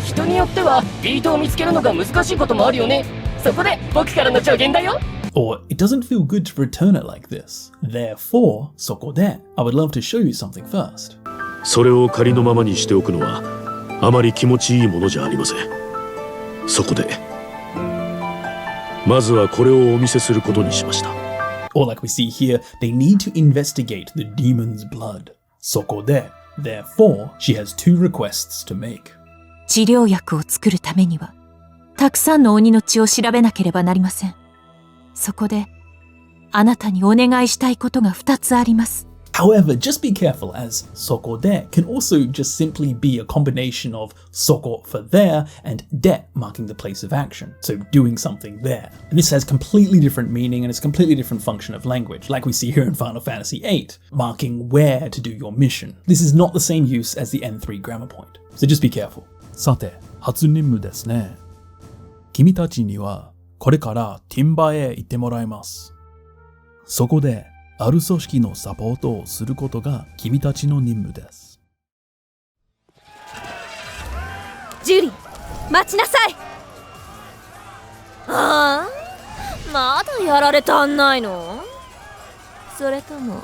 人によってはビートを見つけるのが難しいこともあるよね。そこで僕からの助言だよ。Or, it doesn't feel good to return it like this. Therefore, そこで I would love to show you something first. それを仮のままにしておくのはあまり気持ちいいものじゃありません。そこでまずはこれをお見せすることにしました。Or like we see here, they need to investigate the demon's blood. そこで Therefore, she has two requests to make. 治療薬を作るためには、たくさんの鬼の血を調べなければなりません。そこで、あなたにお願いしたいことが2つあります。However, just be careful as そこで can also just simply be a combination of そこ for there and de marking the place of action. So doing something there. And this has completely different meaning and it's a completely different function of language, like we see here in Final Fantasy VIII, marking where to do your mission. This is not the same use as the N3 grammar point. So just be careful. さて、初任務ですね。君たちにはこれからティンバへ行ってもらいます。そこである組織のサポートをすることが君たちの任務です。ジュリー、待ちなさい。ああ、まだやられたんないの？それとも、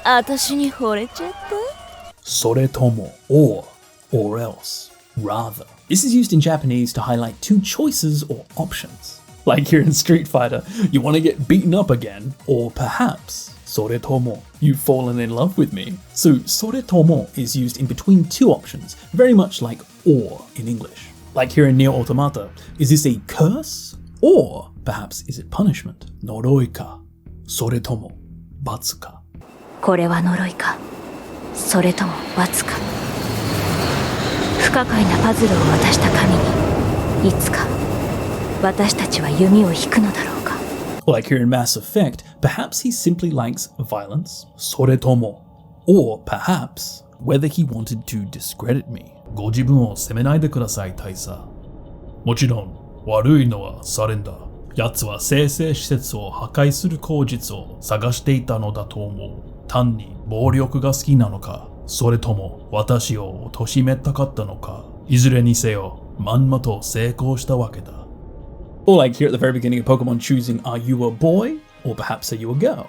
私に惚れちゃった？それとも、or or else, rather. This is used in Japanese to highlight two choices or options. Like here in Street Fighter, you want to get beaten up again, or perhaps, soretomo, you've fallen in love with me. So soretomo is used in between two options, very much like or in English. Like here in Nier Automata, is this a curse, or perhaps is it punishment? Noroi ka, soretomo, batsu ka. これは呪いか、それとも罰か。不可解なパズルを渡した神に、いつか私たちは弓を引くのだろうか。Like here in Mass Effect, perhaps he simply likes violence, soretomo, or perhaps whether he wanted to discredit me. ご自分を責めないでください、大佐。もちろん、悪いのはサレンダー。奴は生成施設を破壊する口実を探していたのだと思う。単に暴力が好きなのか、それとも私を貶めたかったのか。いずれにせよ、まんまと成功したわけだ。Or like here at the very beginning of Pokemon choosing, are you a boy, or perhaps are you a girl?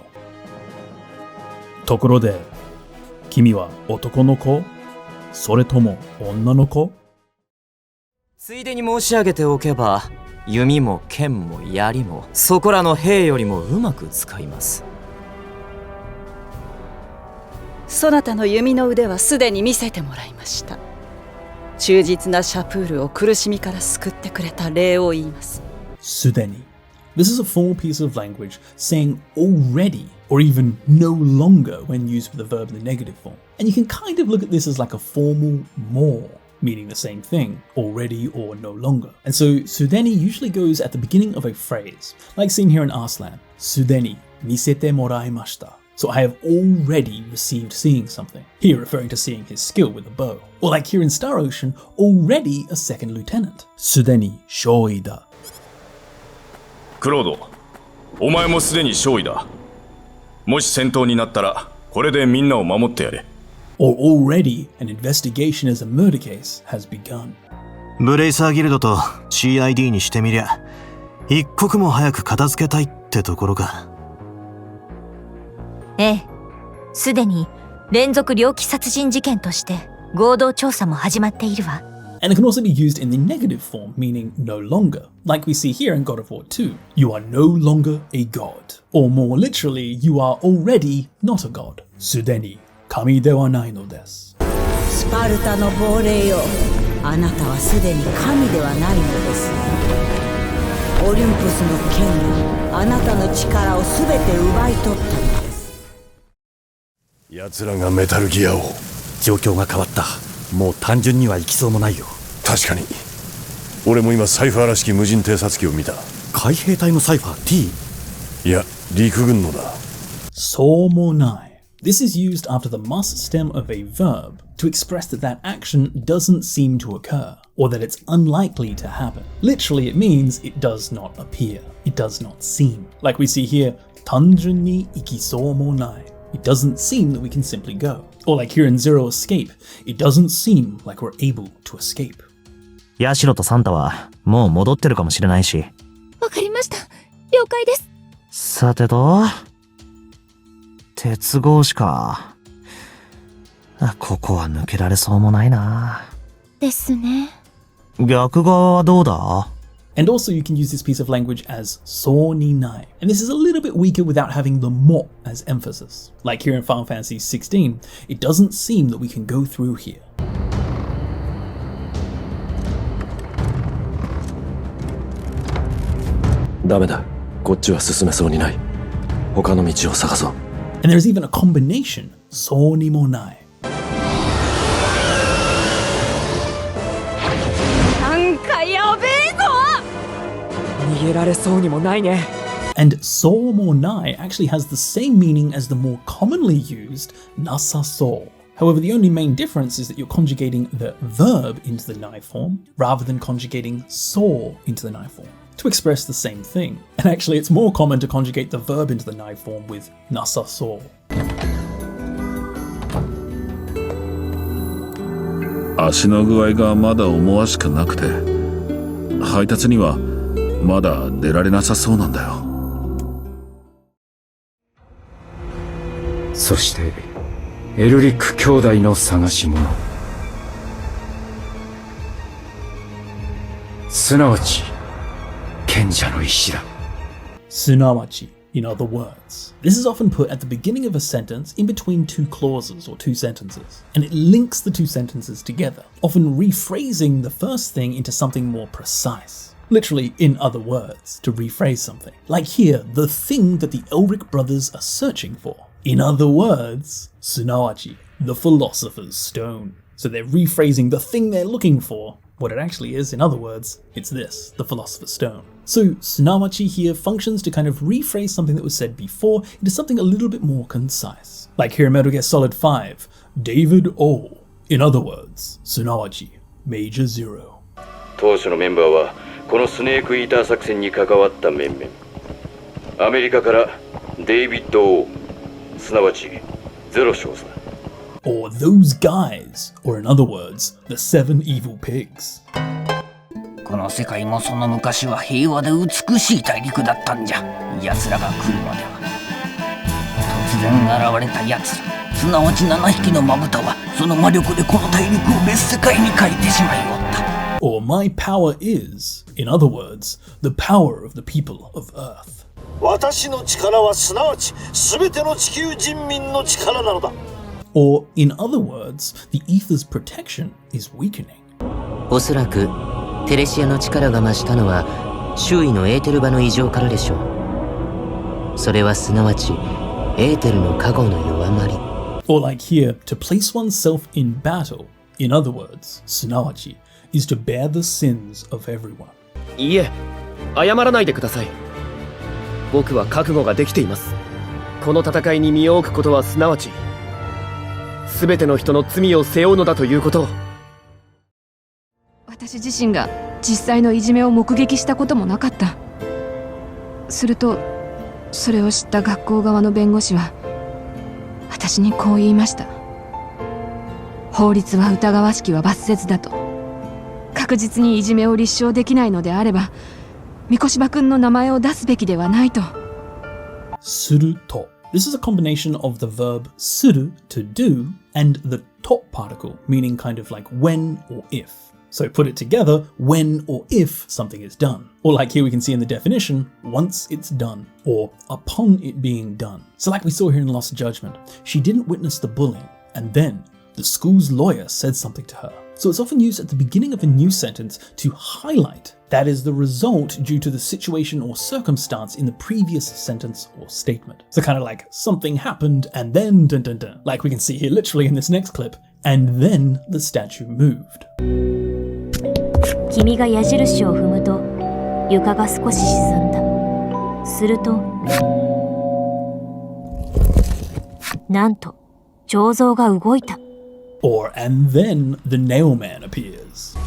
ところで、君は男の子？それとも女の子？ついでに申し上げておけば、弓も剣も槍もそこらの兵よりもうまく使います。そなたの弓の腕はすでに見せてもらいました。忠実なシャプールを苦しみから救ってくれた礼を言います。すでに。This is a formal piece of language saying already or even no longer when used with the verb in the negative form. And you can kind of look at this as like a formal more, meaning the same thing, already or no longer. And so sudeni usually goes at the beginning of a phrase, like seen here in Arslan, sudeni misete moraimashita. So I have already received seeing something, here referring to seeing his skill with a bow. Or like here in Star Ocean, already a second lieutenant, sudeni shōi da. クロード、お前もすでに勝利だ。もし戦闘になったら、これでみんなを守ってやれ。Or already an investigation as a murder case has begun. ブレイサーギルドと CID にしてみりゃ、一刻も早く片付けたいってところか。ええ、すでに連続猟奇殺人事件として合同調査も始まっているわ。And it can also be used in the negative form, meaning no longer, like we see here in God of War 2. You are no longer a god. Or more literally, you are already not a god. すでに神ではないのです。スパルタの亡霊よ、あなたはすでに神ではないのです。オリンポスの剣があなたの力をすべて奪い取ったのです。奴らがメタルギアを。状況が変わった。もう単純には行きそうもないよ。確かに。俺も今サイファーらしき無人偵察機を見た。海兵隊のサイファー T？ いや、陸軍のだ。そうもない。This is used after the must stem of a verb to express that that action doesn't seem to occur, or that it's unlikely to happen. Literally, it means it does not appear. It does not seem. Like we see here, 単純に行きそうもない。It doesn't seem that we can simply go. Or like here in Zero Escape, it doesn't seem like we're able to escape. ヤシロとサンタはもう戻ってるかもしれないし。わかりました。了解です。さてと、鉄格子か。ここは抜けられそうもないな。ですね。逆側はどうだ？ And also you can use this piece of language as so ni nai. And this is a little bit weaker without having the mo as emphasis. Like here in Final Fantasy 16, it doesn't seem that we can go through here. ダメだ。こっちは進めそうにない。他の道を探そう。And there's even a combination, so ni mo nai. なんかやべえぞ！逃げられそうにもないね。And so mo nai actually has the same meaning as the more commonly used nasa so. However, the only main difference is that you're conjugating the verb into the nai form rather than conjugating so into the nai form to express the same thing. And actually, it's more common to conjugate the verb into the nai form with nasa so. 足の具合がまだ思わしくなくて、配達にはまだ出られなさそうなんだよ。そしてエルリック兄弟の探し物。すなわち賢者の石だ。 Sunawachi, in other words. This is often put at the beginning of a sentence in between two clauses or two sentences, and it links the two sentences together, often rephrasing the first thing into something more precise. Literally, in other words, to rephrase something. Like here, the thing that the Elric brothers are searching for. In other words, Sunawachi, the Philosopher's Stone. So they're rephrasing the thing they're looking for. What it actually is, in other words, it's this, the Philosopher's Stone. So Sunawachi here functions to kind of rephrase something that was said before into something a little bit more concise. Like here in Metal Gear Solid 5, David O. In other words, Sunawachi, Major Zero. 当初のメンバーはこのスネークイーター作戦に関わった面々。アメリカからデイビッド・オー、すなわちゼロ少佐。 Or those guys, or in other words, the 7 evil pigs. この世界もその昔は平和で美しい大陸だったんじゃ。奴らが来るまでは。突然現れた奴ら、すなわち7匹のまぶたはその魔力でこの大陸を別世界に変えてしまいおった。 Or my power is, in other words, the power of the people of Earth. 私の力はすなわち全ての地球人民の力なのだ。 Or, in other words, the ether's protection is weakening. おそらくテレシアの力が増したのは周囲のエーテル場の異常からでしょう。それはすなわちエーテルの加護の弱まり。 Or like here, to place oneself in battle, in other words, Sunawachi, is to bear the sins of everyone. いいえ、謝らないでください。僕は覚悟ができています。この戦いに身を置くことはすなわち全ての人の罪を背負うのだということを。私自身が実際のいじめを目撃したこともなかった。するとそれを知った学校側の弁護士は私にこう言いました。法律は疑わしきは罰せずだと。確実にいじめを立証できないのであれば三越場くんの名前を出すべきではないと。すると。This is a combination of the verb suru, to do, and the to particle, meaning kind of like when or if. So put it together, when or if something is done. Or like here we can see in the definition, once it's done, or upon it being done. So like we saw here in Lost Judgment, she didn't witness the bullying, and then the school's lawyer said something to her. So it's often used at the beginning of a new sentence to highlight that is the result due to the situation or circumstance in the previous sentence or statement. So kind of like something happened and then dun dun dun. Like we can see here literally in this next clip, and then the statue moved. 君が矢印を踏むと床が少し沈んだ。するとなんと彫像が動いた。 Or, and then the nailman appears.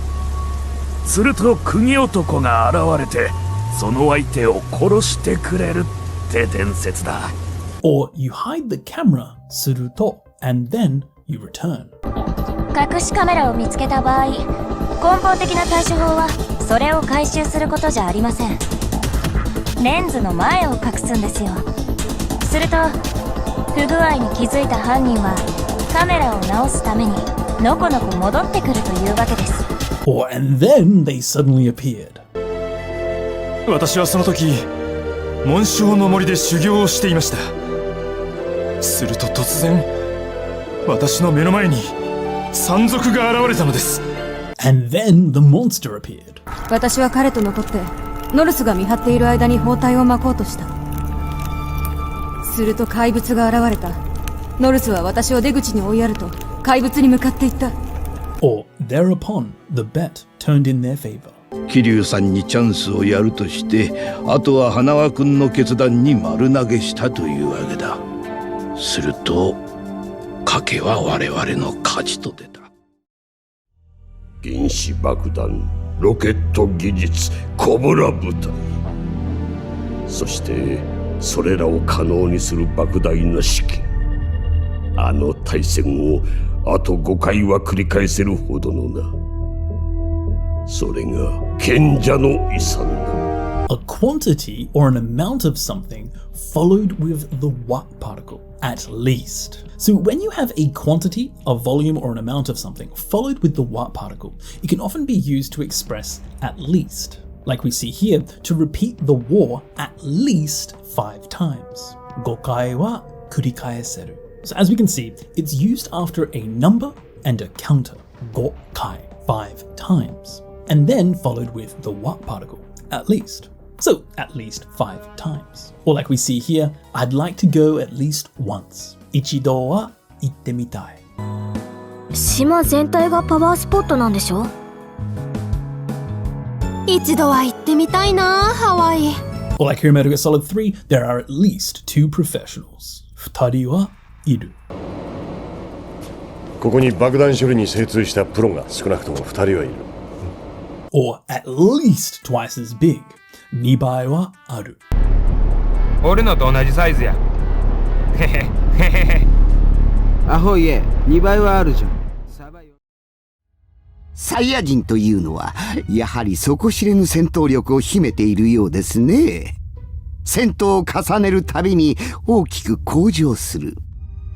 すると釘男が現れてその相手を殺してくれるって伝説だ。 Or you hide the camera, すると, and then you return. 隠しカメラを見つけた場合、根本的な対処法はそれを回収することじゃありません。レンズの前を隠すんですよ。すると不具合に気づいた犯人はカメラを直すためにのこのこ戻ってくるというわけです。 Or, and then they suddenly appeared. 私はその時紋章の森で修行をしていました。すると突然私の目の前に山賊が現れたのです。 And then the monster appeared. 私は彼と残ってノルスが見張っている間に包帯を巻こうとした。すると怪物が現れた。ノルスは私を出口に追いやると怪物に向かっていった。 Or thereupon the bet turned in their favor. 桐生さんにチャンスをやるとしてあとは花輪君の決断に丸投げしたというわけだ。すると賭けは我々の勝ちと出た。原子爆弾、ロケット技術、コブラ部隊、そしてそれらを可能にする莫大な資金。あの対戦をあと5回は繰り返せるほどのな。それが賢者の遺産だ。A quantity or an amount of something followed with the what particle. at least. So when you have a quantity, a volume, or an amount of something followed with the wa particle, it can often be used to express at least. Like we see here, to repeat the wa at least 5 times. 5回は繰り返せる. So as we can see, it's used after a number and a counter. 5回, 5 times. And then followed with the wa particle, at least. So at least 5 times. Or like we see here, I'd like to go at least once. 一度は行ってみたい. 島全体がパワースポットなんでしょ？一度は行ってみたいな、ハワイ。Or like here in Metal Gear Solid 3, there are at least 2 professionals. 2人はいる. ここに爆弾処理に精通したプロが少なくとも2人はいる. Or at least twice as big. 2倍はある. 俺のと同じサイズや。へへへへ。アホいえ、2倍はあるじゃん。サイヤ人というのはやはり底知れぬ戦闘力を秘めているようですね。戦闘を重ねるたびに大きく向上する。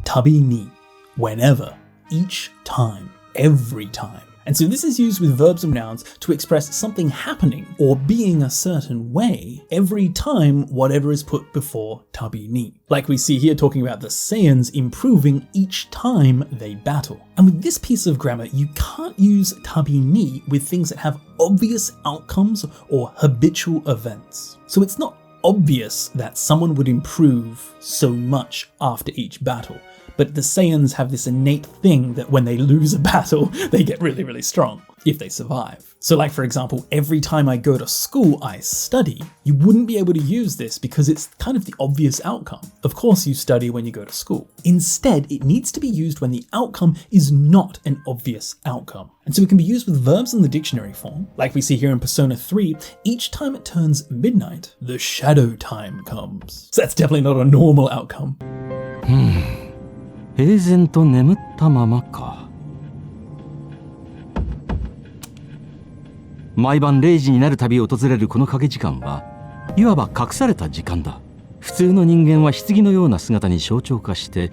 たびに whenever, each time, every time. And so this is used with verbs and nouns to express something happening or being a certain way every time whatever is put before tabi ni. Like we see here talking about the Saiyans improving each time they battle. And with this piece of grammar, you can't use tabi ni with things that have obvious outcomes or habitual events. So it's not obvious that someone would improve so much after each battle. But the Saiyans have this innate thing that when they lose a battle, they get really, really strong, if they survive. So like for example, every time I go to school, I study. You wouldn't be able to use this because it's kind of the obvious outcome. Of course you study when you go to school. Instead, it needs to be used when the outcome is not an obvious outcome. And so it can be used with verbs in the dictionary form. Like we see here in Persona 3, each time it turns midnight, the shadow time comes. So that's definitely not a normal outcome. 平然と眠ったままか。毎晩0時になるたび訪れるこの掛け時間はいわば隠された時間だ。普通の人間は棺のような姿に象徴化して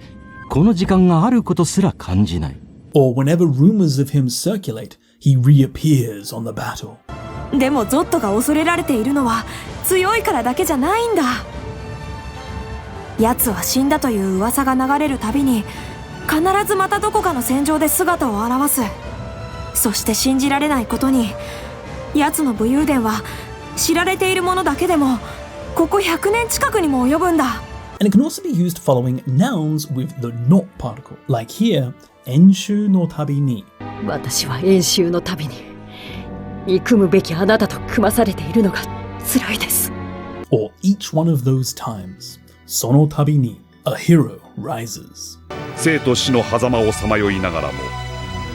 この時間があることすら感じない。Or whenever rumors of him circulate, he reappears on the battle. でもゾットが恐れられているのは強いからだけじゃないんだ。奴は死んだという噂が流れるたびに必ずまたどこかの戦場で姿を現す。そして信じられないことに奴の武勇伝は知られているものだけでもここ100年近くにも及ぶんだ。And it can also be used following nouns with the not particle. Like here, 演習のたびに。私は演習のたびに憎むべきあなたと組まされているのが辛いです。Or each one of those times. その度に a hero rises. 生と死の狭間をさまよいながらも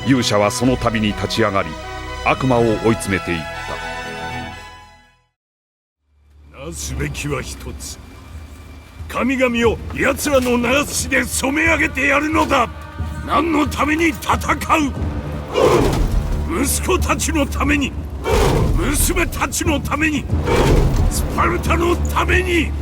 勇者はその度に立ち上がり悪魔を追い詰めていった。なすべきは一つ。神々を奴らの七つで染め上げてやるのだ。何のために戦う？息子たちのために、娘たちのために、スパルタのために。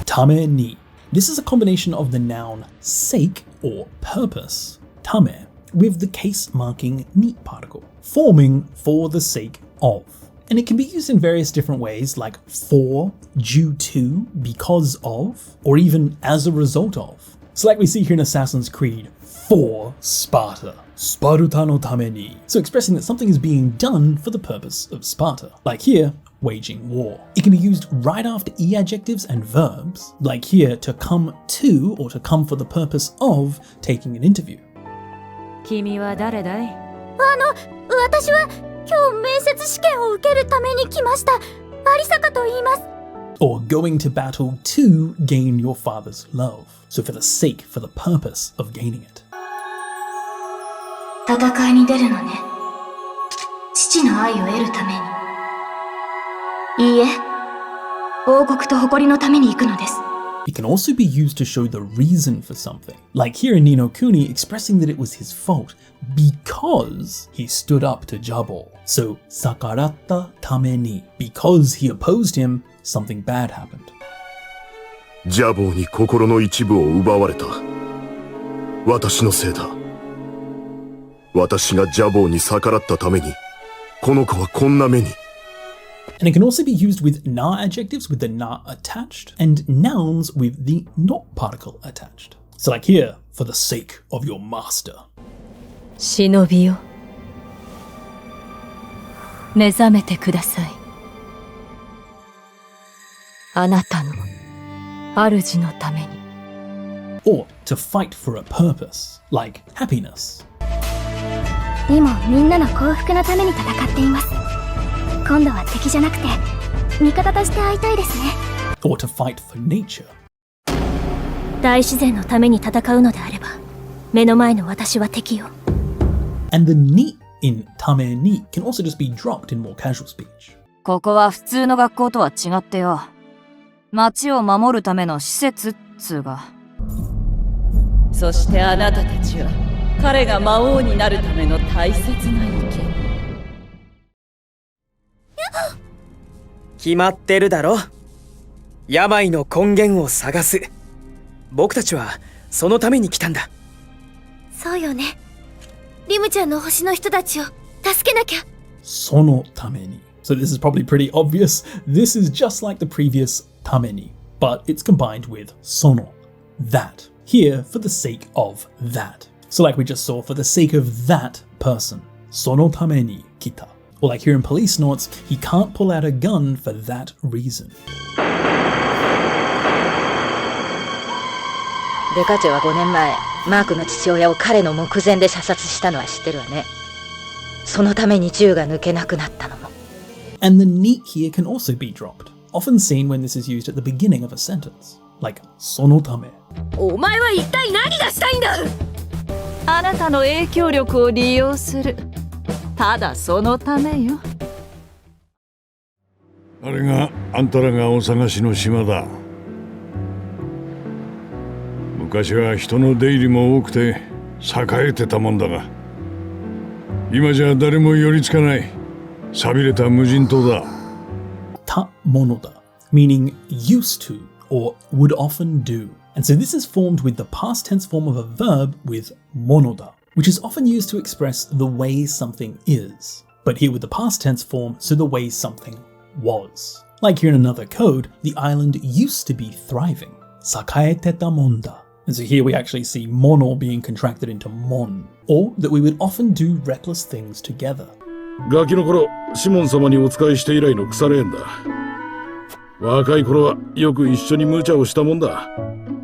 Tame ni. This is a combination of the noun sake or purpose, tame, with the case marking ni particle, forming for the sake of. And it can be used in various different ways like for, due to, because of, or even as a result of. So like we see here in Assassin's Creed, for Sparta. Sparta no tame ni. So expressing that something is being done for the purpose of Sparta. Like here, waging war. It can be used right after e-adjectives and verbs, like here to come to or to come for the purpose of taking an interview. 君は誰だい？私は今日面接試験を受けるために来ました。有坂と言います。Or going to battle to gain your father's love. So for the sake, for the purpose of gaining it. 戦いに出るのね。父の愛を得るために。いいえ、王国と誇りのために行くのです。It can also be used to show the reason for something, like here in Ni no Kuni expressing that it was his fault because he stood up to Jabal. So, sakaratta tame ni, because he opposed him, something bad happened. ジャボーに心の一部を奪われた。私のせいだ。私がジャボーに逆らったために、この子はこんな目に。And it can also be used with na adjectives with the na attached, and nouns with the not particle attached. So like here, for the sake of your master. 忍びよ、目覚めてください。あなたの主のために。Or to fight for a purpose, like happiness. 今みんなの幸福のために戦っています。今度は敵じゃなくて味方として会いたいですね。Or to fight for nature. 大自然のために戦うのであれば、目の前の私は敵よ。And the ni in tame ni can also just be dropped in more casual speech. ここは普通の学校とは違ってよ。町を守るための施設っつうが。そしてあなたたちは彼が魔王になるための大切な意見。決まってるだろ。病の根源を探す。僕たちはそのために来たんだ。そうよね。リムちゃんの星の人たちを助けなきゃ。そのために. So this is probably pretty obvious. This is just like the previous tameni, but it's combined with sono, that. Here for the sake of that. So like we just saw, for the sake of that person. Sono tameni kita. Or like here in Police Notes, he can't pull out a gun for that reason. デカチェは5年前、マークの父親を彼の目前で射殺したのは知ってるわね。そのために銃が抜けなくなったのも。And the ni here can also be dropped, often seen when this is used at the beginning of a sentence, like そのため。お前は一体何がしたいんだ。あなたの影響力を利用する。ただそのためよ。あれがあんたらがお探しの島だ。昔は人の出入りも多くて栄えてたもんだが、今じゃ誰も寄りつかない寂れた無人島だ。たものだ meaning used to or would often do. And so this is formed with the past tense form of a verb with monoda, which is often used to express the way something is. But here with the past tense form, so the way something was. Like here in another code, the island used to be thriving. Sakaeteta monda. And so here we actually see mono being contracted into mon, or that we would often do reckless things together. ガキの頃、シモン様にお仕えして以来の腐れ縁だ。若い頃はよく一緒に無茶をしたもんだ。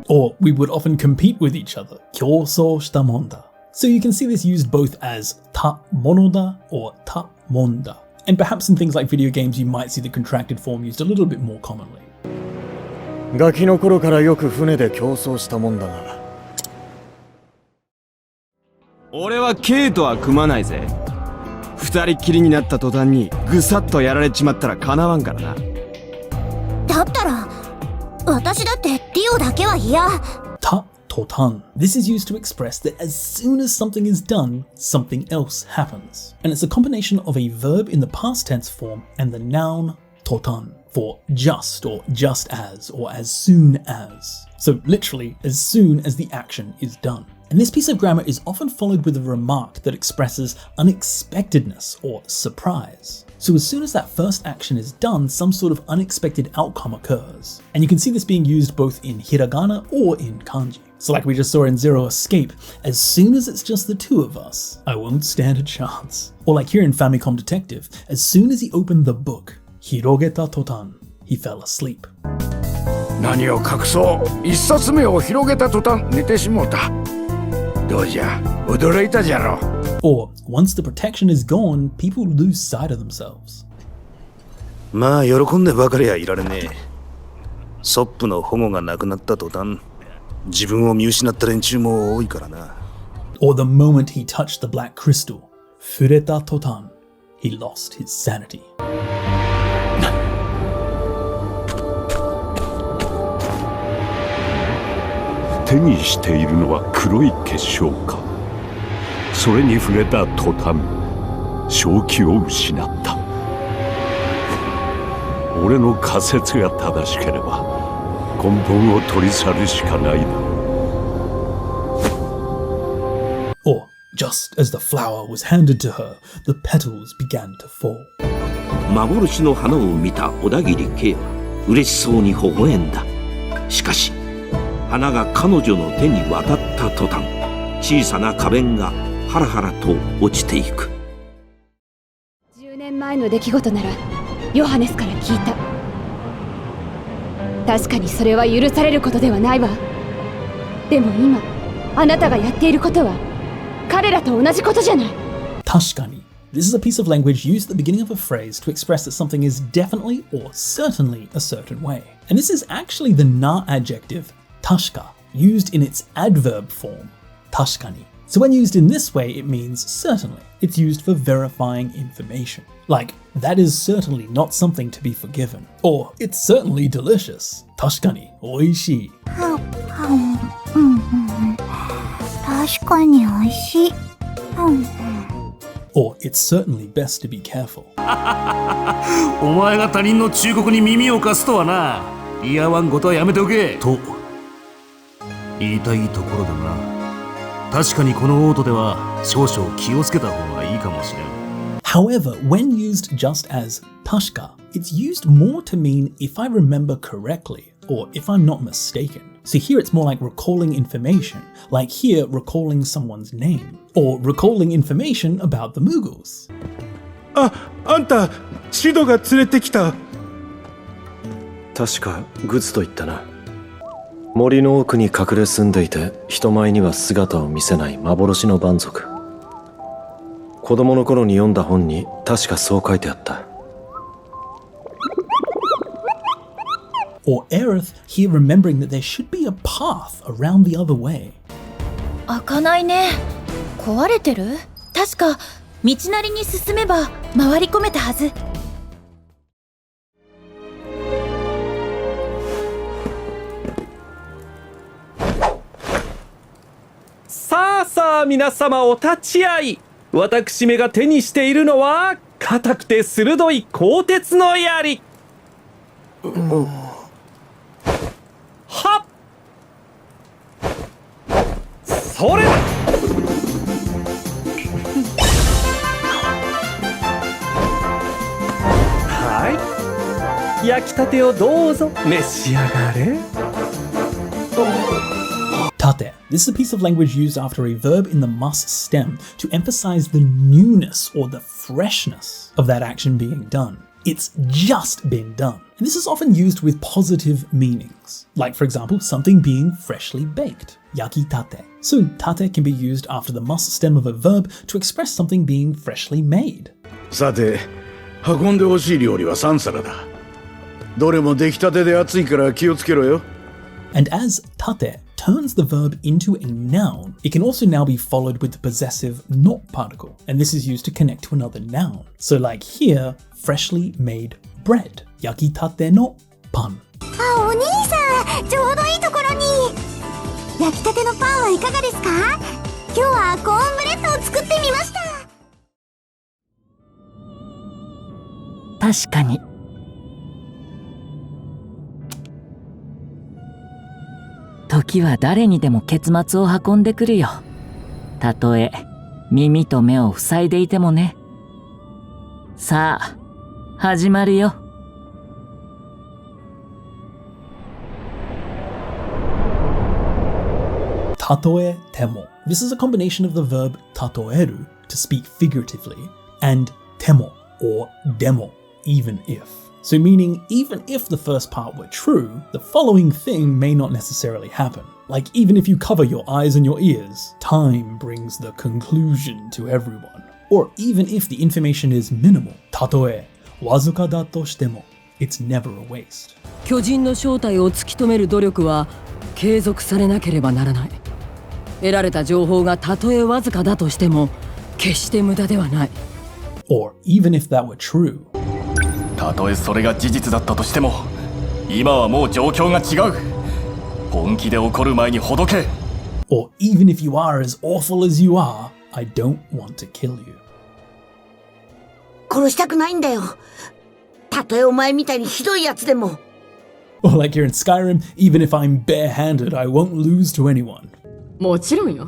Or we would often compete with each other. 競争したもんだ. So you can see this used both as ta monoda or ta monda. And perhaps in things like video games you might see the contracted form used a little bit more commonly. ガキの頃からよく船で競争したもんだが。俺はケイとは組まないぜ。二人っきりになった途端にぐさっとやられちまったらかなわんからな。だったら私だってリオだけは嫌。Ta totan. This is used to express that as soon as something is done, something else happens. And it's a combination of a verb in the past tense form and the noun totan for just or just as or as soon as. So literally as soon as the action is done. And this piece of grammar is often followed with a remark that expresses unexpectedness or surprise. So as soon as that first action is done, some sort of unexpected outcome occurs. And you can see this being used both in hiragana or in kanji. So like we just saw in Zero Escape, as soon as it's just the two of us, I won't stand a chance. Or like here in Famicom Detective, as soon as he opened the book, hirogeta totan, he fell asleep. 何を隠そう、一冊目を広げた途端寝てしもうた。どうじゃ、驚いたじゃろ。Or, once the protection is gone, people lose sight of themselves. まあ喜んでばかりはいられねえ。ソップの保護がなくなった途端、自分を見失った連中も多いからな。Or the moment he touched the black crystal, fureta totan, he lost his sanity. 手にしているのは黒い結晶か。それに触れた途端、正気を失った。俺の仮説が正しければ、根本を取り去るしかないな。Or, just as the flower was handed to her, the petals began to fall. 幻の花を見た小田切圭は嬉しそうに微笑んだ。しかし花が彼女の手に渡った途端、小さな花弁がハラハラと落ちていく。10年前の出来事ならヨハネスから聞いた。確かにそれは許されることではないわ。でも今あなたがやっていることは彼らと同じことじゃない。確かに。This is a piece of language used at the beginning of a phrase to express that something is definitely or certainly a certain way. And this is actually the na adjective, tashka, used in its adverb form, tashkani. So when used in this way, it means certainly. It's used for verifying information. Like, that is certainly not something to be forgiven. Or, it's certainly delicious. Tashkani, oishii. 確かに美味しい。Or, it's certainly best to be careful. お前が他人の忠告に耳を貸すとはな。いやわんことはやめておけと言いたいところだな。確かにこのオートでは少々気をつけた方がいいかもしれん。However, when used just as tashka, it's used more to mean if I remember correctly, or if I'm not mistaken. So here it's more like recalling information, like here recalling someone's name, or recalling information about the Mughals. あんた、シドが連れてきた。確かグズと言ったな。森の奥に隠れ住んでいて人前には姿を見せない幻の蛮族。子供の頃に読んだ本に確かそう書いてあった。Or Aerith here remembering that there should be a path around the other way. 開かないね。壊れてる？確か道なりに進めば回り込めたはず。さあさあ皆様お立ち会い。私めが手にしているのは硬くて鋭い鋼鉄の槍。はっ、それだ。はい、焼きたてをどうぞ召し上がれ。Tate. This is a piece of language used after a verb in the must stem to emphasize the newness or the freshness of that action being done. It's just been done. And this is often used with positive meanings. Like, for example, something being freshly baked. Yakitate. So, tate can be used after the must stem of a verb to express something being freshly made. さて、運んでほしい料理は3皿だ。どれも出来たてで熱いから気をつけろよ。And as tate turns the verb into a noun, it can also now be followed with the possessive not particle, and this is used to connect to another noun. So like here, freshly made bread, yakitate no pan. あ、お兄さん、ちょうどいいところに。焼きたてのパンはいかがですか？今日はコーンブレッドを作ってみました。確かに。時は誰にでも結末を運んでくるよ。たとえ耳と目を塞いでいてもね。さあ、始まるよ。Tatoe temo. This is a combination of the verb tatoeru, to speak figuratively, and temo, or demo, even if. So meaning, even if the first part were true, the following thing may not necessarily happen. Like even if you cover your eyes and your ears, time brings the conclusion to everyone. Or even if the information is minimal, tatoe, wazuka da to shitemo, it's never a waste. 巨人の正体を突き止める努力は継続されなければならない。得られた情報がたとえわずかだとしても決して無駄ではない。Or even if that were true. たとえそれが事実だったとしても、今はもう状況が違う。本気で怒る前にほどけ。Or even if you are as awful as you are, I don't want to kill you. 殺したくないんだよ。たとえお前みたいにひどいやつでも。Or like here in Skyrim, even if I'm barehanded, I won't lose to anyone. もちろんよ。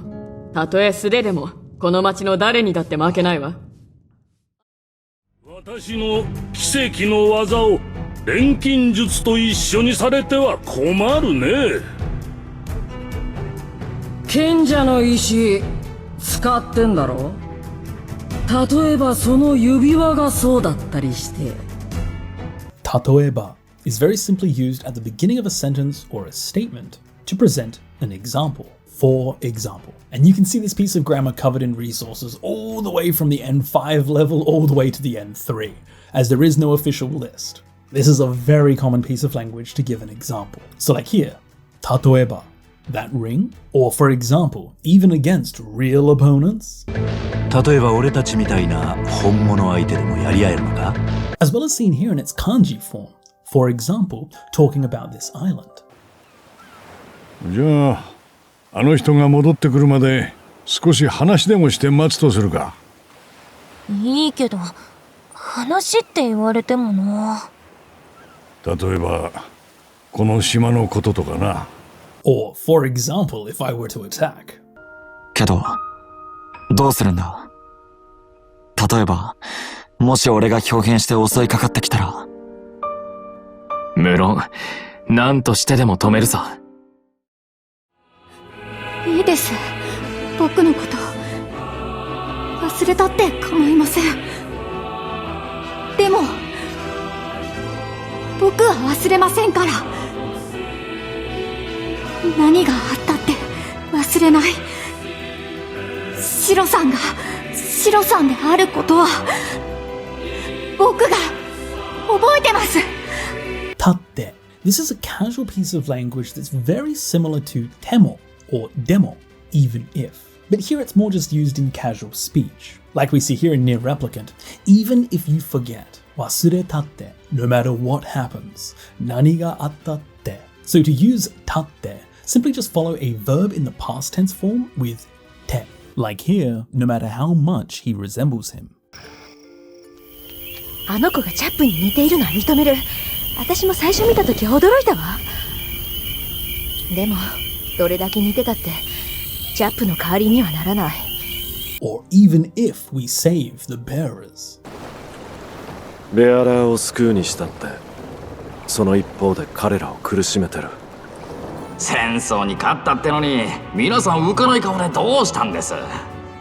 たとえ素手でも、この町の誰にだって負けないわ。私の奇跡の技を錬金術と一緒にされては困るね。賢者の石使ってんだろ。例えばその指輪がそうだったりして。Tatoeba is very simply used at the beginning of a sentence or a statement to present an example. For example. And you can see this piece of grammar covered in resources all the way from the N5 level all the way to the N3, as there is no official list. This is a very common piece of language to give an example. So like here, tatoeba, that ring, or for example, even against real opponents. 例えば俺たちみたいな本物相手でもやり合えるのか? As well as seen here in its kanji form. For example, talking about this island. じゃあ、あの人が戻ってくるまで少し話でもして待つとするか。いいけど、話って言われてもな。例えば、この島のこととかな。Or, for example, if I were to attack. けど、どうするんだ？例えば、もし俺が表現して襲いかかってきたら。無論、何としてでも止めるさ。いいです。僕のこと。忘れたって構いません。でも、僕は忘れませんから。何があったって忘れない。シロさんがシロさんであることは僕が覚えてます。Tatte. This is a casual piece of language that's very similar to temo or demo, even if. But here it's more just used in casual speech. Like we see here in Near Replicant, even if you forget, wasuretatte, no matter what happens, nani ga attatte. So to use tatte, simply just follow a verb in the past tense form with te. Like here, no matter how much he resembles him. あの子がチャップに似ているのは認める。私も最初見たとき驚いたわ。でも、どれだけ似てたって、チャップの代わりにはならない。Or even if we save the bearers. ベアラーを救うにしたって、その一方で彼らを苦しめてる。戦争に勝ったってのに、皆さん浮かない顔でどうしたんです？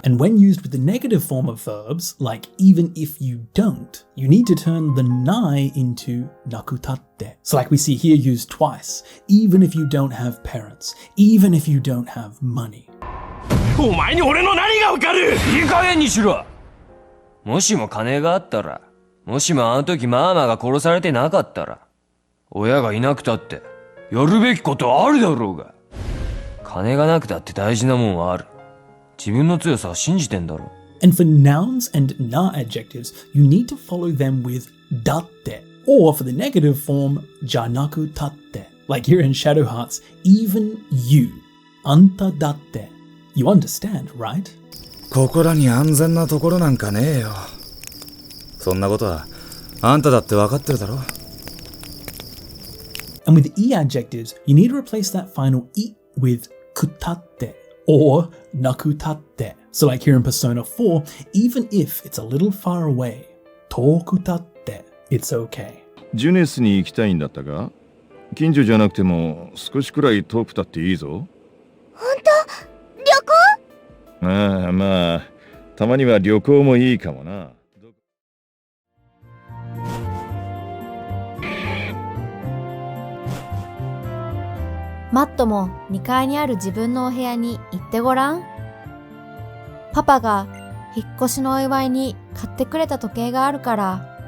And when used with the negative form of verbs, like even if you don't, you need to turn the nai into nakutatte. So like we see here used twice, even if you don't have parents, even if you don't have money. お前に俺の何がわかる？いい加減にしろ！もしも金があったら、もしもあの時マーマが殺されてなかったら、親がいなくたって、やるべきことあるだろうが。金がなくたって大事なもんはある。自分の強さを信じてんだろ。And for nouns and na adjectives, you need to follow them with datte, or for the negative form, janaku tatte. Like here in Shadow Hearts, even you, anta datte. You understand, right? ここらに安全なところなんかねえよ。そんなことはあんただって分かってるだろ。And with e adjectives, you need to replace that final i with kutatte or nakutatte. So like here in Persona 4, even if it's a little far away, tokutatte, it's okay. ジュネスに行きたいんだったか？近所じゃなくても少しくらい遠くたっていいぞ。本当？旅行？ああ、まあ、たまには旅行もいいかもな。マットも2階にある自分のお部屋に行ってごらん。パパが引っ越しのお祝いに買ってくれた時計があるから。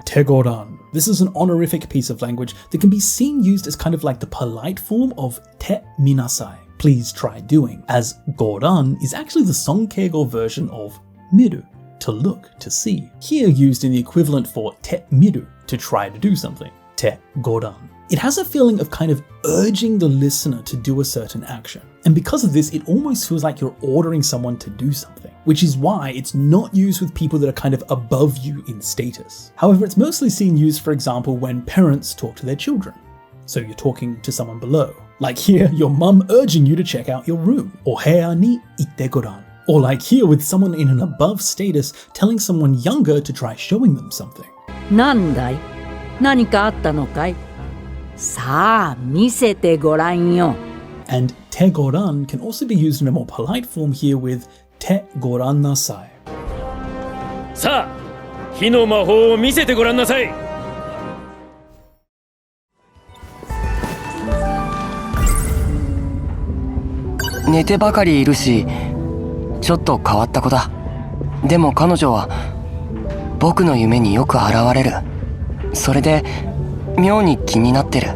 Tegoran. This is an honorific piece of language that can be seen used as kind of like the polite form of te minasai. Please try doing, as goran is actually the Songkeigo version of miru, to look, to see. Here used in the equivalent for te miru, to try to do something. Te goran. It has a feeling of kind of urging the listener to do a certain action. And because of this, it almost feels like you're ordering someone to do something, which is why it's not used with people that are kind of above you in status. However, it's mostly seen used, for example, when parents talk to their children. so you're talking to someone below. Like here, your mum urging you to check out your room, or heya ni itte goran. Or like here with someone in an above status telling someone younger to try showing them something. なんだい? 何かあったのかい? さあ、見せてごらんよ. And te goran can also be used in a more polite form here with te goran nasai. さあ、火の魔法を見せてごらんなさい。寝てばかりいるし、ちょっと変わった子だ。でも彼女は僕の夢によく現れる。それで妙に気になってる。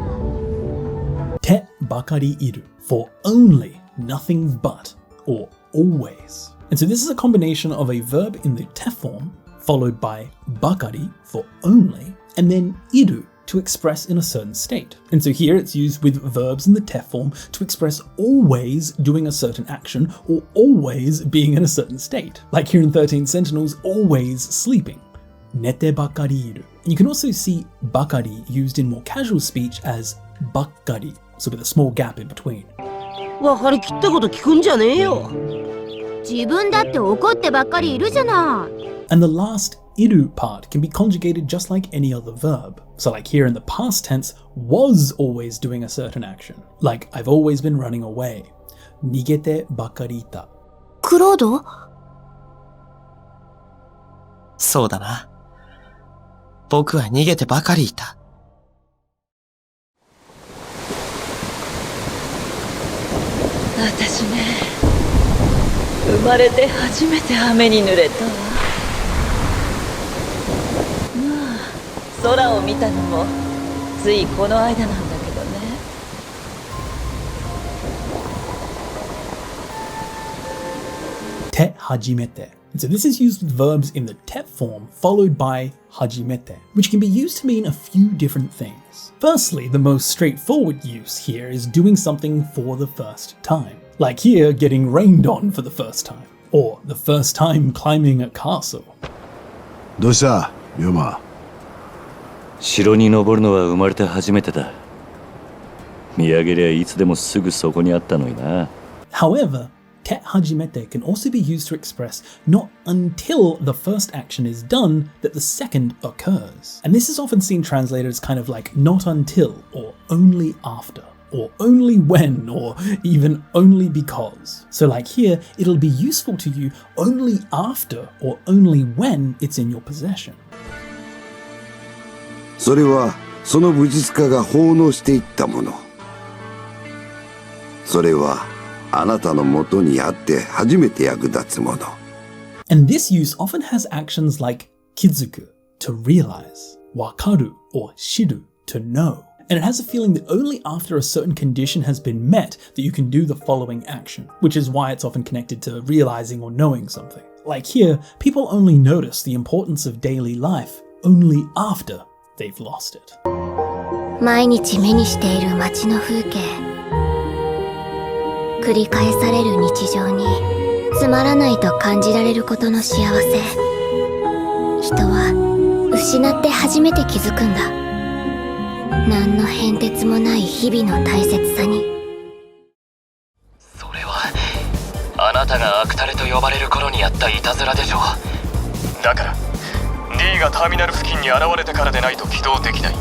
Te bakari iru for only, nothing but, or always. And so this is a combination of a verb in the te form followed by bakari for only, and then iru to express in a certain state. And so here it's used with verbs in the te form to express always doing a certain action or always being in a certain state. Like here in 13 Sentinels, always sleeping. Nete bakari iru. And you can also see bakari used in more casual speech as bakkari, so with a small gap in between. わかりきったこと聞くんじゃねえよ。自分だって怒ってばっかりいるじゃない。And the last iru part can be conjugated just like any other verb. So like here in the past tense, was always doing a certain action. Like I've always been running away. Nigete bakari ita. クロード？そうだな。僕は逃げてばかりいた。私ね、生まれて初めて雨に濡れたわ。まあ、空を見たのもついこの間なんだけどね。Te hajimete. So this is used with verbs in the te form followed by hajimete, which can be used to mean a few different things. Firstly, the most straightforward use here is doing something for the first time. Like here, getting rained on for the first time, or the first time climbing a castle. どうした、龍馬？城に登るのは生まれて初めてだ。見上げりゃいつでもすぐそこにあったのにな。However, te hajimete can also be used to express not until the first action is done that the second occurs. And this is often seen translated as kind of like not until, or only after, or only when, or even only because. So like here, it'll be useful to you only after or only when it's in your possession. それはその武術家が奉納していったもの。それはあなたの元にあって初めて役立つもの。And this use often has actions like kizuku, to realize, wakaru or shiru, to know. And it has a feeling that only after a certain condition has been met that you can do the following action, which is why it's often connected to realizing or knowing something. Like here, people only notice the importance of daily life only after they've lost it. 毎日目にしている街の風景。繰り返される日常につまらないと感じられることの幸せ。人は失って初めて気づくんだ。何の変哲もない日々の大切さに。それはあなたがアクタレと呼ばれる頃にやったいたずらでしょう。だから D がターミナル付近に現れてからでないと起動できない。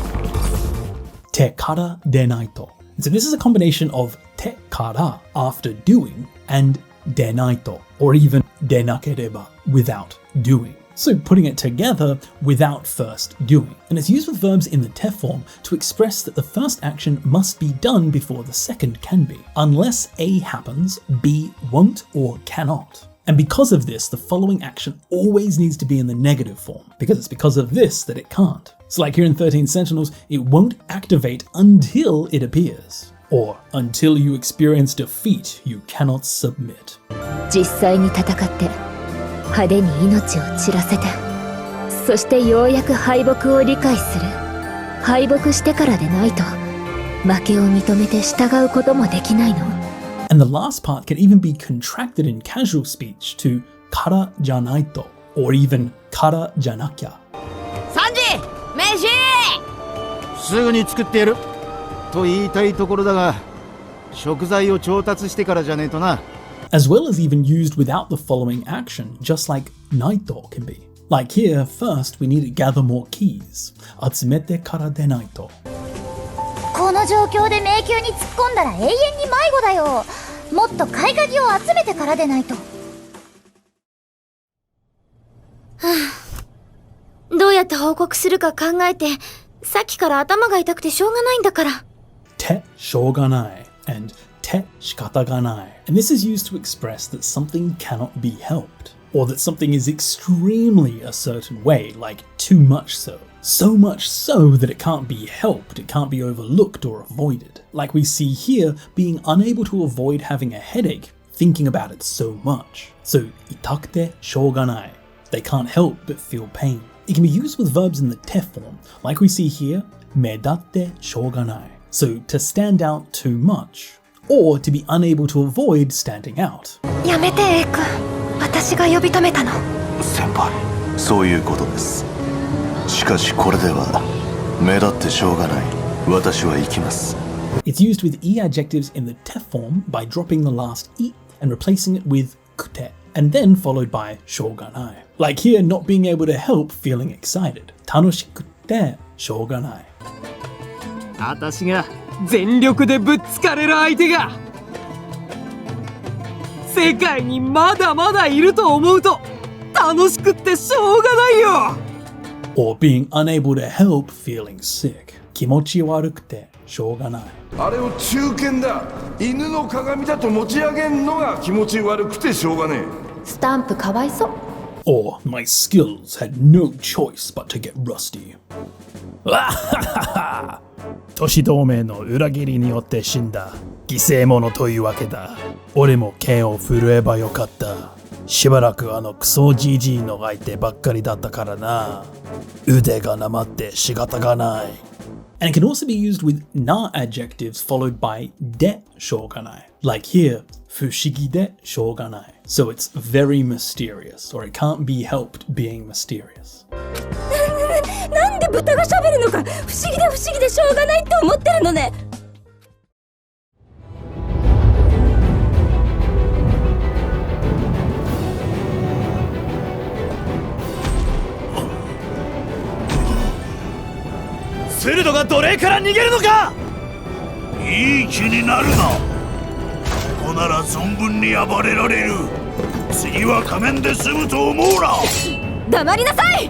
Te kara de naito. So this is a combination of te kara, after doing, and de naito, or even de nakereba, without doing. So putting it together without first doing. And it's used with verbs in the te form to express that the first action must be done before the second can be. Unless A happens, B won't or cannot. And because of this, the following action always needs to be in the negative form, because it's because of this that it can't. So like here in 13 Sentinels, it won't activate until it appears. Or until you experience defeat, you cannot submit. 実際に戦って派手に命を散らせて、そしてようやく敗北を理解する。敗北してからでないと負けを認めて従うこともできないの。And the last part can even be contracted in casual speech to kara janaito, or even kara janakya. サンジ、飯！すぐに作ってやる。と言いたいところだが、食材を調達してからじゃねえとな。As well as even used without the following action, just like naito can be. Like here, first we need to gather more keys. 集めてからでないと。この状況で迷宮に突っ込んだら永遠に迷子だよ。もっと貝鍵を集めてからでないと。どうやって報告するか考えて、さっきから頭が痛くてしょうがないんだから。てしょうがない and て仕方がない and this is used to express that something cannot be helped or that something is extremely a certain way, like too much so. So much so that it can't be helped, it can't be overlooked or avoided. Like we see here, being unable to avoid having a headache, thinking about it so much. So, itakute shouganai. They can't help but feel pain. It can be used with verbs in the te form, like we see here, medatte shouganai. So, to stand out too much, or to be unable to avoid standing out. やめて、エイ君。私が呼び止めたの。先輩、そういうことです。しかしこれでは目立ってしょうがない。私は行きます。It's used with e adjectives in the te form by dropping the last e and replacing it with kute, and then followed by shouganai. Like here, not being able to help feeling excited. 楽しくてしょうがない。私が全力でぶっつかれる相手が世界にまだまだいると思うと楽しくってしょうがないよ。Or being unable to help feeling sick. 気持ち悪くてしょうがない。あれを中堅だ、犬の鏡だと持ち上げんのが気持ち悪くてしょうがねえ。スタンプかわいそう。Or my skills had no choice but to get rusty. 都市同盟の裏切りによって死んだ犠牲者というわけだ。俺も剣を振るえばよかった。しばらくあのクソジジイの相手ばっかりだったからな。腕がなまって仕方がない。And it can also be used with na adjectives followed by de shouganai. Like here, 不思議でしょうがない. So it's very mysterious, or it can't be helped being mysterious. なんで豚が喋るのか不思議でしょうがないって思ってるのね。セルドが奴隷から逃げるのか。いい気になるな。ここなら存分に暴れられる。次は仮面で済むと思うな。黙りなさい。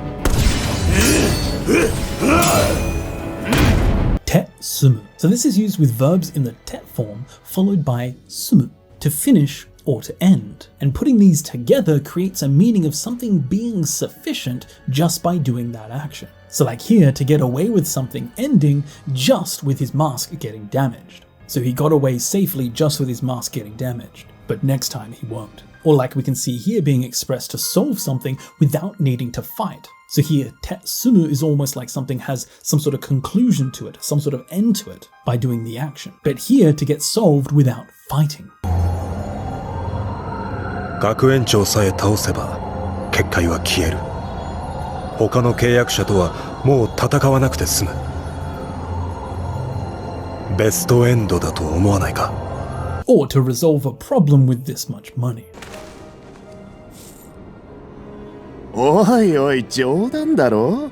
Te sumu. So this is used with verbs in the te form followed by sumu, to finish or to end. And putting these together creates a meaning of something being sufficient just by doing that action. So like here, to get away with something ending just with his mask getting damaged. So he got away safely just with his mask getting damaged, but next time he won't. Or like we can see here being expressed to solve something without needing to fight. So here, tetsumu is almost like something has some sort of conclusion to it, some sort of end to it by doing the action. But here, to get solved without fighting. 学園長さえ倒せば結界は消える。他の契約者とはもう戦わなくて済む。ベストエンドだと思わないか。Or to resolve a problem with this much money. おいおい、冗談だろ。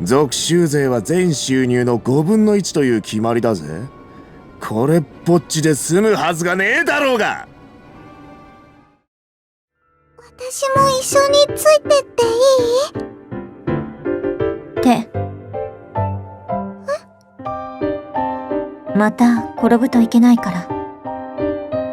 属州税は全収入の5分の1という決まりだぜ。これっぽっちで済むはずがねえだろうが。私も一緒についてっていい？また転ぶといけないから。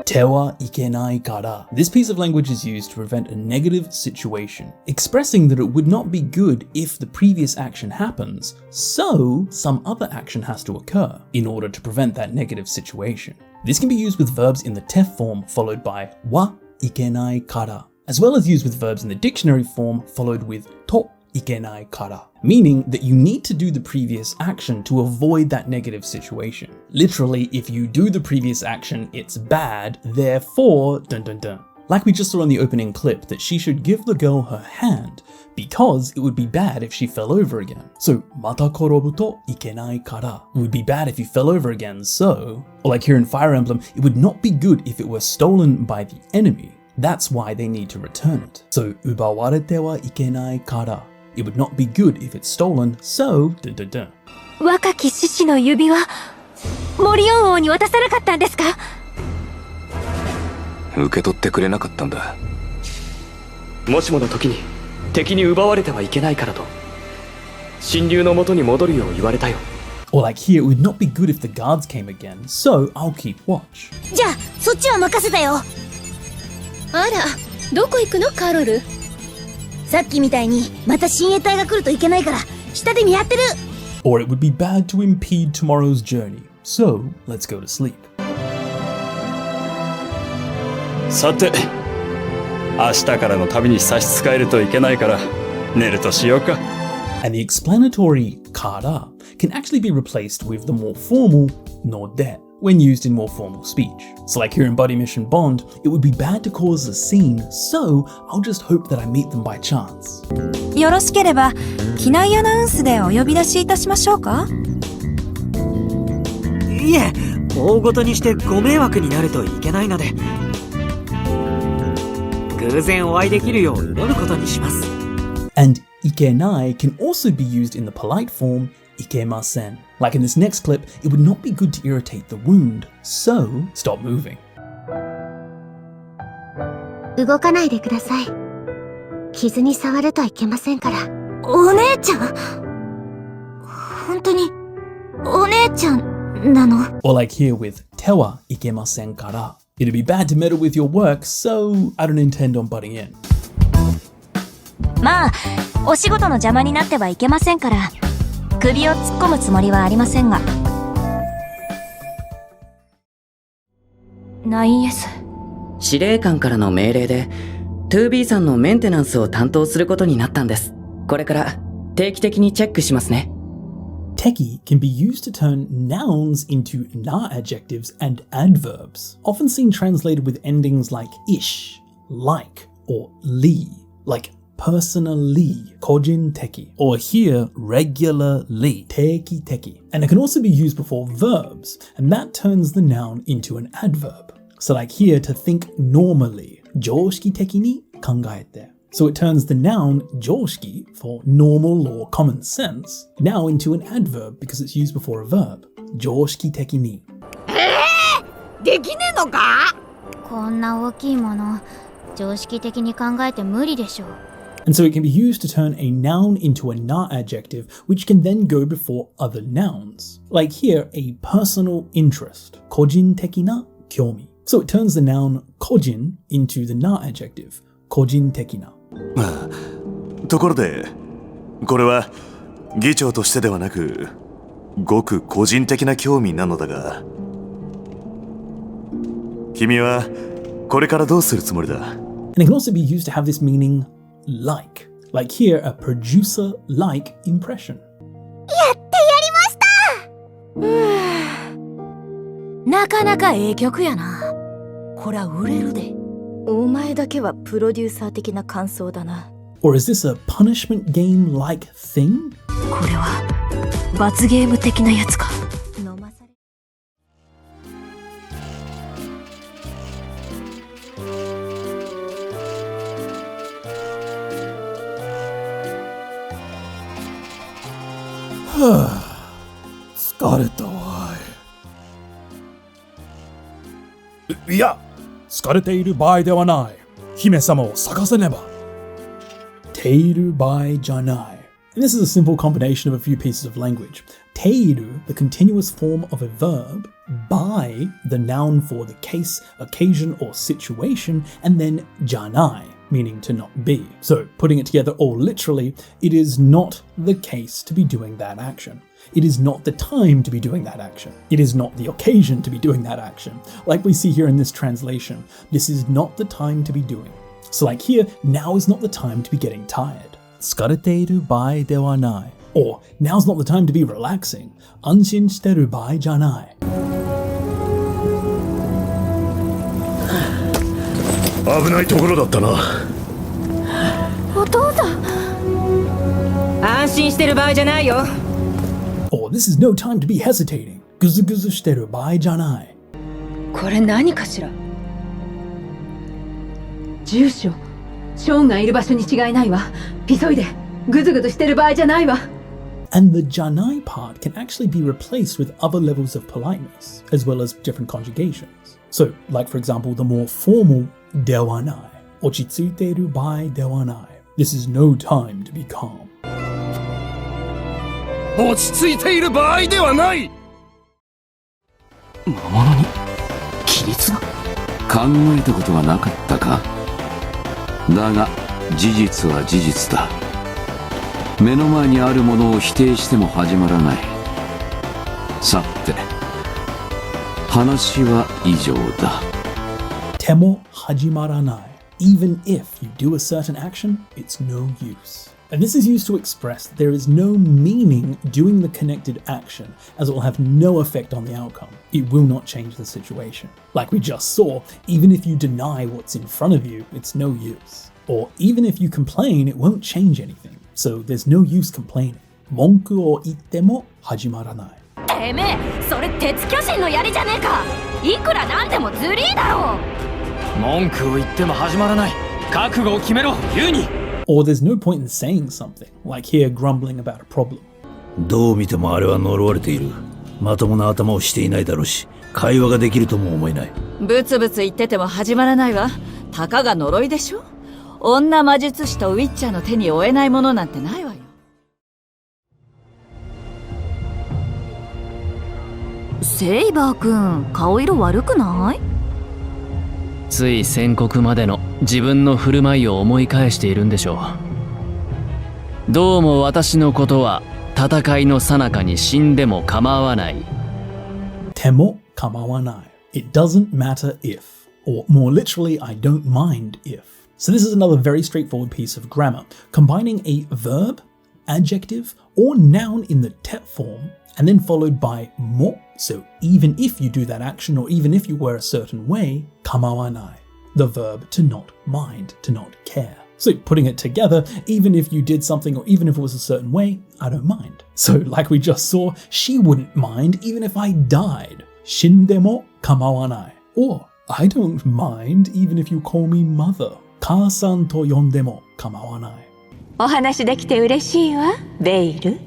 てはいけないから. This piece of language is used to prevent a negative situation, expressing that it would not be good if the previous action happens, so some other action has to occur in order to prevent that negative situation. This can be used with verbs in the te form followed by wa ikenai kara, as well as used with verbs in the dictionary form followed with to ikenai kara, meaning that you need to do the previous action to avoid that negative situation. Literally, if you do the previous action, it's bad, therefore, dun dun dun. Like we just saw in the opening clip, that she should give the girl her hand because it would be bad if she fell over again. So, また転ぶといけないから it would be bad if you fell over again, so... Or like here in Fire Emblem, it would not be good if it were stolen by the enemy. That's why they need to return it. So, 奪われてはいけないから it would not be good if it's stolen, so... 若き獅子の指輪、モリオン王に渡さなかったんですか？受け取ってくれなかったんだ。もしもの時に敵に奪われてはいけないからとShinRyuの元に戻るよう言われたよ。 Or like here, it would not be good if the guards came again, so I'll keep watch. じゃあそっちは任せたよ。あら、どこ行くのカロル？さっきみたいにまた親衛隊が来るといけないから下で見張ってる。 Or it would be bad to impede tomorrow's journey, so let's go to sleep. さて、明日からの旅に差し支えるといけないから寝るとしようか。 And the explanatory kara can actually be replaced with the more formal no de when used in more formal speech. So like here in Buddy Mission Bond, it would be bad to cause a scene, so I'll just hope that I meet them by chance. よろしければ機内アナウンスでお呼び出しいたしましょうか？いえ、大ごとにしてご迷惑になるといけないので、偶然お会いできるよう祈ることにします。 And ikenai can also be used in the polite form ikemasen. Like in this next clip, it would not be good to irritate the wound, so stop moving. 動かないでください。傷に触るといけませんから。お姉ちゃん？本当にお姉ちゃんなの？ Or like here with tewa ikemasen kara. It'd be bad to meddle with your work, so I don't intend on butting in. まあ、お仕事の邪魔になってはいけませんから、首を突っ込むつもりはありませんが。9S。司令官からの命令で 2B さんのメンテナンスを担当することになったんです。これから定期的にチェックしますね。Teki can be used to turn nouns into na adjectives and adverbs, often seen translated with endings like ish, like, or li, like personally, kojin teki, or here regularly, teki teki. And it can also be used before verbs, and that turns the noun into an adverb. So like here, to think normally, joshiki teki ni kangaete. So it turns the noun joshiki for normal or common sense now into an adverb because it's used before a verb. Joshiki teki ni. できねえのか？こんな大きいもの、常識的に考えて無理でしょう。 And so it can be used to turn a noun into a na adjective, which can then go before other nouns. Like here, a personal interest, kojin teki na kyomi. So it turns the noun kojin into the na adjective, kojin teki na. ところで、これは議長としてではなく、ごく個人的な興味なのだが、君はこれからどうするつもりだ？ And it can also be used to have this meaning like here, a producer-like impression. やってやりました！なかなかええ曲やな。こら売れるで。お前だけはプロデューサー的な感想だな。Or is this a punishment game-like thing? これは罰ゲーム的なやつか。飲まされ。疲れたわい。いや、疲れている場合ではない。姫様を探せねば。Teiru bai janai. And this is a simple combination of a few pieces of language. Teiru, the continuous form of a verb, bai, the noun for the case, occasion, or situation, and then janai, meaning to not be. So, putting it together all literally, it is not the case to be doing that action. It is not the time to be doing that action. It is not the occasion to be doing that action. Like we see here in this translation, this is not the time to be doing. So like here, now is not the time to be getting tired. 疲れている場合ではない. Or, now's not the time to be relaxing. 安心してる場合じゃない. 危ないところだったな。お父さん、感心してる場合じゃないよ。Or this is no time to be hesitating. ぐずぐずしてる場合じゃない。これ何かしら。住所、ショーンがいる場所に違いないわ。急いで、ぐずぐずしてる場合じゃないわ。And the janai part can actually be replaced with other levels of politeness, as well as different conjugations. So, like for example, the more formal dewanai, ochitsuiteru bai dewanai. This is no time to be calm. 落ち着いている場合ではない。魔物に規律が考えたことはなかったか。だが事実は事実だ。目の前にあるものを否定しても始まらない。さて話は以上だ。Temo hajimaranai. Even if you do a certain action, it's no use. And this is used to express that there is no meaning doing the connected action, as it will have no effect on the outcome. It will not change the situation. Like we just saw, even if you deny what's in front of you, it's no use. Or even if you complain, it won't change anything. So there's no use complaining. Monku o itte mo hajimaranai. てめえ、それ鉄巨人の槍じゃねえか。いくらなんでもズリーだろう。文句を言っても始まらない。覚悟を決めろ、ユニ。Or there's no point in saying something, like here grumbling about a problem. どう見てもあれは呪われている。まともな頭をしていないだろうし、会話ができるとも思えない。ブツブツ言ってても始まらないわ。たかが呪いでしょ。女魔術師とウィッチャーの手に負えないものなんてないわよ。セイバー君、顔色悪くない？つい宣告までの自分の振る舞いを思い返しているんでしょう。どうも私のことは戦いの最中に死んでも構わない。Temo kamawanai. It doesn't matter if. Or more literally, I don't mind if. So this is another very straightforward piece of grammar, combining a verb, adjective, or noun in the te form, and then followed by mo, so even if you do that action or even if you were a certain way, kamawanai, the verb to not mind, to not care. So putting it together, even if you did something or even if it was a certain way, I don't mind. So like we just saw, she wouldn't mind even if I died. Shindemo kamawanai. Or I don't mind even if you call me mother. Ka-san to yondemo kamawanai. お話できて嬉しいわ、ベイル。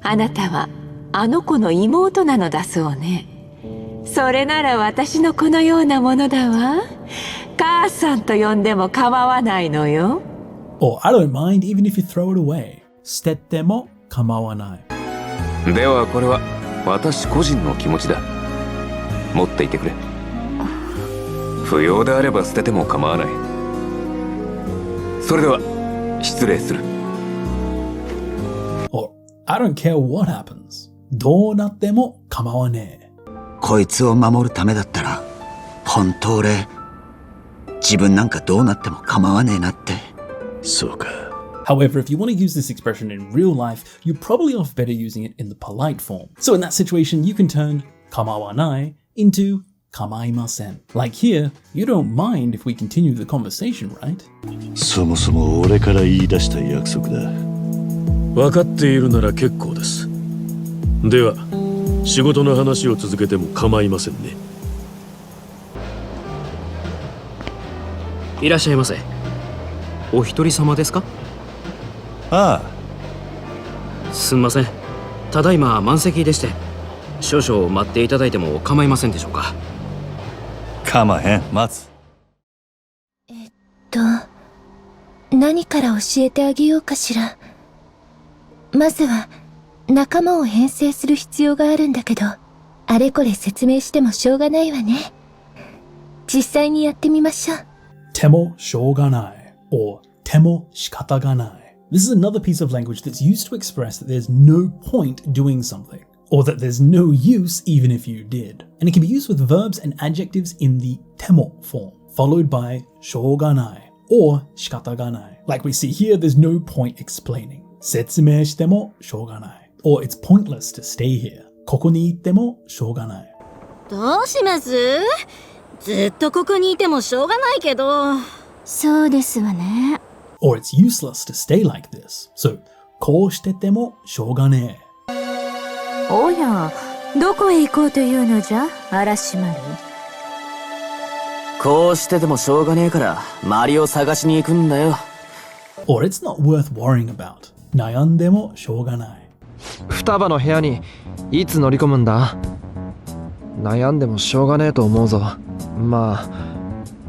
あなたはあの子の妹なのだそうね。それなら私の子のようなものだわ。母さんと呼んでも構わないのよ。Or I don't mind even if you throw it away. 捨てても構わない。ではこれは私個人の気持ちだ。持っていてくれ。不要であれば捨てても構わない。それでは失礼する。Or I don't care what happens. どうなっても構わねえ。こいつを守るためだったら、本当俺、自分なんかどうなっても構わねえなって。そうか。However, if you want to use this expression in real life, you're probably off better using it in the polite form. So in that situation, you can turn kamawanai into kamaimasen. Like here, you don't mind if we continue the conversation, right? そもそも俺から言い出した約束だ。分かっているなら結構です。では、仕事の話を続けても構いませんね。いらっしゃいませ。お一人様ですか？ああ。すんません。ただいま満席でして、少々待っていただいても構いませんでしょうか？構へん、待つ。何から教えてあげようかしら。まずは仲間を編成する必要があるんだけど、あれこれ説明してもしょうがないわね。実際にやってみましょう。Temo shouganai or temo shikataganai. This is another piece of language that's used to express that there's no point doing something, or that there's no use even if you did. And it can be used with verbs and adjectives in the temo form, followed by shouganai or shikataganai. Like we see here, there's no point explaining. 説明してもしょうがない or it's pointless to stay here. ここにいてもしょうがない。どうします？ずっとここにいてもしょうがないけど。そうですわね。Or it's useless to stay like this. So こうしててもしょうがねえ。おや、どこへ行こうというのじゃ、嵐丸。こうしててもしょうがねえから周りを探しに行くんだよ。 Or it's not worth worrying about. 悩んでもしょうがない。双葉の部屋にいつ乗り込むんだ？悩んでもしょうがねえと思うぞ。まあ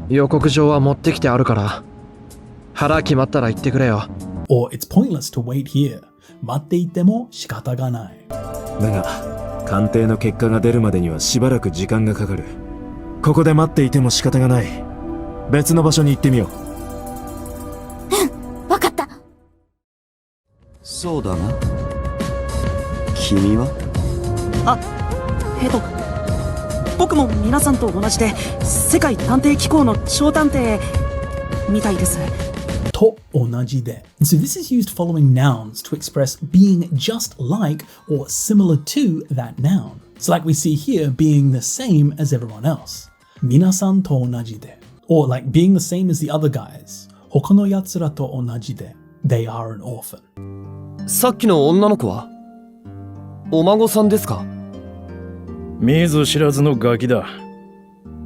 予告状は持ってきてあるから腹決まったら言ってくれよ。 Or it's pointless to wait here. 待っていても仕方がない。だが鑑定の結果が出るまでにはしばらく時間がかかる。ここで待っていても仕方がない。別の場所に行ってみよう。わかった。そうだな。君は？僕も皆さんと同じで世界探偵機構の超探偵みたいです。と同じで。So this is used following nouns to express being just like or similar to that noun. So like we see here, being the same as everyone else. 皆さんと同じで。Or like being the same as the other guys. 他の奴らと同じで。They are an orphan. さっきの女の子はお孫さんですか？見ず知らずのガキだ。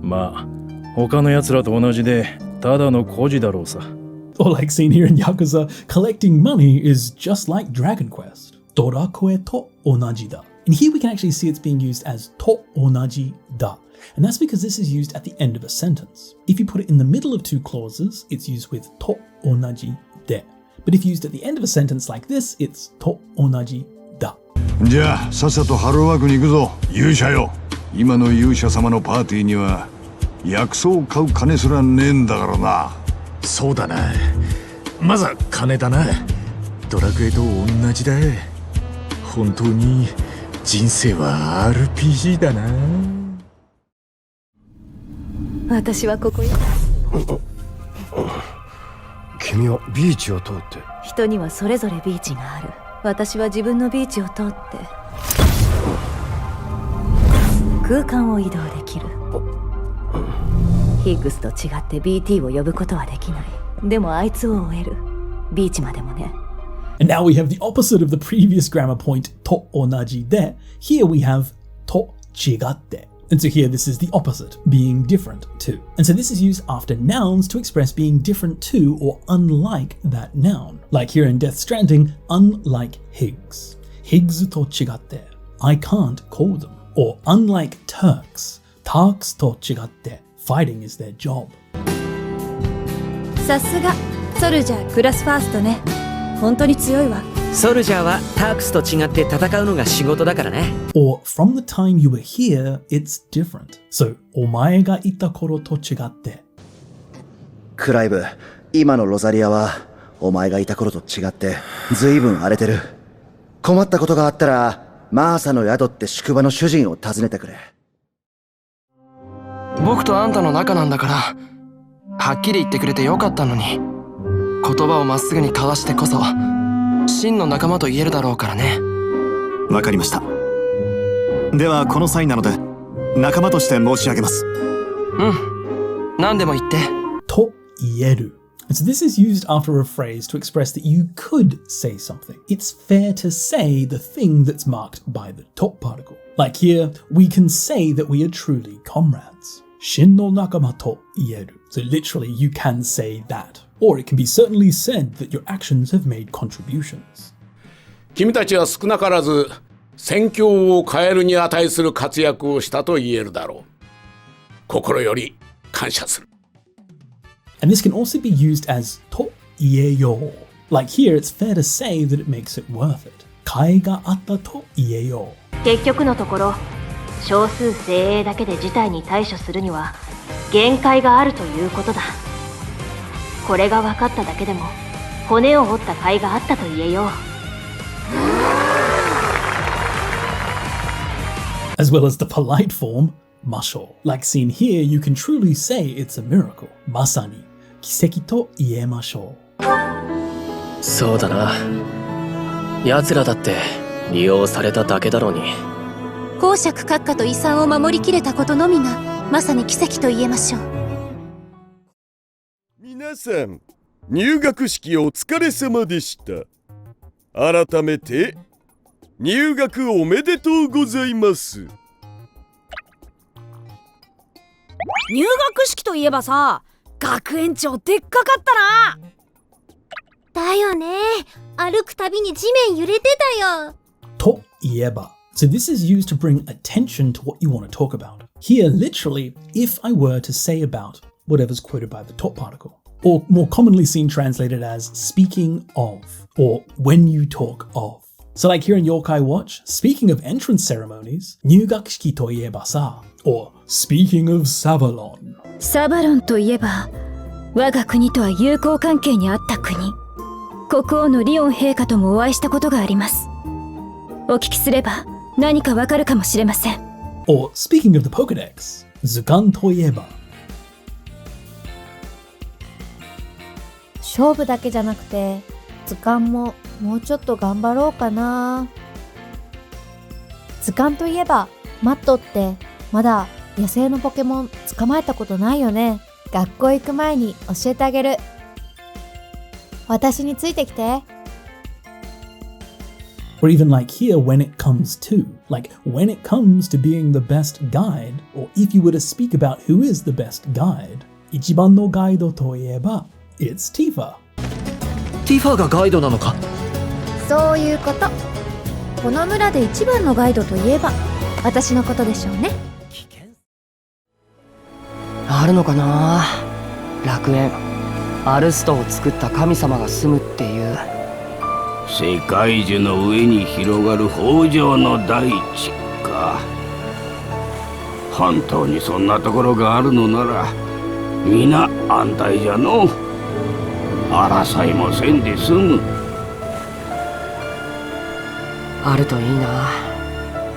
まあ他の奴らと同じでただの孤児だろうさ。Or like seen here in Yakuza, collecting money is just like Dragon Quest. ドラクエと同じだ. And here we can actually see it's being used as と同じだ. And that's because this is used at the end of a sentence. If you put it in the middle of two clauses, it's used with と同じで. But if used at the end of a sentence like this, it's と同じだ. じゃあさっさとハローワークに行くぞ、勇者よ。今の勇者様のパーティーには薬草を買う金すらねえんだからな。そうだな。まずは金だな。ドラクエと同じだ。本当に人生は RPG だな。私はここよ。君はビーチを通って。人にはそれぞれビーチがある。私は自分のビーチを通って空間を移動できる。ヒッグスと違って BT を呼ぶことはできない。でもあいつを追える。ビーチまでもね。And now we have the opposite of the previous grammar point, と同じで. Here we have と違って. And so here this is the opposite, being different to. And so this is used after nouns to express being different to or unlike that noun. Like here in Death Stranding, unlike Higgs. Higgs と違って. I can't call them. Or unlike Turks. Turks と違って. Fighting is their job. さすがソルジャークラスファーストね。本当に強いわ。ソルジャーはタークスと違って戦うのが仕事だからね。Or from the time you were here, it's different. So お前がいた頃と違って。クライブ、今のロザリアはお前がいた頃と違って随分荒れてる。困ったことがあったらマーサの宿って宿場の主人を訪ねてくれ。僕とあんたの仲なんだからはっきり言ってくれてよかったのに。言葉をまっすぐに交わしてこそ真の仲間と言えるだろうからね。わかりました。ではこの際なので仲間として申し上げます。うん、何でも言って。と言える. So this is used after a phrase to express that you could say something. It's fair to say the thing that's marked by the to particle. Like here, we can say that we are truly comrades. 真の仲間と言える. So literally, you can say that. Or it can be certainly said that your actions have made contributions. 君たちは少なからず戦況を変えるに値する活躍をしたと言えるだろう。心より感謝する。And this can also be used as と言えよう. Like here, it's fair to say that it makes it worth it. 甲斐があったと言えよう. 結局のところ、少数精鋭だけで事態に対処するには限界があるということだ。これが分かっただけでも骨を折った甲斐があったと言えよう。As well as the polite form, 魔性. Like seen here, you can truly say it's a miracle. まさに奇跡と言えましょう。そうだな。奴らだって利用されただけだろうに。公爵閣下と遺産を守りきれたことのみがまさに奇跡と言えましょう。皆さん、入学式お疲れ様でした。改めて入学おめでとうございます。入学式といえばさ、学園長でっかかったな。だよね。歩くたびに地面揺れてたよ。といえば. So this is used to bring attention to what you want to talk about. Here, literally, if I were to say about whatever's quoted by the top particle, or more commonly seen translated as speaking of, or when you talk of. So like here in Yokai Watch, speaking of entrance ceremonies, 入学式といえばさ, or speaking of Savalon. サバロンといえば、我が国とは友好関係にあった国。国王のリオン陛下ともお会いしたことがあります。お聞きすれば何かわかるかもしれません。Or speaking of the Pokédex, 図鑑といえば。勝負だけじゃなくて図鑑ももうちょっと頑張ろうかな。図鑑といえばマットってまだ野生のポケモン捕まえたことないよね。学校行く前に教えてあげる。私についてきて。Or even like here, when it comes to, like when it comes to being the best guide, or if you were to speak about who is the best guide, 一番のガイドといえば It's Tifa. ティファがガイドなのか。そういうこと。この村で一番のガイドといえば私のことでしょうね。あるのかな。楽園アルストを作った神様が住むっていう。世界樹の上に広がる豊穣の大地か。本当にそんなところがあるのなら皆安泰じゃの。争いもせんで済む。あるといいな。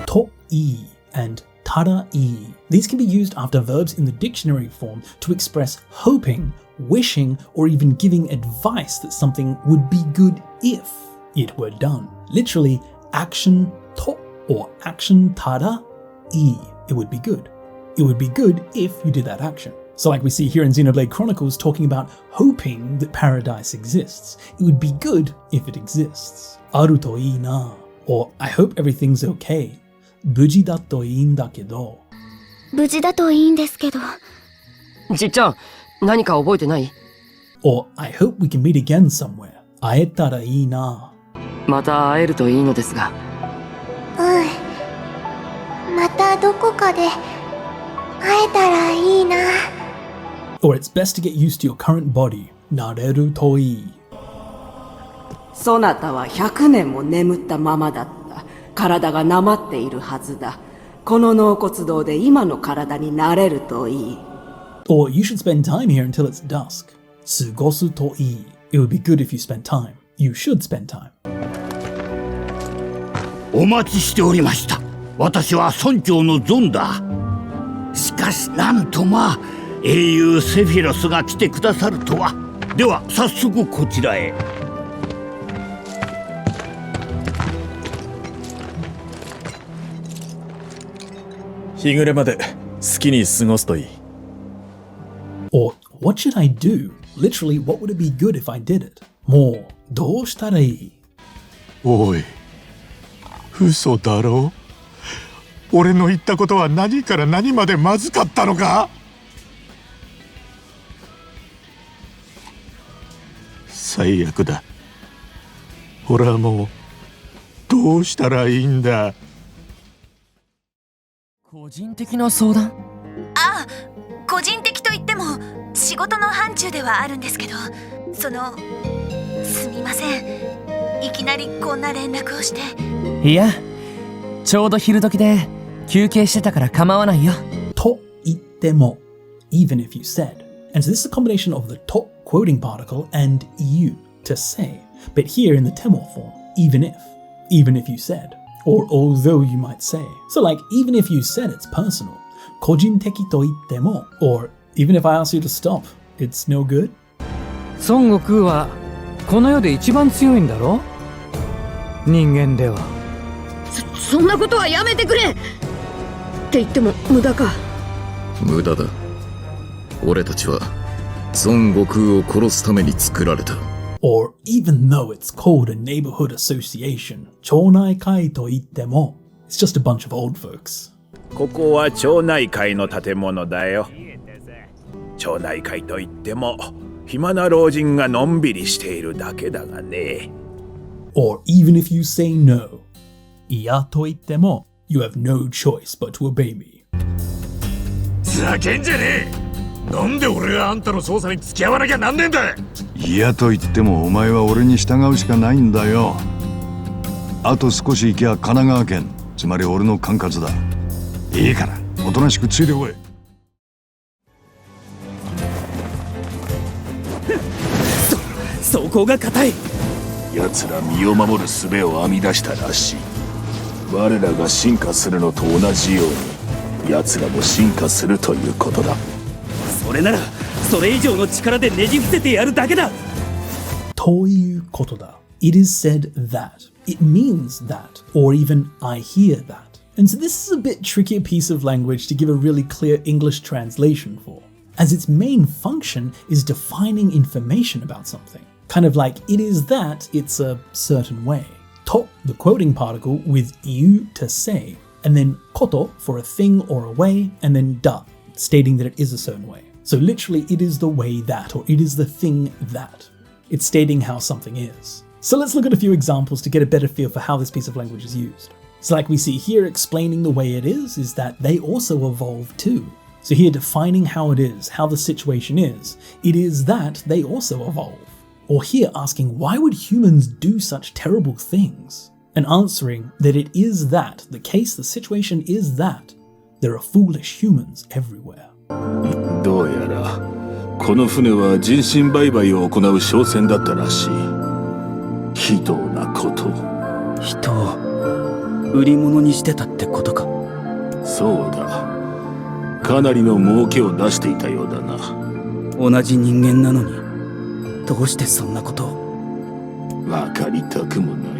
とい and ただい These can be used after verbs in the dictionary form to express hoping, wishing, or even giving advice that something would be good if it were done. Literally, action to or action tada I. It would be good. It would be good if you did that action. So like we see here in Xenoblade Chronicles talking about hoping that paradise exists. It would be good if it exists. Aru to ii na. Or I hope everything's okay. Buji da to ii in da kedo. 無事だといいんですけど。じっちゃん、何か覚えてない？ Or I hope we can meet again somewhere. 会えたらいいな。また会えるといいのですが。またどこかで会えたらいいな。Or it's best to get used to your current body. なれるといい。そなたは100年も眠ったままだった。体がなまっているはずだ。この納骨堂で今の体になれるといい。Or you should spend time here until it's dusk. 過ごすといい。It would be good if you spend time. You should spend time. お待ちしておりました。私は村長のゾンだ。しかしなんと英雄セフィロスが来てくださるとは。では早速こちらへ。日暮れまで好きに過ごすといい。Or what should I do? Literally, what would it be good if I did it? もうどうしたらいい？おい、嘘だろ？俺の言ったことは何から何までまずかったのか？最悪だ。俺はもうどうしたらいいんだ？個人的な相談？ああ、個人的といっても仕事の範疇ではあるんですけど、すみません。いきなりこんな連絡をして。いや、ちょうど昼時で休憩してたから構わないよ。と言っても even if you said. And so this is a combination of the to quoting particle and you to say. But here in the temo form, even if you said. Or although you might say. So like, even if you said it's personal, 個人的と言っても or even if I ask you to stop, it's no good? 孫悟空はこの世で一番強いんだろ？人間では。そんなことはやめてくれ！って言っても無駄か。無駄だ。俺たちは孫悟空を殺すために作られた。Or even though it's called a neighborhood association, 町内会といっても it's just a bunch of old folks. ここは町内会の建物だよ。町内会といっても暇な老人がのんびりしているだけだがね。Or even if you say no, いやと言っても you have no choice but to obey me. ざけんじゃねえ。なんで俺があんたの捜査に付き合わなきゃなんねえんだ。いやと言ってもお前は俺に従うしかないんだよ。あと少し行きゃ神奈川県、つまり俺の管轄だ。いいからおとなしくついてこい。そこが固い。奴ら身を守る術を編み出したらしい。我らが進化するのと同じように奴らも進化するということだ。それならそれ以上の力でねじ伏せてやるだけだ。ということだ。It is said that. It means that. Or even I hear that. And so this is a bit trickier piece of language to give a really clear English translation for, as its main function is defining information about something. Kind of like it is that it's a certain way. To, the quoting particle with you to say, and then koto for a thing or a way, and then da, stating that it is a certain way. So literally it is the way that, or it is the thing that. It's stating how something is. So let's look at a few examples to get a better feel for how this piece of language is used. So like we see here, explaining the way it is that they also evolve too. So here defining how it is, how the situation is, it is that they also evolve. Or here asking why would humans do such terrible things? And answering that it is that, the case, the situation is that there are foolish humans everywhere. どうやらこの船は人身売買を行う商船だったらしい。非道なこと。人を売り物にしてたってことか。そうだ。かなりの儲けを出していたようだな。同じ人間なのにどうしてそんなことを。わかりたくもない。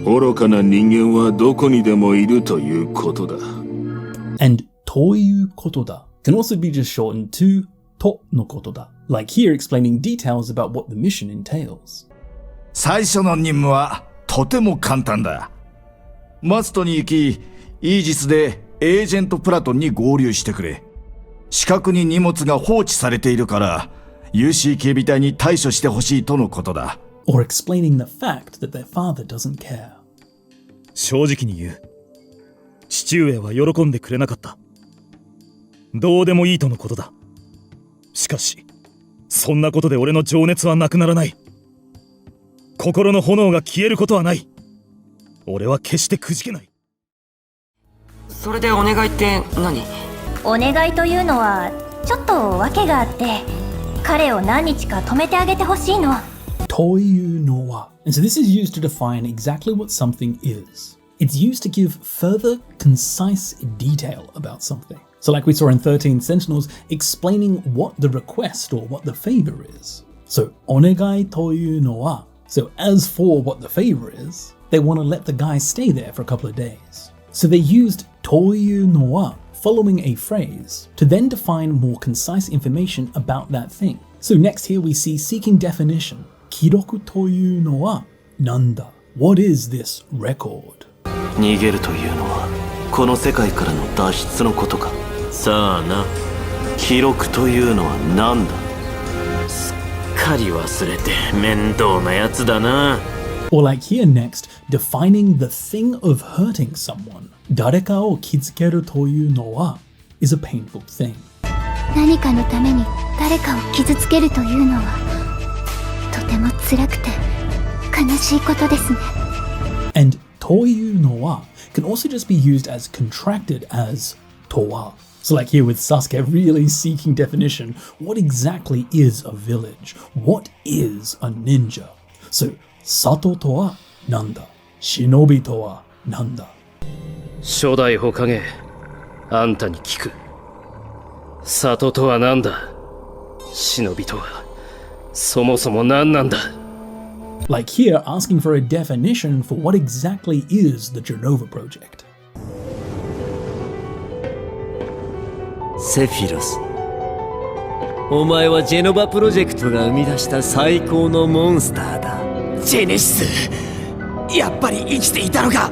愚かな人間はどこにでもいるということだ。And ということだ can also be just shortened to とのことだ. Like here explaining details about what the mission entails. 最初の任務はとても簡単だ。マストに行き、イージスでエージェントプラトンに合流してくれ。近くに荷物が放置されているから、UC 警備隊に対処してほしいとのことだ。Or explaining the fact that their father doesn't care. 正直に言う。父上は喜んでくれなかった。どうでもいいとのことだ。しかし、そんなことで俺の情熱はなくならない。心の炎が消えることはない。俺は決してくじけない。それでお願いって何？お願いというのはちょっと訳があって、彼を何日か止めてあげてほしいの。というのは And so this is used to define exactly what something is. It's used to give further concise detail about something. So like we saw in 13 Sentinels, explaining what the request or what the favor is. So お願いというのは So as for what the favor is, they want to let the guy stay there for a couple of days. So they used というのは following a phrase to then define more concise information about that thing. So next here we see seeking definition. 記録というのはなんだ? What is this record? 逃げるというのはこの世界からの脱出のことか。さあな。記録というのはなんだ? すっかり忘れて面倒なやつだな。Or like here next, defining the thing of hurting someone. 誰かを傷つけるというのは is a painful thing. 何かのために誰かを傷つけるというのはとても辛くて悲しいことですね。And というのは can also just be used as contracted as とは. So like here with Sasuke really seeking definition, what exactly is a village? What is a ninja? So 里とはなんだ? 忍とはなんだ? 初代火影、あんたに聞く。里とはなんだ？忍とはそもそも何なんだ? Like here asking for a definition for what exactly is the Genova project. セフィロス。お前はジェノバプロジェクトが生み出した最高のモンスターだ。ジェネシス、やっぱり生きていたのか。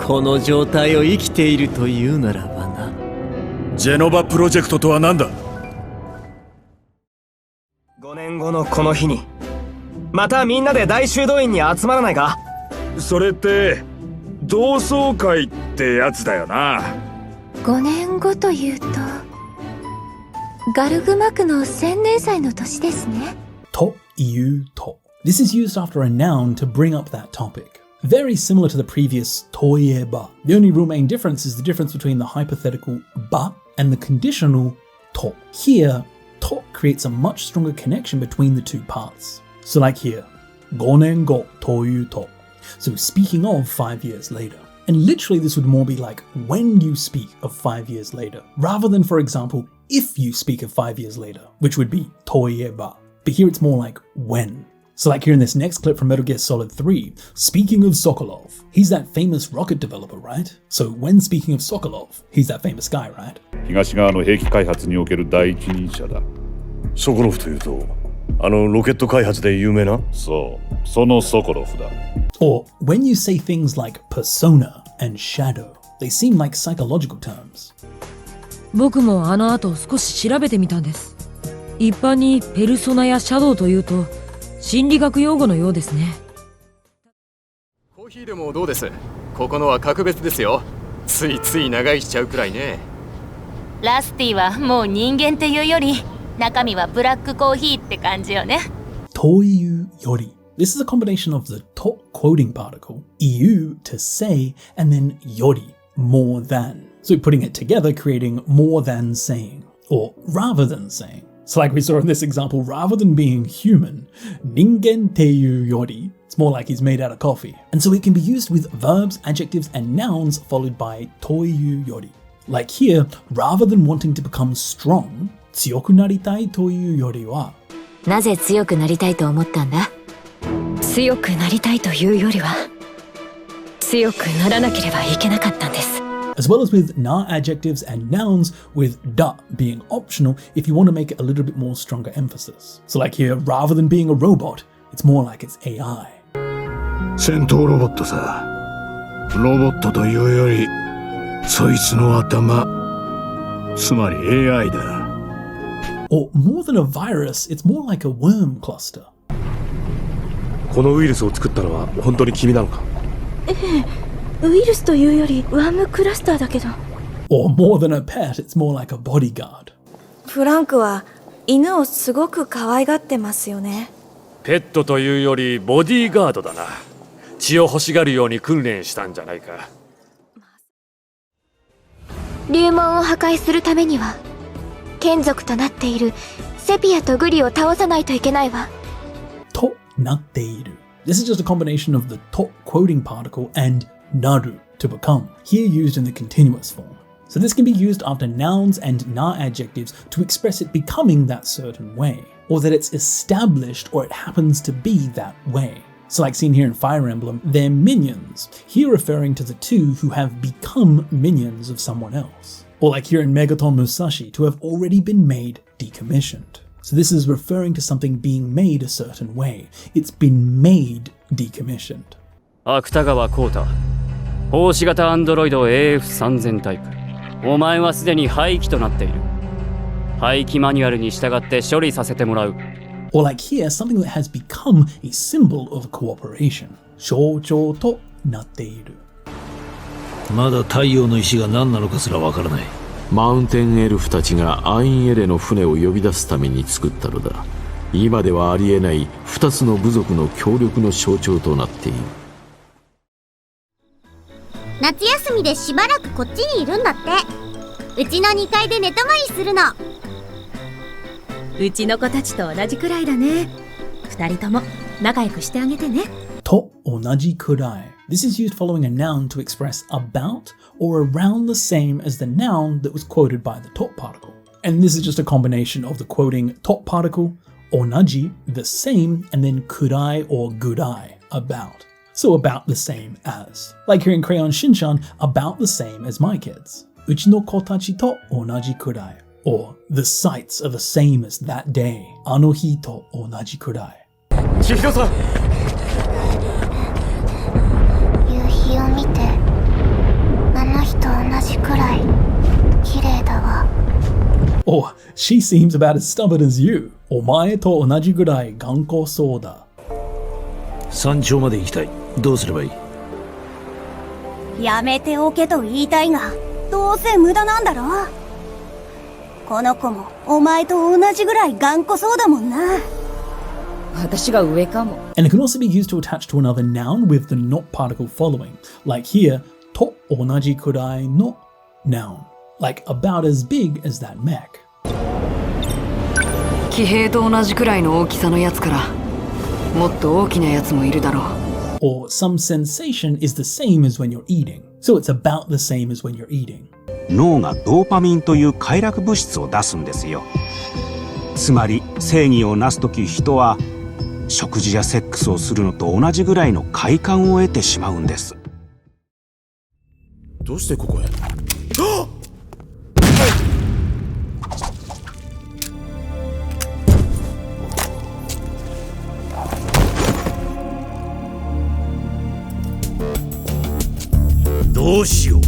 この状態を生きているというならばな。ジェノバプロジェクトとは何だ。5年後のこの日にまたみんなで大修道院に集まらないか。それって同窓会ってやつだよな。5年後というとガルグマクの1000年祭の年ですね。というと。This is used after a noun to bring up that topic. Very similar to the previous toieba. The only real main difference is the difference between the hypothetical ba and the conditional to. Here, to creates a much stronger connection between the two parts. So like here, 5年後というと. So speaking of 5 years later. And literally this would more be like when you speak of 5 years later, rather than, for example, if you speak of 5 years later, which would be toieba. But here it's more like when. So like here in this next clip from Metal Gear Solid 3, speaking of Sokolov, he's that famous rocket developer, right? So when speaking of Sokolov, he's that famous guy, right? 東側の兵器開発における第一人者だ。ソコロフというと、ロケット開発で有名な？そう、そのソコロフだ。Or when you say things like persona and shadow, they seem like psychological terms. 僕も後少し調べてみたんです。一般にペルソナやシャドウというと心理学用語のようですね。コーヒーでもどうです？ここのは格別ですよ。ついつい長居しちゃうくらいね。ラスティはもう人間っていうより中身はブラックコーヒーって感じよね。というより. This is a combination of the to quoting particle, iu to say, and then yori, more than. So putting it together, creating more than saying, or rather than saying. So like we saw in this example, rather than being human, ningen teiyu yori, it's more like he's made out of coffee. And so it can be used with verbs, adjectives, and nouns followed by toiyu yori. Like here, rather than wanting to become strong, 強くなりたいというよりは。なぜ強くなりたいと思ったんだ？強くなりたいというよりは、強くならなければいけなかったんです。As well as with na adjectives and nouns, with da being optional if you want to make it a little bit more stronger emphasis. So like here, rather than being a robot, it's more like it's AI. 戦闘ロボットさ。ロボットというより、そいつの頭、つまり AI だ。Or more than a virus, it's more like a worm cluster. このウイルスを作ったのは本当に君なのか？ウイルスというよりワームクラスターだけど。Or more than a pet, it's more like a bodyguard. フランクは犬をすごく可愛がってますよね。ペットというよりボディーガードだな。血を欲しがるように訓練したんじゃないか。竜門を破壊するためには眷属となっているセピアとグリを倒さないといけないわ。となっている. This is just a combination of the to quoting particle and naru to become, here used in the continuous form. So this can be used after nouns and na adjectives to express it becoming that certain way, or that it's established or it happens to be that way. So like seen here in Fire Emblem, they're minions, here referring to the two who have become minions of someone else. Or like here in Megaton Musashi, to have already been made decommissioned. So this is referring to something being made a certain way. It's been made decommissioned. 芥川浩太、奉仕型アンドロイド AF3000 タイプ。お前はすでに廃棄となっている。廃棄マニュアルに従って処理させてもらう。Or like here, something that has become a symbol of cooperation. 象徴となっている。まだ太陽の石が何なのかすらわからない。マウンテンエルフたちがアインエレの船を呼び出すために作ったのだ。今ではありえない2つの部族の協力の象徴となっている。夏休みでしばらくこっちにいるんだって。うちの2階で寝泊まりするの。うちの子たちと同じくらいだね。2人とも仲良くしてあげてね。と同じくらい. This is used following a noun to express about or around the same as the noun that was quoted by the to particle. And this is just a combination of the quoting to particle, onaji, the same, and then kurai or gudai, about. So about the same as. Like here in Crayon Shinchan, about the same as my kids. Uchi no kotachi to onaji kurai. or the sights are the same as that day, あの日と同じくらい。千尋さん。夕日を見て、あの日と同じくらい綺麗だわ。Or she seems about as stubborn as you. お前と同じぐらい頑固そうだ。山頂まで行きたい。どうすればいい？やめておけと言いたいが、どうせ無駄なんだろ。この子もお前と同じぐらい頑固そうだもんな。私が上かも。And it can also be used to attach to another noun with the not particle following. Like here, と同じくらいの noun. Like about as big as that mech. 騎兵と同じくらいの大きさのやつから、もっと大きなやつもいるだろう。Or some sensation is the same as when you're eating. So it's about the same as when you're eating. 脳がドーパミンという快楽物質を出すんですよ。つまり正義をなすとき人は食事やセックスをするのと同じぐらいの快感を得てしまうんです。どうしてここへ？どうしよう。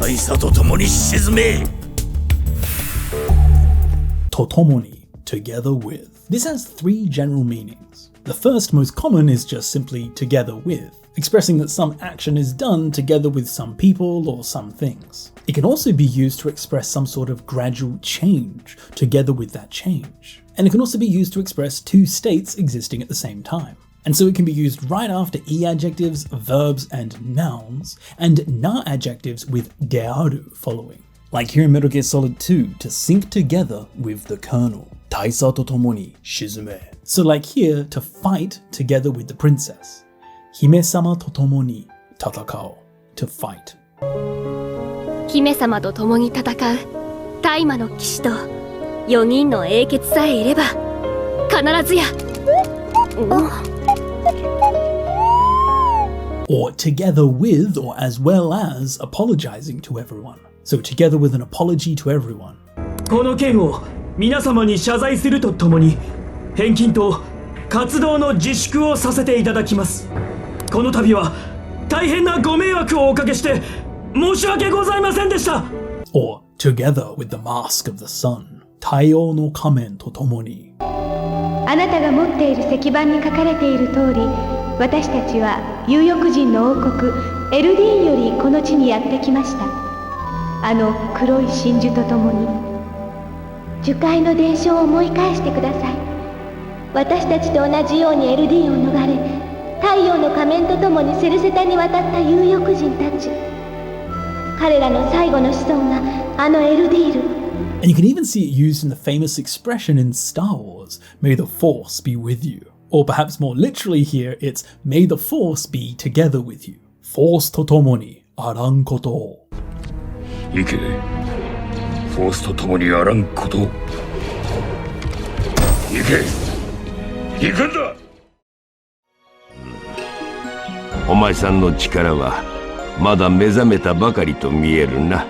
大佐と共に沈め。Totomoni, together with. This has three general meanings. The first, most common, is just simply together with, expressing that some action is done together with some people or some things. It can also be used to express some sort of gradual change, together with that change. And it can also be used to express two states existing at the same time. And so it can be used right after e-adjectives, verbs, and nouns, and na-adjectives with dearu following. Like here in Metal Gear Solid 2, to sync together with the kernel. Taisa to tomoni shizume. So like here, to fight together with the princess. Hime-sama to tomoni tatakao. To fight. 姫様と共に戦う大魔の騎士と4人の英傑さえいれば必ずや。Or together with or as well as apologizing to everyone. So together with an apology to everyone. この件を皆様に謝罪するとともに返金と活動の自粛をさせていただきます。この度は大変なご迷惑をおかけして申し訳ございませんでした。 Or together with the mask of the sun. 太陽の仮面とともに。あなたが持っている石板に書かれている通り、私たちは有翼人の王国エルディーンよりこの地にやってきました。あの黒い真珠とともに。樹海の伝承を思い返してください。私たちと同じようにエルディーンを逃れ、太陽の仮面とともにセルセタに渡った有翼人たち。彼らの最後の子孫があのエルディール。And you can even see it used in the famous expression in Star Wars, "May the Force be with you." Or perhaps more literally here, it's "May the Force be together with you." Force to tomoni aran koto o. 行け。フォースと共にあらんこと。行け。行くんだ。お前さんの力はまだ目覚めたばかりと見えるな。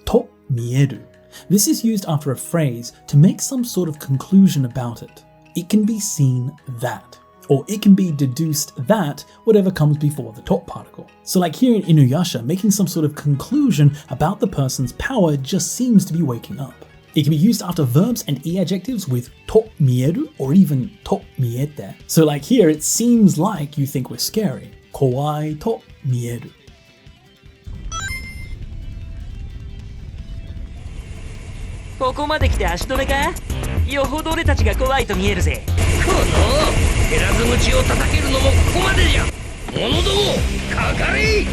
と見える. This is used after a phrase to make some sort of conclusion about it. It can be seen that, or it can be deduced that whatever comes before the top particle. So like here in Inuyasha, making some sort of conclusion about the person's power just seems to be waking up. It can be used after verbs and e-adjectives with to mieru or even to miete. So like here, it seems like you think we're scary. Kowai to mieru. ここまで来て足止めか？よほど俺たちが怖いと見えるぜ。この減らず口を叩けるのもここまでじゃ。者ども、かかれ！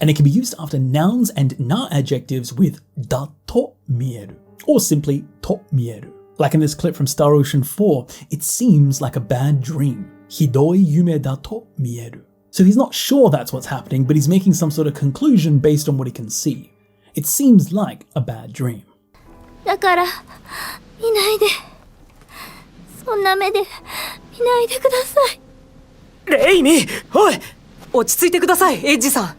And it can be used after nouns and na adjectives with da to mieru, or simply to mieru. Like in this clip from Star Ocean 4, it seems like a bad dream. Hidoi yume da to mieru. So he's not sure that's what's happening, but he's making some sort of conclusion based on what he can see. It seems like a bad dream. だから見ないで、そんな目で見ないでください。レイミ、おい、落ち着いてください、エッジさん。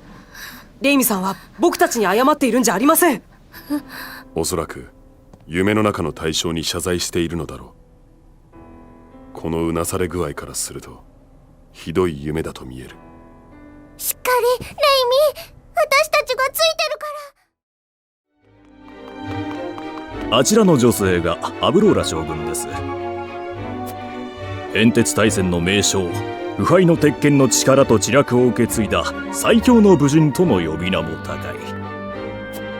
レイミさんは僕たちに謝っているんじゃありません。おそらく夢の中の対象に謝罪しているのだろう。このうなされ具合からするとひどい夢だと見える。しっかりレイミー、私たちがついてるかあちらの女性がアブローラ将軍です。変鉄大戦の名将、腐敗の鉄拳の力と知略を受け継いだ最強の武人との呼び名も高い。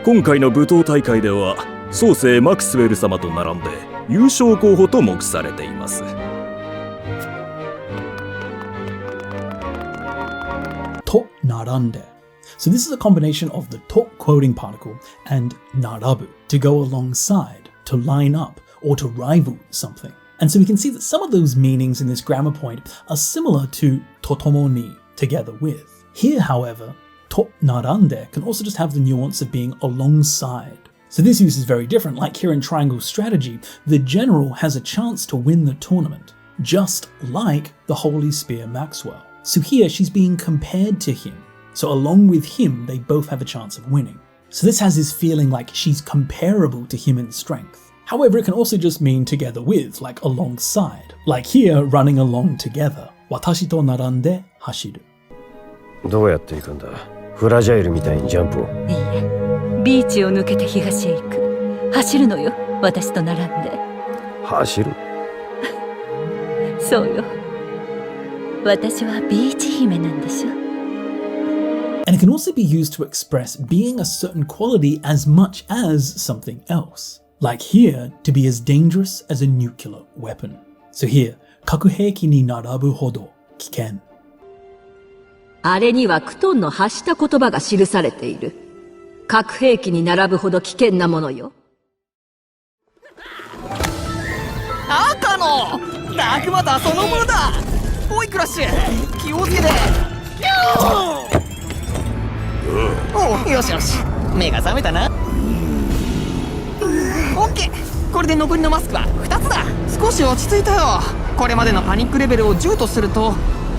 今回の武闘大会では宗聖マクスウェル様と並んで優勝候補と目されています。と並んで。So this is a combination of the to quoting particle and narabu, to go alongside, to line up, or to rival something. And so we can see that some of those meanings in this grammar point are similar to totomo ni, together with. Here, however, to narande can also just have the nuance of being alongside. So this use is very different. Like here in Triangle Strategy, the general has a chance to win the tournament, just like the Holy Spear Maxwell. So here she's being compared to him. So along with him, they both have a chance of winning. So this has this feeling like she's comparable to him in strength. However, it can also just mean together with, like alongside. Like here, running along together. Watashi to narande hashiru. どうやって行くんだ？フラジャイルみたいにジャンプを。いいえ、ビーチを抜けて東へ行く。走るのよ、私と並んで。走る？そうよ。私はビーチ姫なんでしょ。And it can also be used to express being a certain quality as much as something else. Like here, to be as dangerous as a nuclear weapon. So here, 核兵器に並ぶほど危険。あれにはクトンの発した言葉が記されている。核兵器に並ぶほど危険なものよ。赤のダークマターそのものだ。おいクラッシュ、気をつけて。おう、よしよし、目が覚めたな。オッケー、これで残りのマスクは2つだ。少し落ち着いたよ。これまでのパニックレベルを10とすると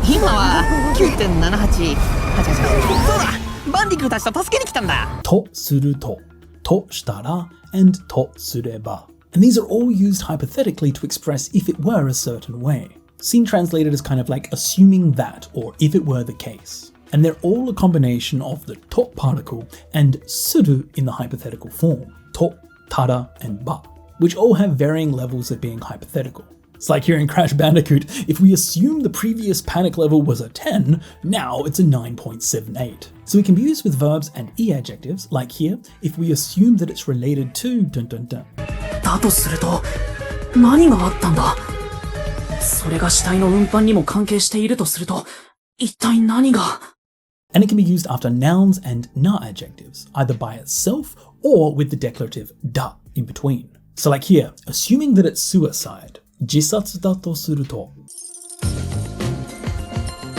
今は 9.78。 そうだ、バンディクーたちと助けに来たんだ。とすると、としたら and とすれば. And these are all used hypothetically to express if it were a certain way. Seen translated as kind of like assuming that, or if it were the case. And they're all a combination of the to particle and suru in the hypothetical form. To, tara, and ba, which all have varying levels of being hypothetical. It's like here in Crash Bandicoot, if we assume the previous panic level was a 10, now it's a 9.78. So it can be used with verbs and e-adjectives, like here, if we assume that it's related to dun dun dun. だとすると、何があったんだ？それが死体の運搬にも関係しているとすると、一体何が？ And it can be used after nouns and na adjectives, either by itself or with the declarative da in between. So like here, assuming that it's suicide, 自殺だとすると。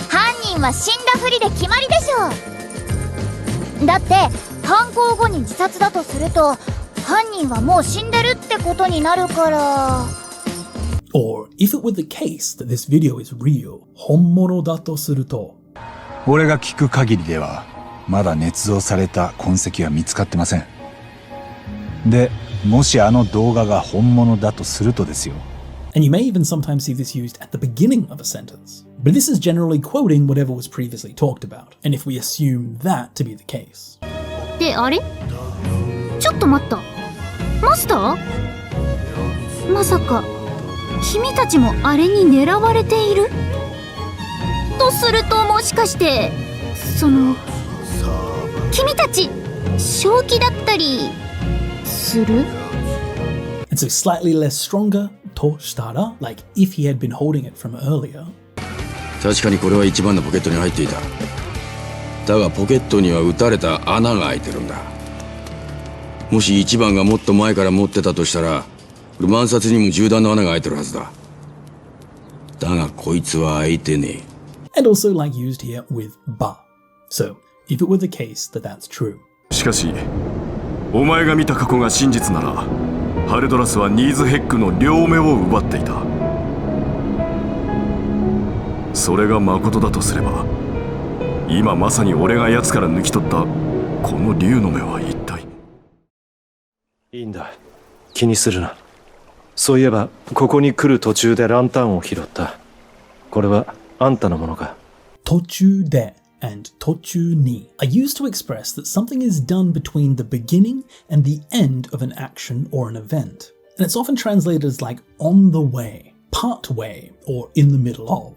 犯人は死んだふりで決まりでしょ。だって犯行後に自殺だとすると犯人はもう死んでるってことになるから。 Or if it were the case that this video is real, 本物だとすると。俺が聞く限りではまだ捏造された痕跡は見つかってません。で、もしあの動画が本物だとするとですよ。And you may even sometimes see this used at the beginning of a sentence. But this is generally quoting whatever was previously talked about, and if we assume that to be the case. で、あれ？ちょっと待った。マスター？まさか君たちもあれに狙われている？とするともしかして君たち正気だったりする？ And so slightly less stronger, としたら, like if he had been holding it from earlier. 確かにこれは一番のポケットに入っていた。だがポケットには撃たれた穴が開いてるんだ。もし一番がもっと前から持ってたとしたら、万札にも銃弾の穴が開いてるはずだ。だがこいつは開いてねえ。And also like used here with ba. So, if it were the case that that's true. しかし、お前が見た過去が真実なら、ハルドラスはニーズヘックの両目を奪っていた。それが誠だとすれば、今まさに俺が奴から抜き取ったこの竜の目は一体。いいんだ。気にするな。そういえばここに来る途中でランタンを拾った。これはあんたのものか。途中で and 途中に are used to express that something is done between the beginning and the end of an action or an event. And it's often translated as like on the way, part way, or in the middle of.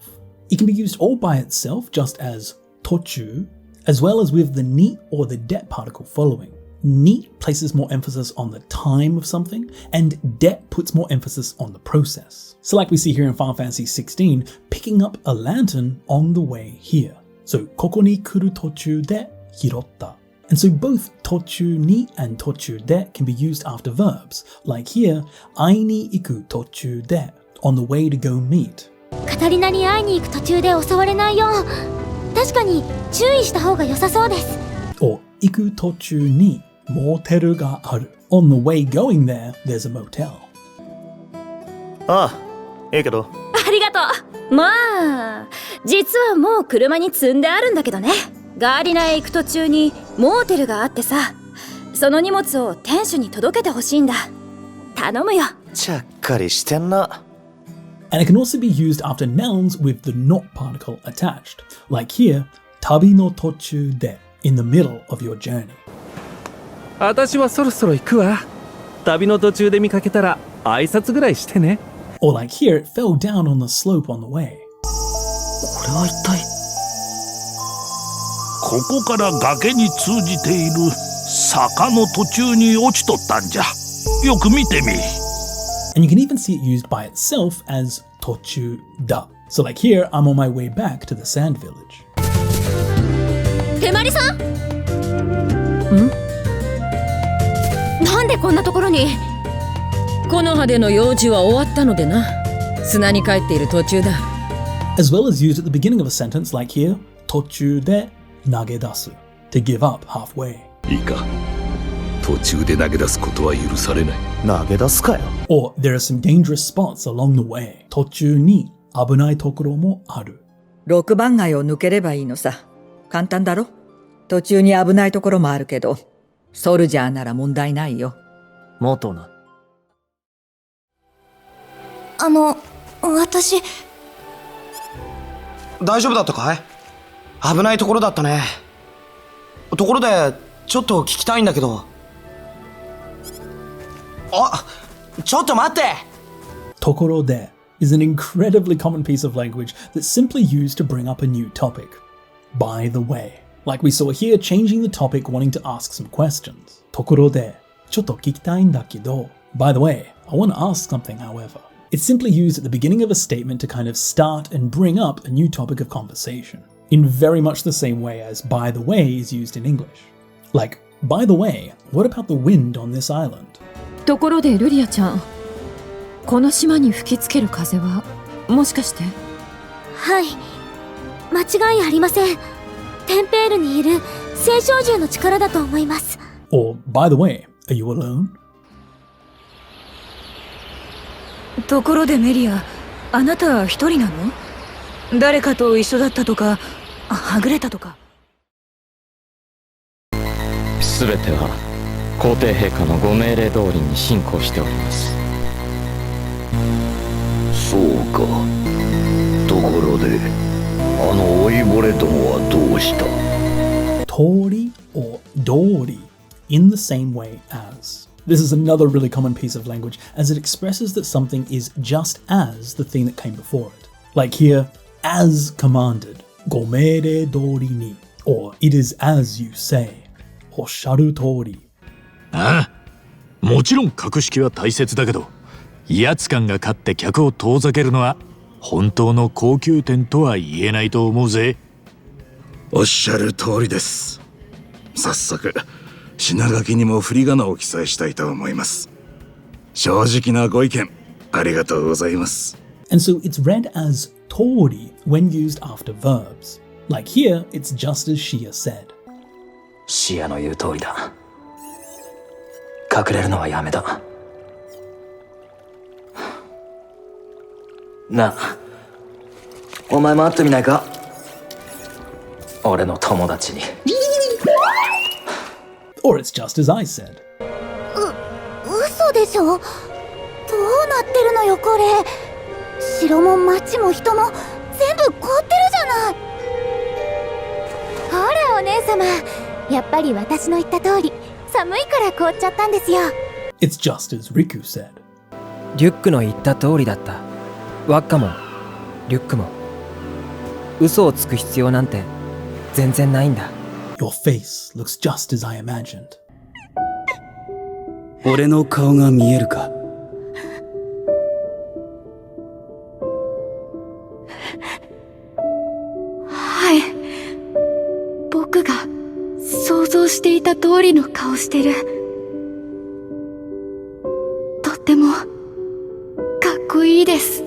It can be used all by itself, just as 途中, as well as with the ni or the de particle following. Ni places more emphasis on the time of something, and de puts more emphasis on the process. So like we see here in Final Fantasy XVI, picking up a lantern on the way here. So ここに来る途中で拾った. And so both 途中に and 途中で can be used after verbs, like here, 会いに行く途中で on the way to go meet. カタリナに会いに行く途中で襲われないよう、確かに注意した方が良さそうです。Or 行く途中にモテルがある. On the way going there, there's a motel. ああ、いいけど。ありがとう。まあ、実はもう車に積んであるんだけどね。ガーディナへ行く途中にモーテルがあってさ、その荷物を店主に届けてほしいんだ。頼むよ。ちゃっかりしてんな。And it can also be used after nouns with the not particle attached, like here, 旅の途中で in the middle of your journey. 私はそろそろ行くわ。旅の途中で見かけたら挨拶ぐらいしてね。Or like here, it fell down on the slope on the way. これは一体。ここから崖に通じている坂の途中に落ちとったんじゃ。よく見てみ。And you can even see it used by itself as 途中だ. So like here, I'm on my way back to the sand village. 手まりさん？なんでこんなところに？木の葉での用事は終わったのでな。砂に帰っている途中だ。As well as used at the beginning of a sentence like here, 途中で投げ出す to give up halfway. いいか。途中で投げ出すことは許されない。投げ出すかよ。Or there are some dangerous spots along the way. 途中に危ないところもある。6番街を抜ければいいのさ。簡単だろ。途中に危ないところもあるけど、ソルジャーなら問題ないよ。元な。私。大丈夫だったかい？危ないところだったね。ところで、ちょっと聞きたいんだけど。あ、ちょっと待って！ところで is an incredibly common piece of language that's simply used to bring up a new topic. By the way, like we saw here, changing the topic, wanting to ask some questions. ところで、ちょっと聞きたいんだけど。By the way, I want to ask something, however. It's simply used at the beginning of a statement to kind of start and bring up a new topic of conversation, in very much the same way as by the way is used in English. Like, by the way, what about the wind on this island? ところでルリアちゃん、この島に吹きつける風はもしかして？はい、間違いありません。テンペールにいる青少獣の力だと思います。Or, by the way, are you alone? ところでメリア、あなたは一人なの？誰かと一緒だったとか、はぐれたとか。すべては皇帝陛下のご命令通りに進行しております。そうか。ところで、老いぼれどもはどうした？通り or 通り in the same way as. This is another really common piece of language as it expresses that something is just as the thing that came before it. Like here, as commanded, ご命令通りに or it is as you say, おっしゃる通り。ああ、もちろん格式は大切だけど、威圧感が勝って客を遠ざけるのは本当の高級店とは言えないと思うぜ。おっしゃる通りです。早速品書きにも振り仮名を記載したいと思います。正直なご意見ありがとうございます。And so it's read as 通り when used after verbs. Like here, it's just as Shia said. シアの言う通りだ。隠れるのはやめだ。なあ、お前も会ってみないか？俺の友達に。Or it's just as I said. 嘘ででしょ。どうなってるのよこれ。城も町も人も全部凍ってるじゃない。ほらお姉様、やっぱり私の言った通り寒いから凍っちゃったんですよ。 It's just as Riku said. リュックの言った通りだった。ワッカもリュックも嘘をつく必要なんて全然ないんだ。 Your face looks just as I imagined. 俺の顔が見えるか。はい。僕が想像していた通りの顔してる。とってもかっこいいです。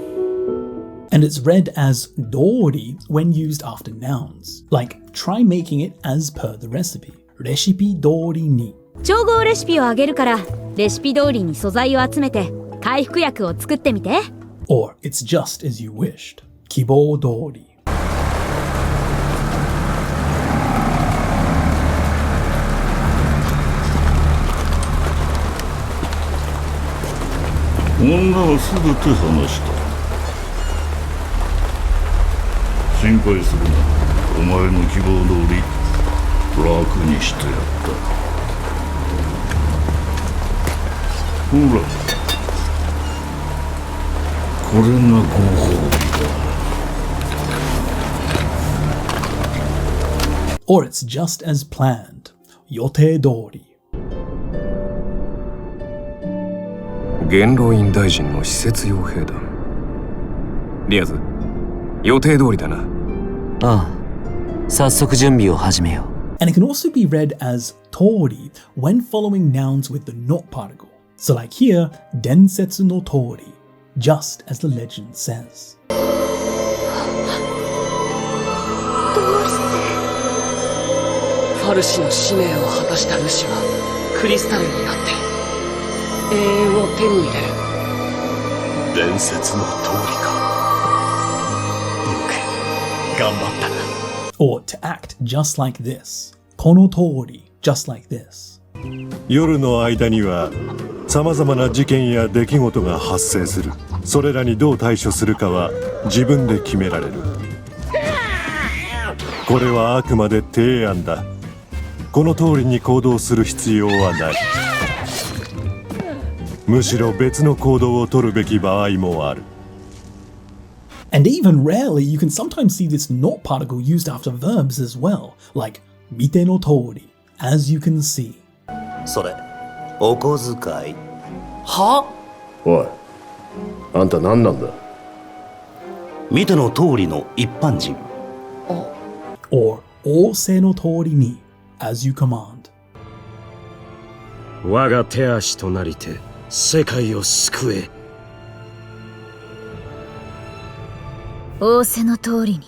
And it's read as Dori when used after nouns. Like, try making it as per the recipe. Recipe Dori ni. 調合レシピをあげるから、レシピ通りに素材を集めて回復薬を作ってみて。 Or it's just as you wished. Kibou Dori. 女はすべて話した。心配するな。お前の希望通り楽にしてやった。ほら、これがご褒美だ。Or it's just as planned. Yote Dori. 元老院大臣の施設用兵団。リアズ、予定通りだな。ああ、早速準備を始めよう。 And it can also be read as Tori when following nouns with the not particle. So like here, Densetsu no Tori, just as the legend says. どうしてファルシの使命を果たした主はクリスタルになって永遠を手に入れる。伝説の通りか。よく頑張ったな。 Or to act just like this. Kono Tori, just like this. 夜の間には様々な事件や出来事が発生する。それらにどう対処するかは自分で決められる。これはあくまで提案だ。この通りに行動する必要はない。むしろ別の行動を取るべき場合もある。And even rarely, you can sometimes see this not particle used after verbs as well, like mite no tori, as you can see. それ、お小遣い。は？おい、あんた何なんだ？見ての通りの一般人。Or ose no tori ni, as you command. 我が手足となりて世界を救え。仰せの通りに。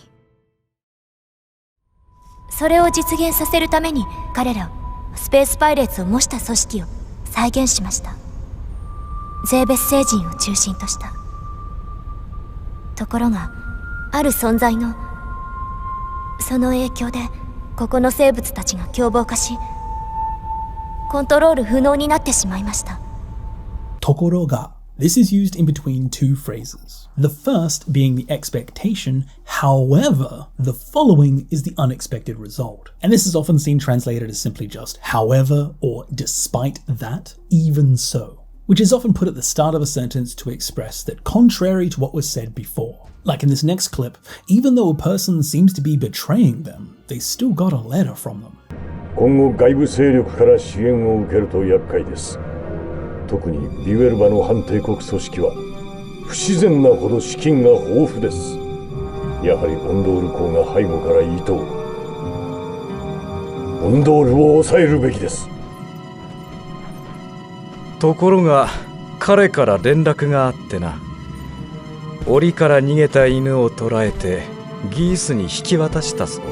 それを実現させるために彼らはスペースパイレーツを模した組織を再現しました。税別星人を中心とした。ところがある存在のその影響でここの生物たちが凶暴化しコントロール不能になってしまいました。Tokoro ga. This is used in between two phrases. The first being the expectation, however, the following is the unexpected result. And this is often seen translated as simply just however or despite that, even so, which is often put at the start of a sentence to express that contrary to what was said before. Like in this next clip, even though a person seems to be betraying them, they still got a letter from them. 今後外部勢力から支援を受けると厄介です。特にビュエルバの反帝国組織は不自然なほど資金が豊富です。やはりオンドール公が背後から言いとオンドールを抑えるべきです。ところが彼から連絡があってな。檻から逃げた犬を捕らえてギースに引き渡したそうだ。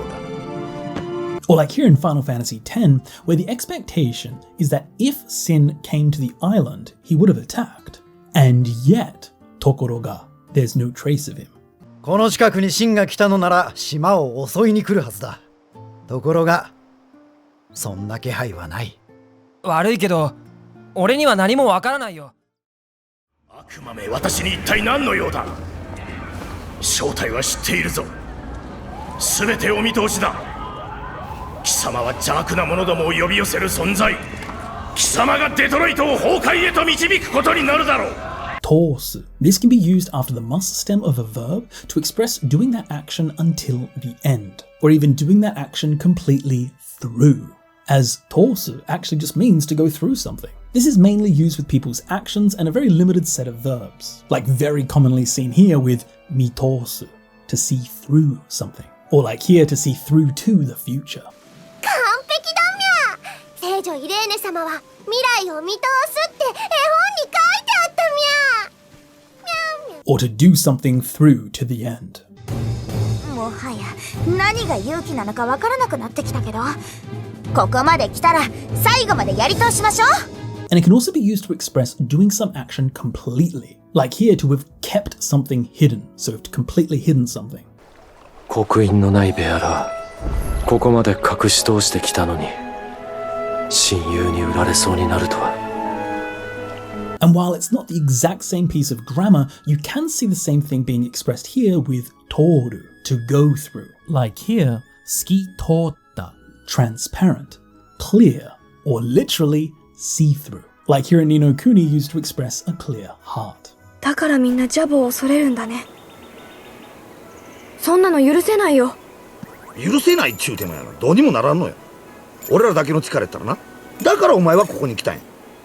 Or like here in Final Fantasy X, where the expectation is that if Sin came to the island, he would have attacked. And yet, Tokoro ga, there's no trace of him. この近くにシンが来たのなら島を襲いに来るはずだ。ところが、そんな気配はない。悪いけど、俺には何もわからないよ。熊め、私に一体何の用だ。正体は知っているぞ。全てお見通しだ。貴様は邪悪な者どもを呼び寄せる存在。貴様がデトロイトを崩壊へと導くことになるだろう。Tosu. This can be used after the must stem of a verb to express doing that action until the end, or even doing that action completely through, as tosu actually just means to go through something. This is mainly used with people's actions and a very limited set of verbs, like very commonly seen here with mitosu, to see through something, or like here to see through to the future. 完璧だみゃ。聖女イレーネ様は未来を見通すって絵本に書いてあったみゃ。 Or to do something through to the end. もはや何が勇気なのかわからなくなってきたけど、ここまで来たら最後までやり通しましょう。 And it can also be used to express doing some action completely, like here to have kept something hidden, so have completely hidden something. 刻印のないベアがここまで隠し通してきたのに親友に売られそうになるとは。 And while it's not the exact same piece of grammar, you can see the same thing being expressed here with toru, to go through. Like here, ski totta, transparent, clear, or literally see-through. Like here in Ni no Kuni used to express a clear heart. だからみんなジャブを恐れるんだね。そんなの許せないよ。許せないっちゅうてもやな、どうにもならんのよ。俺らだけの力やったらな。だからお前はここに来たんや。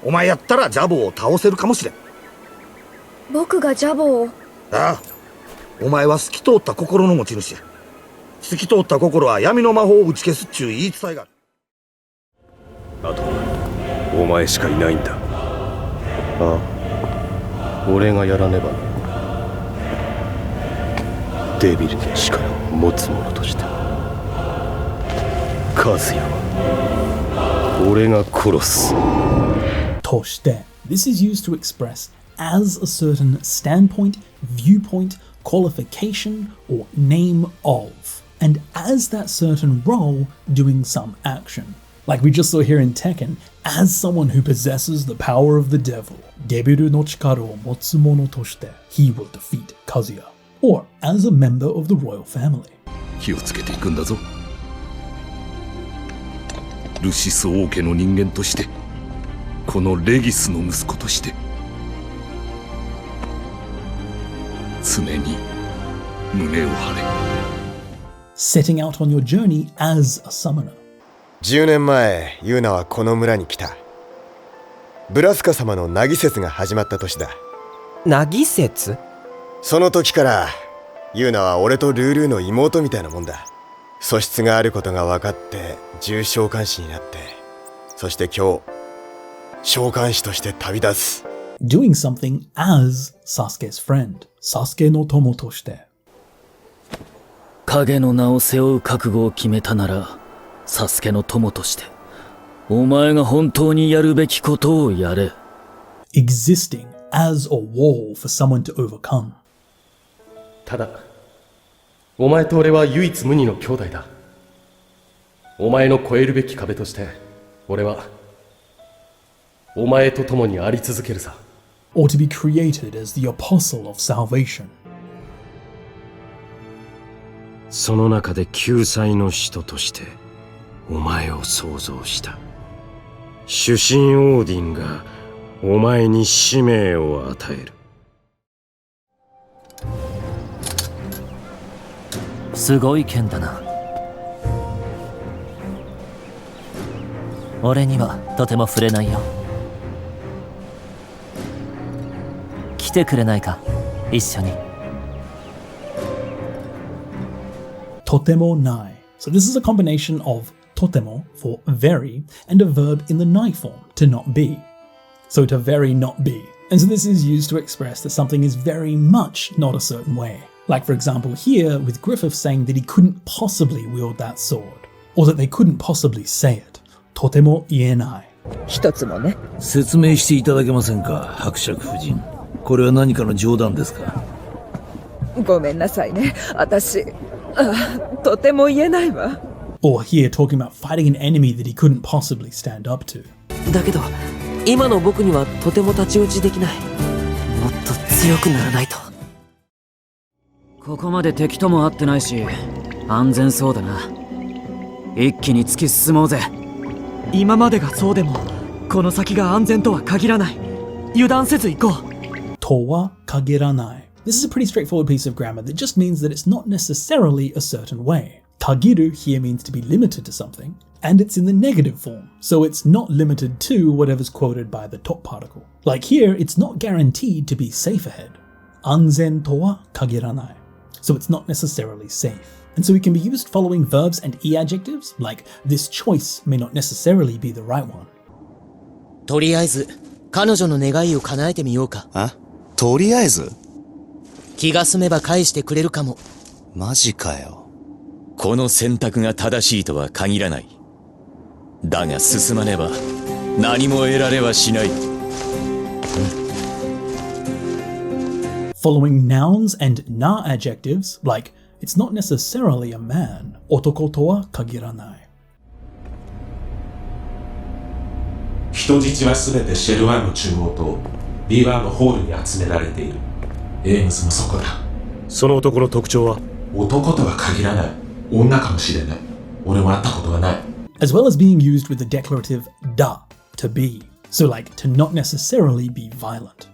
お前やったらジャボを倒せるかもしれん。僕がジャボを。ああ、お前は透き通った心の持ち主や。透き通った心は闇の魔法を打ち消すっちゅう言い伝えがある。あとはお前しかいないんだ。ああ、俺がやらねばな。デビルの力を持つ者としてカズヤは俺が殺す。Toshite. This is used to express as a certain standpoint, viewpoint, qualification, or name of, and as that certain role doing some action. Like we just saw here in Tekken, as someone who possesses the power of the devil, Debiru no chikara o motsu mono toshite, he will defeat Kazuya. Or as a member of the royal family. 気をつけていくんだぞ。ルシス王家の人間として、このレギスの息子として、常に胸を張れ。Setting out on your journey as a summoner. 10年前、ユーナはこの村に来た。ブラスカ様の凪節が始まった年だ。凪節？その時からユーナは俺とルールーの妹みたいなもんだ。素質があることが分かって重召喚師になって、そして今日召喚師として旅立つ。Doing something as Sasuke's friend, Sasuke no tomoとして。影の名を背負う覚悟を決めたなら、サスケの友としてお前が本当にやるべきことをやれ。 Existing as a wall for someone to overcome. ただ、お前と俺は唯一無二の兄弟だ。お前の越えるべき壁として、俺はお前と共にあり続けるさ。Or to be created as the apostle of salvation. その中で救済の使徒としてお前を創造した。主神オーディンがお前に使命を与える。すごい剣だな。俺にはとても触れないよ。来てくれないか、一緒に。Totemo nai. So this is a combination of totemo for very and a verb in the nai form, to not be. So to very not be. And so this is used to express that something is very much not a certain way. Like for example here with Griffith saying that he couldn't possibly wield that sword. Or that they couldn't possibly say it. Totemo ienai. 一つもね。説明していただけませんか、伯爵夫人。これは何かの冗談ですか。ごめんなさいね。私、とても言えないわ。Or here talking about fighting an enemy that he couldn't possibly stand up to. だけど、今の僕にはとても太刀打ちできない。もっと強くならないと。ここまで敵とも会ってないし安全そうだな。一気に突き進もうぜ。今までがそうでもこの先が安全とは限らない。油断せず行こう。とは限らない. This is a pretty straightforward piece of grammar that just means that it's not necessarily a certain way. Kagiru here means to be limited to something, and it's in the negative form, so it's not limited to whatever's quoted by the top particle. Like here, it's not guaranteed to be safe ahead. Anzen to wa kagiranai. So it's not necessarily safe. And so it can be used following verbs and e-adjectives, like this choice may not necessarily be the right one. とりあえず、彼女の願いを叶えてみようか。あ？とりあえず？気が済めば返してくれるかも。マジかよ。この選択が正しいとは限らない。だが進まねば何も得られはしない。Following nouns and na adjectives, like it's not necessarily a man, otoko to wa kagiranai. 人質はすべてシェル1の中央と B1 のホールに集められている。エイムズもそこだ。その男の特徴は？男とは限らない。女かもしれない。俺も会ったことはない。As well as being used with the declarative da, to be. So like to not necessarily be violent.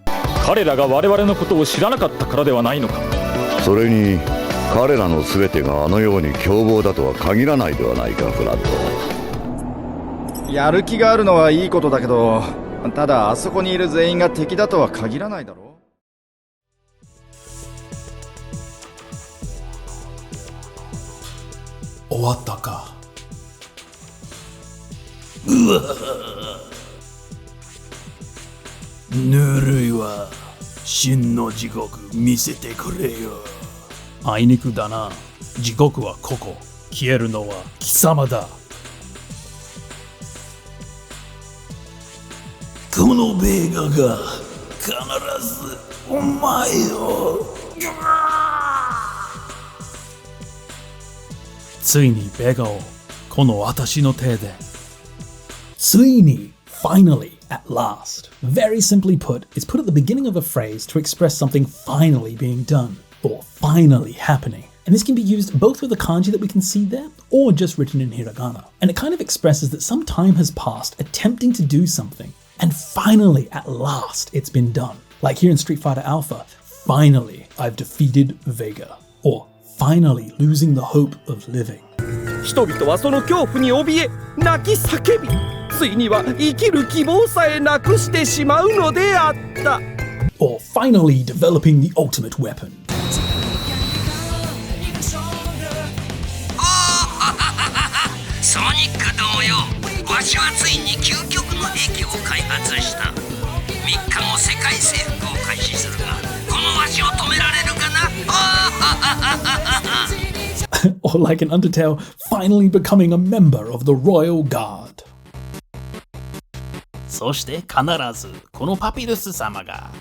彼らが我々のことを知らなかったからではないのか。それに彼らの全てがあのように凶暴だとは限らないではないか、フラッド。やる気があるのはいいことだけど、ただあそこにいる全員が敵だとは限らないだろう。終わったか。うわぬるいわ。真の地獄見せてくれよ。あいにくだな。地獄はここ。消えるのは貴様だ。このベーガが必ずお前を。ついにベガをこの私の手で。ついに finally, at last. Very simply put, it's put at the beginning of a phrase to express something finally being done, or finally happening. And this can be used both with the kanji that we can see there, or just written in hiragana. And it kind of expresses that some time has passed attempting to do something, and finally, at last, it's been done. Like here in Street Fighter Alpha, finally, I've defeated Vega. Or finally losing the hope of living. 人々はその恐怖に怯え泣き叫び、ついには生きる希望さえなくしてしまうのであった。 Or finally developing the ultimate weapon. ソニック同様、わしはついに究極の兵器を開発した。3日後世界征服を開始するが、このわしを止められるかな。Or like an Undertale, finally becoming a member of the Royal Guard. そして必ずこのパピルス様が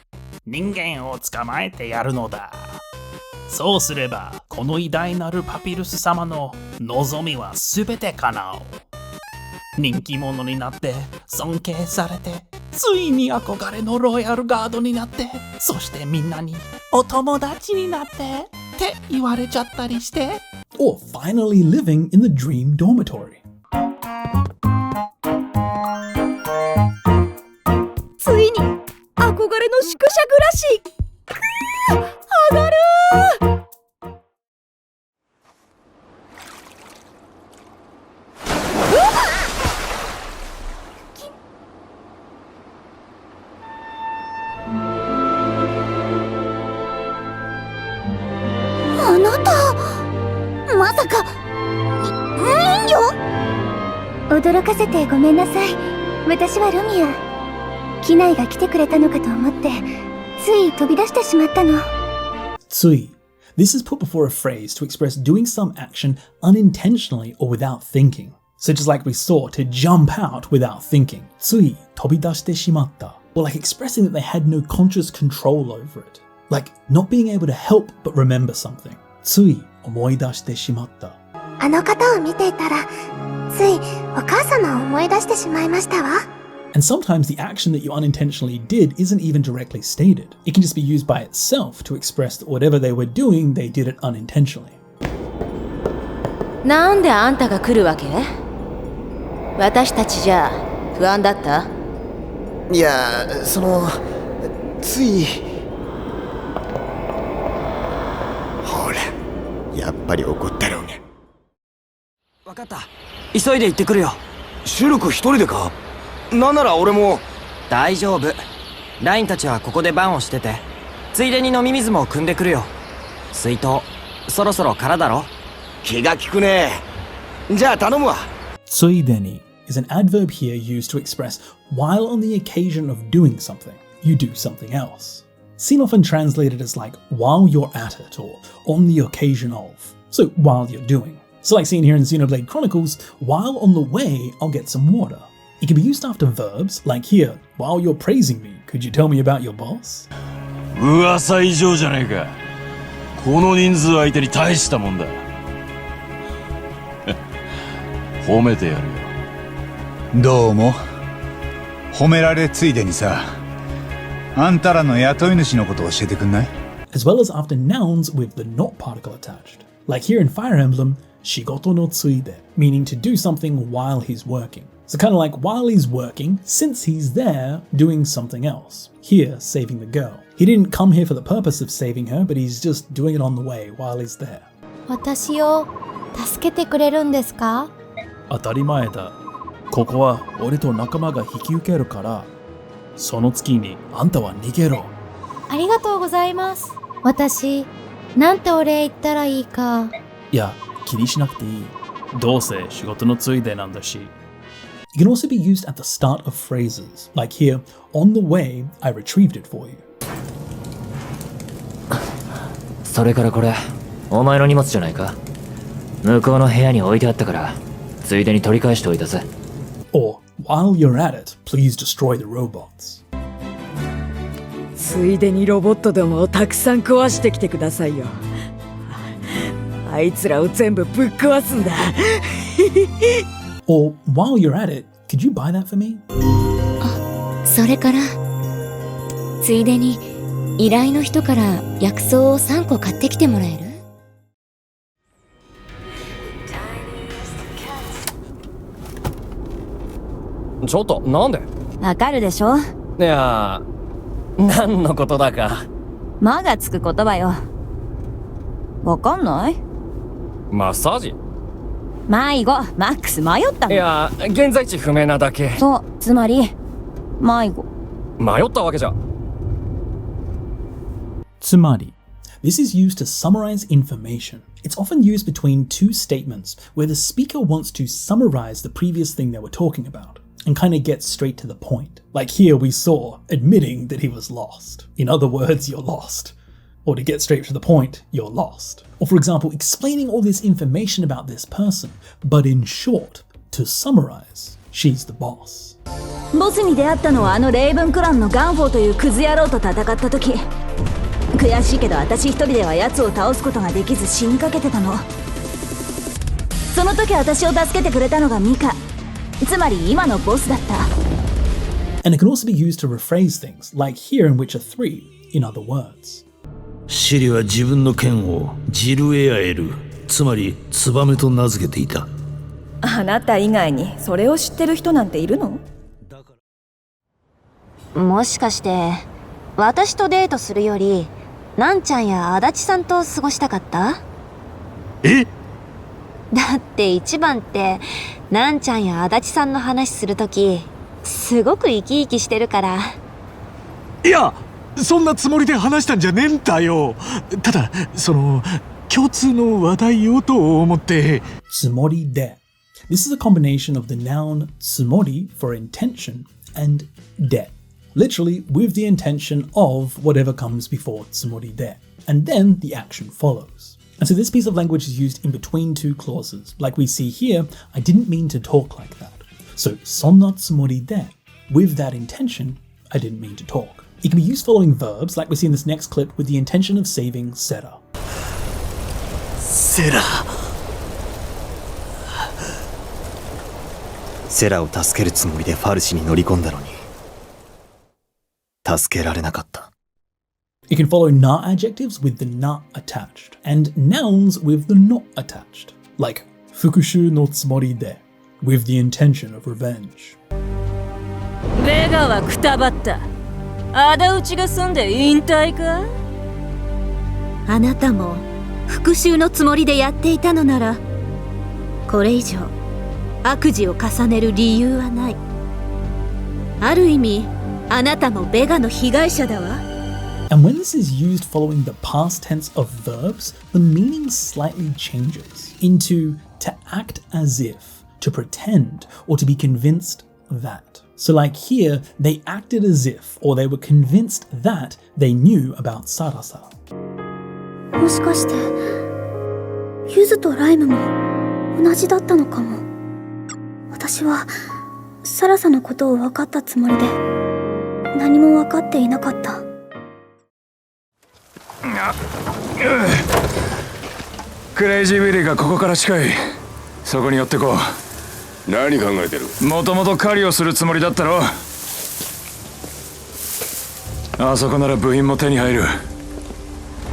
人間を捕まえてやるのだ。そうすればこの偉大なるパピルス様の望みはすべて叶う。人気者になって尊敬されて、ついに憧れのロイヤルガードになって、そしてみんなにお友達になってって言われちゃったりして。Or finally living in the dream dormitory. ついに憧れの宿舎暮らし。上がる。あなた、まさか人魚？驚かせてごめんなさい。私はルミア。機内が来てくれたのかと思ってつい飛び出してしまったの。Tsui. This is put before a phrase to express doing some action unintentionally or without thinking. Such as like we saw, to jump out without thinking. Tsui, tobidashite shimatta. Or like expressing that they had no conscious control over it. Like not being able to help but remember something. Tsui, omoidashite shimatta. あの方を見ていたらついお母様を思い出してしまいましたわ。And sometimes the action that you unintentionally did isn't even directly stated. It can just be used by itself to express that whatever they were doing, they did it unintentionally. なんであんたが来るわけ？私たちじゃ不安だった？いや、つい。ほら、やっぱり怒ったろうが。分かった。急いで行ってくるよ。シルク一人でか？なんなら俺も。大丈夫。ラインたちはここで番をしてて、ついでに飲み水も汲んでくるよ。水筒、そろそろ空だろ？気が利くね。じゃあ頼むわ。ついでに is an adverb here used to express while on the occasion of doing something, you do something else. Seen often translated as like while you're at it or on the occasion of. So while you're doing. So like seen here in Xenoblade Chronicles, while on the way, I'll get some water. It can be used after verbs, like here, while you're praising me, could you tell me about your boss? 噂以上じゃねえか。この人数相手に大したもんだ。褒めてやるよ。どうも。褒められついでにさ、あんたらの雇い主のことを教えてくんない？ As well as after nouns with the not particle attached. Like here in Fire Emblem, shigoto no tsuide, meaning to do something while he's working. So kind of like while he's working, since he's there doing something else. Here, saving the girl. He didn't come here for the purpose of saving her, but he's just doing it on the way while he's there. 私を助けてくれるんですか？当たり前だ。ここは俺と仲間が引き受けるから、その月にあんたは逃げろ。ありがとうございます。私、なんてお礼言ったらいいか。いや、気にしなくていい。どうせ仕事のついでなんだし。It can also be used at the start of phrases, like here, on the way, I retrieved it for you. それからこれ、お前の荷物じゃないか？向こうの部屋に置いてあったから、ついでに取り返しておいたぜ。Or, while you're at it, please destroy the robots. ついでにロボットどもをたくさん壊してきてくださいよ。あいつらを全部ぶっ壊すんだ。Or, while you're at it, could you buy that for me? それからついでに依頼の人から薬草を3個買ってきてもらえる？ちょっと、なんで？わかるでしょ？いや、何のことだか。マがつく言葉よ。わかんない？マッサージ？迷子、マックス迷ったの。いや、現在地不明なだけ。そう、つまり迷子。迷ったわけじゃ。つまり This is used to summarize information. It's often used between two statements where the speaker wants to summarize the previous thing they were talking about and kind of get straight to the point. Like here we saw admitting that he was lost. In other words, you're lost. Or to get straight to the point, you're lost. Or for example, explaining all this information about this person, but in short, to summarize, she's the boss. ボスに出会ったのはあのレイブンクランのガンフォーというクズ野郎と戦った時。悔しいけど私一人では奴を倒すことができず死にかけてたの。その時私を助けてくれたのがミカ。つまり今のボスだった。And it can also be used to rephrase things, like here in Witcher 3, in other words. シリは自分の剣をジルエアエル、つまりツバメと名付けていた。あなた以外にそれを知ってる人なんているの？もしかして私とデートするよりなんちゃんや足立さんと過ごしたかった？え？だって一番ってなんちゃんや足立さんの話するときすごく生き生きしてるから。いや、そんなつもりで話したんじゃねえんだよ。ただ共通の話題をと思って。つもりで This is a combination of the noun つもり for intention and で literally with the intention of whatever comes before つもりで and then the action follows. And so this piece of language is used in between two clauses. Like we see here, I didn't mean to talk like that. So そんなつもりで with that intention, I didn't mean to talk. It can be used following verbs, like we see in this next clip, with the intention of saving Sera. セラを助けるつもりでファルシに乗り込んだのに助けられなかった。 It can follow na adjectives with the na attached, and nouns with the not attached, like fukushu no tsumori de, with the intention of revenge. ベガはくたばった。仇討ちが済んで引退か？あなたも復讐のつもりでやっていたのなら、これ以上悪事を重ねる理由はない。ある意味、あなたもベガの被害者だわ。And when this is used following the past tense of verbs, the meaning slightly changes into to act as if, to pretend, or to be convinced that. So like here, they acted as if, or they were convinced that they knew about Sarasa. もしかして、ユズとライムも同じだったのかも。私はサラサのことを分かったつもりで、何も分かっていなかった。クレイジーウィリーがここから近い。そこに寄ってこう。何考えてる？もともと狩りをするつもりだったろ。あそこなら部品も手に入る。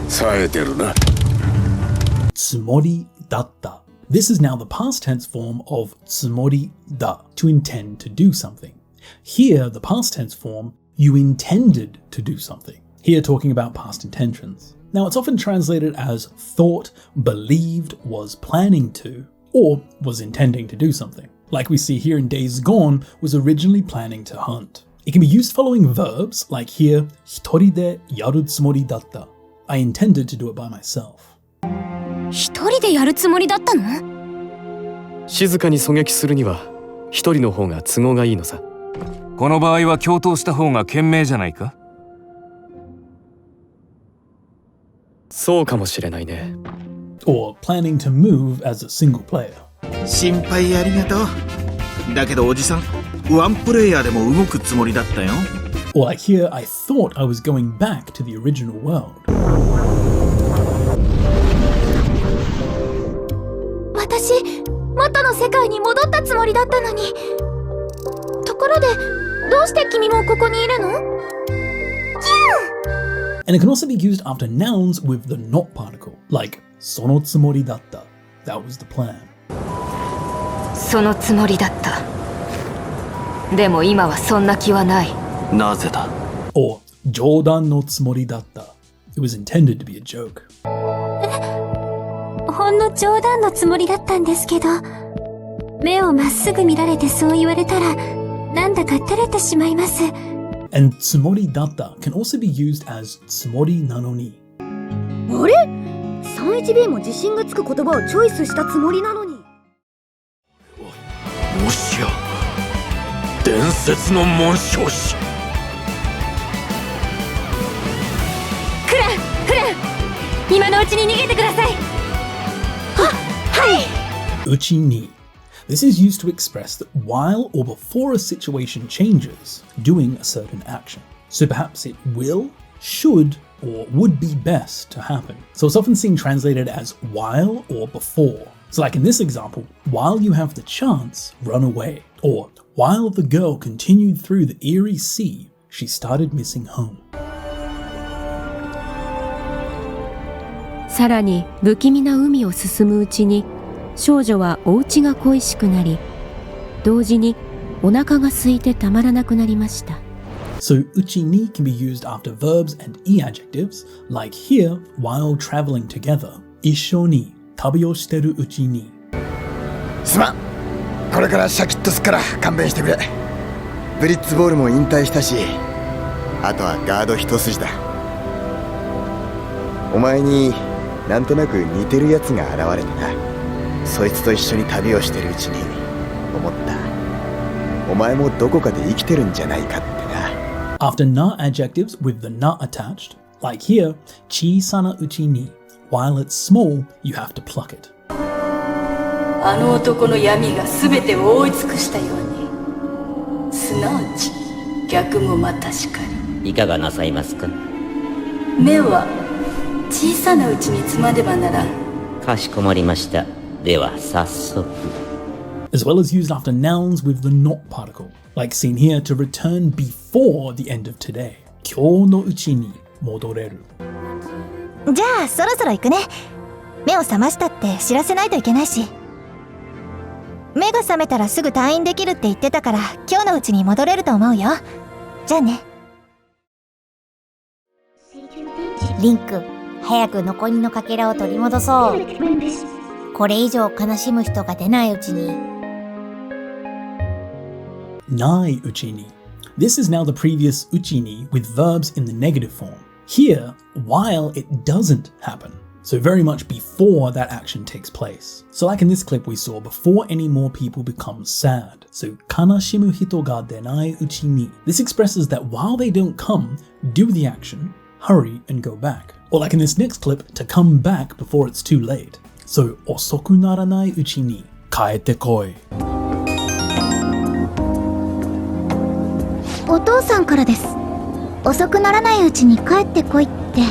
冴えてるな。Tsumori datta. This is now the past tense form of tsumori da, to intend to do something. Here, the past tense form, you intended to do something. Here talking about past intentions. Now it's often translated as thought, believed, was planning to, or was intending to do something. Like we see here in Days Gone, was originally planning to hunt. It can be used following verbs, like here, hitori de yaru tsumori datta. I intended to do it by myself. 一人でやるつもりだったの？静かに狙撃するには一人の方が都合がいいのさ。この場合は共闘した方が賢明じゃないか？そうかもしれないね。Or planning to move as a single player. 心配ありがとう。だけどおじさん、ワンプレイヤーでも動くつもりだったよ。Or like here, I thought I was going back to the original world. 私、元の世界に戻ったつもりだったのに。ところで、どうして君もここにいるの？ And it can also be used after nouns with the not particle, like そのつもりだった. That was the plan. そのつもりだった。でも今はそんな気はない。なぜだ? Or 冗談のつもりだった. It was intended to be a joke. ほんの冗談のつもりだったんですけど、目をまっすぐ見られてそう言われたら、なんだか照れてしまいます。And つもりだった can also be used as つもりなのに。あれ ?31B も自信がつく言葉をチョイスしたつもりなのに。もしや伝説の紋章師。クラン、フラン、今のうちに逃げてください。はい。うちに。This is used to express that while or before a situation changes, doing a certain action. So perhaps it will, should, or would be best to happen. So it's often seen translated as while or before. So like in this example, while you have the chance, run away. Or while the girl continued through the eerie sea, she started missing home. さらに不気味な海を進むうちに少女はお家が恋しくなり、同時にお腹が空いてたまらなくなりました。So うちに can be used after verbs and e adjectives, like here, while traveling together. 一緒に旅をしてるうちに。すまん。これからシャキッとすっから勘弁してくれ。ブリッツボールも引退したし、あとはガード一筋だ。お前になんとなく似てるやつが現れてな。そいつと一緒に旅をしてるうちに思った。お前もどこかで生きてるんじゃないかってな。After na adjectives with the na attached, like here, 小さなうちに. While it's small, you have to pluck it. あの男の闇が全てを覆い尽くしたように、すなわち逆もまたしかり。いかがなさいますか？目は小さなうちにつまねばならん。かしこまりました。では早速。as well as used after nouns with the not particle, like seen here to return before the end of today. 今日のうちに戻れる。じゃあそろそろ行くね。目を覚ましたって知らせないといけないし。目が覚めたらすぐ退院できるって言ってたから今日のうちに戻れると思うよ。じゃあね。リンク、早く残りのかけらを取り戻そう。これ以上悲しむ人が出ないうちに。ないうちに。This is now the previous uchini with verbs in the negative form. Here, while it doesn't happen. So very much before that action takes place. So like in this clip we saw, before any more people become sad. So kanashimu hito ga denai uchi ni. This expresses that while they don't come, do the action, hurry and go back. Or like in this next clip, to come back before it's too late. So osoku naranai uchi ni kaete koi. お父さんからです。遅くならないうちに帰ってこいって。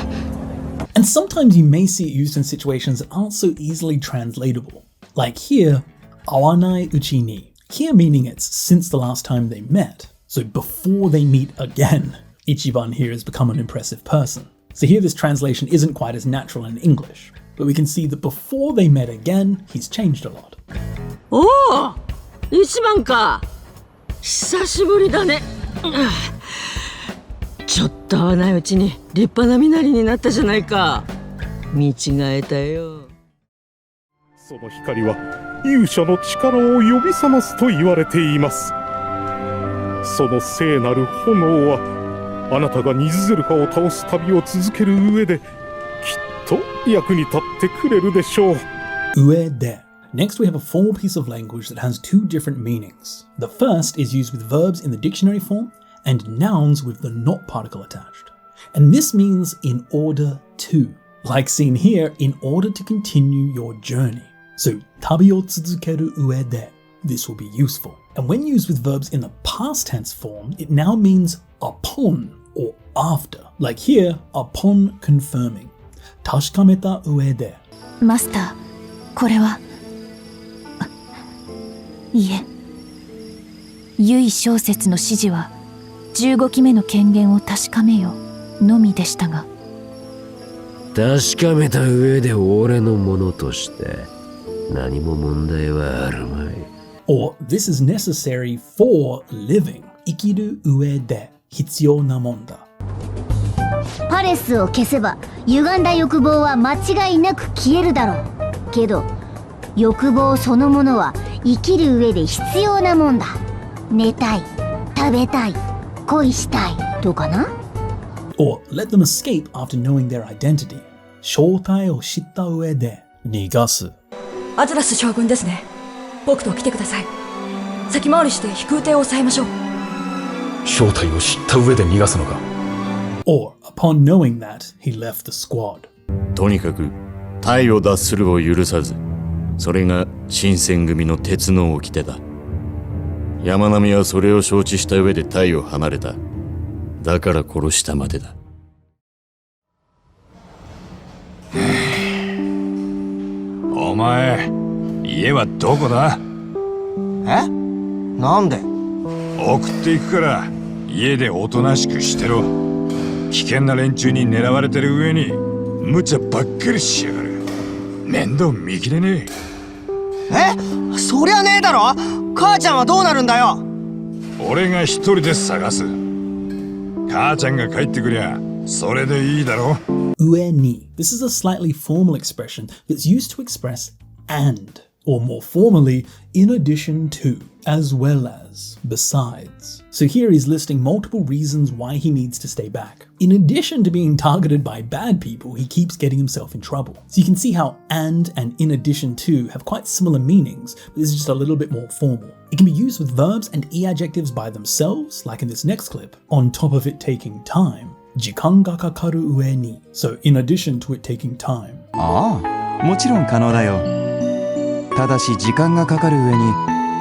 And sometimes you may see it used in situations that aren't so easily translatable. Like here, awanai uchi ni. Here meaning it's since the last time they met. So before they meet again. Ichiban here has become an impressive person. So here this translation isn't quite as natural in English. But we can see that before they met again, he's changed a lot. おお、一番か。久しぶりだね。ちょっと会わないうちに立派な身なりになったじゃないか。見違えたよ。その光は勇者の力を呼び覚ますと言われています。その聖なる炎はあなたがニズゼルカを倒す旅を続ける上できっと役に立ってくれるでしょう。上で。Next, we have a formal piece of language that has two different meanings. The first is used with verbs in the dictionary form and nouns with the not particle attached. And this means in order to, like seen here, in order to continue your journey. So, tabi o tsuzukeru ue de. This will be useful. And when used with verbs in the past tense form, it now means upon or after. Like here, upon confirming. Tashikameta ue de. マスター、これは。いえ、唯小説の指示は15期目の権限を確かめよのみでしたが。確かめた上で俺のものとして何も問題はあるまい。Or this is necessary for living. 生きる上で必要なもんだ。パレスを消せば歪んだ欲望は間違いなく消えるだろう。けど欲望そのものは生きる上で必要なもんだ。寝たい、食べたい、恋したいとかな。Or let them escape after knowing their identity. 正体を知った上で逃がす。アズラス将軍ですね。僕と来てください。先回りして飛空艇を抑えましょう。正体を知った上で逃がすのか。Or upon knowing that, he left the squad. とにかく隊を脱するを許さず。それが新選組の鉄の掟だ。山並はそれを承知した上で隊を離れた。だから殺したまでだ。お前、家はどこだ？え？なんで？送っていくから家でおとなしくしてろ。危険な連中に狙われてる上に無茶ばっかりしやがる。面倒見きれねえ。え？そりゃねえだろ。母ちゃんはどうなるんだよ。俺が一人で探す。母ちゃんが帰ってくりゃそれでいいだろ。上に。This is a slightly formal expression that's used to express and, or more formally, in addition to, as well as, besides. So here he's listing multiple reasons why he needs to stay back. In addition to being targeted by bad people, he keeps getting himself in trouble. So you can see how and in addition to have quite similar meanings, but this is just a little bit more formal. It can be used with verbs and e-adjectives by themselves, like in this next clip, on top of it taking time. 時間がかかる上に. So in addition to it taking time. ああ、もちろん可能だよ。ただし時間がかかる上に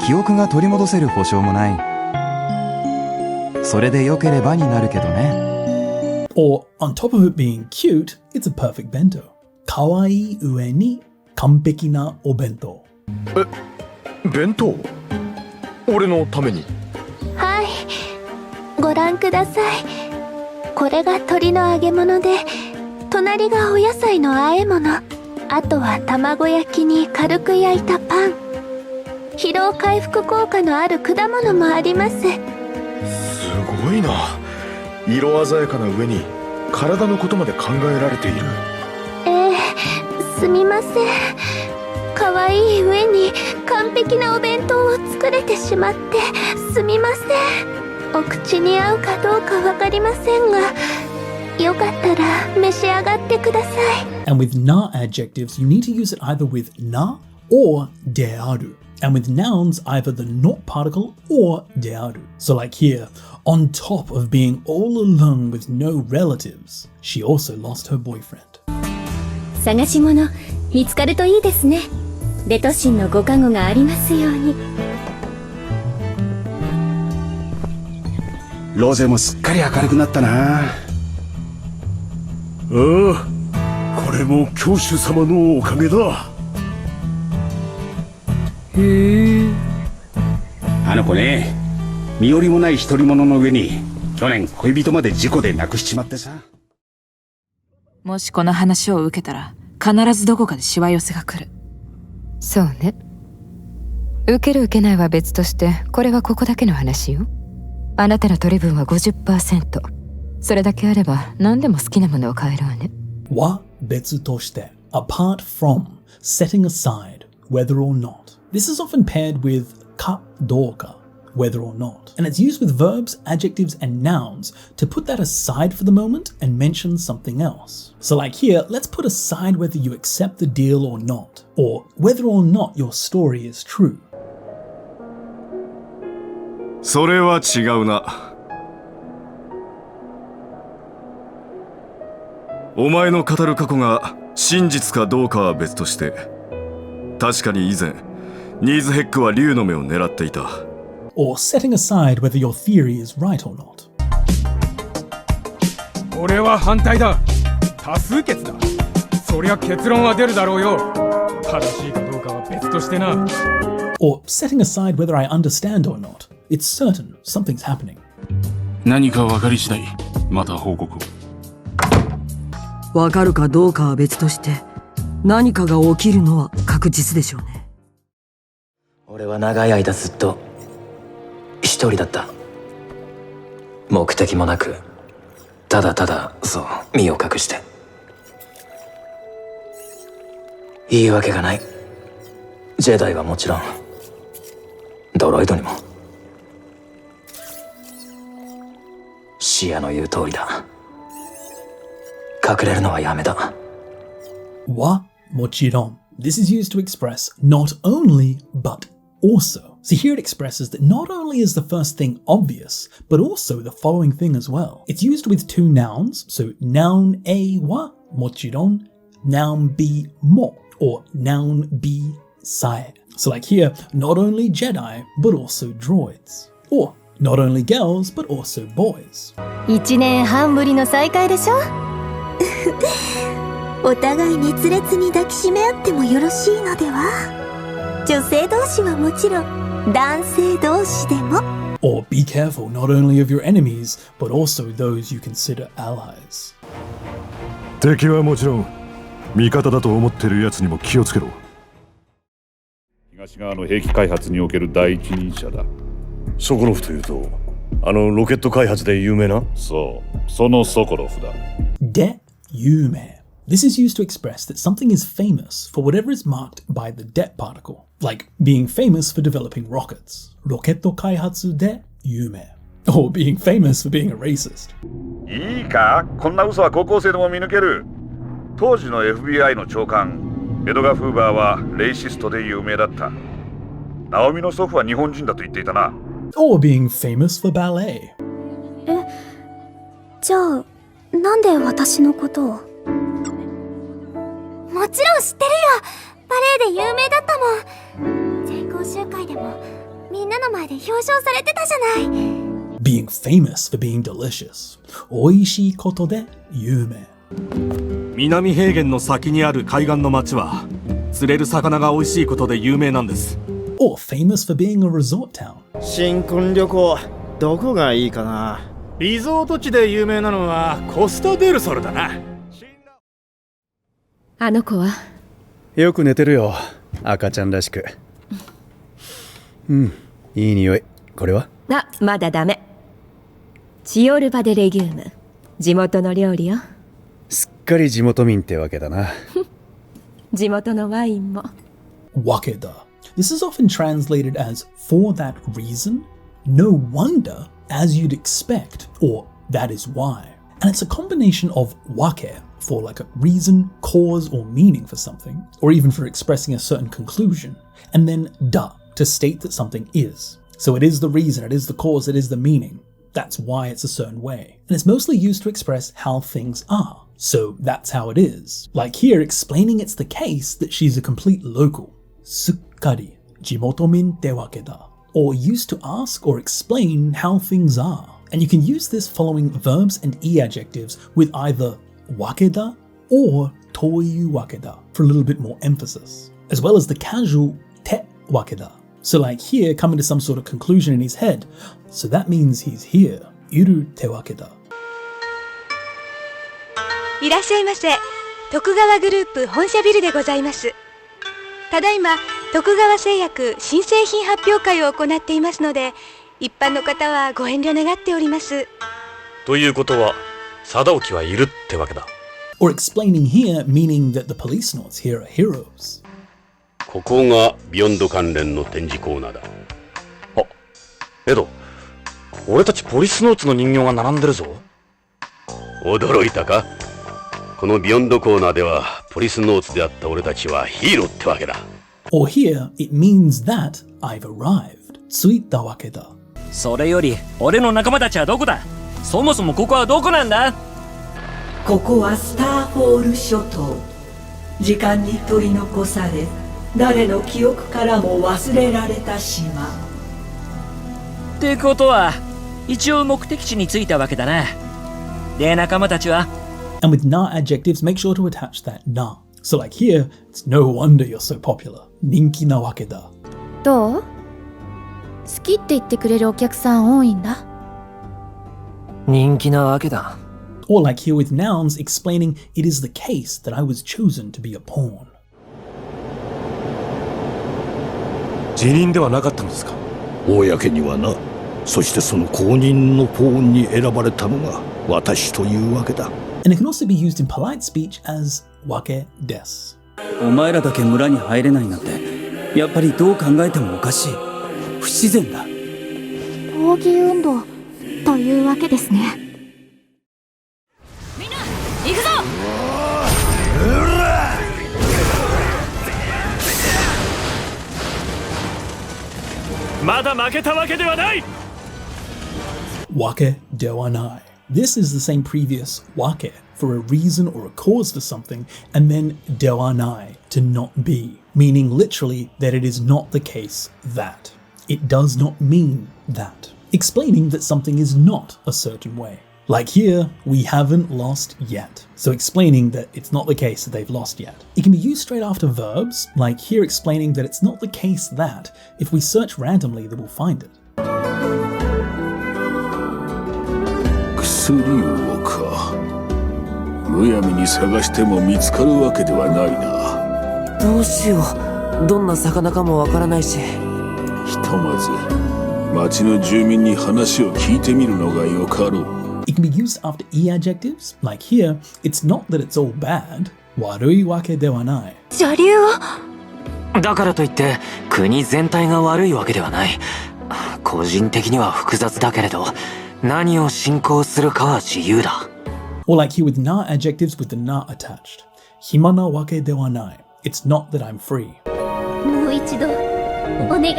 記憶が取り戻せる保証もない。それで良ければになるけどね。Or on top of it being cute, it's a perfect bento. 可愛い上に完璧なお弁当。弁当？俺のために？はい、ご覧ください。これが鶏の揚げ物で、隣がお野菜の和え物、あとは卵焼きに軽く焼いたパン。疲労回復効果のある果物もあります。すごいな。色鮮やかな上に体のことまで考えられている。すみません。かわいい上に完璧なお弁当を作れてしまってすみません。お口に合うかどうかわかりませんが、よかったら召し上がってください。 And with na adjectives, you need to use it either with na or dearu. And with nouns, either the not particle or dearu. So like here, on top of being all alone with no relatives, she also lost her boyfriend. 探し物見つかるといいですね。レトシンのご加護がありますように。ロゼもすっかり明るくなったな。ああ、これも教主様のおかげだ。へえ。あの子ね、身寄りもない独り者の上に去年恋人まで事故で亡くしちまってさ。もしこの話を受けたら必ずどこかでしわ寄せが来る。そうね。受ける受けないは別として、これはここだけの話よ。あなたの取り分は 50%。それだけあれば何でも好きなものを買えるわね。は別として apart from, setting aside, whether or not. This is often paired with ka doka, whether or not. And it's used with verbs, adjectives, and nouns to put that aside for the moment and mention something else. So like here, let's put aside whether you accept the deal or not, or whether or not your story is true. それは違うな。お前の語る過去が真実かどうかは別として、確かに以前、ニーズヘックは竜の目を狙っていた。Or setting aside whether your theory is right or not. 俺は反対だ。多数決だ。そりゃ結論は出るだろうよ。正しいかどうかは別としてな。Or setting aside whether I understand or not. It's certain something's happening. 何か分かり次第、また報告を。分かるかどうかは別として、何かが起きるのは確実でしょうね。俺は長い間ずっと一人だった。目的もなく、ただただそう身を隠して。言い訳がない。ジェダイはもちろん、ドロイドにも。シアの言う通りだ。隠れるのはやめだ。Wa mochiron. This is used to express not only but also. So here it expresses that not only is the first thing obvious, but also the following thing as well. It's used with two nouns, so noun A wa mochiron, noun B mo, or noun B sae. So like here, not only Jedi, but also droids. Or not only girls, but also boys. 1年半ぶりの再会でしょ。お互い熱烈に抱きしめ合ってもよろしいのでは。女性同士はもちろん、男性同士でも。Or be careful not only of your enemies, but also those you consider allies. 敵はもちろん、味方だと思ってる奴にも気をつけろ。東側の兵器開発における第一人者だ。ソコロフというと、あのロケット開発で有名な？そう、そのソコロフだ。De yume. This is used to express that something is famous for whatever is marked by the det particle, like being famous for developing rockets. Roketto kaihatsu de yume. Or being famous for being a racist. いいか、こんな嘘は高校生でも見抜ける。当時の FBI の長官、エドガ・フーバーはレイシストで有名だった。ナオミの祖父は日本人だと言っていたな。Or being famous for ballet. じゃあ、なんで私のことを？もちろん知ってるよ。バレエで有名だったもん。全校集会でもみんなの前で表彰されてたじゃない。Being famous for being delicious. おいしいことで有名。南平原の先にある海岸の町は釣れる魚が美味しいことで有名なんです。or famous for being a resort town. 新婚旅行どこがいいかな。リゾート地で有名なのはコスタデルソルだな。あの子はよく寝てるよ、赤ちゃんらしく。いい匂い。これは？まだダメ。チオルバデレギューム、地元の料理よ。すっかり地元民ってわけだな。地元のワインも。Wakeda. This is often translated as for that reason, no wonder, as you'd expect, or that is why. And it's a combination of wake for like a reason, cause, or meaning for something, or even for expressing a certain conclusion, and then da to state that something is. So it is the reason, it is the cause, it is the meaning. That's why it's a certain way. And it's mostly used to express how things are. So that's how it is. Like here, explaining it's the case that she's a complete local. Sukkari, jimotomin te wakeda. Or used to ask or explain how things are. And you can use this following verbs and e-adjectives with either wakeda or toyu wakeda for a little bit more emphasis. As well as the casual te wakeda. So like here, coming to some sort of conclusion in his head. So that means he's here. Iru te wakeda. いらっしゃいませ。徳川グループ本社ビルでございます。ただいま徳川製薬新製品発表会を行っていますので、一般の方はご遠慮願っております。ということは、貞興はいるってわけだ。Or explaining here, meaning that the police notes here are heroes. ここがビヨンド関連の展示コーナーだ。あ、エド、俺たちポリスノーツの人形が並んでるぞ。驚いたか？このビヨンドコーナーではポリスノーツであった俺たちはヒーローってわけだ。Or here, it means that I've arrived. Tsuita wakeda. それより、俺の仲間たちはどこだ？そもそもここはどこなんだ？ここはスターフォール諸島。時間に取り残され、誰の記憶からも忘れられた島。ってことは、一応目的地に着いたわけだな。で、仲間たちは？ And with na adjectives, make sure to attach that na. So like here, it's no wonder you're so popular. Ninki na wakeda. どう？好きって言ってくれるお客さん多いんだ。人気なわけだ。Or like here with nouns, explaining it is the case that I was chosen to be a pawn. 辞任ではなかったのですか？公にはな。そしてその公認のポーンに選ばれたのが私というわけだ。And it can also be used in polite speech as wake des. お前らだけ村に入れないなんて、やっぱりどう考えてもおかしい。不自然だ。抗議運動というわけですね。みんな行くぞ。まだ負けたわけではない。Wake de wa nai. This is the same previous wake for a reason or a cause for something, and then de wa nai to not be, meaning literally that it is not the case that. It does not mean that. Explaining that something is not a certain way. Like here, we haven't lost yet. So explaining that it's not the case that they've lost yet. It can be used straight after verbs, like here explaining that it's not the case that. If we search randomly, then we'll find it. 薬をか。むやみに探しても見つかるわけではないな。どうしよう。どんな魚かもわからないし。ひとまず町の住民に話を聞いてみるのがよかろう。It can be used after e-adjectives, like here, it's not that it's all bad. 悪いわけではない。邪竜を。だからといって国全体が悪いわけではない。個人的には複雑だけれど、何を信仰するかは自由だ。Or like here with na adjectives with the na attached. 暇なわけではない。It's not that I'm free. もう一度お願い。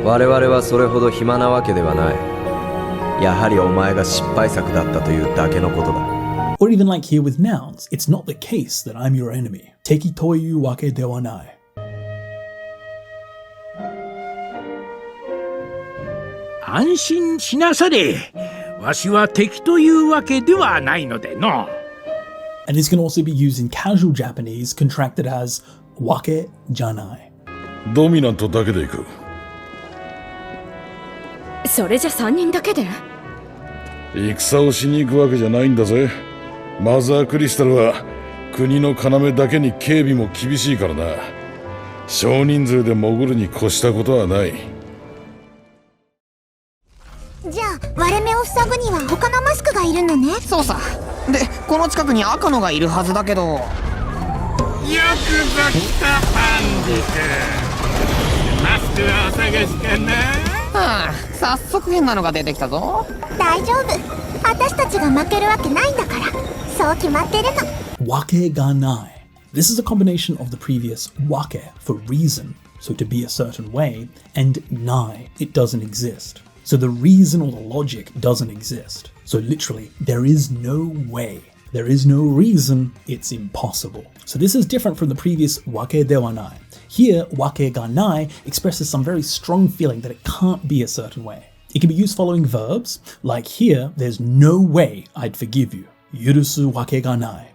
我々はそれほど暇なわけではない。やはりお前が失敗作だったというだけのことだ。Or even like here with nouns, it's not the case that I'm your enemy. 敵というわけではない。安心しなされ。わしは敵というわけではないのでの。And this can also be used in casual Japanese, contracted as wake janai. ドミナントだけで行く。それじゃ3人だけで？戦をしに行くわけじゃないんだぜ。マザークリスタルは国の要だけに警備も厳しいからな。少人数で潜るに越したことはない。じゃあ割れ目を塞ぐには他のマスクがいるのね。そうさ。でこの近くに赤のがいるはずだけど。よくぞ来たパンディク。マスクはお探しかな？はあ、早速変なのが出てきたぞ。大丈夫、私たちが負けるわけないんだから。そう決まってるの。Wake ga nai. This is a combination of the previous wake for reason, so to be a certain way, and nai, it doesn't exist. So the reason or the logic doesn't exist. So literally, there is no way. There is no reason, it's impossible. So this is different from the previous wake dewa nai. Here, wake ga nai expresses some very strong feeling that it can't be a certain way. It can be used following verbs, like here, there's no way I'd forgive you. Yurusu wake ga nai.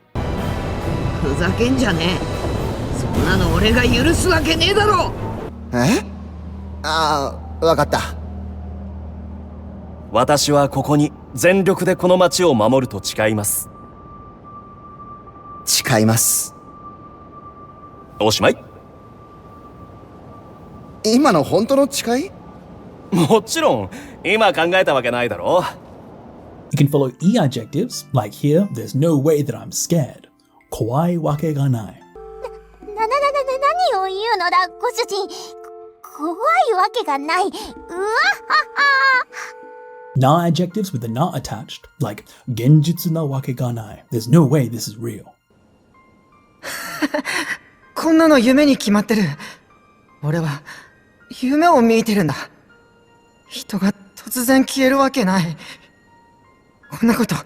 ふざけんじゃねえ。そんなの俺が許すわけねえだろ。え？ああ、わかった。私はここに全力でこの町を守ると誓います。誓います。おしまい。今の本当の誓い？もちろん、今考えたわけないだろ。You can follow E adjectives, like here, there's no way that I'm scared. Kowai wake ga nai. 何を言うのだ、ご主人。怖いわけがない。うわはは。Na adjectives with the na attached, like genjutsu na wake ga nai. There's no way this is real. こんなの夢に決まってる。俺は夢を見てるんだ。人が突然消えるわけない。こんなこと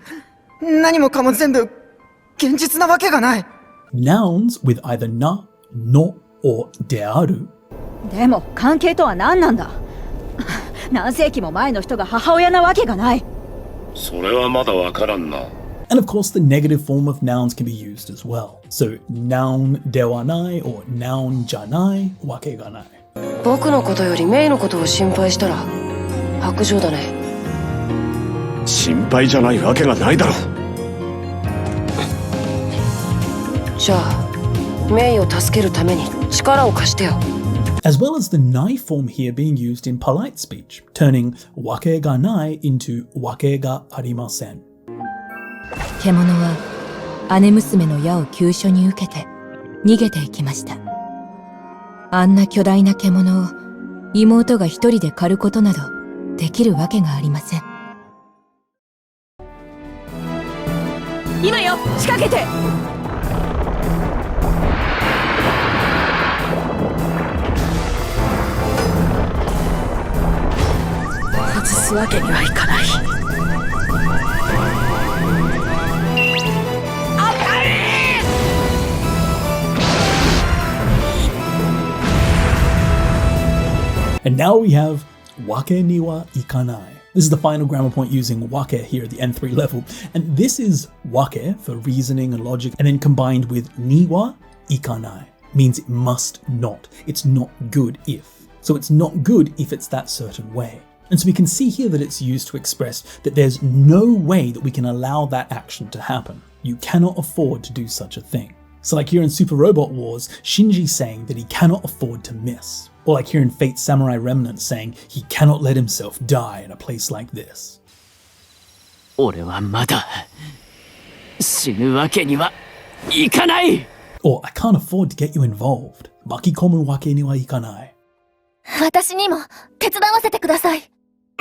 何もかも全部現実なわけがない。Nouns with either na, no, or dearu. でも関係とは何なんだ。何世紀も前の人が母親なわけがない。それはまだわからんな。And of course, the negative form of nouns can be used as well. So, noun dewanai or noun janai, wake ga nai. 僕のことよりメイのことを心配したら白状だね。心配じゃないわけがないだろ。じゃあ、メイを助けるために力を貸してよ。As well as the nai form here being used in polite speech, turning wake ga nai into wake ga arimasen. 獣は姉娘の矢を急所に受けて逃げていきました。あんな巨大な獣を妹が一人で狩ることなどできるわけがありません。今よ、仕掛けて。外すわけにはいかない。And now we have wake ni wa ikanai. This is the final grammar point using wake here at the N3 level. And this is wake for reasoning and logic, and then combined with ni wa ikanai. Means it must not. It's not good if. So it's not good if it's that certain way. And so we can see here that it's used to express that there's no way that we can allow that action to happen. You cannot afford to do such a thing. So like here in Super Robot Wars, Shinji saying that he cannot afford to miss. Or like here in Fate Samurai Remnant saying he cannot let himself die in a place like this. 俺はまだ死ぬわけにはいかない。 Or I can't afford to get you involved. Makikomu wake ni wa ikanai. 私にも手伝わせてください。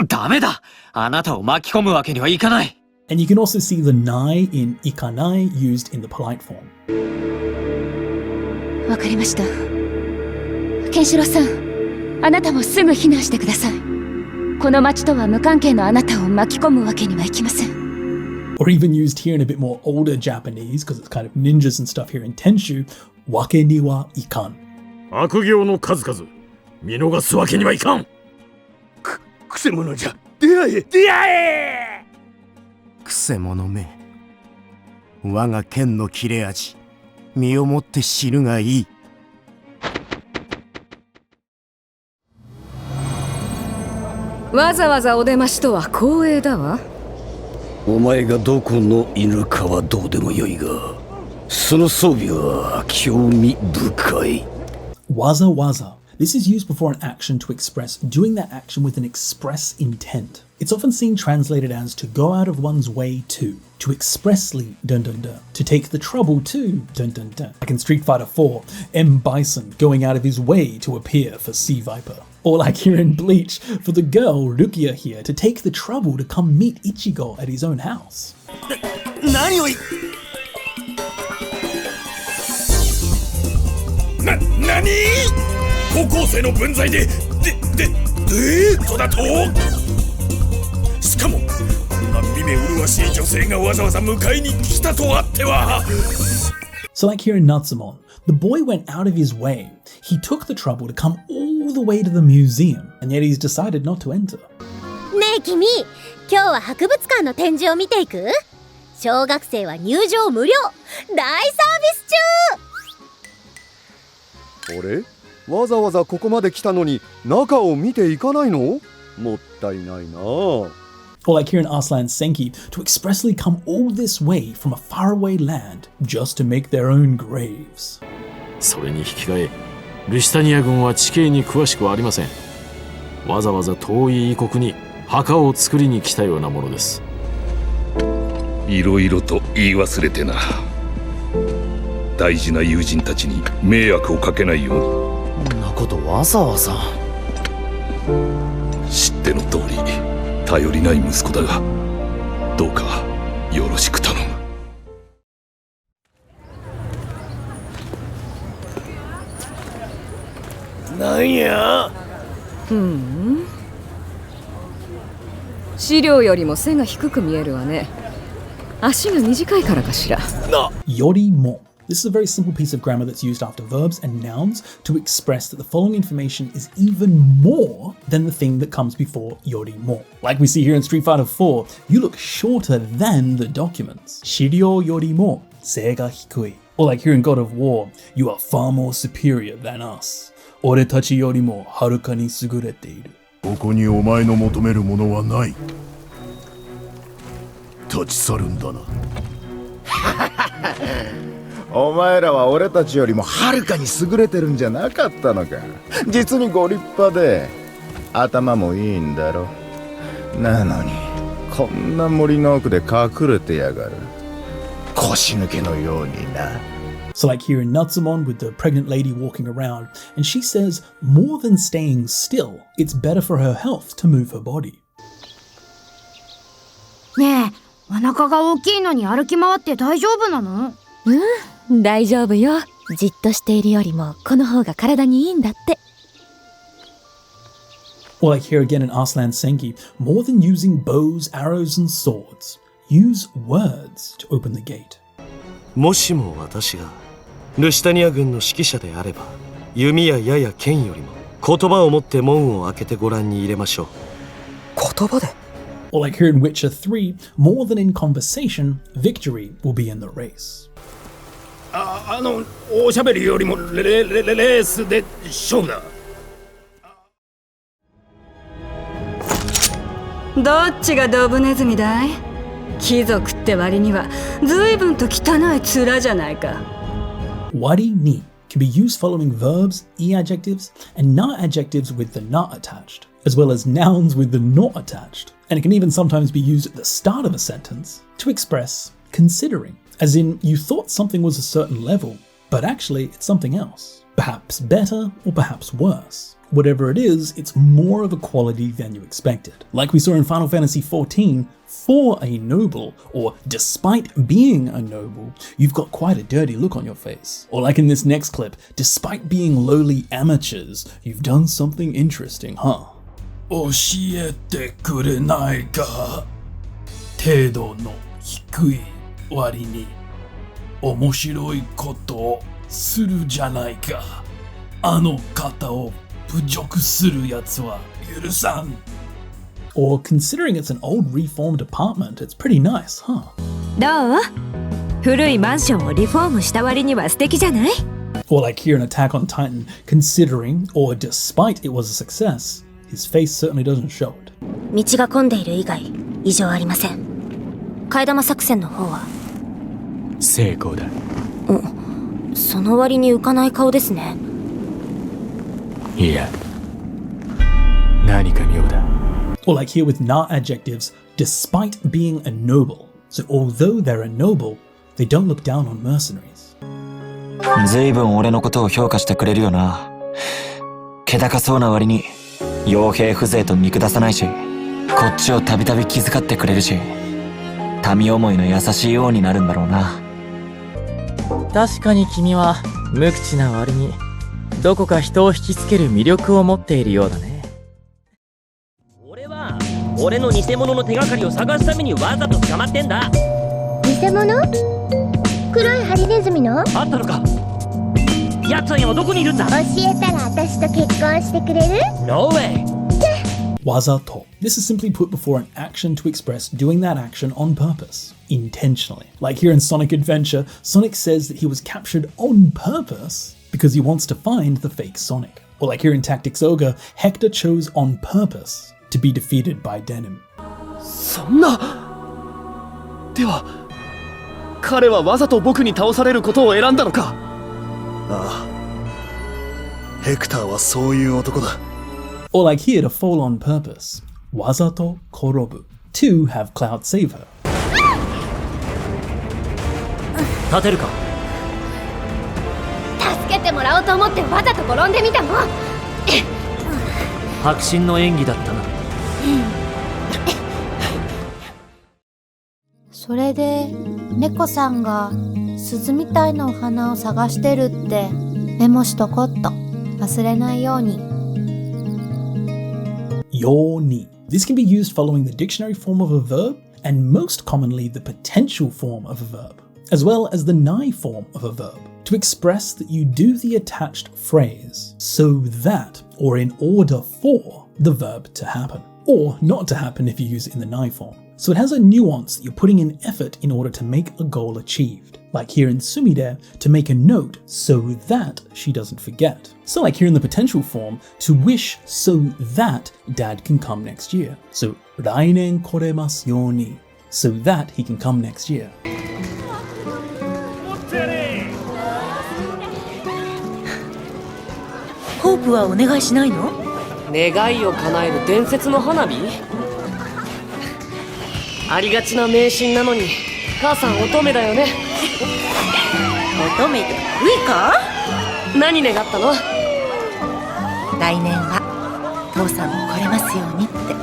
ダメだ。あなたを巻き込むわけにはいかない。And you can also see the nai in ikanai used in the polite form. わかりました。ケンシロウさん、あなたもすぐ避難してください。この町とは無関係のあなたを巻き込むわけにはいきません。Or even used here in a bit more older Japanese, because it's kind of ninjas and stuff here in Tenshu, wake ni wa ikan. 悪行の数々、見逃すわけにはいかん。くせ者じゃ。出会え出会え。くせ者め。我が剣の切れ味、身をもって知るがいい。わざわざお出ましとは光栄だわ。お前がどこの犬かはどうでもよいが、その装備は興味深い。Waza waza. This is used before an action to express doing that action with an express intent. It's often seen translated as to go out of one's way to expressly dun dun dun, to take the trouble to dun dun dun. Like in Street Fighter 4, M. Bison going out of his way to appear for Sea Viper. Or like here in Bleach, for the girl Rukia here to take the trouble to come meet Ichigo at his own house. 何を何高校生の分際でデートだとしかもこんな見目麗しい女性がわざわざ迎えに来たとあっては So like here in Natsumon, the boy went out of his way. He took the trouble to come all the way to the museum, and yet he's decided not to enter. ねえ君、今日は博物館の展示を見ていく？小学生は入場無料、大サービス中！あれ？わざわざここまで来たのに中を見ていかないの？もったいないな。Or like here in Arslan Senki, to expressly come all this way from a faraway land just to make their own graves. それに引き換え、ルシタニア軍は地形に詳しくはありません。わざわざ遠い異国に墓を作りに来たようなものです。いろいろと言い忘れてな。大事な友人たちに迷惑をかけないように。こんなことわざわざ。知っての通り頼りない息子だが、どうかよろしく頼む。なんや？資料よりも背が低く見えるわね。足が短いからかしら。Yorimo. This is a very simple piece of grammar that's used after verbs and nouns to express that the following information is even more than the thing that comes before yorimo. Like we see here in Street Fighter 4, you look shorter than the documents. Shiryo yorimo sei ga hikui. Or like here in God of War, you are far more superior than us. Ore tachi yorimo haruka ni sugurete iru. ここにお前の求めるものはない。立ち去るんだな。お前らは俺たちよりもはるかに優れてるんじゃなかったのか。実にご立派で頭もいいんだろ。なのにこんな森の奥で隠れてやがる。腰抜けのようにな。So like here in Natsumon with the pregnant lady walking around, and she says more than staying still, it's better for her health to move her body. ねえ、お腹が大きいのに歩き回って大丈夫なの？大丈夫よ。じっとしているよりもこの方が体にいいんだって。Or like here again in Arslan Senki, more than using bows, arrows and swords, use words to open the gate. もしも私がルシタニア軍の指揮者であれば、弓や矢や剣よりも言葉を持って門を開けてご覧に入れましょう。言葉で？ Or like here in Witcher 3, more than in conversation, victory will be in the race. おしゃべりよりもレースで勝負だ。どっちがドブネズミだい？貴族って割には随分と汚い面じゃないか。Wari ni can be used following verbs, e-adjectives, and na-adjectives with the na attached, as well as nouns with the not attached. And it can even sometimes be used at the start of a sentence to express considering, as in you thought something was a certain level, but actually it's something else. Perhaps better or perhaps worse. Whatever it is, it's more of a quality than you expected. Like we saw in Final Fantasy XIV, for a noble, or despite being a noble, you've got quite a dirty look on your face. Or like in this next clip, despite being lowly amateurs, you've done something interesting, huh? 教えてくれないか。程度の低い割に面白いことをするじゃないか。あの方を侮辱するやつは許さん。 Or considering it's an old reformed apartment, it's pretty nice, huh? どう？古いマンションをリフォームした割には素敵じゃない？ Or like here in Attack on Titan, considering or despite it was a success, his face certainly doesn't show it. 道が混んでいる以外異常ありません。替え玉作戦の方は成功だ。その割に浮かない顔ですね。いや、何か妙だ。 Or like here with Na adjectives, despite being a noble. So although they're a noble, they don't look down on mercenaries. ずいぶん俺のことを評価してくれるよな。気高そうな割に傭兵風情と見下さないし、こっちをたびたび気遣ってくれるし、民思いの優しいようになるんだろうな。確かに君は無口な割にどこか人を引きつける魅力を持っているようだね。俺の偽物の手がかりを探すためにわざと捕まってんだ。偽物？黒いハリネズミの？あったのか。やつは今どこにいるんだ。教えたら私と結婚してくれる？ No way! Wazato. This is simply put before an action to express doing that action on purpose, intentionally. Like here in Sonic Adventure, Sonic says that he was captured on purpose because he wants to find the fake Sonic. Or like here in Tactics Ogre, Hector chose on purpose to be defeated by Denim. そんな。では彼はわざと僕に倒されることを選んだのか。ああ、ヘクターはそういう男だ。 Or like here to fall on purpose, wazato korobu, to have Cloud save her. 立てるか。助けてもらおうと思ってわざと転んでみたの。迫真の演技だったな。それで猫さんが鈴みたいなお花を探してるってメモしとこっと。忘れないように。Yoni. This can be used following the dictionary form of a verb and most commonly the potential form of a verb, as well as the nai form of a verb, to express that you do the attached phrase so that or in order for the verb to happen, or not to happen if you use it in the nai form. So it has a nuance that you're putting in effort in order to make a goal achieved. Like here in Sumide, to make a note so that she doesn't forget. So like here in the potential form, to wish so that dad can come next year. So rainen koremasu yoni, so that he can come next year. ホープはお願いしないの？願いを叶える伝説の花火？ありがちな迷信なのに母さん乙女だよね。乙女でウイカ？何願ったの？来年は父さんも来れますようにって。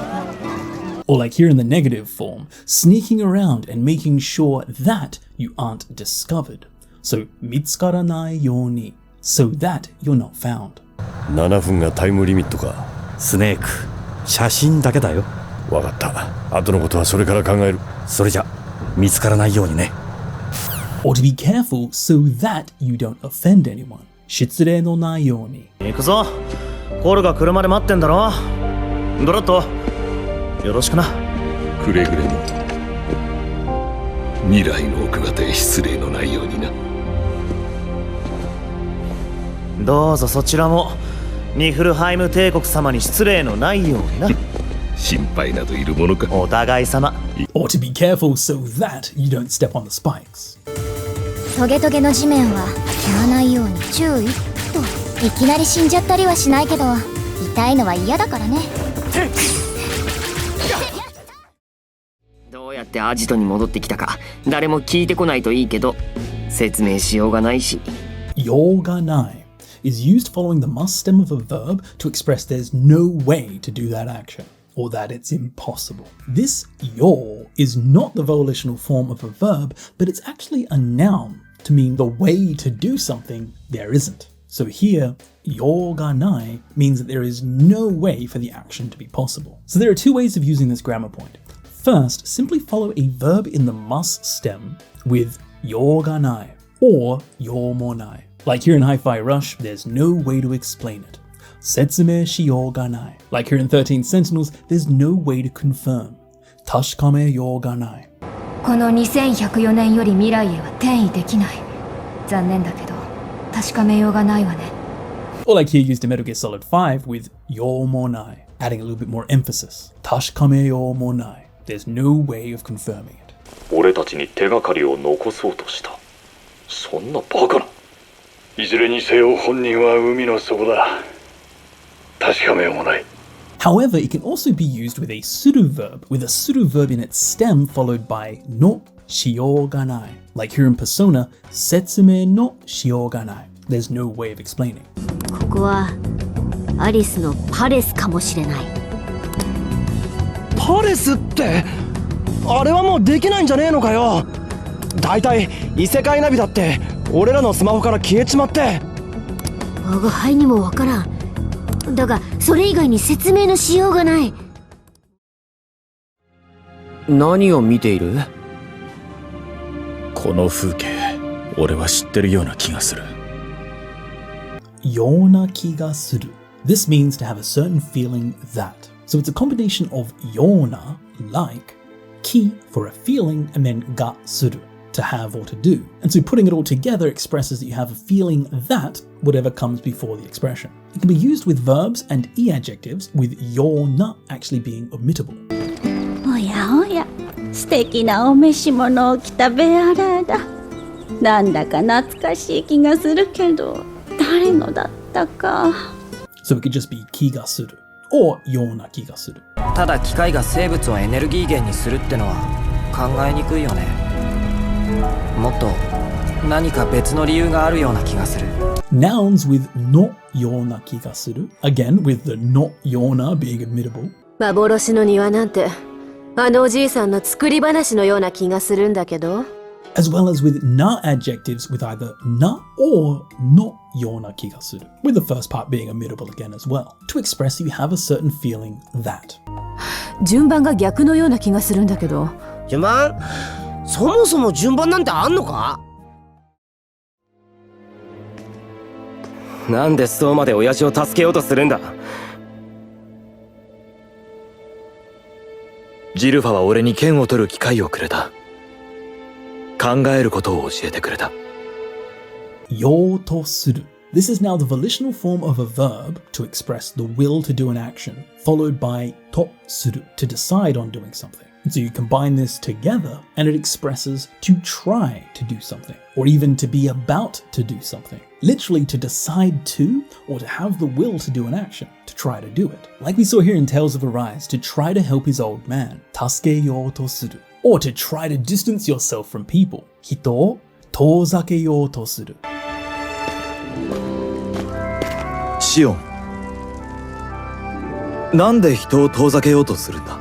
Or like here in the negative form, sneaking around and making sure that you aren't discovered. So mitsukaranai yoni, so that you're not found. 7分がタイムリミットか。スネーク、写真だけだよ。わかった。後のことはそれから考える。それじゃ見つからないようにね。Or to be careful so that you don't offend anyone. 失礼のないように。行くぞ。コールが来るまで待ってんだろ。ドラッド、よろしくな。くれぐれも未来の奥方へ失礼のないようにな。どうぞそちらもニフルハイム帝国様に失礼のないようにな。心配などいるものか。お互い様。Or to be careful so that you don't step on the spikes. トゲトゲの地面は踏まないように注意と。いきなり死んじゃったりはしないけど痛いのは嫌だからね。どうやってアジトに戻ってきたか誰も聞いてこないといいけど説明しようがないし。Yoganai is used following the must stem of a verb to express there's no way to do that action, or that it's impossible. This yo is not the volitional form of a verb, but it's actually a noun to mean the way to do something there isn't. So here, yoganai means that there is no way for the action to be possible. So there are two ways of using this grammar point. First, simply follow a verb in the must stem with yoganai or yomonai. Like here in Hi-Fi Rush, there's no way to explain it. Setsume shiyouganai. Like here in 13 Sentinels, there's no way to confirm. Tashikame youganai. この2104年より未来へは転移できない。残念だけど、確かめようがないわね。Or like here used in Metal Gear Solid 5 with youmonai. adding a little bit more emphasis. Tashikameyo mo nai. There's no way of confirming it. 俺たちに手がかりを残そうとした。そんなバカな。いずれにせよ本人は海の底だ。確かめようもない。 However, it can also be used with a suru verb, with a suru verb in its stem followed by no shioganai. Like here in Persona, setsume no shioganai. There's no way of explaining. ここはアリスのパレスかもしれない。パレスってあれはもうできないんじゃねえのかよ。だいたい異世界ナビだって俺らのスマホから消えちまって。我が輩にもわからん。だがそれ以外に説明のしようがない。何を見ている？この風景、俺は知ってるような気がする。Yona kiga suru. This means to have a certain feeling that. So it's a combination of yona, like, ki for a feeling, and then ga suru, to have or to do. And so putting it all together expresses that you have a feeling that whatever comes before the expression. It can be used with verbs and e-adjectives, with yona actually being omittable. おやおや、素敵なお召し物を着たベアラーだ。なんだか懐かしい気がするけど、誰のだったか。So it could just be kiga suru, or yona kiga suru. ただ機械が生物をエネルギー源にするってのは考えにくいよね。もっと何か別の理由があるような気がする。Nouns with no yona kiga suru, again with the no yona being admittable. 幻の庭なんて、あのおじいさんの作り話のような気がするんだけど。As well as with na adjectives with either na or no yona kiga suru, with the first part being omittable again as well, to express you have a certain feeling that. 順番が逆のような気がするんだけど。順番？そもそも順番なんてあんのか？なんでそうまで親父を助けようとするんだ？ジルファは俺に剣を取る機会をくれた。考えることを教えてくれた。よとする. This is now the volitional form of a verb to express the will to do an action, followed by to suru, to decide on doing something. And so you combine this together and it expresses to try to do something, or even to be about to do something. Literally to decide to, or to have the will to do an action, to try to do it. Like we saw here in Tales of Arise, to try to help his old man, tasukeyo to suru, or to try to distance yourself from people, hito o tozakeyo to suru. シオン、なんで人を遠ざけようとするんだ？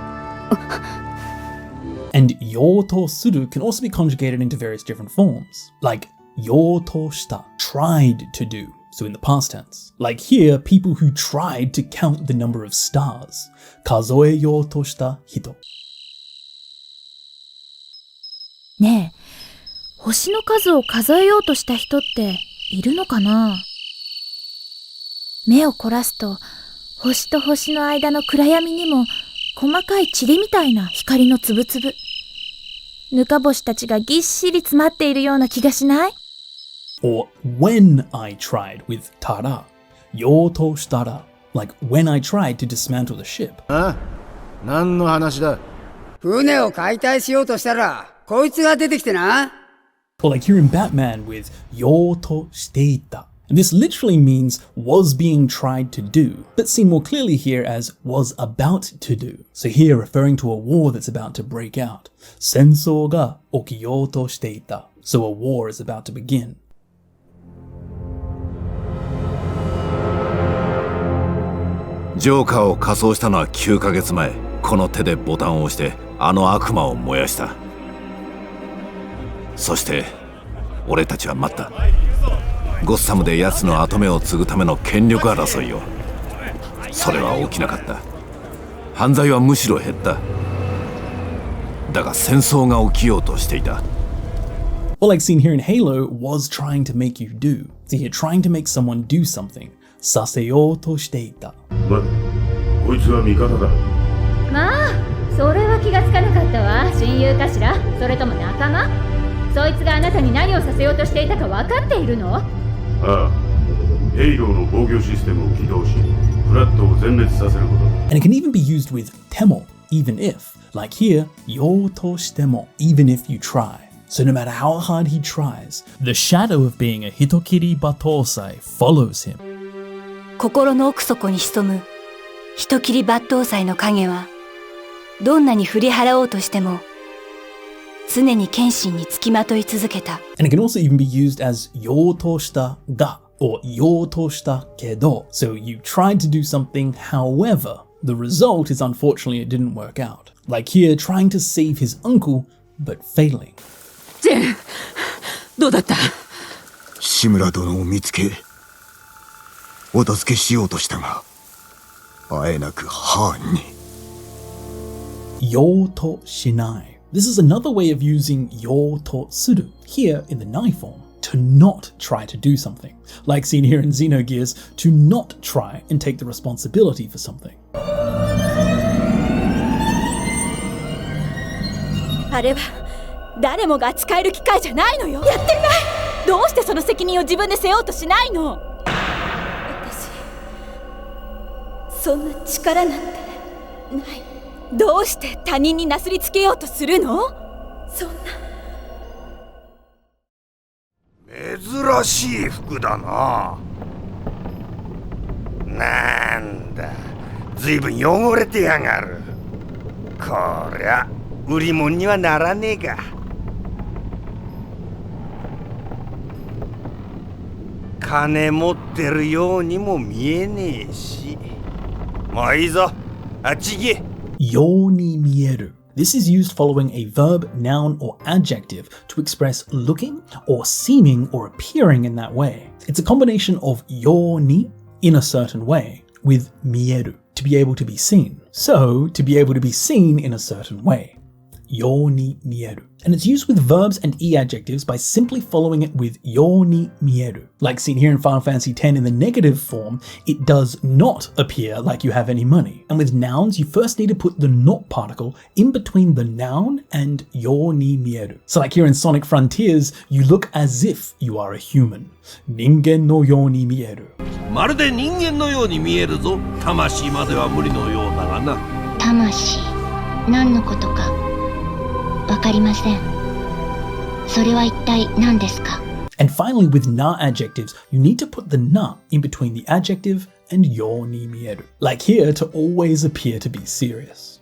And yo to suru can also be conjugated into various different forms, like yo to shita, tried to do, so in the past tense. Like here, people who tried to count the number of stars, kazoe yo to shita hito. ねえ、星の数を数えようとした人っているのかな？目を凝らすと、星と星の間の暗闇にも細かい塵みたいな光のつぶつぶ。ぬか星たちがぎっしり詰まっているような気がしない？ Or when I tried with tara, yo to shitara, like when I tried to dismantle the ship. あ、何の話だ？船を解体しようとしたら、こいつが出てきてな。Or like here in Batman with yo to shiteita. This literally means was being tried to do, but seen more clearly here as was about to do. So here referring to a war that's about to break out. Sensou ga okiyou to shiteita. So a war is about to begin. ジョーカーを仮装したのは9ヶ月前。この手でボタンを押してあの悪魔を燃やした。そして俺たちは待った。ゴッサムで奴の跡目を継ぐための権力争いを。それは起きなかった。犯罪はむしろ減った。だが戦争が起きようとしていた。Well, like seen here in Halo, was trying to make you do. So here, trying to make someone do something. させようとしていた。こいつは味方だ。まあ、それは気がつかなかったわ。親友かしら？それとも仲間？そいつがあなたに何をさせようとしていたか分かっているの？ああ、ヘイローの防御システムを起動し、プ And it can even be used with temo, even if, like here, yo to shitemo, even if you try. So no matter how hard he tries, the shadow of being a hitokiri batosai follows him. 心の奥底に潜む人斬り抜刀斎の影は、どんなに振り払おうとしても、常に謙信につきまとい続けた。And it can also even be used as yo to shita ga or yo to shita kedo. So you tried to do something, however, the result is unfortunately it didn't work out. Like here, trying to save his uncle, but failing. ジェン、どうだった？志村殿を見つけ、お助けしようとしたが、あえなくハーンに。Yo to shinai. This is another way of using yo to suru, here in the nai form, to not try to do something. Like seen here in Xenogears, to not try and take the responsibility for something. あれは誰もが使える機械じゃないのよ。やってない。どうしてその責任を自分で背負おうとしないの？私、そんな力なんてない。どうして他人になすりつけようとするの？そんな。珍しい服だな。なんだ、ずいぶん汚れてやがる。こりゃ売り物にはならねえが。金持ってるようにも見えねえし。もういいぞ、あっち行け。よに見える. This is used following a verb, noun, or adjective to express looking or seeming or appearing in that way. It's a combination of yo ni, in a certain way, with mieru, to be able to be seen. So, to be able to be seen in a certain way. Yo ni mieru. And it's used with verbs and e-adjectives by simply following it with yo ni mieru. Like seen here in Final Fantasy X in the negative form, it does not appear like you have any money. And with nouns, you first need to put the not particle in between the noun and yo ni mieru. So like here in Sonic Frontiers, you look as if you are a human. Ningen no yo ni mieru. まるで人間のように見えるぞ。魂までは無理のようだがな。魂、何のことかわかりません。それは一体何ですか? And finally, with na adjectives, you need to put the na in between the adjective and yo ni mieru. Like here, to always appear to be serious.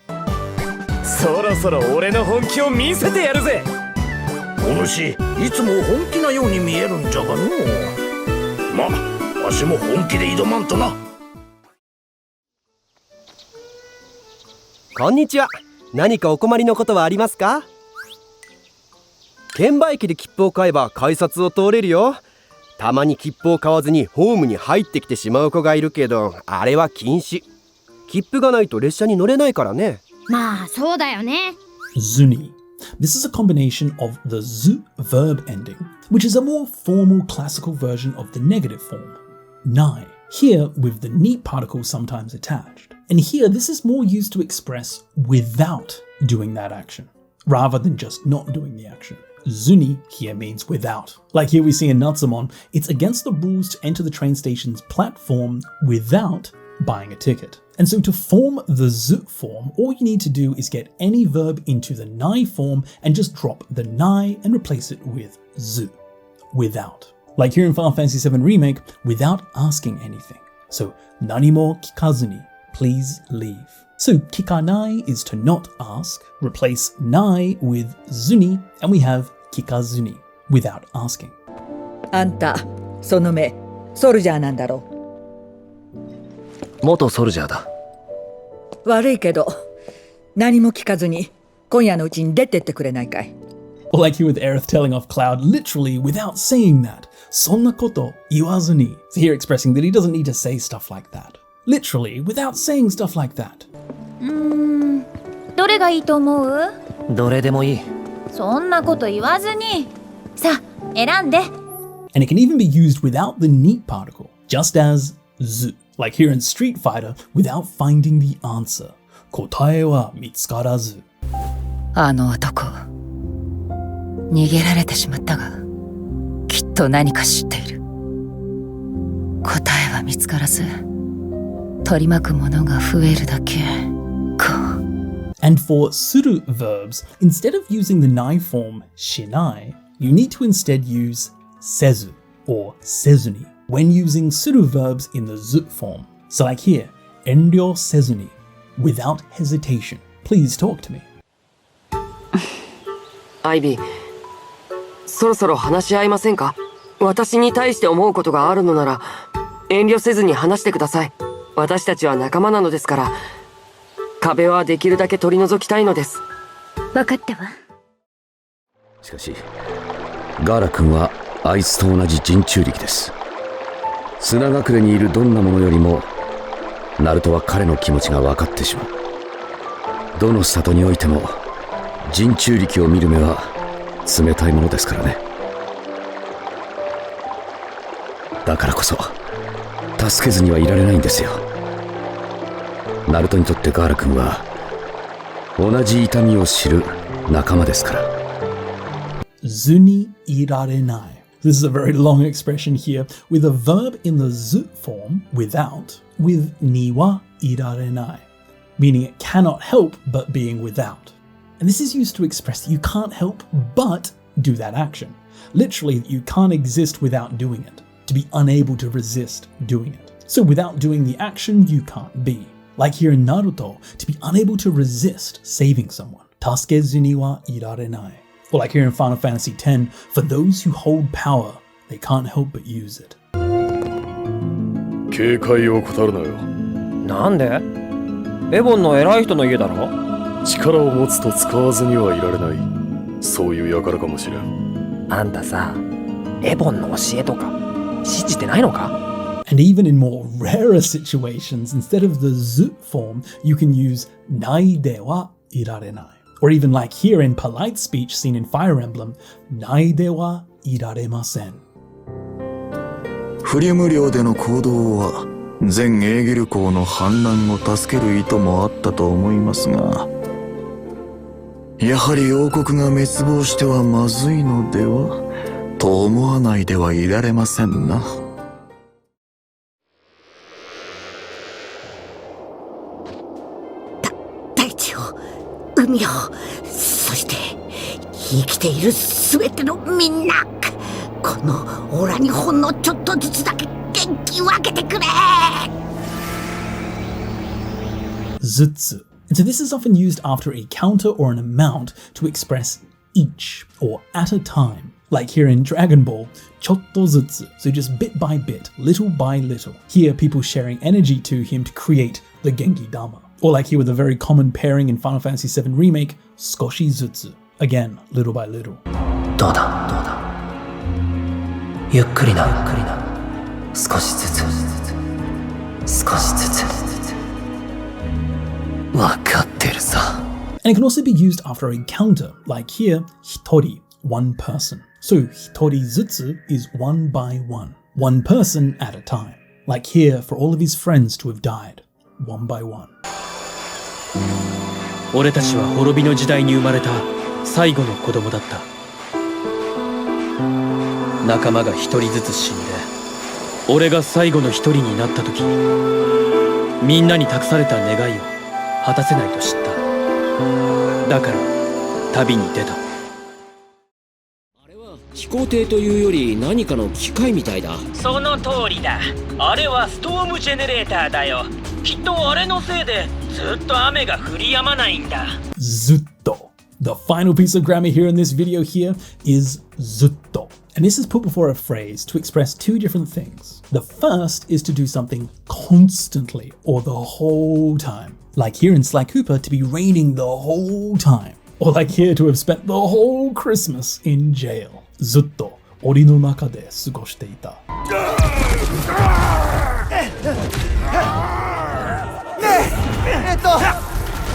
そろそろ俺の本気を見せてやるぜ。お主、いつも本気なように見えるんじゃがの。ま、わしも本気で挑まんとな。こんにちは。何かお困りのことはありますか？券売機で切符を買えば改札を通れるよ。たまに切符を買わずにホームに入ってきてしまう子がいるけど、あれは禁止。切符がないと列車に乗れないからね。まあそうだよね。Zuni. This is a combination of the zu verb ending, which is a more formal classical version of the negative form, nai, here with the ni particle sometimes attached. And here this is more used to express without doing that action, rather than just not doing the action. Zuni here means without. Like here we see in Natsumon, it's against the rules to enter the train station's platform without buying a ticket. And so to form the zu form, all you need to do is get any verb into the nai form and just drop the nai and replace it with zu, without. Like here in Final Fantasy VII Remake, without asking anything. So, nanimo kikazuni, please leave. So, kikanai is to not ask, replace nai with zuni, and we have kikazuni, without asking. あんた、その目、ソルジャーなんだろう。元ソルジャーだ。悪いけど、何も聞かずに、今夜のうちに出てってくれないかい。Or like here with Aerith telling off Cloud literally without saying that. そんなこと言わずに. So here expressing that he doesn't need to say stuff like that. Literally without saying stuff like that. どれがいいと思う？どれでもいい。そんなこと言わずに。さあ、選んで。And it can even be used without the neat particle, just as zu. Like here in Street Fighter, without finding the answer. 答えは見つからず。あの男、逃げられてしまったが、きっと何か知っている。答えは見つからず、取り巻くものが増えるだけか。 And for suru verbs, instead of using the nai form shinai, you need to instead use sezu or sezuni when using suru verbs in the zu form. So like here, enryo sezuni, without hesitation. Please talk to me. アイビー、そろそろ話し合いませんか？私に対して思うことがあるのなら遠慮せずに話してください。私たちは仲間なのですから、壁はできるだけ取り除きたいのです。分かったわ。しかしガーラ君はあいつと同じ人中力です。砂隠れにいるどんなものよりもナルトは彼の気持ちが分かってしまう。どの里においても人中力を見る目は冷たいものですからね。だからこそ助けずにはいられないんですよ。ナルトにとってガーラ君は同じ痛みを知る仲間ですから。ずにいられない。This is a very long expression here with a verb in the zu form without with ni wa irarenai, meaning it cannot help but being without. And this is used to express that you can't help but do that action. Literally, you can't exist without doing it, to be unable to resist doing it. So without doing the action, you can't be. Like here in Naruto, to be unable to resist saving someone. Tasukezu ni wa irarenai. Or like here in Final Fantasy X, for those who hold power, they can't help but use it. 警戒を怠るなよ。なんで？エボンの偉い人の家だろ？力を持つと使わずにはいられない。そういう輩かもしれん。あんたさ、エボンの教えとか信じてないのか？ And even in more rarer situations, instead of the zu form, you can use nai de wa irarenai. Or even like here in polite speech seen in Fire Emblem, nai de wa iraremasen. フリム領での行動は全エーゲル公の反乱を助ける意図もあったと思いますが、やはり王国が滅亡してはまずいのではと思わないではいられませんな。大地を、海を、そして生きているすべてのみんな、このオラにほんのちょっとずつだけ元気分けてくれ。Zutsu. And so this is often used after a counter or an amount to express each or at a time. Like here in Dragon Ball, chotto zutsu. So just bit by bit, little by little. Here people sharing energy to him to create the Genki Dama. Or like here with a very common pairing in Final Fantasy VII Remake, Skoshi Zutsu. Again, little by little. どうだゆっくりな少しずつわかってるさ。 And it can also be used after a counter, like here, hitori, one person. So hitori zutsu is one by one person at a time. Like here, for all of his friends to have died, one by one. 俺たちは滅びの時代に生まれた最後の子供だった。仲間が一人ずつ死んで、俺が最後の一人になった時、みんなに託された願いを果たせないと知った。だから旅に出た。飛行艇というより何かの機械みたいだ。その通りだ。あれはストームジェネレーターだよ。きっとあれのせいでずっと雨が降り止まないんだ。Zutto. The final piece of grammar here in this video here is zutto. And this is put before a phrase to express two different things. The first is to do something constantly or the whole time. Like here in Sly Cooper, to be raining the whole time. Or like here, to have spent the whole Christmas in jail. Zutto, ori no naka de sugoshite ita.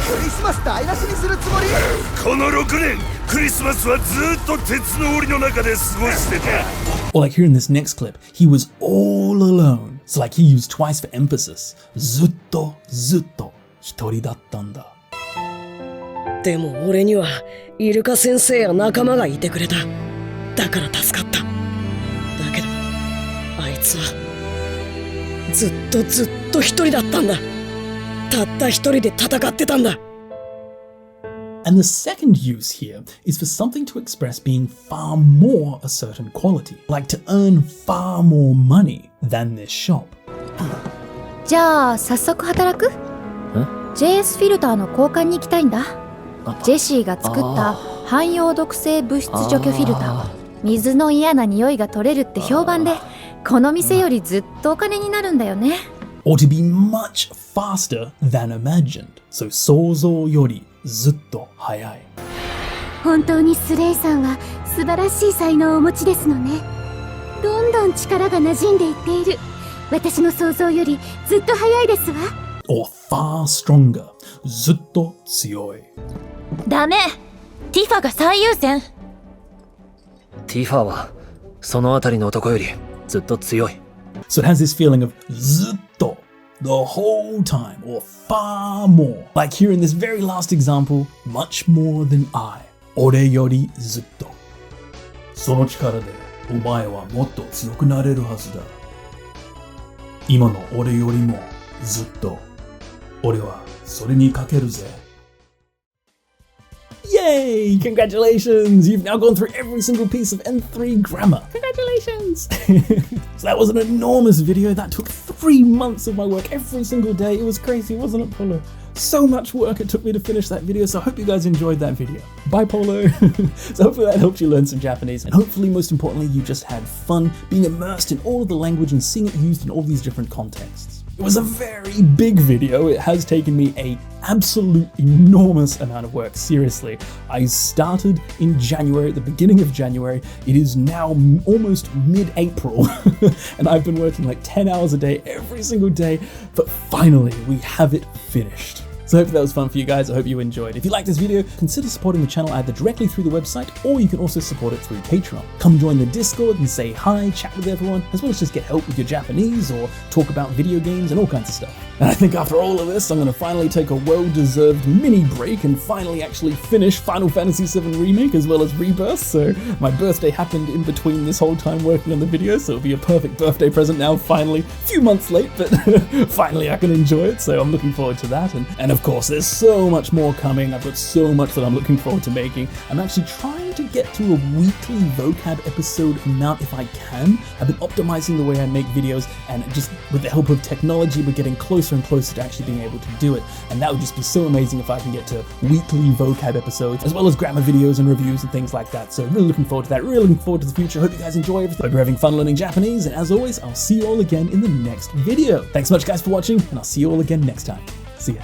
クリスマス台無しにするつもり？この6年クリスマスはずっと鉄の檻の中で過ごしてた。 Or like here in this next clip, he was all alone. So like he used twice for emphasis. Zutto, zutto, hitori dattan da. でも俺にはイルカ先生や仲間がいてくれた。だから助かった。だけどあいつは。 And it can also be used after a counter or an amount to express each or at a time. Like here in Dragon Ball, chotto zutsu. So just bit by bit, little by little. Here people sharing energy to him to create the Genki Dama. Or like here with a very common pairing in Final Fantasy VII Remake, Skoshi Zutsu. Again, little by little. あいつはずっと一人だったんだ。たった一人で戦ってたんだ。And the second use here is for something to express being far more a certain quality, like to earn far more money than this shop. じゃあ早速働く？ JS フィルターの交換に行きたいんだ。ジェシーが作った汎用毒性物質除去フィルター。水の嫌な匂いが取れるって評判で、この店よりずっとお金になるんだよね。Or to be much faster than imagined. So 想像よりずっと早い。本当にスレイさんは素晴らしい才能をお持ちですのね。どんどん力が馴染んでいっている。私の想像よりずっと早いですわ。Or far stronger. ずっと強い。ダメ。ティファが最優先。ティファはそのあたりの男よりずっと強い。So it has this feeling of ずっと the whole time or far more. Like here in this very last example, much more than I. 俺よりずっと。その力でお前はもっと強くなれるはずだ。今の俺よりもずっと。俺はそれにかけるぜ。Yay! Congratulations! You've now gone through every single piece of N3 grammar. Congratulations! So that was an enormous video. That took 3 months of my work every single day. It was crazy, wasn't it, Polo? So much work it took me to finish that video, so I hope you guys enjoyed that video. Bye, Polo! So hopefully that helped you learn some Japanese, and hopefully, most importantly, you just had fun being immersed in all of the language and seeing it used in all these different contexts. It was a very big video. It has taken me an absolute enormous amount of work, seriously. I started in January, at the beginning of January. It is now almost mid-April, and I've been working like 10 hours a day every single day, but finally we have it finished. So I hope that was fun for you guys. I hope you enjoyed. If you liked this video, consider supporting the channel either directly through the website, or you can also support it through Patreon. Come join the Discord and say hi, chat with everyone, as well as just get help with your Japanese or talk about video games and all kinds of stuff. And I think after all of this, I'm going to finally take a well-deserved mini break and finally actually finish Final Fantasy VII Remake as well as Rebirth. So my birthday happened in between this whole time working on the video, so it'll be a perfect birthday present now, finally. A few months late, but finally I can enjoy it, so I'm looking forward to that. And of course, there's so much more coming. I've got so much that I'm looking forward to making. I'm actually trying to get to a weekly vocab episode amount if I can. I've been optimizing the way I make videos, and just with the help of technology, we're getting closer and closer to actually being able to do it. And that would just be so amazing if I can get to weekly vocab episodes, as well as grammar videos and reviews and things like that. So really looking forward to that, really looking forward to the future. Hope you guys enjoy everything. Hope you're having fun learning Japanese, and as always, I'll see you all again in the next video. Thanks so much guys for watching, and I'll see you all again next time. See ya.